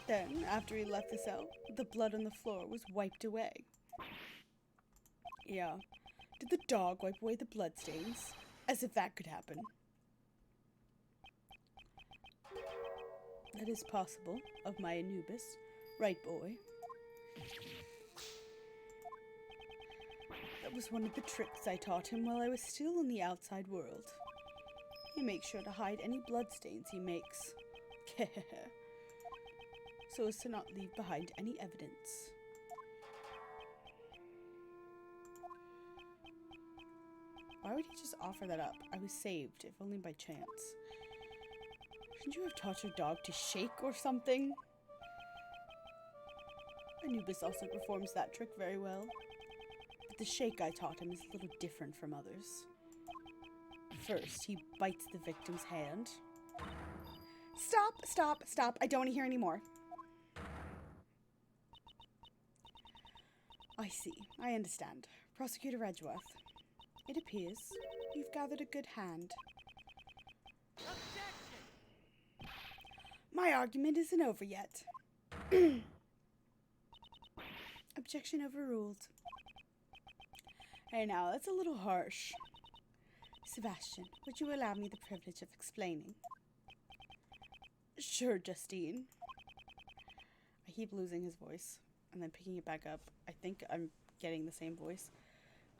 Speaker 1: Then, after he left the cell, the blood on the floor was wiped away. Yeah. Did the dog wipe away the bloodstains? As if that could happen. That is possible, of my Anubis. Right, boy? That was one of the tricks I taught him while I was still in the outside world. He makes sure to hide any bloodstains he makes. So as to not leave behind any evidence. Why would he just offer that up? I was saved, if only by chance. Shouldn't you have taught your dog to shake or something? Anubis also performs that trick very well. But the shake I taught him is a little different from others. First, he bites the victim's hand. Stop. I don't want to hear any more. I see. I understand. Prosecutor Edgeworth, it appears you've gathered a good hand.
Speaker 2: Objection!
Speaker 1: My argument isn't over yet. Objection overruled. Hey now, that's a little harsh. Sebastian, would you allow me the privilege of explaining? Sure, Justine. I keep losing his voice and then picking it back up. I think I'm getting the same voice.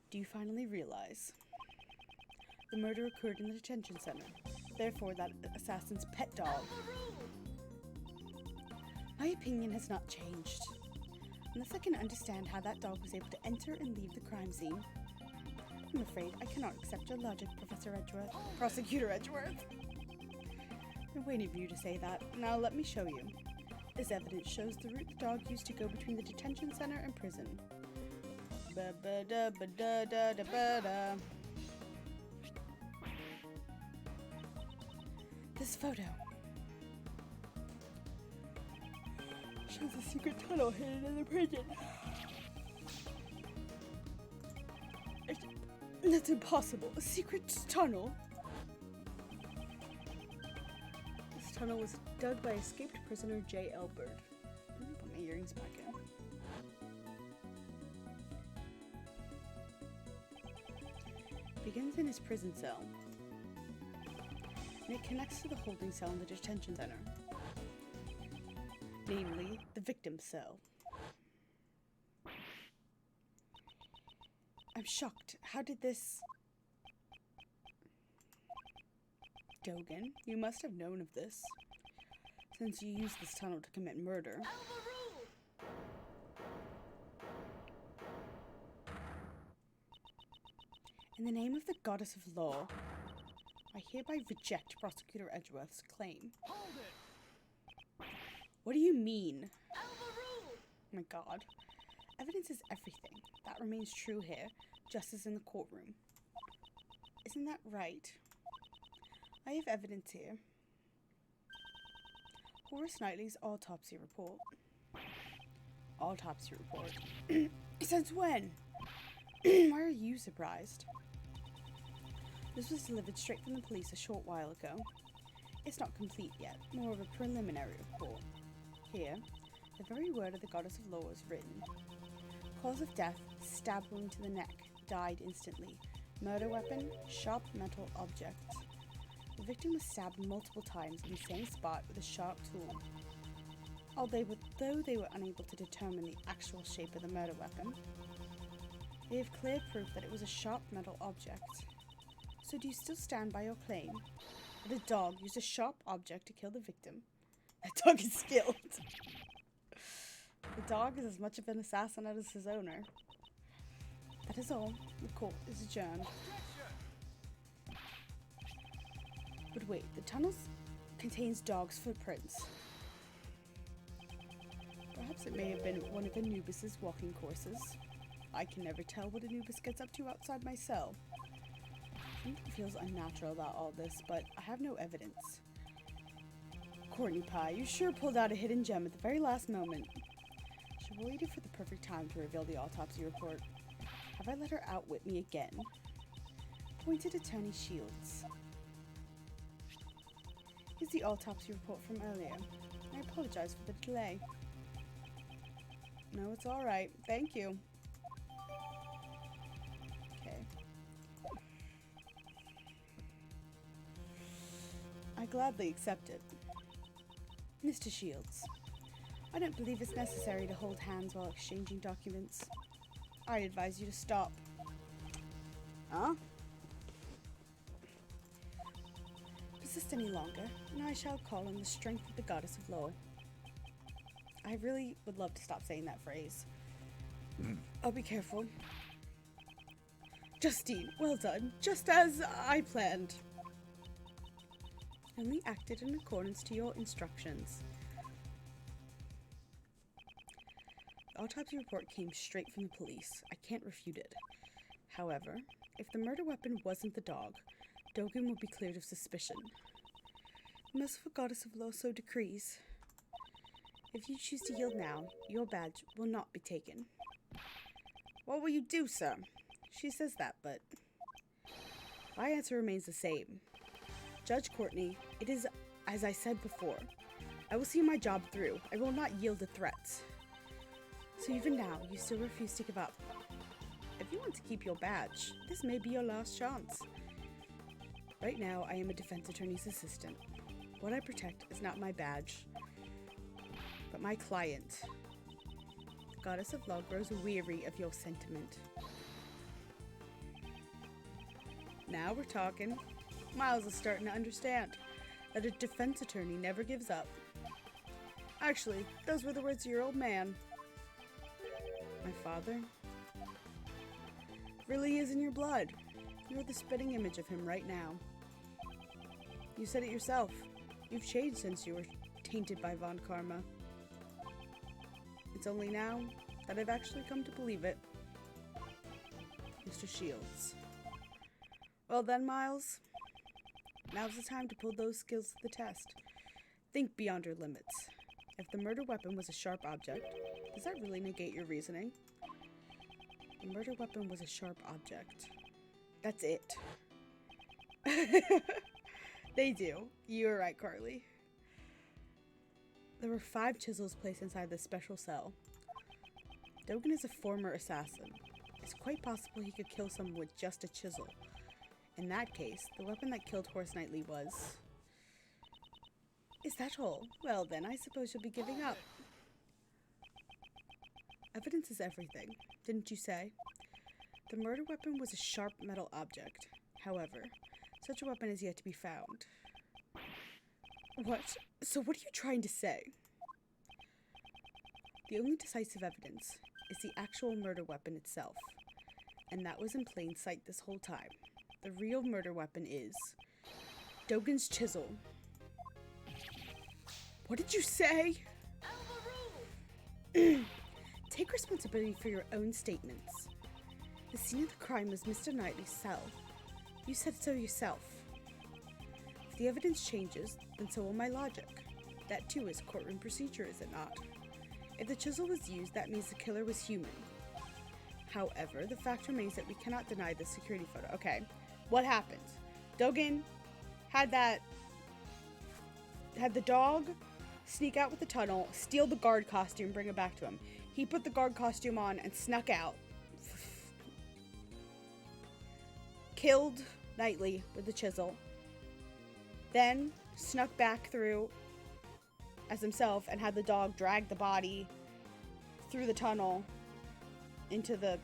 Speaker 1: Do you finally realize? The murder occurred in the detention center. Therefore, that assassin's pet dog. My opinion has not changed. Unless I can understand how that dog was able to enter and leave the crime scene, I'm afraid I cannot accept your logic, Prosecutor Edgeworth. I'm waiting for you to say that. Now let me show you. This evidence shows the route the dog used to go between the detention center and prison. Ba-ba-da-ba-da-da-da-ba-da. This photo shows a secret tunnel hidden in the prison. That's impossible. A secret tunnel? This tunnel was dug by escaped prisoner J. L. Bird. Let me put my earrings back in. Begins in his prison cell, and it connects to the holding cell in the detention center, namely the victim's cell. I'm shocked. How did this... Dogen, you must have known of this, since you used this tunnel to commit murder. In the name of the goddess of law, I hereby reject Prosecutor Edgeworth's claim.
Speaker 2: Hold it!
Speaker 1: What do you mean? Oh my god. Evidence is everything. That remains true here, just as in the courtroom. Isn't that right? I have evidence here. Horace Knightley's autopsy report. Autopsy report? Since when? Why are you surprised? This was delivered straight from the police a short while ago. It's not complete yet, more of a preliminary report. Here, the very word of the goddess of law is written. Cause of death, stab wound to the neck, died instantly. Murder weapon, sharp metal object. The victim was stabbed multiple times in the same spot with a sharp tool. Though they were unable to determine the actual shape of the murder weapon, they have clear proof that it was a sharp metal object. So do you still stand by your claim that a dog used a sharp object to kill the victim? That dog is skilled. The dog is as much of an assassin as his owner. That is all. The court is adjourned. But wait, the tunnel contains dogs' footprints. Perhaps it may have been one of Anubis's walking courses. I can never tell what Anubis gets up to outside my cell. Something feels unnatural about all this, but I have no evidence. Courtney Pye, you sure pulled out a hidden gem at the very last moment. She waited for the perfect time to reveal the autopsy report. Have I let her outwit me again? Appointed Attorney Shields. Here's the autopsy report from earlier. I apologize for the delay. No, it's alright. Thank you. Okay. I gladly accept it. Mr. Shields, I don't believe it's necessary to hold hands while exchanging documents. I advise you to stop. Huh? Persist any longer, and I shall call on the strength of the goddess of law. I really would love to stop saying that phrase. I'll be careful. Justine, well done. Just as I planned. Only acted in accordance to your instructions. The autopsy report came straight from the police. I can't refute it. However, if the murder weapon wasn't the dog, Dogen would be cleared of suspicion. Merciful goddess of law so decrees. If you choose to yield now, your badge will not be taken. What will you do, sir? She says that, but my answer remains the same. Judge Courtney, it is as I said before. I will see my job through. I will not yield to threats. So even now, you still refuse to give up. If you want to keep your badge, this may be your last chance. Right now, I am a defense attorney's assistant. What I protect is not my badge, but my client. The goddess of law grows weary of your sentiment. Now we're talking. Miles is starting to understand that a defense attorney never gives up. Actually, those were the words of your old man. My father? Really is in your blood. You're the spitting image of him right now. You said it yourself. You've changed since you were tainted by Von Karma. It's only now that I've actually come to believe it. Mr. Shields. Well then, Miles. Now's the time to put those skills to the test. Think beyond your limits. If the murder weapon was a sharp object, does that really negate your reasoning? The murder weapon was a sharp object. That's it. They do. You're right, Carly. There were 5 chisels placed inside this special cell. Dogen is a former assassin. It's quite possible he could kill someone with just a chisel. In that case, the weapon that killed Horse Knightley was... Is that all? Well then, I suppose you'll be giving up. Evidence is everything, didn't you say? The murder weapon was a sharp metal object. However, such a weapon is yet to be found. What? So what are you trying to say? The only decisive evidence is the actual murder weapon itself. And that was in plain sight this whole time. The real murder weapon is... Dogen's chisel. What did you say? Take responsibility for your own statements. The scene of the crime was Mr. Knightley's cell. You said so yourself. If the evidence changes, then so will my logic. That too is courtroom procedure, is it not? If the chisel was used, that means the killer was human. However, the fact remains that we cannot deny the security photo. Okay, what happened? Dogen had the dog sneak out with the tunnel, steal the guard costume, bring it back to him. He put the guard costume on and snuck out. Killed Knightley with the chisel. Then snuck back through as himself and had the dog drag the body through the tunnel into the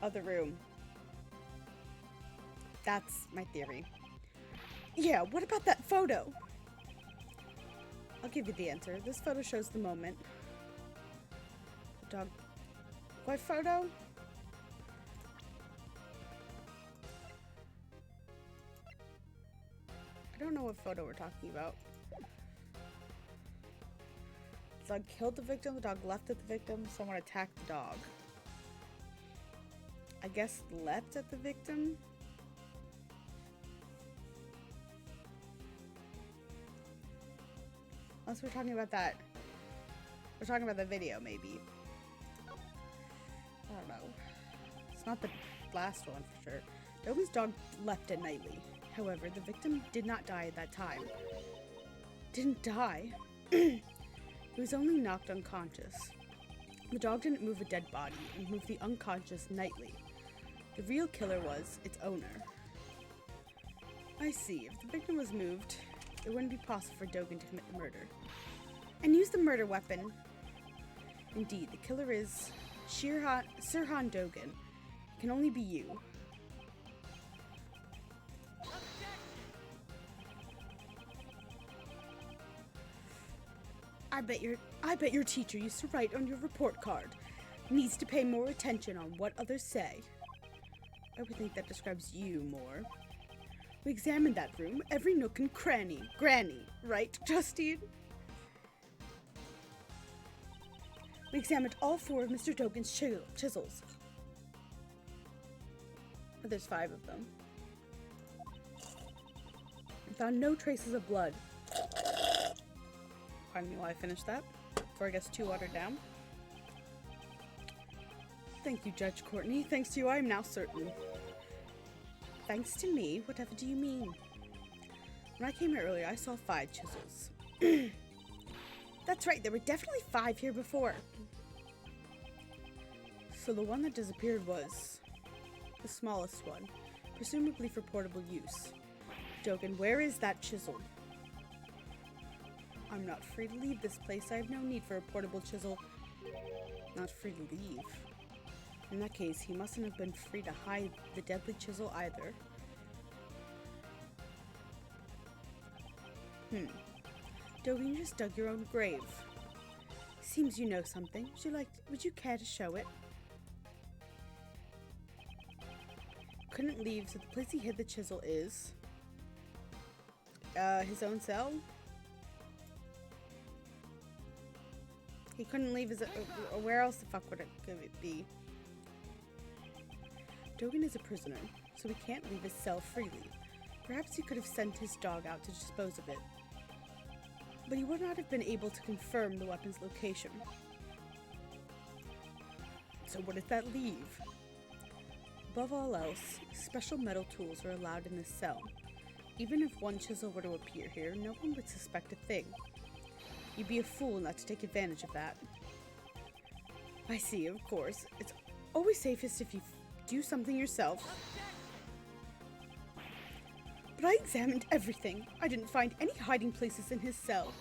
Speaker 1: other room. That's my theory. Yeah, what about that photo? I'll give you the answer. This photo shows the moment. The dog. What photo? I don't know what photo we're talking about. The dog killed the victim, the dog left at the victim, someone attacked the dog. I guess left at the victim? Unless we're talking about that. We're talking about the video, maybe. I don't know. It's not the last one for sure. Dogen's dog left at Knightley. However, the victim did not die at that time. Didn't die? He was only knocked unconscious. The dog didn't move a dead body, and moved the unconscious Knightley. The real killer was its owner. I see. If the victim was moved, it wouldn't be possible for Dogen to commit the murder. And use the murder weapon. Indeed, the killer is Sirhan Dogen. It can only be you. I bet your teacher used to write on your report card. Needs to pay more attention on what others say. I would think that describes you more. We examined that room, every nook and cranny. Granny, right, Justine? We examined all 4 of Mr. Dogen's chisels. But there's 5 of them. We found no traces of blood. Pardon me while I finish that, before it gets too watered down. Thank you, Judge Courtney. Thanks to you, I am now certain. Thanks to me? Whatever do you mean? When I came here earlier, I saw 5 chisels. That's right, there were definitely 5 here before. So the one that disappeared was the smallest one, presumably for portable use. Dogen, where is that chisel? I'm not free to leave this place. I have no need for a portable chisel. Not free to leave. In that case, he mustn't have been free to hide the deadly chisel either. Dogen, you just dug your own grave. Seems you know something. Would you care to show it? Couldn't leave, so the place he hid the chisel is his own cell. He couldn't leave his. Where else the fuck could it be? Dogen is a prisoner, so he can't leave his cell freely. Perhaps he could have sent his dog out to dispose of it. But he would not have been able to confirm the weapon's location. So what does that leave? Above all else, special metal tools are allowed in this cell. Even if one chisel were to appear here, no one would suspect a thing. You'd be a fool not to take advantage of that. I see, of course. It's always safest if you do something yourself. But I examined everything. I didn't find any hiding places in his cell.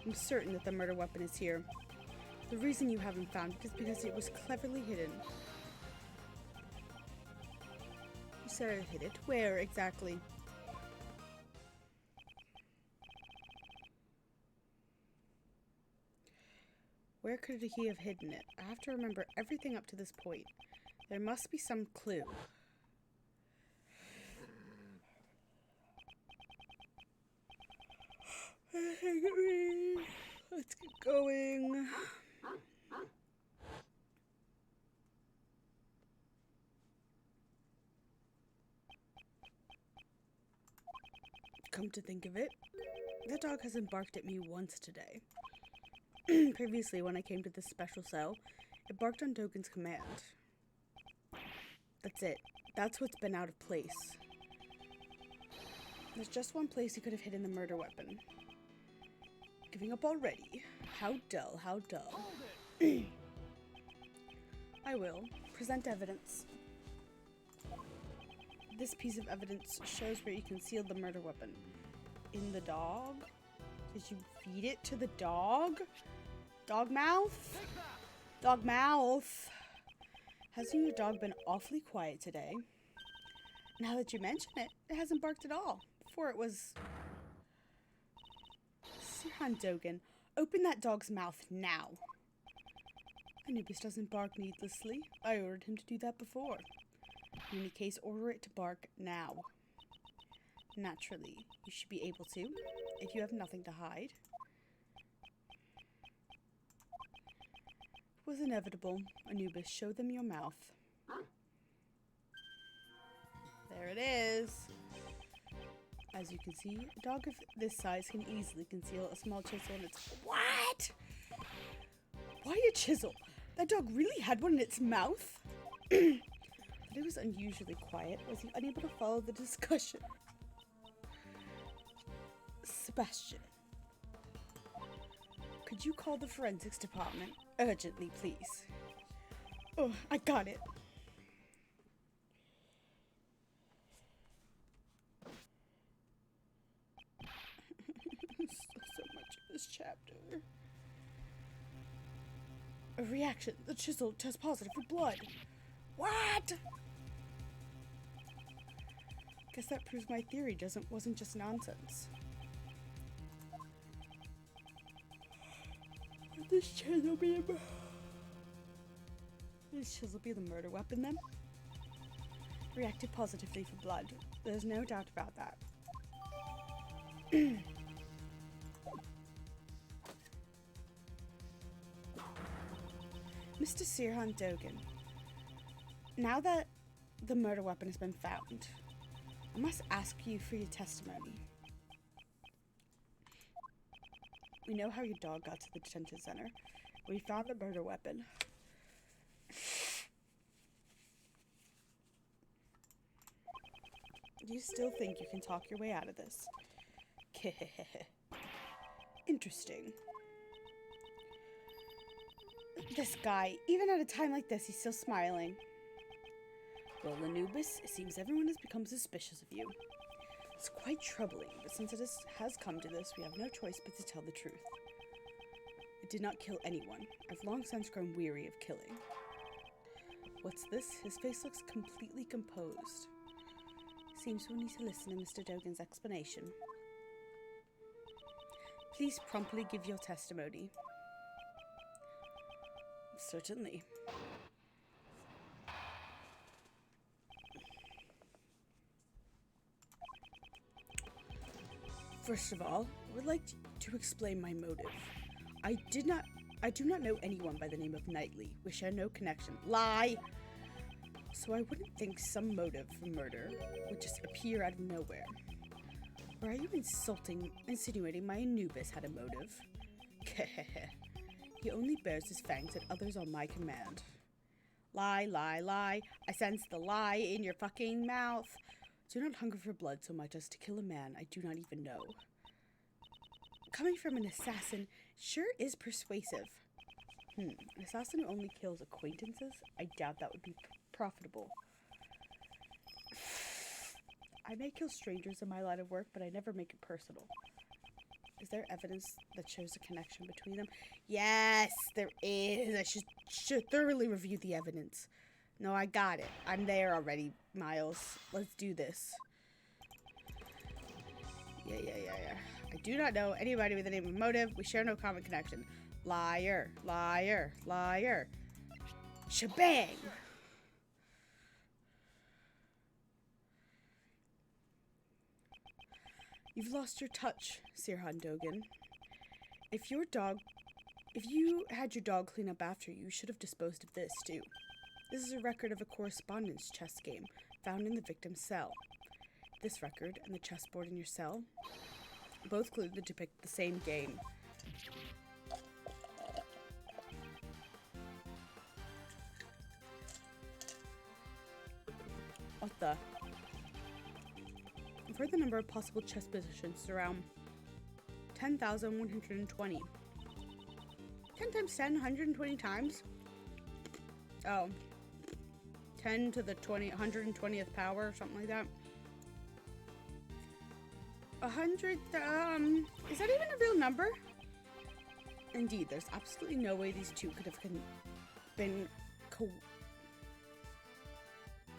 Speaker 1: I'm certain that the murder weapon is here. The reason you haven't found it is because it was cleverly hidden. You said I hid it? Where exactly? Where could he have hidden it? I have to remember everything up to this point. There must be some clue. Let's get going. Come to think of it, that dog hasn't barked at me once today. Previously, when I came to this special cell, it barked on Dogen's command. That's it. That's what's been out of place. There's just one place he could have hidden the murder weapon. Giving up already. How dull, how dull. I will. Present evidence. This piece of evidence shows where you concealed the murder weapon. In the dog? Did you feed it to the dog? Dog mouth? Dog mouth. Hasn't your dog been awfully quiet today? Now that you mention it, it hasn't barked at all. Before it was... Sirhan Dogen, open that dog's mouth now. Anubis doesn't bark needlessly. I ordered him to do that before. In any case, order it to bark now. Naturally, you should be able to, if you have nothing to hide. It was inevitable. Anubis, show them your mouth. There it is. As you can see, a dog of this size can easily conceal a small chisel in its... What? Why a chisel? That dog really had one in its mouth? But it was unusually quiet. Was he unable to follow the discussion? Sebastian. Could you call the forensics department? Urgently, please. Oh, I got it. so much of this chapter. A reaction. The chisel tests positive for blood. What? Guess that proves my theory wasn't just nonsense. Would this chisel be the murder weapon then? Reacted positively for blood. There's no doubt about that. Mr. Sirhan Dogen, now that the murder weapon has been found, I must ask you for your testimony. We know how your dog got to the detention center. We found the murder weapon. Do you still think you can talk your way out of this? Interesting. This guy, even at a time like this, he's still smiling. Well, Anubis, it seems everyone has become suspicious of you. It's quite troubling, but since it has come to this, we have no choice but to tell the truth. It did not kill anyone. I've long since grown weary of killing. What's this? His face looks completely composed. Seems we'll need to listen to Mr. Dogan's explanation. Please promptly give your testimony. Certainly. First of all, I would like to explain my motive. I do not know anyone by the name of Knightley. We share no connection. Lie! So I wouldn't think some motive for murder would just appear out of nowhere. Or are you insinuating my Anubis had a motive? He only bears his fangs at others on my command. Lie, lie, lie. I sense the lie in your fucking mouth. Do not hunger for blood so much as to kill a man I do not even know. Coming from an assassin sure is persuasive. An assassin who only kills acquaintances? I doubt that would be profitable. I may kill strangers in my line of work, but I never make it personal. Is there evidence that shows a connection between them? Yes, there is. I should thoroughly review the evidence. No, I got it. I'm there already, Miles. Let's do this. Yeah. I do not know anybody with the name of Motive. We share no common connection. Liar, liar, liar. Shebang! You've lost your touch, Sirhan Dogan. If you had your dog clean up after you, you should have disposed of this, too. This is a record of a correspondence chess game found in the victim's cell. This record and the chessboard in your cell both clearly depict the same game. What the? I've heard the number of possible chess positions is around 10,120. 10 times 10, 120 times? Oh. 10 to the 120th power or something like that. 100, is that even a real number? Indeed, there's absolutely no way these two could have been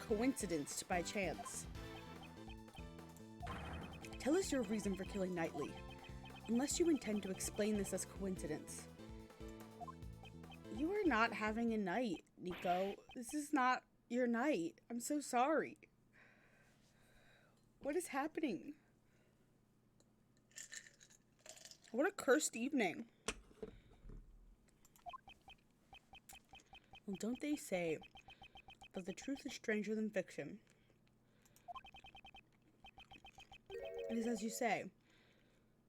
Speaker 1: coincidenced by chance. Tell us your reason for killing Knightley, unless you intend to explain this as coincidence. You are not having a night, Nico. This is not your night. I'm so sorry. What is happening? What a cursed evening. Well, don't they say that the truth is stranger than fiction? It is as you say.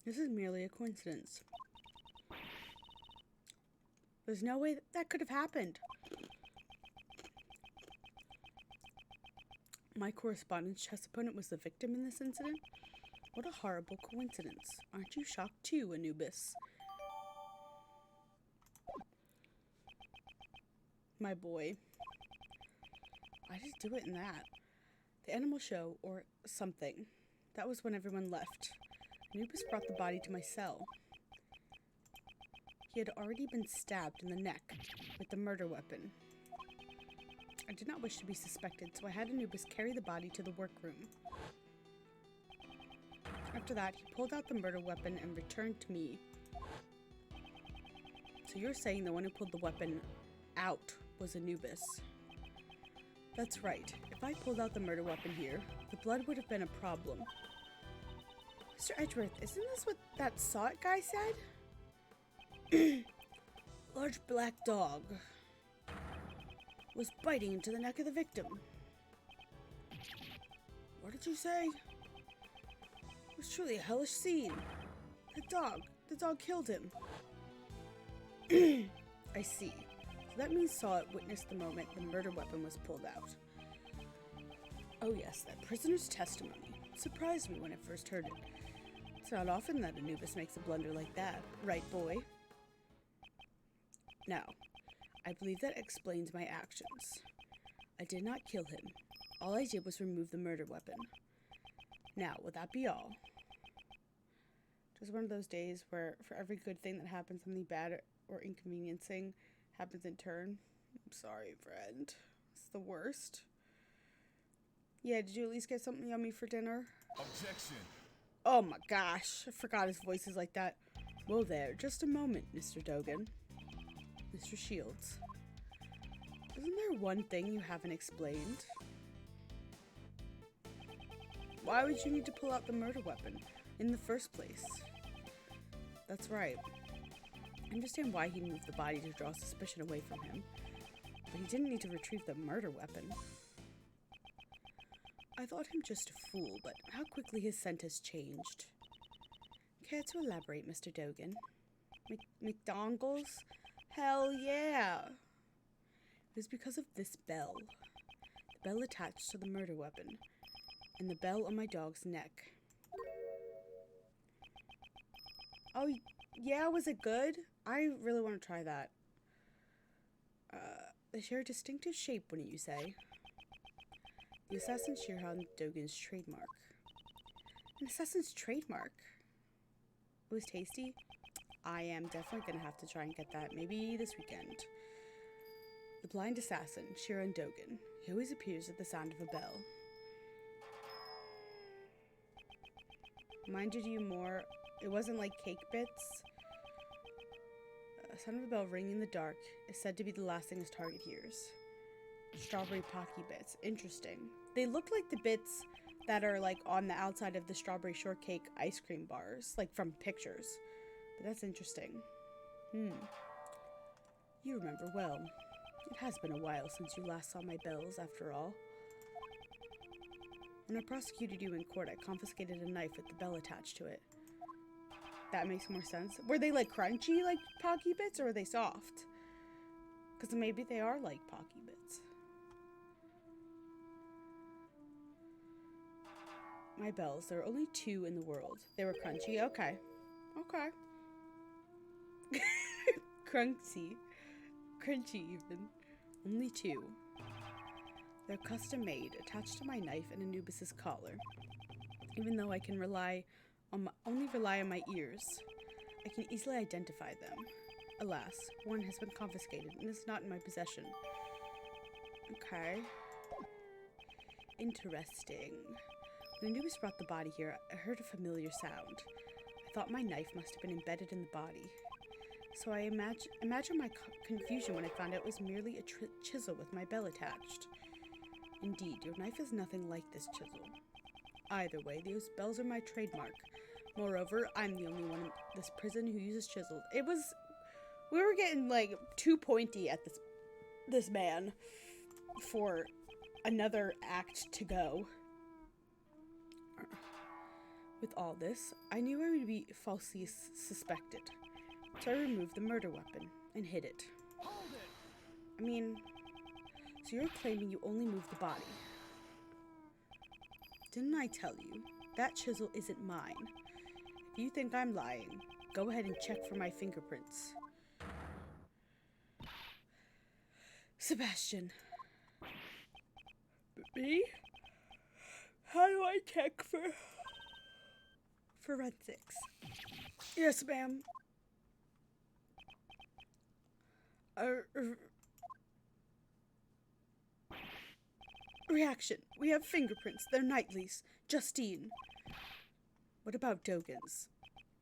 Speaker 1: This is merely a coincidence. There's no way that could have happened. My correspondence chess opponent was the victim in this incident? What a horrible coincidence. Aren't you shocked too, Anubis? My boy. Why did you do it in that? The animal show, or something. That was when everyone left. Anubis brought the body to my cell. He had already been stabbed in the neck with the murder weapon. I did not wish to be suspected, so I had Anubis carry the body to the workroom. After that, he pulled out the murder weapon and returned to me. So you're saying the one who pulled the weapon out was Anubis? That's right. If I pulled out the murder weapon here, the blood would have been a problem. Mr. Edgeworth, isn't this what that saw it guy said? Large black dog was biting into the neck of the victim. What did you say? It was truly a hellish scene. The dog The dog killed him. I see. So that means Saw witnessed the moment the murder weapon was pulled out. Oh yes, that prisoner's testimony surprised me when I first heard it. It's not often that Anubis makes a blunder like that, right, boy? Now, I believe that explains my actions. I did not kill him. All I did was remove the murder weapon. Now, would that be all? Just one of those days where for every good thing that happens, something bad or inconveniencing happens in turn. I'm sorry, friend. It's the worst. Yeah, did you at least get something yummy for dinner?
Speaker 2: Objection.
Speaker 1: Oh my gosh, I forgot his voice is like that. Whoa there, just a moment, Mr. Dogan. Mr. Shields. Isn't there one thing you haven't explained? Why would you need to pull out the murder weapon in the first place? That's right. I understand why he moved the body to draw suspicion away from him, but he didn't need to retrieve the murder weapon. I thought him just a fool, but how quickly his scent has changed. Care to elaborate, Mr. Dogan? McDonald's? Hell yeah! It was because of this bell. The bell attached to the murder weapon, and the bell on my dog's neck. Oh, yeah, was it good? I really want to try that. They share a distinctive shape, wouldn't you say? The Assassin's Shirhan Dogan's trademark. An Assassin's trademark? It was tasty? I am definitely going to have to try and get that, maybe this weekend. The blind assassin, Shirhan Dogan. He always appears at the sound of a bell. Minded you more, it wasn't like cake bits. Sound of a bell ringing in the dark is said to be the last thing his target hears. Strawberry Pocky bits. Interesting. They look like the bits that are like on the outside of the strawberry shortcake ice cream bars, like from pictures. But that's interesting. You remember well. It has been a while since you last saw my bells, after all. When I prosecuted you in court, I confiscated a knife with the bell attached to it. That makes more sense. Were they like crunchy like Pocky bits, or were they soft? Because maybe they are like Pocky bits. My bells, there are only 2 in the world. They were crunchy? Okay. Okay. Crunchy. Crunchy even. Only 2. They're custom made, attached to my knife and Anubis's collar. Even though I can only rely on my ears, I can easily identify them. Alas, one has been confiscated and is not in my possession. Okay. Interesting. When Anubis brought the body here, I heard a familiar sound. I thought my knife must have been embedded in the body. So I imagine my confusion when I found out it was merely a chisel with my bell attached. Indeed, your knife is nothing like this chisel. Either way, those bells are my trademark. Moreover, I'm the only one in this prison who uses chisels. We were getting like too pointy at this man for another act to go. With all this, I knew I would be falsely suspected. So I removed the murder weapon and hid it.
Speaker 2: Hold it.
Speaker 1: I mean, so you're claiming you only moved the body. Didn't I tell you? That chisel isn't mine. If you think I'm lying, go ahead and check for my fingerprints. Sebastian. Me? How do I check for forensics? Yes, ma'am. Reaction. We have fingerprints. They're Knightley's. Justine. What about Dogan's?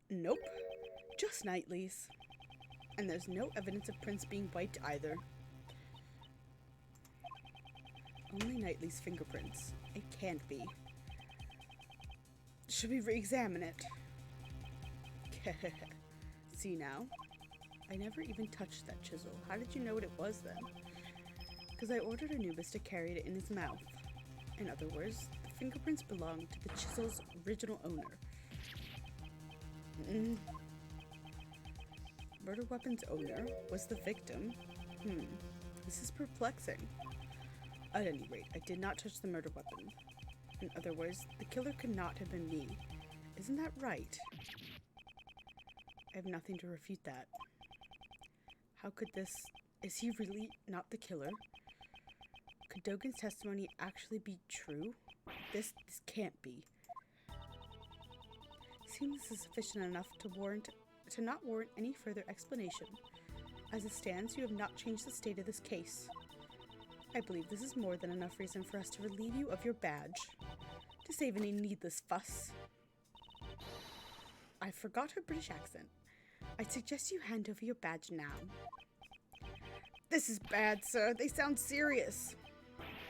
Speaker 1: Nope. Just Knightley's. And there's no evidence of prints being wiped either. Only Knightley's fingerprints. It can't be. Should we re-examine it? See now? I never even touched that chisel. How did you know what it was then? Because I ordered Anubis to carry it in his mouth. In other words, the fingerprints belong to the chisel's original owner. murder weapon's owner was the victim? This is perplexing. At any rate, I did not touch the murder weapon. In other words, the killer could not have been me. Isn't that right? I have nothing to refute that. How could this... Is he really not the killer? Could Dogen's testimony actually be true? This can't be. Seems this is sufficient enough to not warrant any further explanation. As it stands, you have not changed the state of this case. I believe this is more than enough reason for us to relieve you of your badge. To save any needless fuss. I forgot her British accent. I'd suggest you hand over your badge now. This is bad, sir. They sound serious.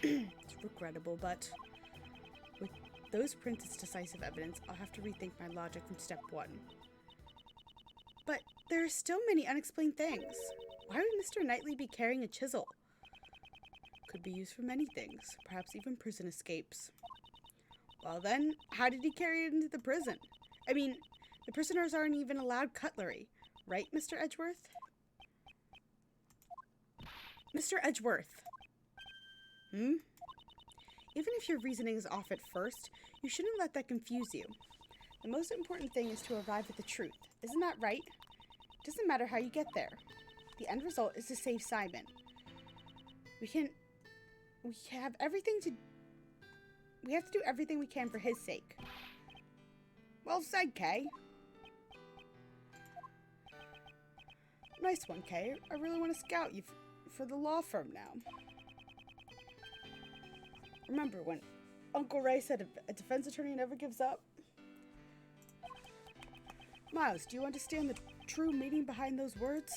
Speaker 1: It's regrettable, but with those prints as decisive evidence, I'll have to rethink my logic from step one. But there are still many unexplained things. Why would Mr. Knightley be carrying a chisel? Could be used for many things, perhaps even prison escapes. Well then, how did he carry it into the prison? I mean, the prisoners aren't even allowed cutlery, right, Mr. Edgeworth? Mr. Edgeworth! Even if your reasoning is off at first, you shouldn't let that confuse you. The most important thing is to arrive at the truth. Isn't that right? It doesn't matter how you get there. The end result is to save Simon. We have to do everything we can for his sake. Well said, Kay. Nice one, Kay. I really want to scout you for the law firm now. Remember when Uncle Ray said a defense attorney never gives up? Miles, do you understand the true meaning behind those words?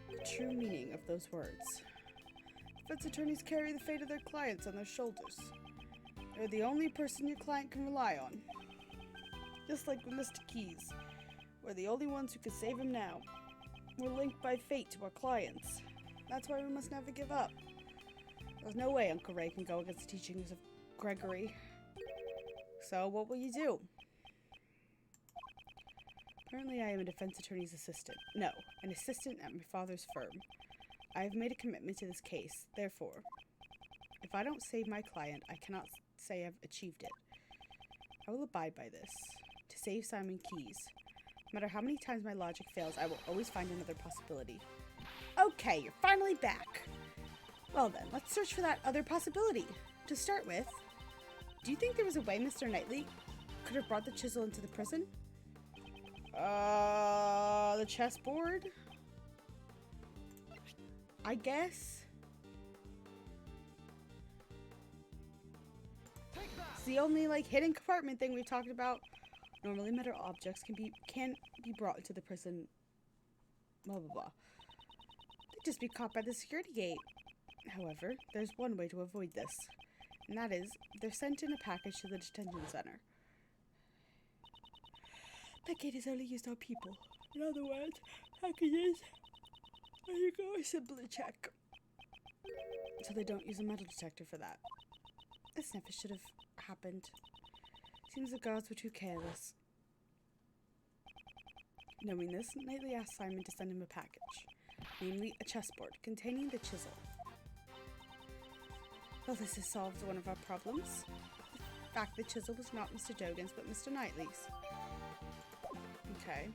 Speaker 1: The true meaning of those words. Defense attorneys carry the fate of their clients on their shoulders. They're the only person your client can rely on. Just like with Mr. Keyes. We're the only ones who can save him now. We're linked by fate to our clients. That's why we must never give up. There's no way Uncle Ray can go against the teachings of Gregory. So, what will you do? Currently, I am a defense attorney's assistant. No, an assistant at my father's firm. I have made a commitment to this case. Therefore, if I don't save my client, I cannot say I've achieved it. I will abide by this. To save Simon Keyes. No matter how many times my logic fails, I will always find another possibility. Okay, you're finally back. Well then, let's search for that other possibility. To start with, do you think there was a way Mr. Knightley could have brought the chisel into the prison? The chessboard? I guess. It's the only, hidden compartment thing we've talked about. Normally, metal objects can be brought into the prison. Blah, blah, blah. They'd just be caught by the security gate. However, there's one way to avoid this. And that is, they're sent in a package to the detention center. That gate is only used on people. In other words, packages are you go simply check. So they don't use a metal detector for that. This never should have happened. Seems the guards were too careless. Knowing this, Knightley asked Simon to send him a package, namely a chessboard containing the chisel. Well, this has solved one of our problems. In fact, the chisel was not Mr. Dogen's, but Mr. Knightley's. Okay.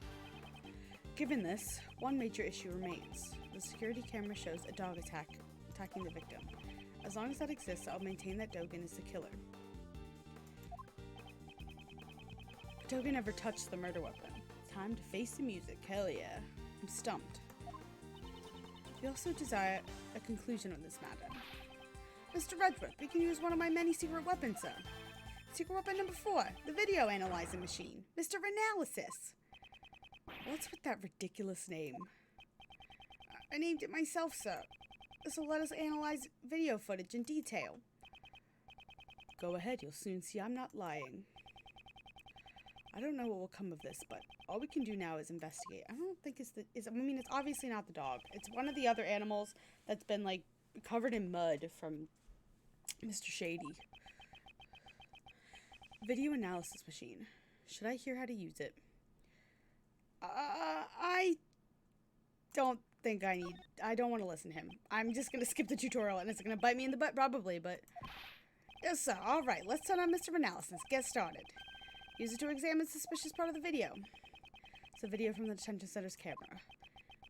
Speaker 1: Given this, one major issue remains. The security camera shows a dog attacking the victim. As long as that exists, I'll maintain that Dogen is the killer. But Dogen never touched the murder weapon. Time to face the music. Hell yeah. I'm stumped. We also desire a conclusion on this matter. Mr. Redworth, we can use one of my many secret weapons, sir. Secret weapon number 4, the video analyzing machine. Mr. Analysis. What's with that ridiculous name? I named it myself, sir. This will let us analyze video footage in detail. Go ahead, you'll soon see I'm not lying. I don't know what will come of this, but all we can do now is investigate. I don't think it's it's obviously not the dog. It's one of the other animals that's been, covered in mud from Mr. Shady. Video analysis machine. Should I hear how to use it? I don't think I don't want to listen to him. I'm just going to skip the tutorial and it's going to bite me in the butt probably, but... Yes, sir. Alright, let's turn on Mr. Analysis. Get started. Use it to examine suspicious part of the video. It's a video from the detention center's camera.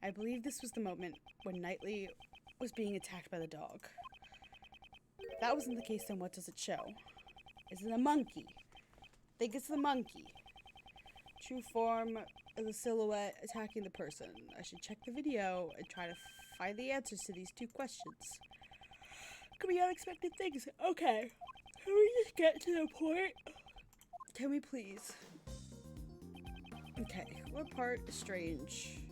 Speaker 1: I believe this was the moment when Knightley was being attacked by the dog. If that wasn't the case, then what does it show? Is it a monkey? I think it's the monkey. True form of the silhouette attacking the person. I should check the video and try to find the answers to these two questions. Could be unexpected things. Okay. Can we just get to the point? Can we please? Okay. What part is strange?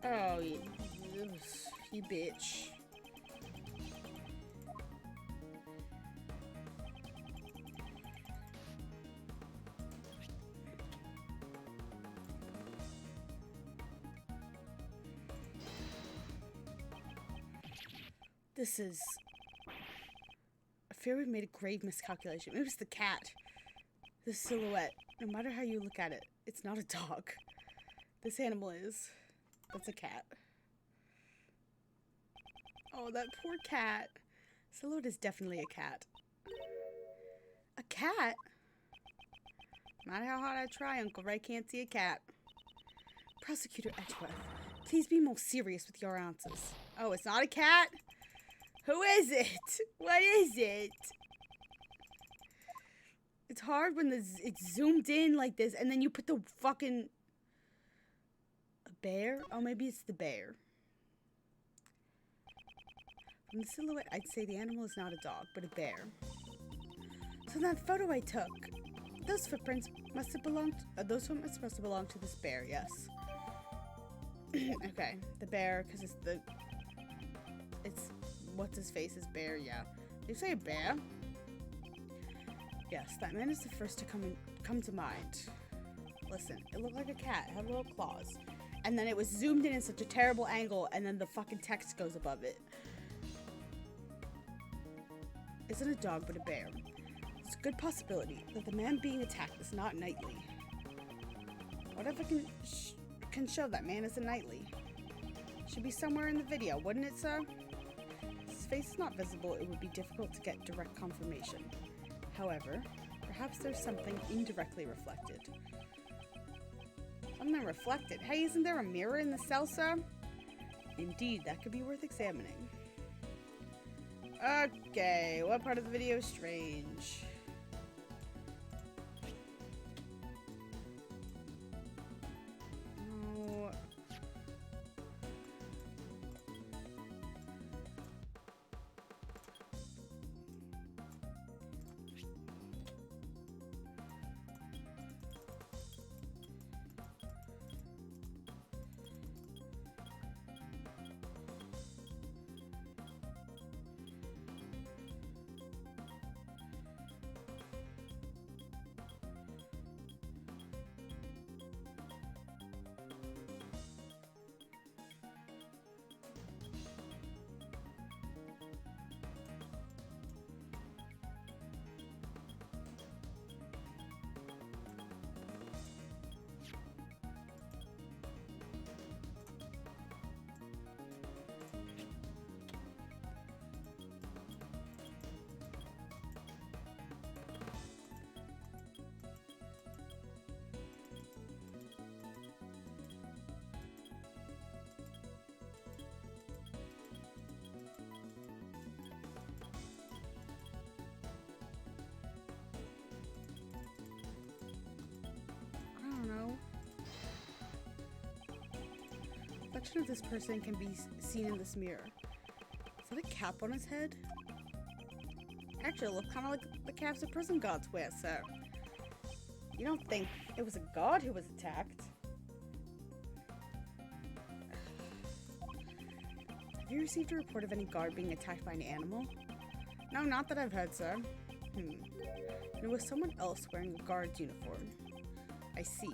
Speaker 1: Oh, you bitch. This is... I fear we've made a grave miscalculation. Maybe it's the cat. The silhouette. No matter how you look at it, it's not a dog. This animal is. That's a cat. Oh, that poor cat. Silhouette is definitely a cat. A cat? No matter how hard I try, Uncle Ray can't see a cat. Prosecutor Edgeworth, please be more serious with your answers. Oh, it's not a cat? Who is it? What is it? It's hard when it's zoomed in like this, and then you put the fucking... A bear? Oh, maybe it's the bear. From the silhouette, I'd say the animal is not a dog, but a bear. So that photo I took, those footprints must have belonged... those footprints must have belonged to this bear, yes. Okay, the bear, because it's the... It's... What's his face is bear, yeah. Did you say a bear? Yes, that man is the first to come to mind. Listen, it looked like a cat. It had little claws. And then it was zoomed in such a terrible angle, and then the fucking text goes above it. Isn't a dog, but a bear. It's a good possibility that the man being attacked is not Knightley. Whatever can show that man isn't Knightley. Should be somewhere in the video, wouldn't it, sir? His face is not visible. It would be difficult to get direct confirmation. However, perhaps there's something indirectly reflected. Something reflected? Hey, isn't there a mirror in the cell, sir? Indeed, that could be worth examining. Okay, what part of the video is strange? Oh. Reflection of this person can be seen in this mirror. Is that a cap on his head? Actually, it looks kind of like the caps that prison guards wear, so... You don't think it was a guard who was attacked? Have you received a report of any guard being attacked by an animal? No, not that I've heard, sir. And it was someone else wearing a guard's uniform. I see.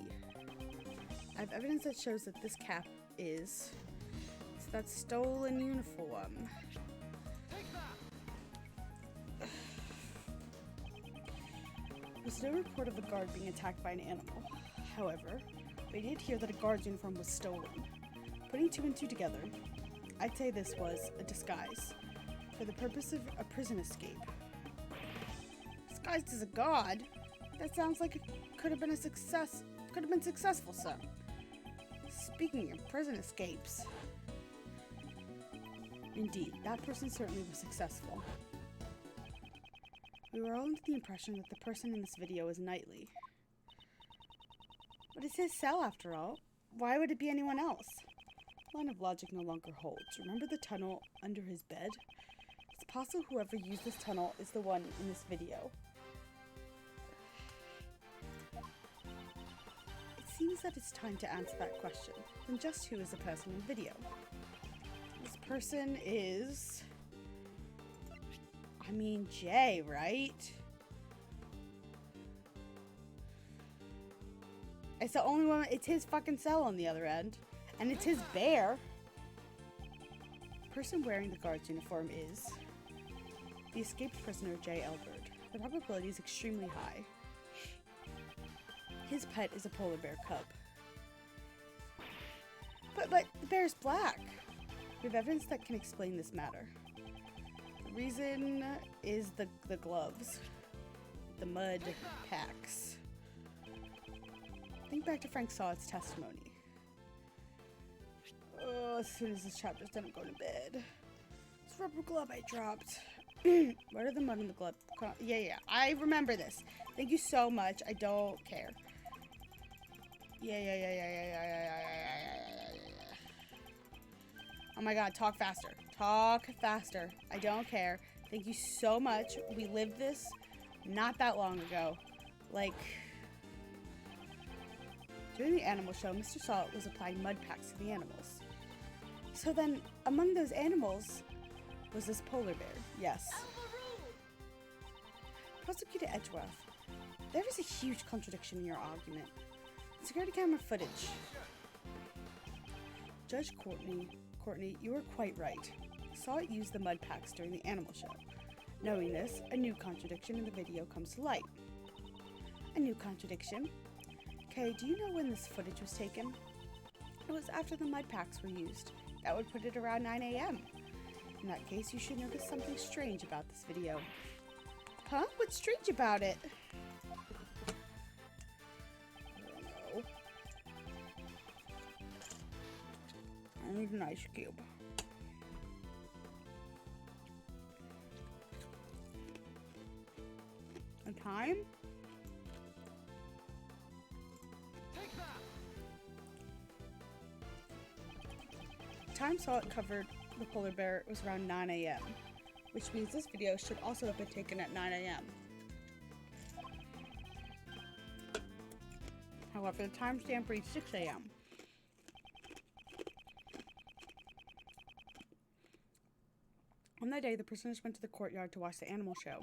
Speaker 1: I have evidence that shows that this cap is that stolen uniform. There was no report of a guard being attacked by an animal. However, we did hear that a guard's uniform was stolen. Putting two and two together, I'd say this was a disguise for the purpose of a prison escape. Disguised as a god? That sounds like it could have been a success. Could have been successful, sir. Speaking of prison escapes, indeed, that person certainly was successful. We were all under the impression that the person in this video is Knightley. But it's his cell, after all. Why would it be anyone else? Line of logic no longer holds. Remember the tunnel under his bed? It's possible whoever used this tunnel is the one in this video. It seems that it's time to answer that question. Then just who is the person in the video? This person is... I mean, Jay, right? It's the only one. It's his fucking cell on the other end. And it's his bear. The person wearing the guard's uniform is the escaped prisoner, Jay Elbert. The probability is extremely high. His pet is a polar bear cub. But the bear is black. We have evidence that can explain this matter. The reason is the gloves. The mud packs. Think back to Frank Sawat's testimony. Oh, as soon as this chapter's done, I'm going to bed. This rubber glove I dropped. Where did the mud in the glove? Yeah. I remember this. Thank you so much. I don't care. Yeah. Oh my god, talk faster. Talk faster. I don't care. Thank you so much. We lived this not that long ago. Like... During the animal show, Mr. Salt was applying mud packs to the animals. So then, among those animals was this polar bear. Yes. Prosecutor Edgeworth, there is a huge contradiction in your argument. Security camera footage. Judge Courtney, you were quite right. Salt used the mud packs during the animal show. Knowing this, a new contradiction in the video comes to light. A new contradiction? Okay, do you know when this footage was taken? It was after the mud packs were used. That would put it around 9 a.m. In that case, you should notice something strange about this video. Huh? What's strange about it? I don't know. I need an ice cube. A time? Time Salt covered the polar bear was around 9 a.m., which means this video should also have been taken at 9 a.m. However, the timestamp reads 6 a.m. On that day, the prisoners went to the courtyard to watch the animal show.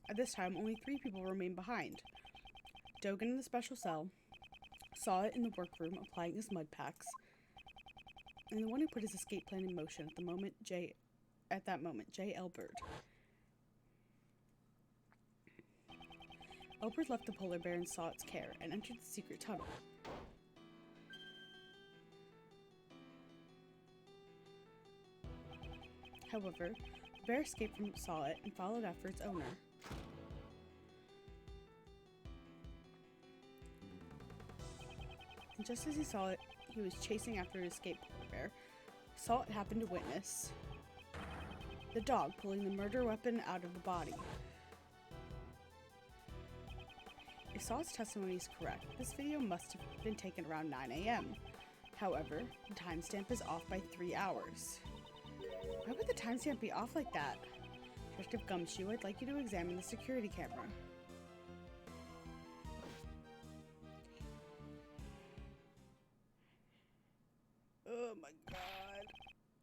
Speaker 1: At this time, only 3 people remained behind. Dogan in the special cell, Saw it in the workroom applying his mud packs, and the one who put his escape plan in motion at that moment, Jay Elbert. Elbert left the polar bear in Sawat's care and entered the secret tunnel. However, the bear escaped from Sawat and followed after its owner. And just as he saw it, he was chasing after his escaped polar bear. Sawat happened to witness the dog pulling the murder weapon out of the body. If Sawat's testimony is correct, this video must have been taken around 9 a.m. However, the timestamp is off by 3 hours. Why would the timestamp be off like that? Detective Gumshoe, I'd like you to examine the security camera. Oh my god.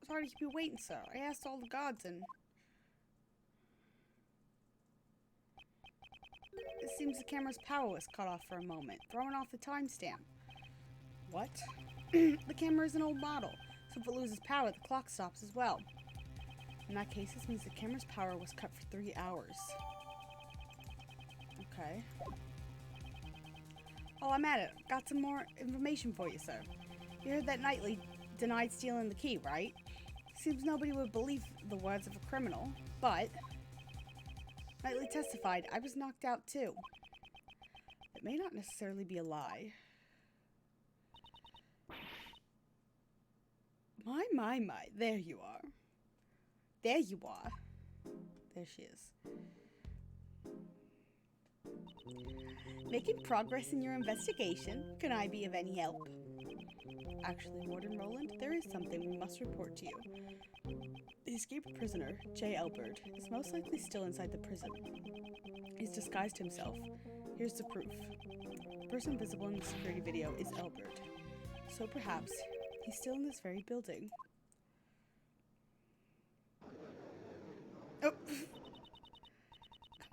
Speaker 1: Sorry to keep you waiting, sir. I asked all the gods and... It seems the camera's power was cut off for a moment, throwing off the timestamp. What? The camera is an old model, so if it loses power, the clock stops as well. In that case, this means the camera's power was cut for 3 hours. Okay. Oh, I'm at it. Got some more information for you, sir. You heard that Knightley denied stealing the key, right? Seems nobody would believe the words of a criminal, but Knightley testified, I was knocked out too. It may not necessarily be a lie. My, there you are. There you are. There she is. Making progress in your investigation. Can I be of any help? Actually, Warden Roland, there is something we must report to you. The escaped prisoner, J. Elbert, is most likely still inside the prison. He's disguised himself. Here's the proof. The person visible in the security video is Elbert. So perhaps he's still in this very building. Oh! Come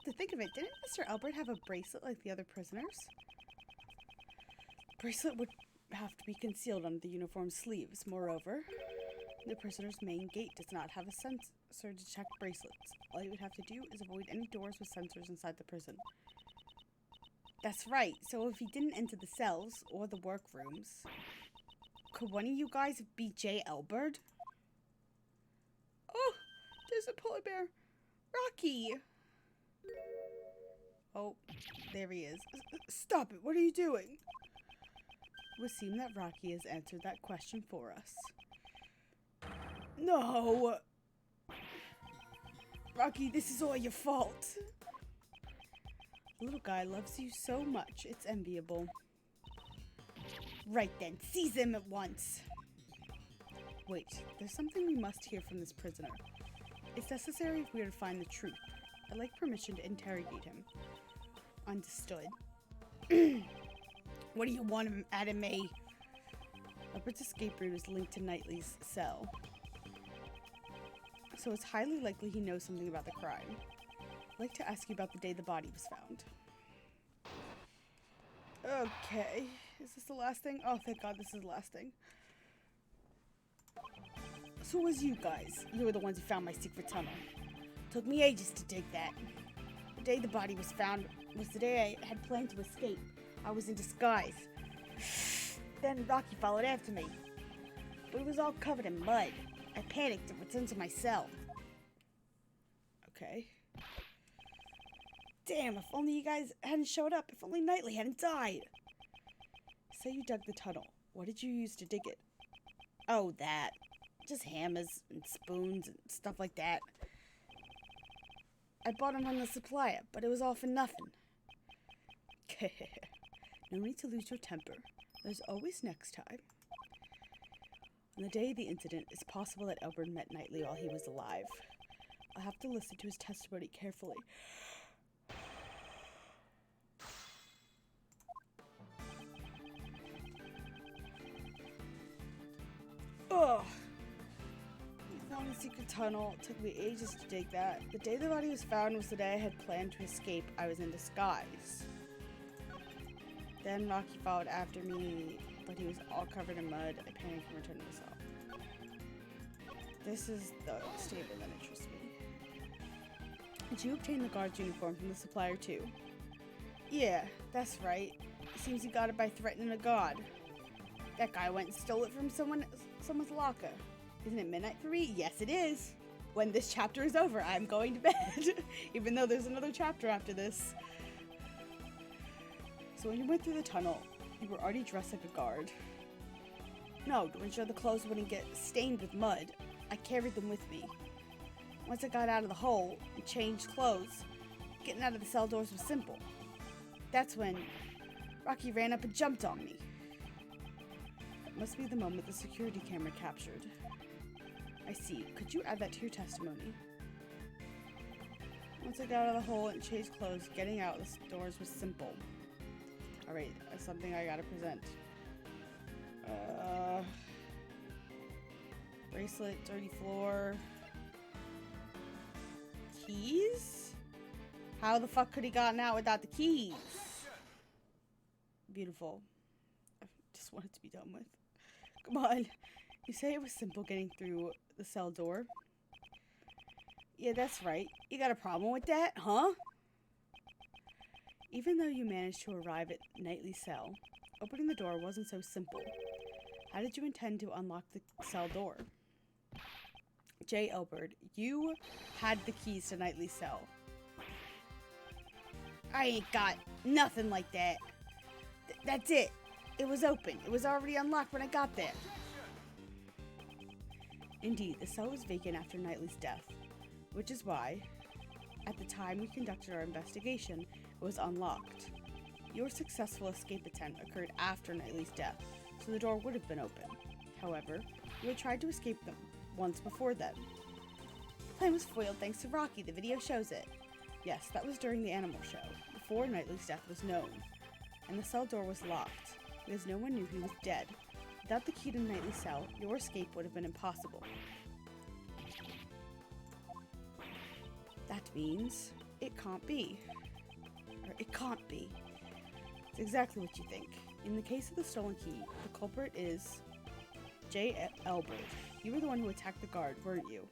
Speaker 1: to think of it, didn't Mr. Elbert have a bracelet like the other prisoners? The bracelet would have to be concealed under the uniform sleeves. Moreover, the prisoner's main gate does not have a sensor to detect bracelets. All you would have to do is avoid any doors with sensors inside the prison. That's right, so if he didn't enter the cells or the workrooms, could one of you guys be J. Elbert? Oh, there's a polar bear. Rocky! Oh, there he is. Stop it, what are you doing? It would seem that Rocky has answered that question for us. No! Rocky, this is all your fault. The little guy loves you so much, it's enviable. Right then, seize him at once. Wait, there's something we must hear from this prisoner. It's necessary if we are to find the truth. I'd like permission to interrogate him. Understood. What do you want out of me? Albert's escape route is linked to Knightley's cell, so it's highly likely he knows something about the crime. I'd like to ask you about the day the body was found. Okay, is this the last thing? Oh, thank God, this is the last thing. So it was you guys. You were the ones who found my secret tunnel. Took me ages to dig that. The day the body was found was the day I had planned to escape. I was in disguise. Then Rocky followed after me. But it was all covered in mud. I panicked and returned to my cell. Okay. Damn, if only you guys hadn't showed up. If only Knightley hadn't died. Say you dug the tunnel. What did you use to dig it? Oh, that. Just hammers and spoons and stuff like that. I bought them from the supplier, but it was all for nothing. No need to lose your temper. There's always next time. On the day of the incident, it's possible that Elbert met Knightley while he was alive. I'll have to listen to his testimony carefully. Ugh! I found a secret tunnel. It took me ages to dig that. The day the body was found was the day I had planned to escape. I was in disguise. Then Rocky followed after me, but he was all covered in mud. I panicked and returned to the cell. This is the statement that interests me. Did you obtain the guard's uniform from the supplier too? Yeah, that's right. It seems you got it by threatening a guard. That guy went and stole it from someone's locker. Isn't it midnight for me? Yes, it is. When this chapter is over, I'm going to bed. Even though there's another chapter after this. So when you went through the tunnel, you were already dressed like a guard. No, to ensure the clothes wouldn't get stained with mud, I carried them with me. Once I got out of the hole and changed clothes, getting out of the cell doors was simple. That's when Rocky ran up and jumped on me. That must be the moment the security camera captured. I see. Could you add that to your testimony? Once I got out of the hole and changed clothes, getting out the doors was simple. Alright, that's something I gotta present. Bracelet, dirty floor. Keys? How the fuck could he gotten out without the keys? Beautiful. just want it to be done with. Come on. You say it was simple getting through the cell door? Yeah, that's right. You got a problem with that, huh? Even though you managed to arrive at Knightley's cell, opening the door wasn't so simple. How did you intend to unlock the cell door? J. Elbert, you had the keys to Knightley's cell. I ain't got nothing like that. That's it. It was open. It was already unlocked when I got there. Indeed, the cell was vacant after Knightley's death, which is why, at the time we conducted our investigation, it was unlocked. Your successful escape attempt occurred after Knightley's death, so the door would have been open. However, you had tried to escape them once before then. The plan was foiled thanks to Rocky. The video shows it. Yes, that was during the animal show, before Knightley's death was known, and the cell door was locked, because no one knew he was dead. Without the key to Knightley's cell, your escape would have been impossible. That means it can't be. Or it can't be. It's exactly what you think. In the case of the stolen key, the culprit is J. Elbert. You were the one who attacked the guard, weren't you?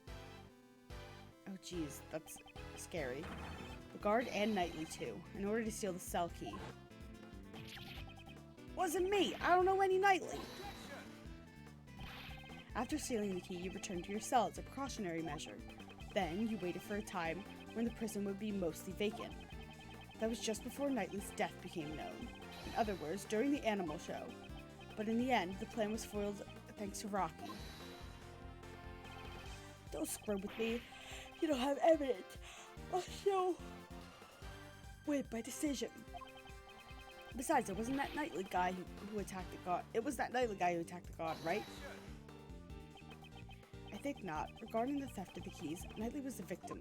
Speaker 1: Oh geez, that's scary. The guard and Knightley too, in order to steal the cell key. Wasn't me! I don't know any Knightley! After stealing the key, you returned to your cell as a precautionary measure. Then, you waited for a time when the prison would be mostly vacant. That was just before Knightley's death became known. In other words, during the animal show. But in the end, the plan was foiled thanks to Rocky. Don't screw with me. You don't have evidence. I'll show. Win by decision. Besides, it wasn't that Knightley guy who attacked the god. It was that Knightley guy who attacked the god, right? I think not. Regarding the theft of the keys, Knightley was the victim.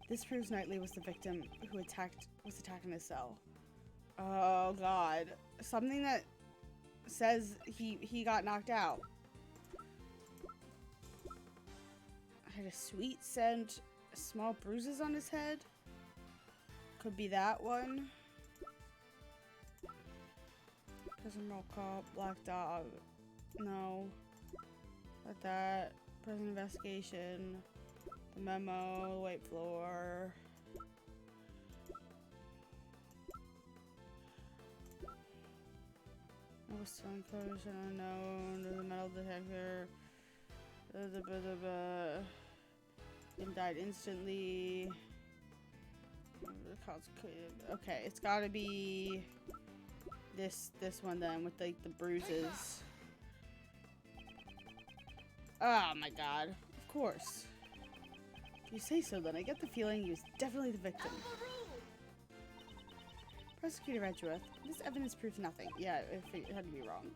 Speaker 1: This proves Knightley was the victim who was attacked in his cell. Oh god. Something that says he got knocked out. Had a sweet scent, small bruises on his head. Could be that one. Prison roll call, black dog. No. Not that. Prison investigation. The memo, the white floor. I was still in closure unknown. There's a metal detector. And died instantly. Okay, it's gotta be this one then with like the bruises. Oh my god. Of course. If you say so, then I get the feeling he was definitely the victim. Prosecutor Redruth, this evidence proves nothing. Yeah, it had to be wrong.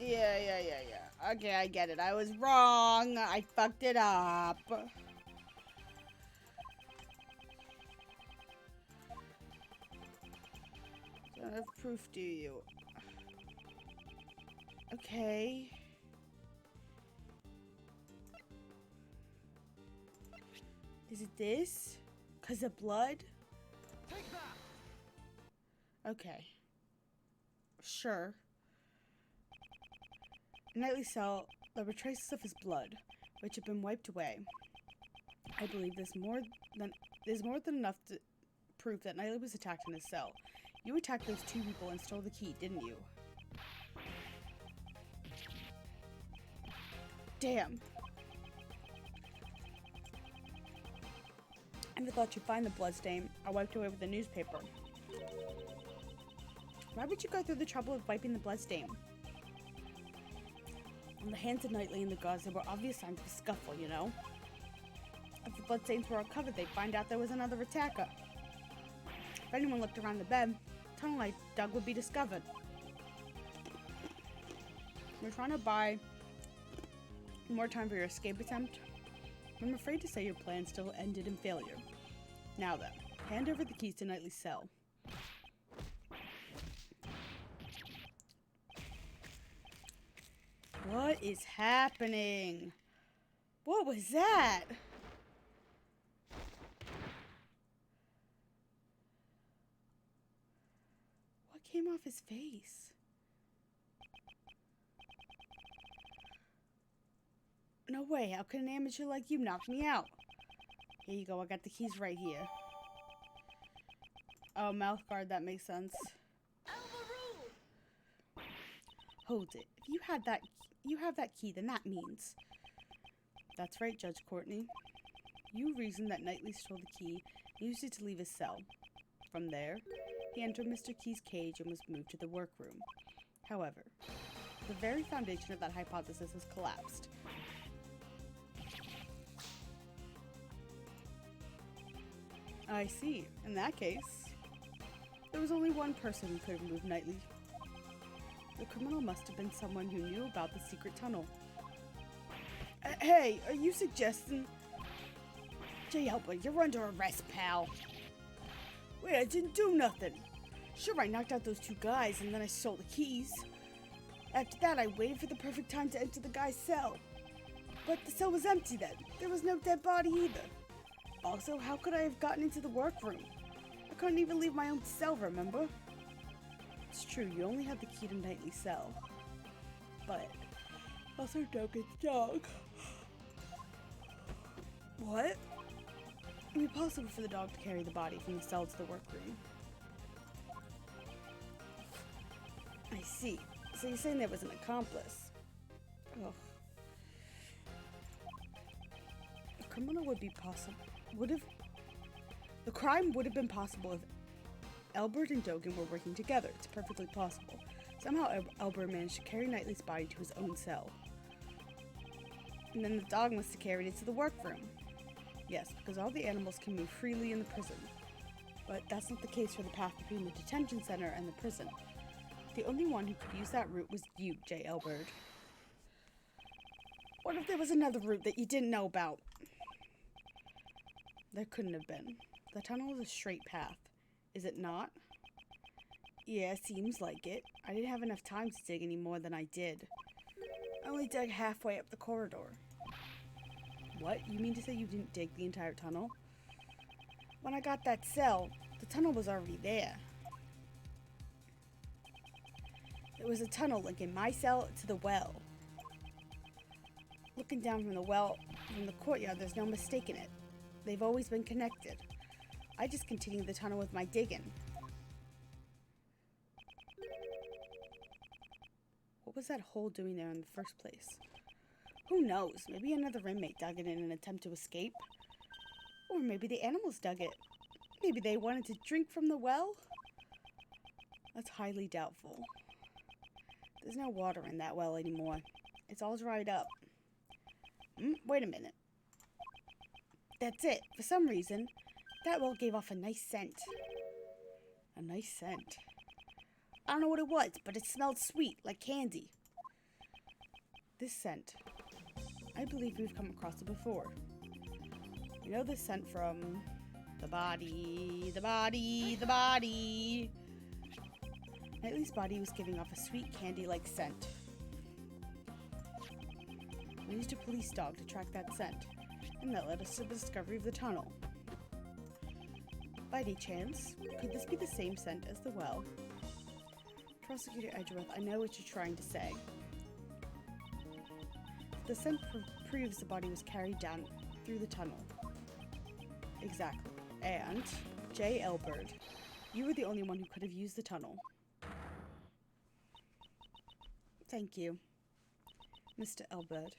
Speaker 1: Yeah. Okay, I get it. I was wrong. I fucked it up. Don't have proof, do you? Okay. Is it this? 'Cause of blood?
Speaker 2: Take that.
Speaker 1: Okay. Sure. Knightley's cell, there were traces of his blood, which had been wiped away. I believe there's more than enough proof that Knightley was attacked in his cell. You attacked those two people and stole the key, didn't you? Damn. I never thought you'd find the bloodstain I wiped away with a newspaper. Why would you go through the trouble of wiping the bloodstain? On the hands of Knightley and the guards, there were obvious signs of a scuffle, you know? If the bloodstains were uncovered, they'd find out there was another attacker. If anyone looked around the bed, the tunnel I dug would be discovered. You're trying to buy more time for your escape attempt? I'm afraid to say your plan still ended in failure. Now then, hand over the keys to Knightley's cell. What is happening? What was that? What What came off his face? No way, how can an amateur like you knock me out? Here you go, I got the keys right here. Oh, mouth guard, that makes sense. Hold it. If you have that key, then that means... That's right, Judge Courtney. You reasoned that Knightley stole the key and used it to leave his cell. From there, he entered Mr. Key's cage and was moved to the workroom. However, the very foundation of that hypothesis has collapsed. I see. In that case, there was only one person who could have moved Knightley. The criminal must have been someone who knew about the secret tunnel. Hey, are you suggesting... J. Albert, you're under arrest, pal. Wait, I didn't do nothing. Sure, I knocked out those two guys and then I stole the keys. After that, I waited for the perfect time to enter the guy's cell. But the cell was empty then. There was no dead body either. Also, how could I have gotten into the workroom? I couldn't even leave my own cell, remember? It's true, you only had the key to Knightley's cell. But also Dogan's dog. What? It would be possible for the dog to carry the body from the cell to the workroom. I see. So you're saying there was an accomplice? Ugh. The criminal would be possible. The crime would have been possible if Albert and Dogan were working together. It's perfectly possible. Somehow Albert managed to carry Knightley's body to his own cell. And then the dog must have carried it to the workroom. Yes, because all the animals can move freely in the prison. But that's not the case for the path between the detention center and the prison. The only one who could use that route was you, J. Albert. What if there was another route that you didn't know about? There couldn't have been. The tunnel is a straight path. Is it not? Yeah, seems like it. I didn't have enough time to dig any more than I did. I only dug halfway up the corridor. What? You mean to say you didn't dig the entire tunnel? When I got that cell, the tunnel was already there. There was a tunnel linking my cell to the well. Looking down from the well, from the courtyard, there's no mistaking it. They've always been connected. I just continued the tunnel with my digging. What was that hole doing there in the first place? Who knows? Maybe another inmate dug it in an attempt to escape. Or maybe the animals dug it. Maybe they wanted to drink from the well? That's highly doubtful. There's no water in that well anymore. It's all dried up. Wait a minute. That's it. For some reason, that well gave off a nice scent. A nice scent. I don't know what it was, but it smelled sweet, like candy. This scent. I believe we've come across it before. We know this scent from the body, the body, the body. Knightley's body was giving off a sweet candy-like scent. We used a police dog to track that scent, and that led us to the discovery of the tunnel. By any chance, could this be the same scent as the well? Prosecutor Edgeworth, I know what you're trying to say. The scent proves the body was carried down through the tunnel. Exactly. And, J. Elbert, you were the only one who could have used the tunnel. Thank you, Mr. Elbert.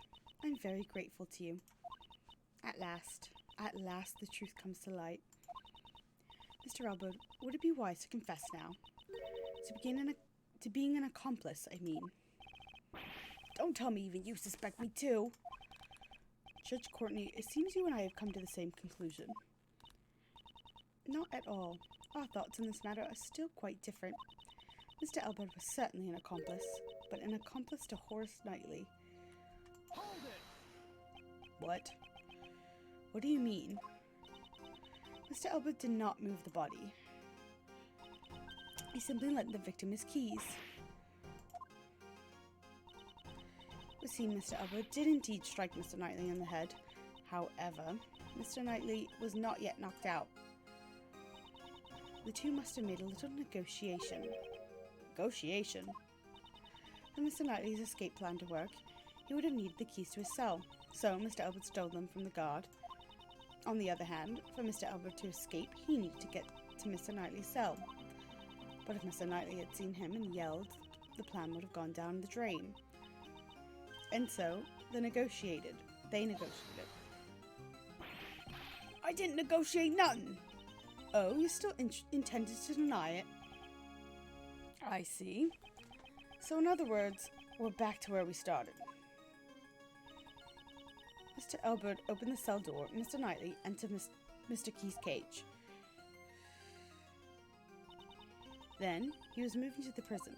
Speaker 1: I'm very grateful to you. At last the truth comes to light. Mr. Elbert, would it be wise to confess now? To being an accomplice, I mean. Don't tell me even you suspect me too. Judge Courtney, it seems you and I have come to the same conclusion. Not at all. Our thoughts in this matter are still quite different. Mr. Albert was certainly an accomplice, but an accomplice to Horace Knightley.
Speaker 2: Hold it!
Speaker 1: What? What do you mean? Mr. Albert did not move the body. He simply lent the victim his keys. The scene, Mr. Albert did indeed strike Mr. Knightley in the head. However, Mr. Knightley was not yet knocked out. The two must have made a little negotiation. Negotiation. For Mr. Knightley's escape plan to work, he would have needed the keys to his cell, so Mr. Elbert stole them from the guard. On the other hand, for Mr. Elbert to escape, he needed to get to Mr. Knightley's cell. But if Mr. Knightley had seen him and yelled, the plan would have gone down the drain. And so, they negotiated. I didn't negotiate nothing! Oh, you still intended to deny it? I see. So in other words, we're back to where we started. Mr. Elbert opened the cell door. Mr. Knightley entered Mr. Key's cage. Then, he was moved into the prison.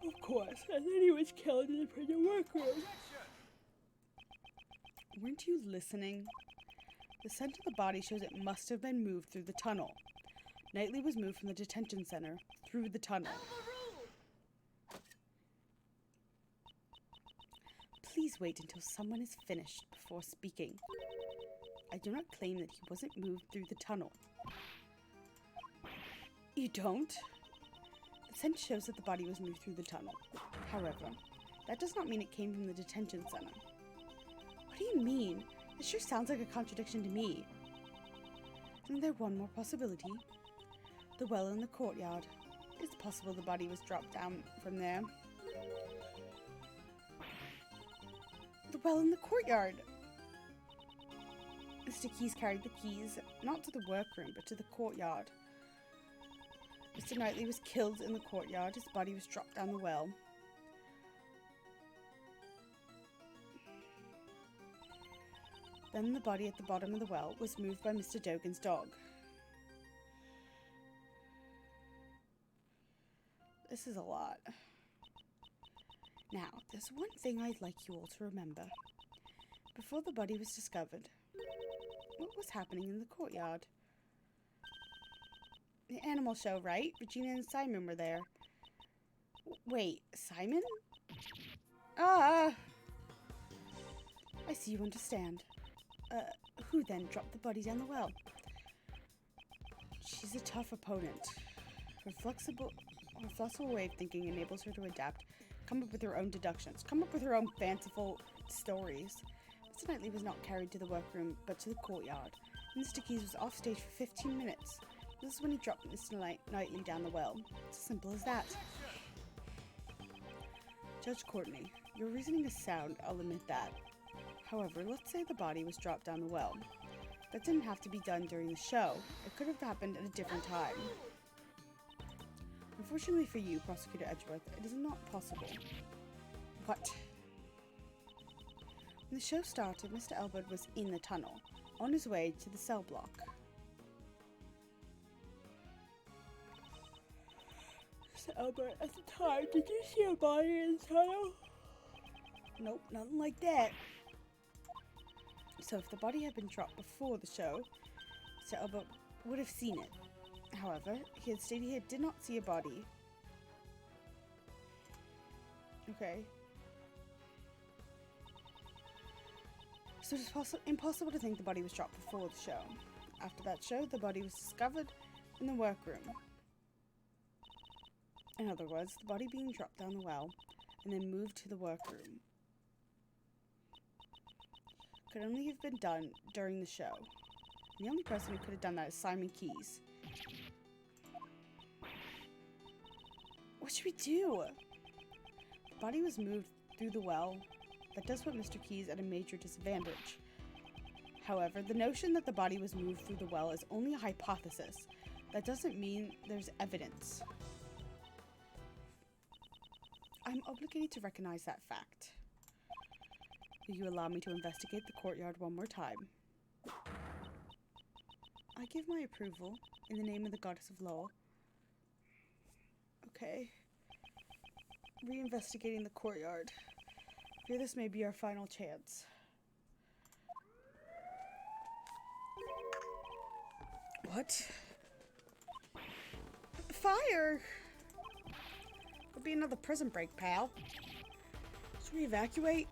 Speaker 1: Of course, and then he was killed in the prison workroom. Weren't you listening? The scent of the body shows it must have been moved through the tunnel. Knightley was moved from the detention center through the tunnel. Please wait until someone is finished before speaking. I do not claim that he wasn't moved through the tunnel. You don't? The scent shows that the body was moved through the tunnel. However, that does not mean it came from the detention center. What do you mean? This sure sounds like a contradiction to me. Isn't there one more possibility? The well in the courtyard. It's possible the body was dropped down from there. The well in the courtyard! Mr. Keyes carried the keys, not to the workroom, but to the courtyard. Mr. Knightley was killed in the courtyard. His body was dropped down the well. Then the body at the bottom of the well was moved by Mr. Dogan's dog. This is a lot. Now, there's one thing I'd like you all to remember. Before the body was discovered, what was happening in the courtyard? The animal show, right? Regina and Simon were there. Wait, Simon? I see you understand. Who then dropped the body down the well? She's a tough opponent. Her flexible way of thinking enables her to adapt, come up with her own deductions, come up with her own fanciful stories. Mr. Knightley was not carried to the workroom, but to the courtyard. Mr. Keyes was off stage for 15 minutes. This is when he dropped Mr. Knightley down the well. It's as simple as that. Judge Courtney, your reasoning is sound, I'll admit that. However, let's say the body was dropped down the well. That didn't have to be done during the show. It could have happened at a different time. Unfortunately for you, Prosecutor Edgeworth, it is not possible. What? When the show started, Mr. Elbert was in the tunnel, on his way to the cell block. Mr. Elbert, at the time, did you see a body in the tunnel? Nope, nothing like that. So if the body had been dropped before the show, Mr. Elbert would have seen it. However, he had stated he did not see a body. Okay. So it's impossible to think the body was dropped before the show. After that show, the body was discovered in the workroom. In other words, the body being dropped down the well and then moved to the workroom could only have been done during the show. The only person who could have done that is Simon Keyes. What should we do? The body was moved through the well. That does put Mr. Keyes at a major disadvantage. However, the notion that the body was moved through the well is only a hypothesis. That doesn't mean there's evidence. I'm obligated to recognize that fact. Will you allow me to investigate the courtyard one more time? I give my approval in the name of the goddess of law. Okay. Reinvestigating the courtyard. I fear this may be our final chance. What? Fire! Could be another prison break, pal. Should we evacuate?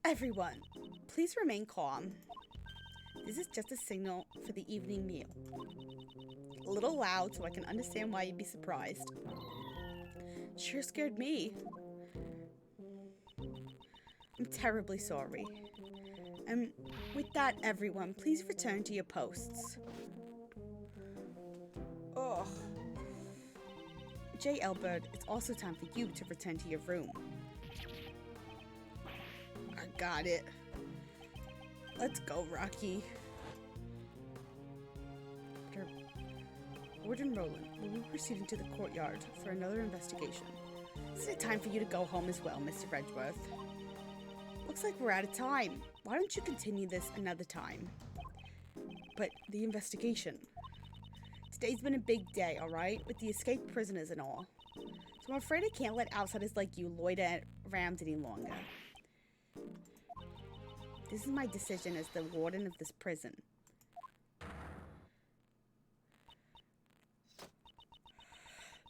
Speaker 1: Everyone, please remain calm. This is just a signal for the evening meal. A little loud so I can understand why you'd be surprised. Sure scared me. I'm terribly sorry. And with that, everyone, please return to your posts. Ugh. J. Elbert, it's also time for you to return to your room. I got it. Let's go, Rocky. Warden Roland will be proceeding to the courtyard for another investigation. Isn't it time for you to go home as well, Mr. Redworth? Looks like we're out of time. Why don't you continue this another time? But the investigation. Today's been a big day, alright? With the escaped prisoners and all. So I'm afraid I can't let outsiders like you loiter around any longer. This is my decision as the warden of this prison.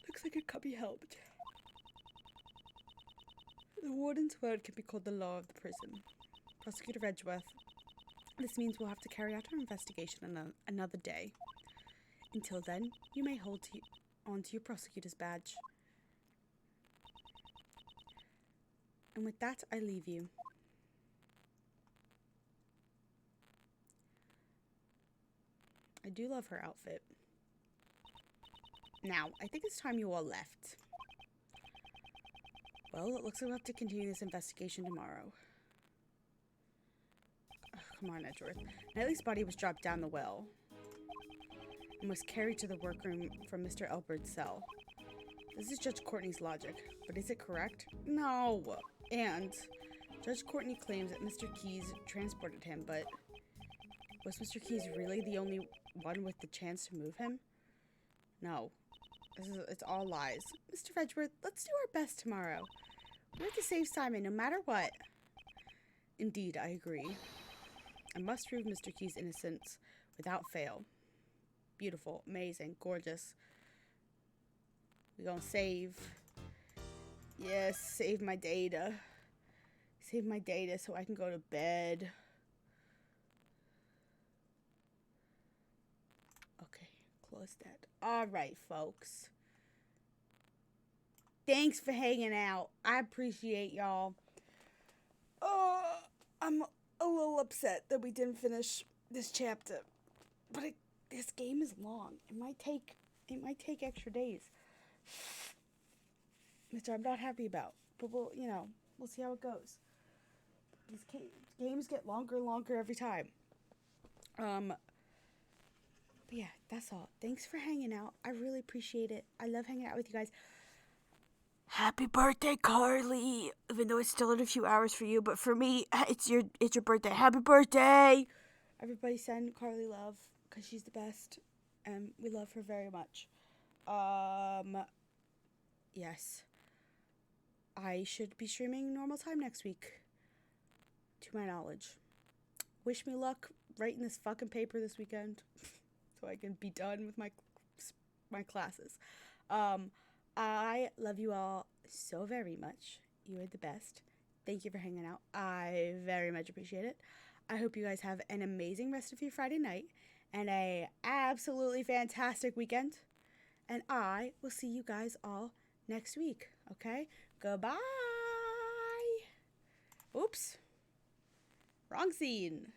Speaker 1: Looks like it can't be helped. The warden's word can be called the law of the prison. Prosecutor Edgeworth, this means we'll have to carry out our investigation another day. Until then, you may hold on to your prosecutor's badge. And with that, I leave you. I do love her outfit. Now, I think it's time you all left. Well, it looks like we'll have to continue this investigation tomorrow. Oh, come on, Edgeworth. Knightley's body was dropped down the well and was carried to the workroom from Mr. Elbert's cell. This is Judge Courtney's logic, but is it correct? No! And Judge Courtney claims that Mr. Keyes transported him, but was Mr. Keyes really the only one with the chance to move him? No. It's all lies. Mr. Edgeworth, let's do our best tomorrow. We have to save Simon no matter what. Indeed, I agree. I must prove Mr. Keyes' innocence without fail. Beautiful, amazing, gorgeous. We're gonna save. Yes, save my data. Save my data so I can go to bed. Okay, close that. Alright, folks. Thanks for hanging out. I appreciate y'all. I'm a little upset that we didn't finish this chapter. But this game is long. It might take extra days. Which I'm not happy about. But we'll see how it goes. These games get longer and longer every time. But yeah, that's all. Thanks for hanging out. I really appreciate it. I love hanging out with you guys. Happy birthday, Carly. Even though it's still in a few hours for you, but for me, it's your birthday. Happy birthday! Everybody send Carly love, because she's the best, and we love her very much. Yes. I should be streaming normal time next week, to my knowledge. Wish me luck writing this fucking paper this weekend, so I can be done with my classes. I love you all so very much. You are the best. Thank you for hanging out. I very much appreciate it. I hope you guys have an amazing rest of your Friday night and a absolutely fantastic weekend. And I will see you guys all next week. Okay? Goodbye. Oops. Wrong scene.